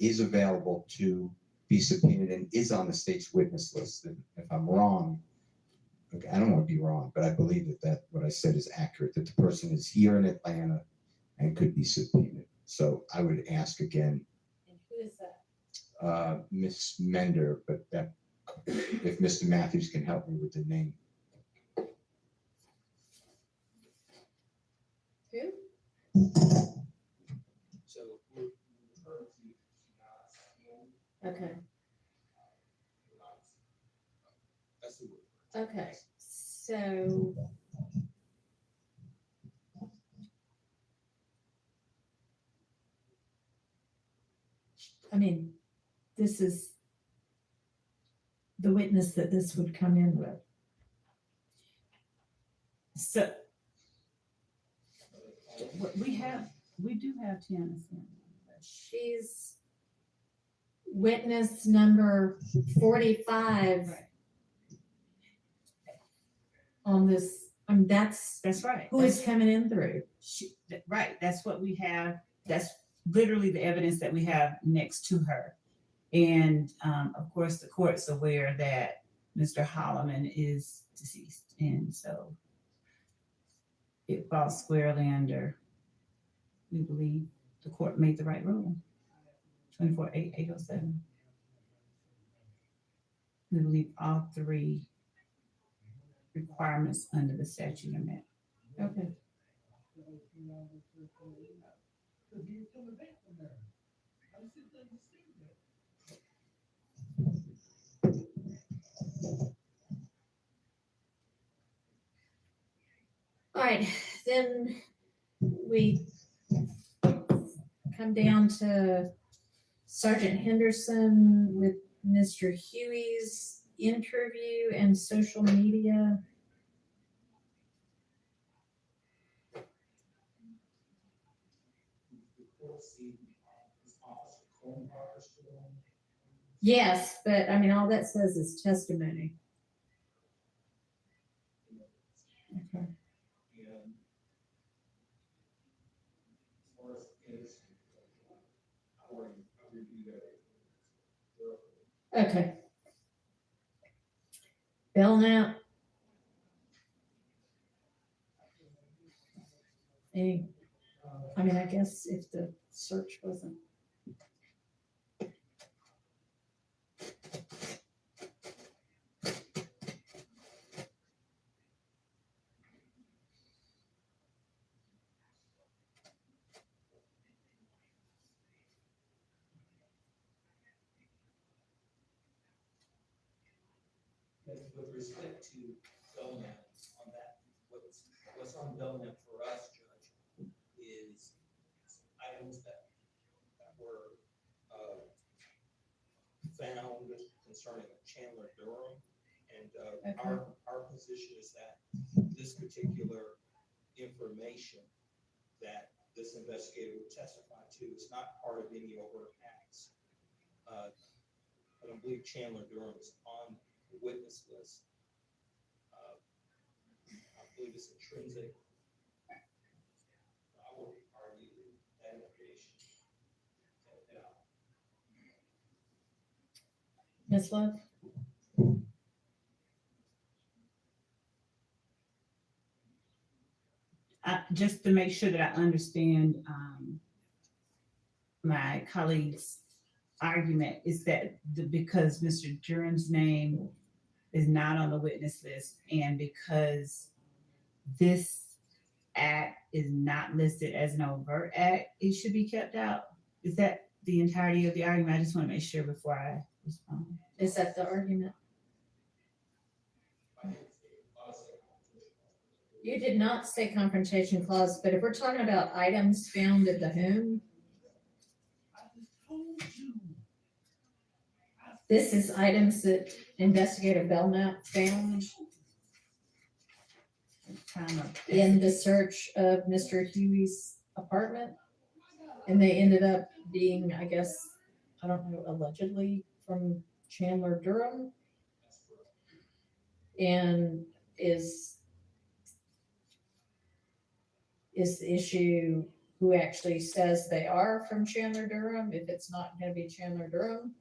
Speaker 8: is available to be subpoenaed and is on the state's witness list. And if I'm wrong, okay, I don't want to be wrong, but I believe that what I said is accurate, that the person is here in Atlanta and could be subpoenaed. So I would ask again.
Speaker 4: And who is that?
Speaker 8: Miss Mender, but that if Mr. Matthews can help me with the name.
Speaker 4: Who? Okay. Okay, so I mean, this is the witness that this would come in with?
Speaker 3: So we do have Tiana Sam.
Speaker 4: She's witness number 45
Speaker 3: Right.
Speaker 4: on this. I mean, that's
Speaker 3: right.
Speaker 4: who it's coming in through.
Speaker 3: Right, that's what we have. That's literally the evidence that we have next to her. And of course, the court's aware that Mr. Holloman is deceased. And so it falls squarely under, we believe the court made the right ruling. 24-807. We believe all three requirements under the statute are met.
Speaker 4: Okay. All right, then we come down to Sergeant Henderson with Mr. Huey's interview and social media. Yes, but I mean, all that says is testimony. Okay. Okay. Belknap. Any, I mean, I guess if the search wasn't.
Speaker 22: With respect to Belknap, on that, what's on Belknap for us, Judge, is items that were found concerning Chandler Durham. And our position is that this particular information that this investigator would testify to is not part of any overt acts. I don't believe Chandler Durham is on the witness list. I believe it's intrinsic. I would argue that information.
Speaker 4: Ms. Love?
Speaker 3: Just to make sure that I understand my colleague's argument is that because Mr. Durham's name is not on the witness list and because this act is not listed as an overt act, it should be kept out. Is that the entirety of the argument? I just want to make sure before I respond.
Speaker 4: Is that the argument? You did not say confrontation clause, but if we're talking about items found at the home, this is items that investigator Belknap found in the search of Mr. Huey's apartment. And they ended up being, I guess, I don't know, allegedly from Chandler Durham. And is the issue who actually says they are from Chandler Durham, if it's not going to be Chandler Durham?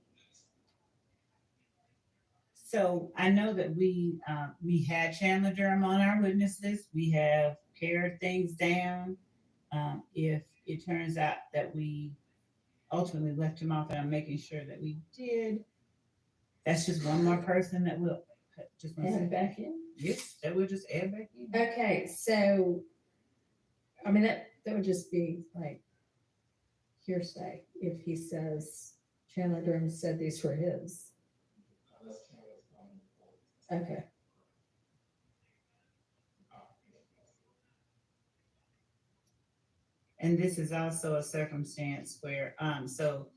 Speaker 3: So I know that we had Chandler Durham on our witness list. We have pared things down. If it turns out that we ultimately left him off, and I'm making sure that we did, that's just one more person that we'll just
Speaker 4: add back in?
Speaker 3: Yes, that we'll just add back in.
Speaker 4: Okay, so, I mean, that would just be like hearsay if he says Chandler Durham said these were his. Okay.
Speaker 3: And this is also a circumstance where, so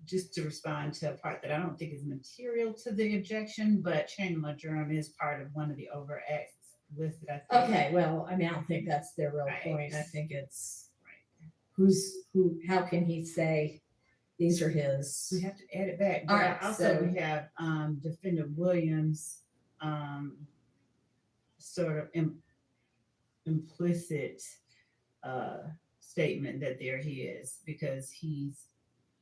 Speaker 3: just to respond to a part that I don't think is material to the objection, but Chandler Durham is part of one of the overacts listed, I think.
Speaker 4: Okay, well, I mean, I don't think that's their real
Speaker 3: Right.
Speaker 4: point. I think it's who, how can he say these are his?
Speaker 3: We have to add it back.
Speaker 4: All
Speaker 3: But
Speaker 4: right,
Speaker 3: also
Speaker 4: so-
Speaker 3: we have Defendant Williams, sort of implicit statement that they're his, because he's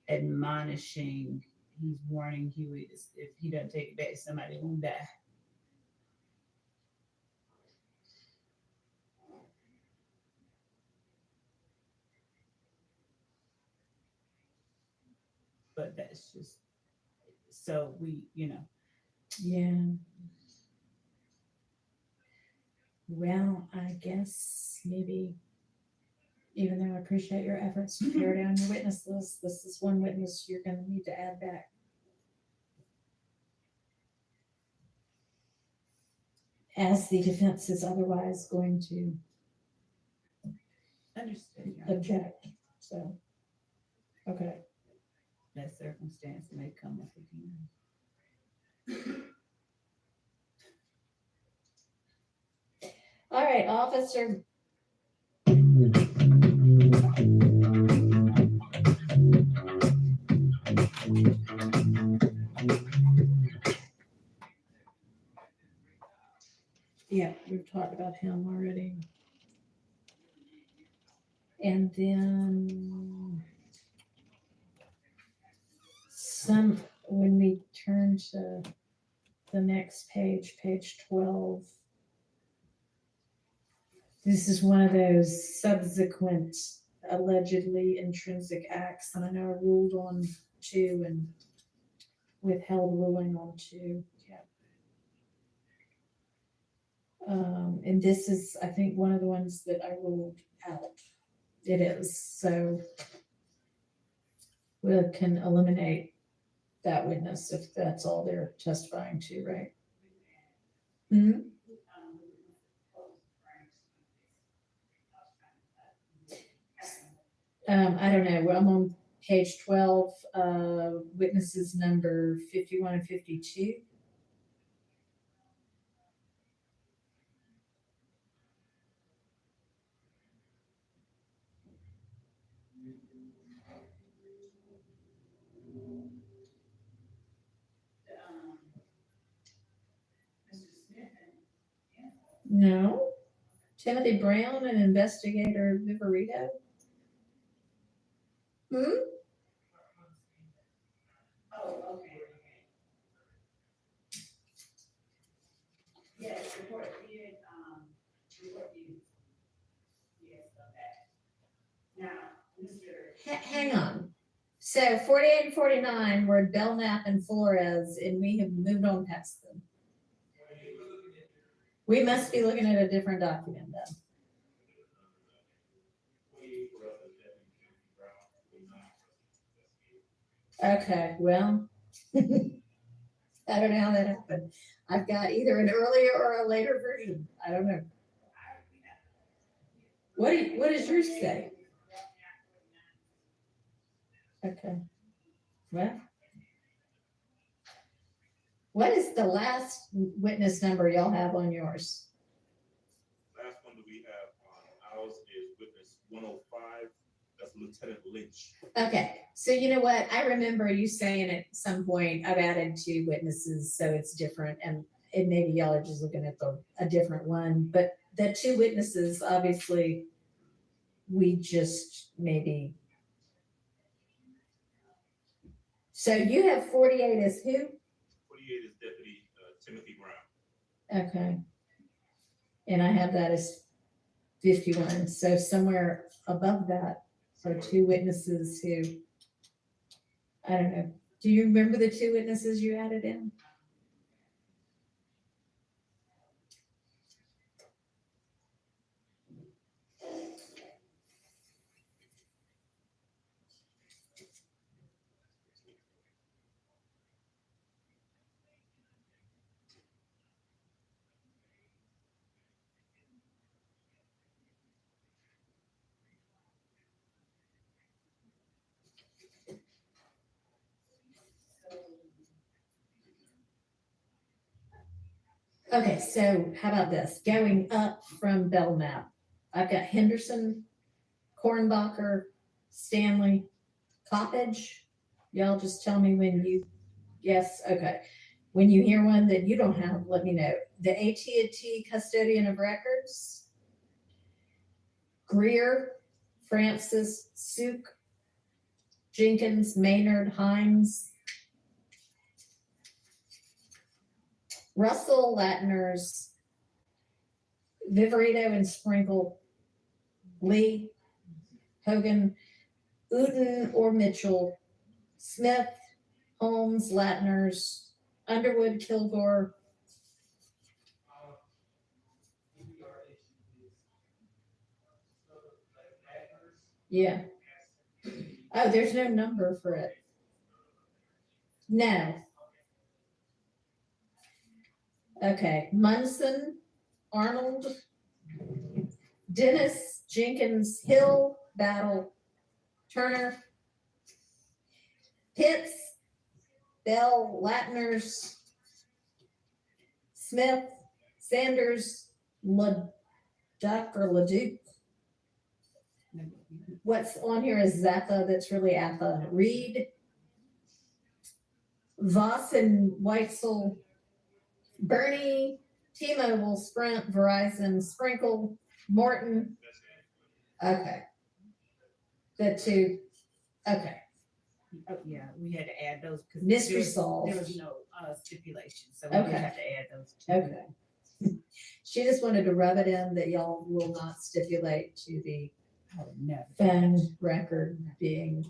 Speaker 3: admonishing, he's warning Huey if he doesn't take it back, somebody will die. But that's just, so we,
Speaker 4: Yeah. Well, I guess maybe, even though I appreciate your efforts to pare down your witness list, this is one witness you're gonna need to add back. As the defense is otherwise going to
Speaker 3: understood.
Speaker 4: object, so, okay.
Speaker 3: That circumstance may come up again.
Speaker 4: All right, Officer. Yeah, we've talked about him already. And then when we turn to the next page, page 12, this is one of those subsequent allegedly intrinsic acts, and I know I ruled on 2 and withheld ruling on 2. Yeah. And this is, I think, one of the ones that I ruled out. It is, so we can eliminate that witness if that's all they're testifying to, right? Hmm? I don't know, I'm on page 12, witnesses number 51 and 52. No, Timothy Brown and investigator Viverito. Hmm?
Speaker 3: Oh, okay. Yes, report did, yes, okay. Now, Mr.
Speaker 4: Hang on. So 48 and 49 were Belknap and Flores, and we have moved on past them. We must be looking at a different document then. Okay, well, I don't know how that happened. I've got either an earlier or a later version. I don't know. What does yours say? Okay. Well, what is the last witness number y'all have on yours?
Speaker 11: Last one that we have on ours is witness 105. That's Lieutenant Lynch.
Speaker 4: Okay, so you know what? I remember you saying at some point, I've added 2 witnesses, so it's different, and maybe y'all are just looking at a different one, but the 2 witnesses, obviously, we just maybe. So you have 48 as who?
Speaker 11: 48 is Deputy Timothy Brown.
Speaker 4: Okay. And I have that as 51, so somewhere above that are 2 witnesses who, I don't know. Do you remember the 2 witnesses you added in? Okay, so how about this? Going up from Belknap, I've got Henderson, Kornbacher, Stanley, Coppage. Y'all just tell me when you, yes, okay. When you hear one that you don't have, let me know. The AT&T Custodian of Records, Greer, Francis, Suk, Jenkins, Maynard, Hines, Russell, Latner's, Viverito and Sprinkle, Lee, Hogan, Uten or Mitchell, Smith, Holmes, Latner's, Underwood, Kilgore. Yeah. Oh, there's no number for it. No. Okay, Munson, Arnold, Dennis, Jenkins, Hill, Battle, Turner, Pitts, Bell, Latner's, Smith, Sanders, Leduc or Leduc. What's on here is Zappa, that's really Appa. Reed, Voss and Weitzel, Bernie, T-Mobile, Sprint, Verizon, Sprinkle, Morton. Okay. The two, okay.
Speaker 3: Oh, yeah, we had to add those because
Speaker 4: Mystery solved.
Speaker 3: There was no stipulation, so we did
Speaker 4: Okay.
Speaker 3: have to add those. Two.
Speaker 4: Okay. She just wanted to rub it in that y'all will not stipulate to the
Speaker 3: Never.
Speaker 4: phone record being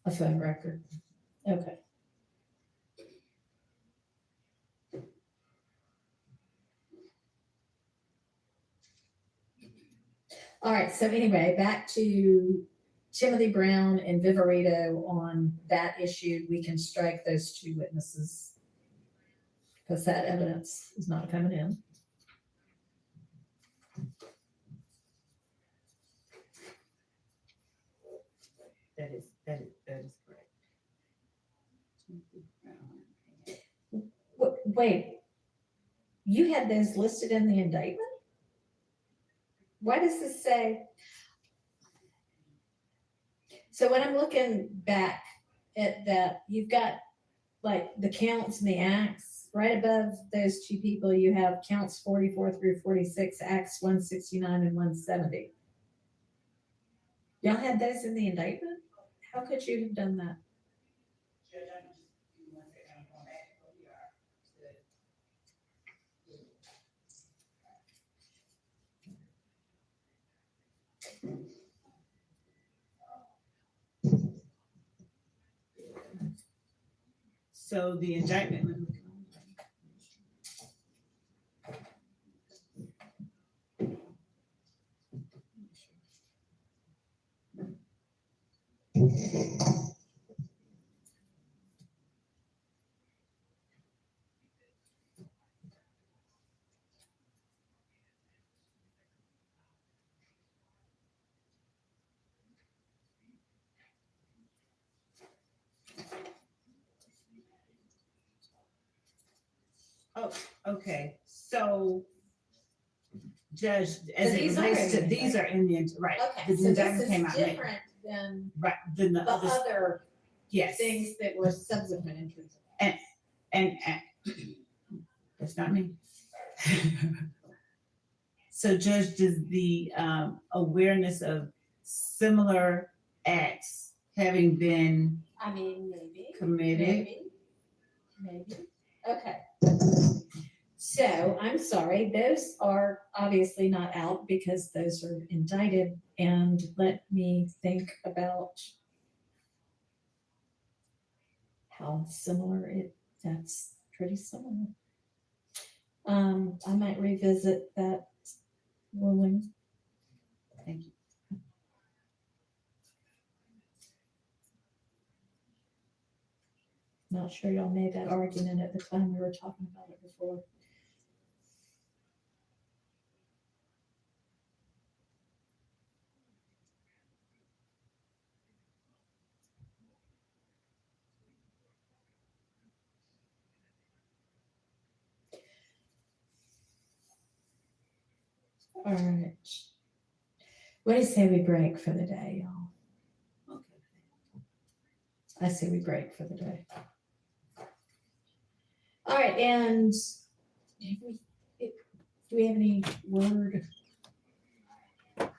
Speaker 4: a phone record. Okay. All right, so anyway, back to Timothy Brown and Viverito on that issue. We can strike those two witnesses because that evidence is not coming in.
Speaker 3: That is correct.
Speaker 4: Wait, you had those listed in the indictment? Why does this say? So when I'm looking back at that, you've got like the counts and the acts. Right above those two people, you have counts 44 through 46, acts 169 and 170. Y'all had those in the indictment? How could you have done that?
Speaker 3: So the indictment. Oh, okay. So, Judge, as it relates to, these are in the, right.
Speaker 4: Okay,
Speaker 3: The
Speaker 4: so
Speaker 3: indictment
Speaker 4: this
Speaker 3: came
Speaker 4: is
Speaker 3: out later.
Speaker 4: different than
Speaker 3: Right, than the
Speaker 4: the
Speaker 3: others.
Speaker 4: other
Speaker 3: Yes.
Speaker 4: things that were subsequent entries.
Speaker 3: And that's not me. So, Judge, does the awareness of similar acts having been
Speaker 4: I mean, maybe.
Speaker 3: committed?
Speaker 4: Maybe. Okay. So I'm sorry, those are obviously not out because those are indicted. And let me think about how similar that's pretty similar. I might revisit that ruling.
Speaker 3: Thank you.
Speaker 4: Not sure y'all made that argument at the time we were talking about it before. All right. What do you say we break for the day, y'all? I say we break for the day. All right, and do we have any word? Okay.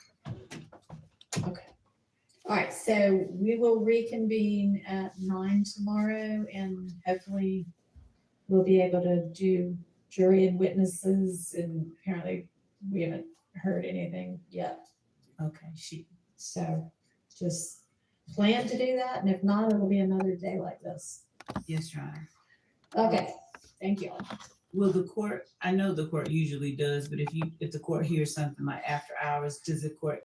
Speaker 4: All right, so we will reconvene at 9 tomorrow, and hopefully we'll be able to do jury and witnesses, and apparently we haven't heard anything yet.
Speaker 3: Okay,
Speaker 4: So just plan to do that, and if not, it'll be another day like this.
Speaker 3: yes, Your Honor.
Speaker 4: Okay, thank you.
Speaker 3: Will the court, I know the court usually does, but if the court hears something like after hours, does the court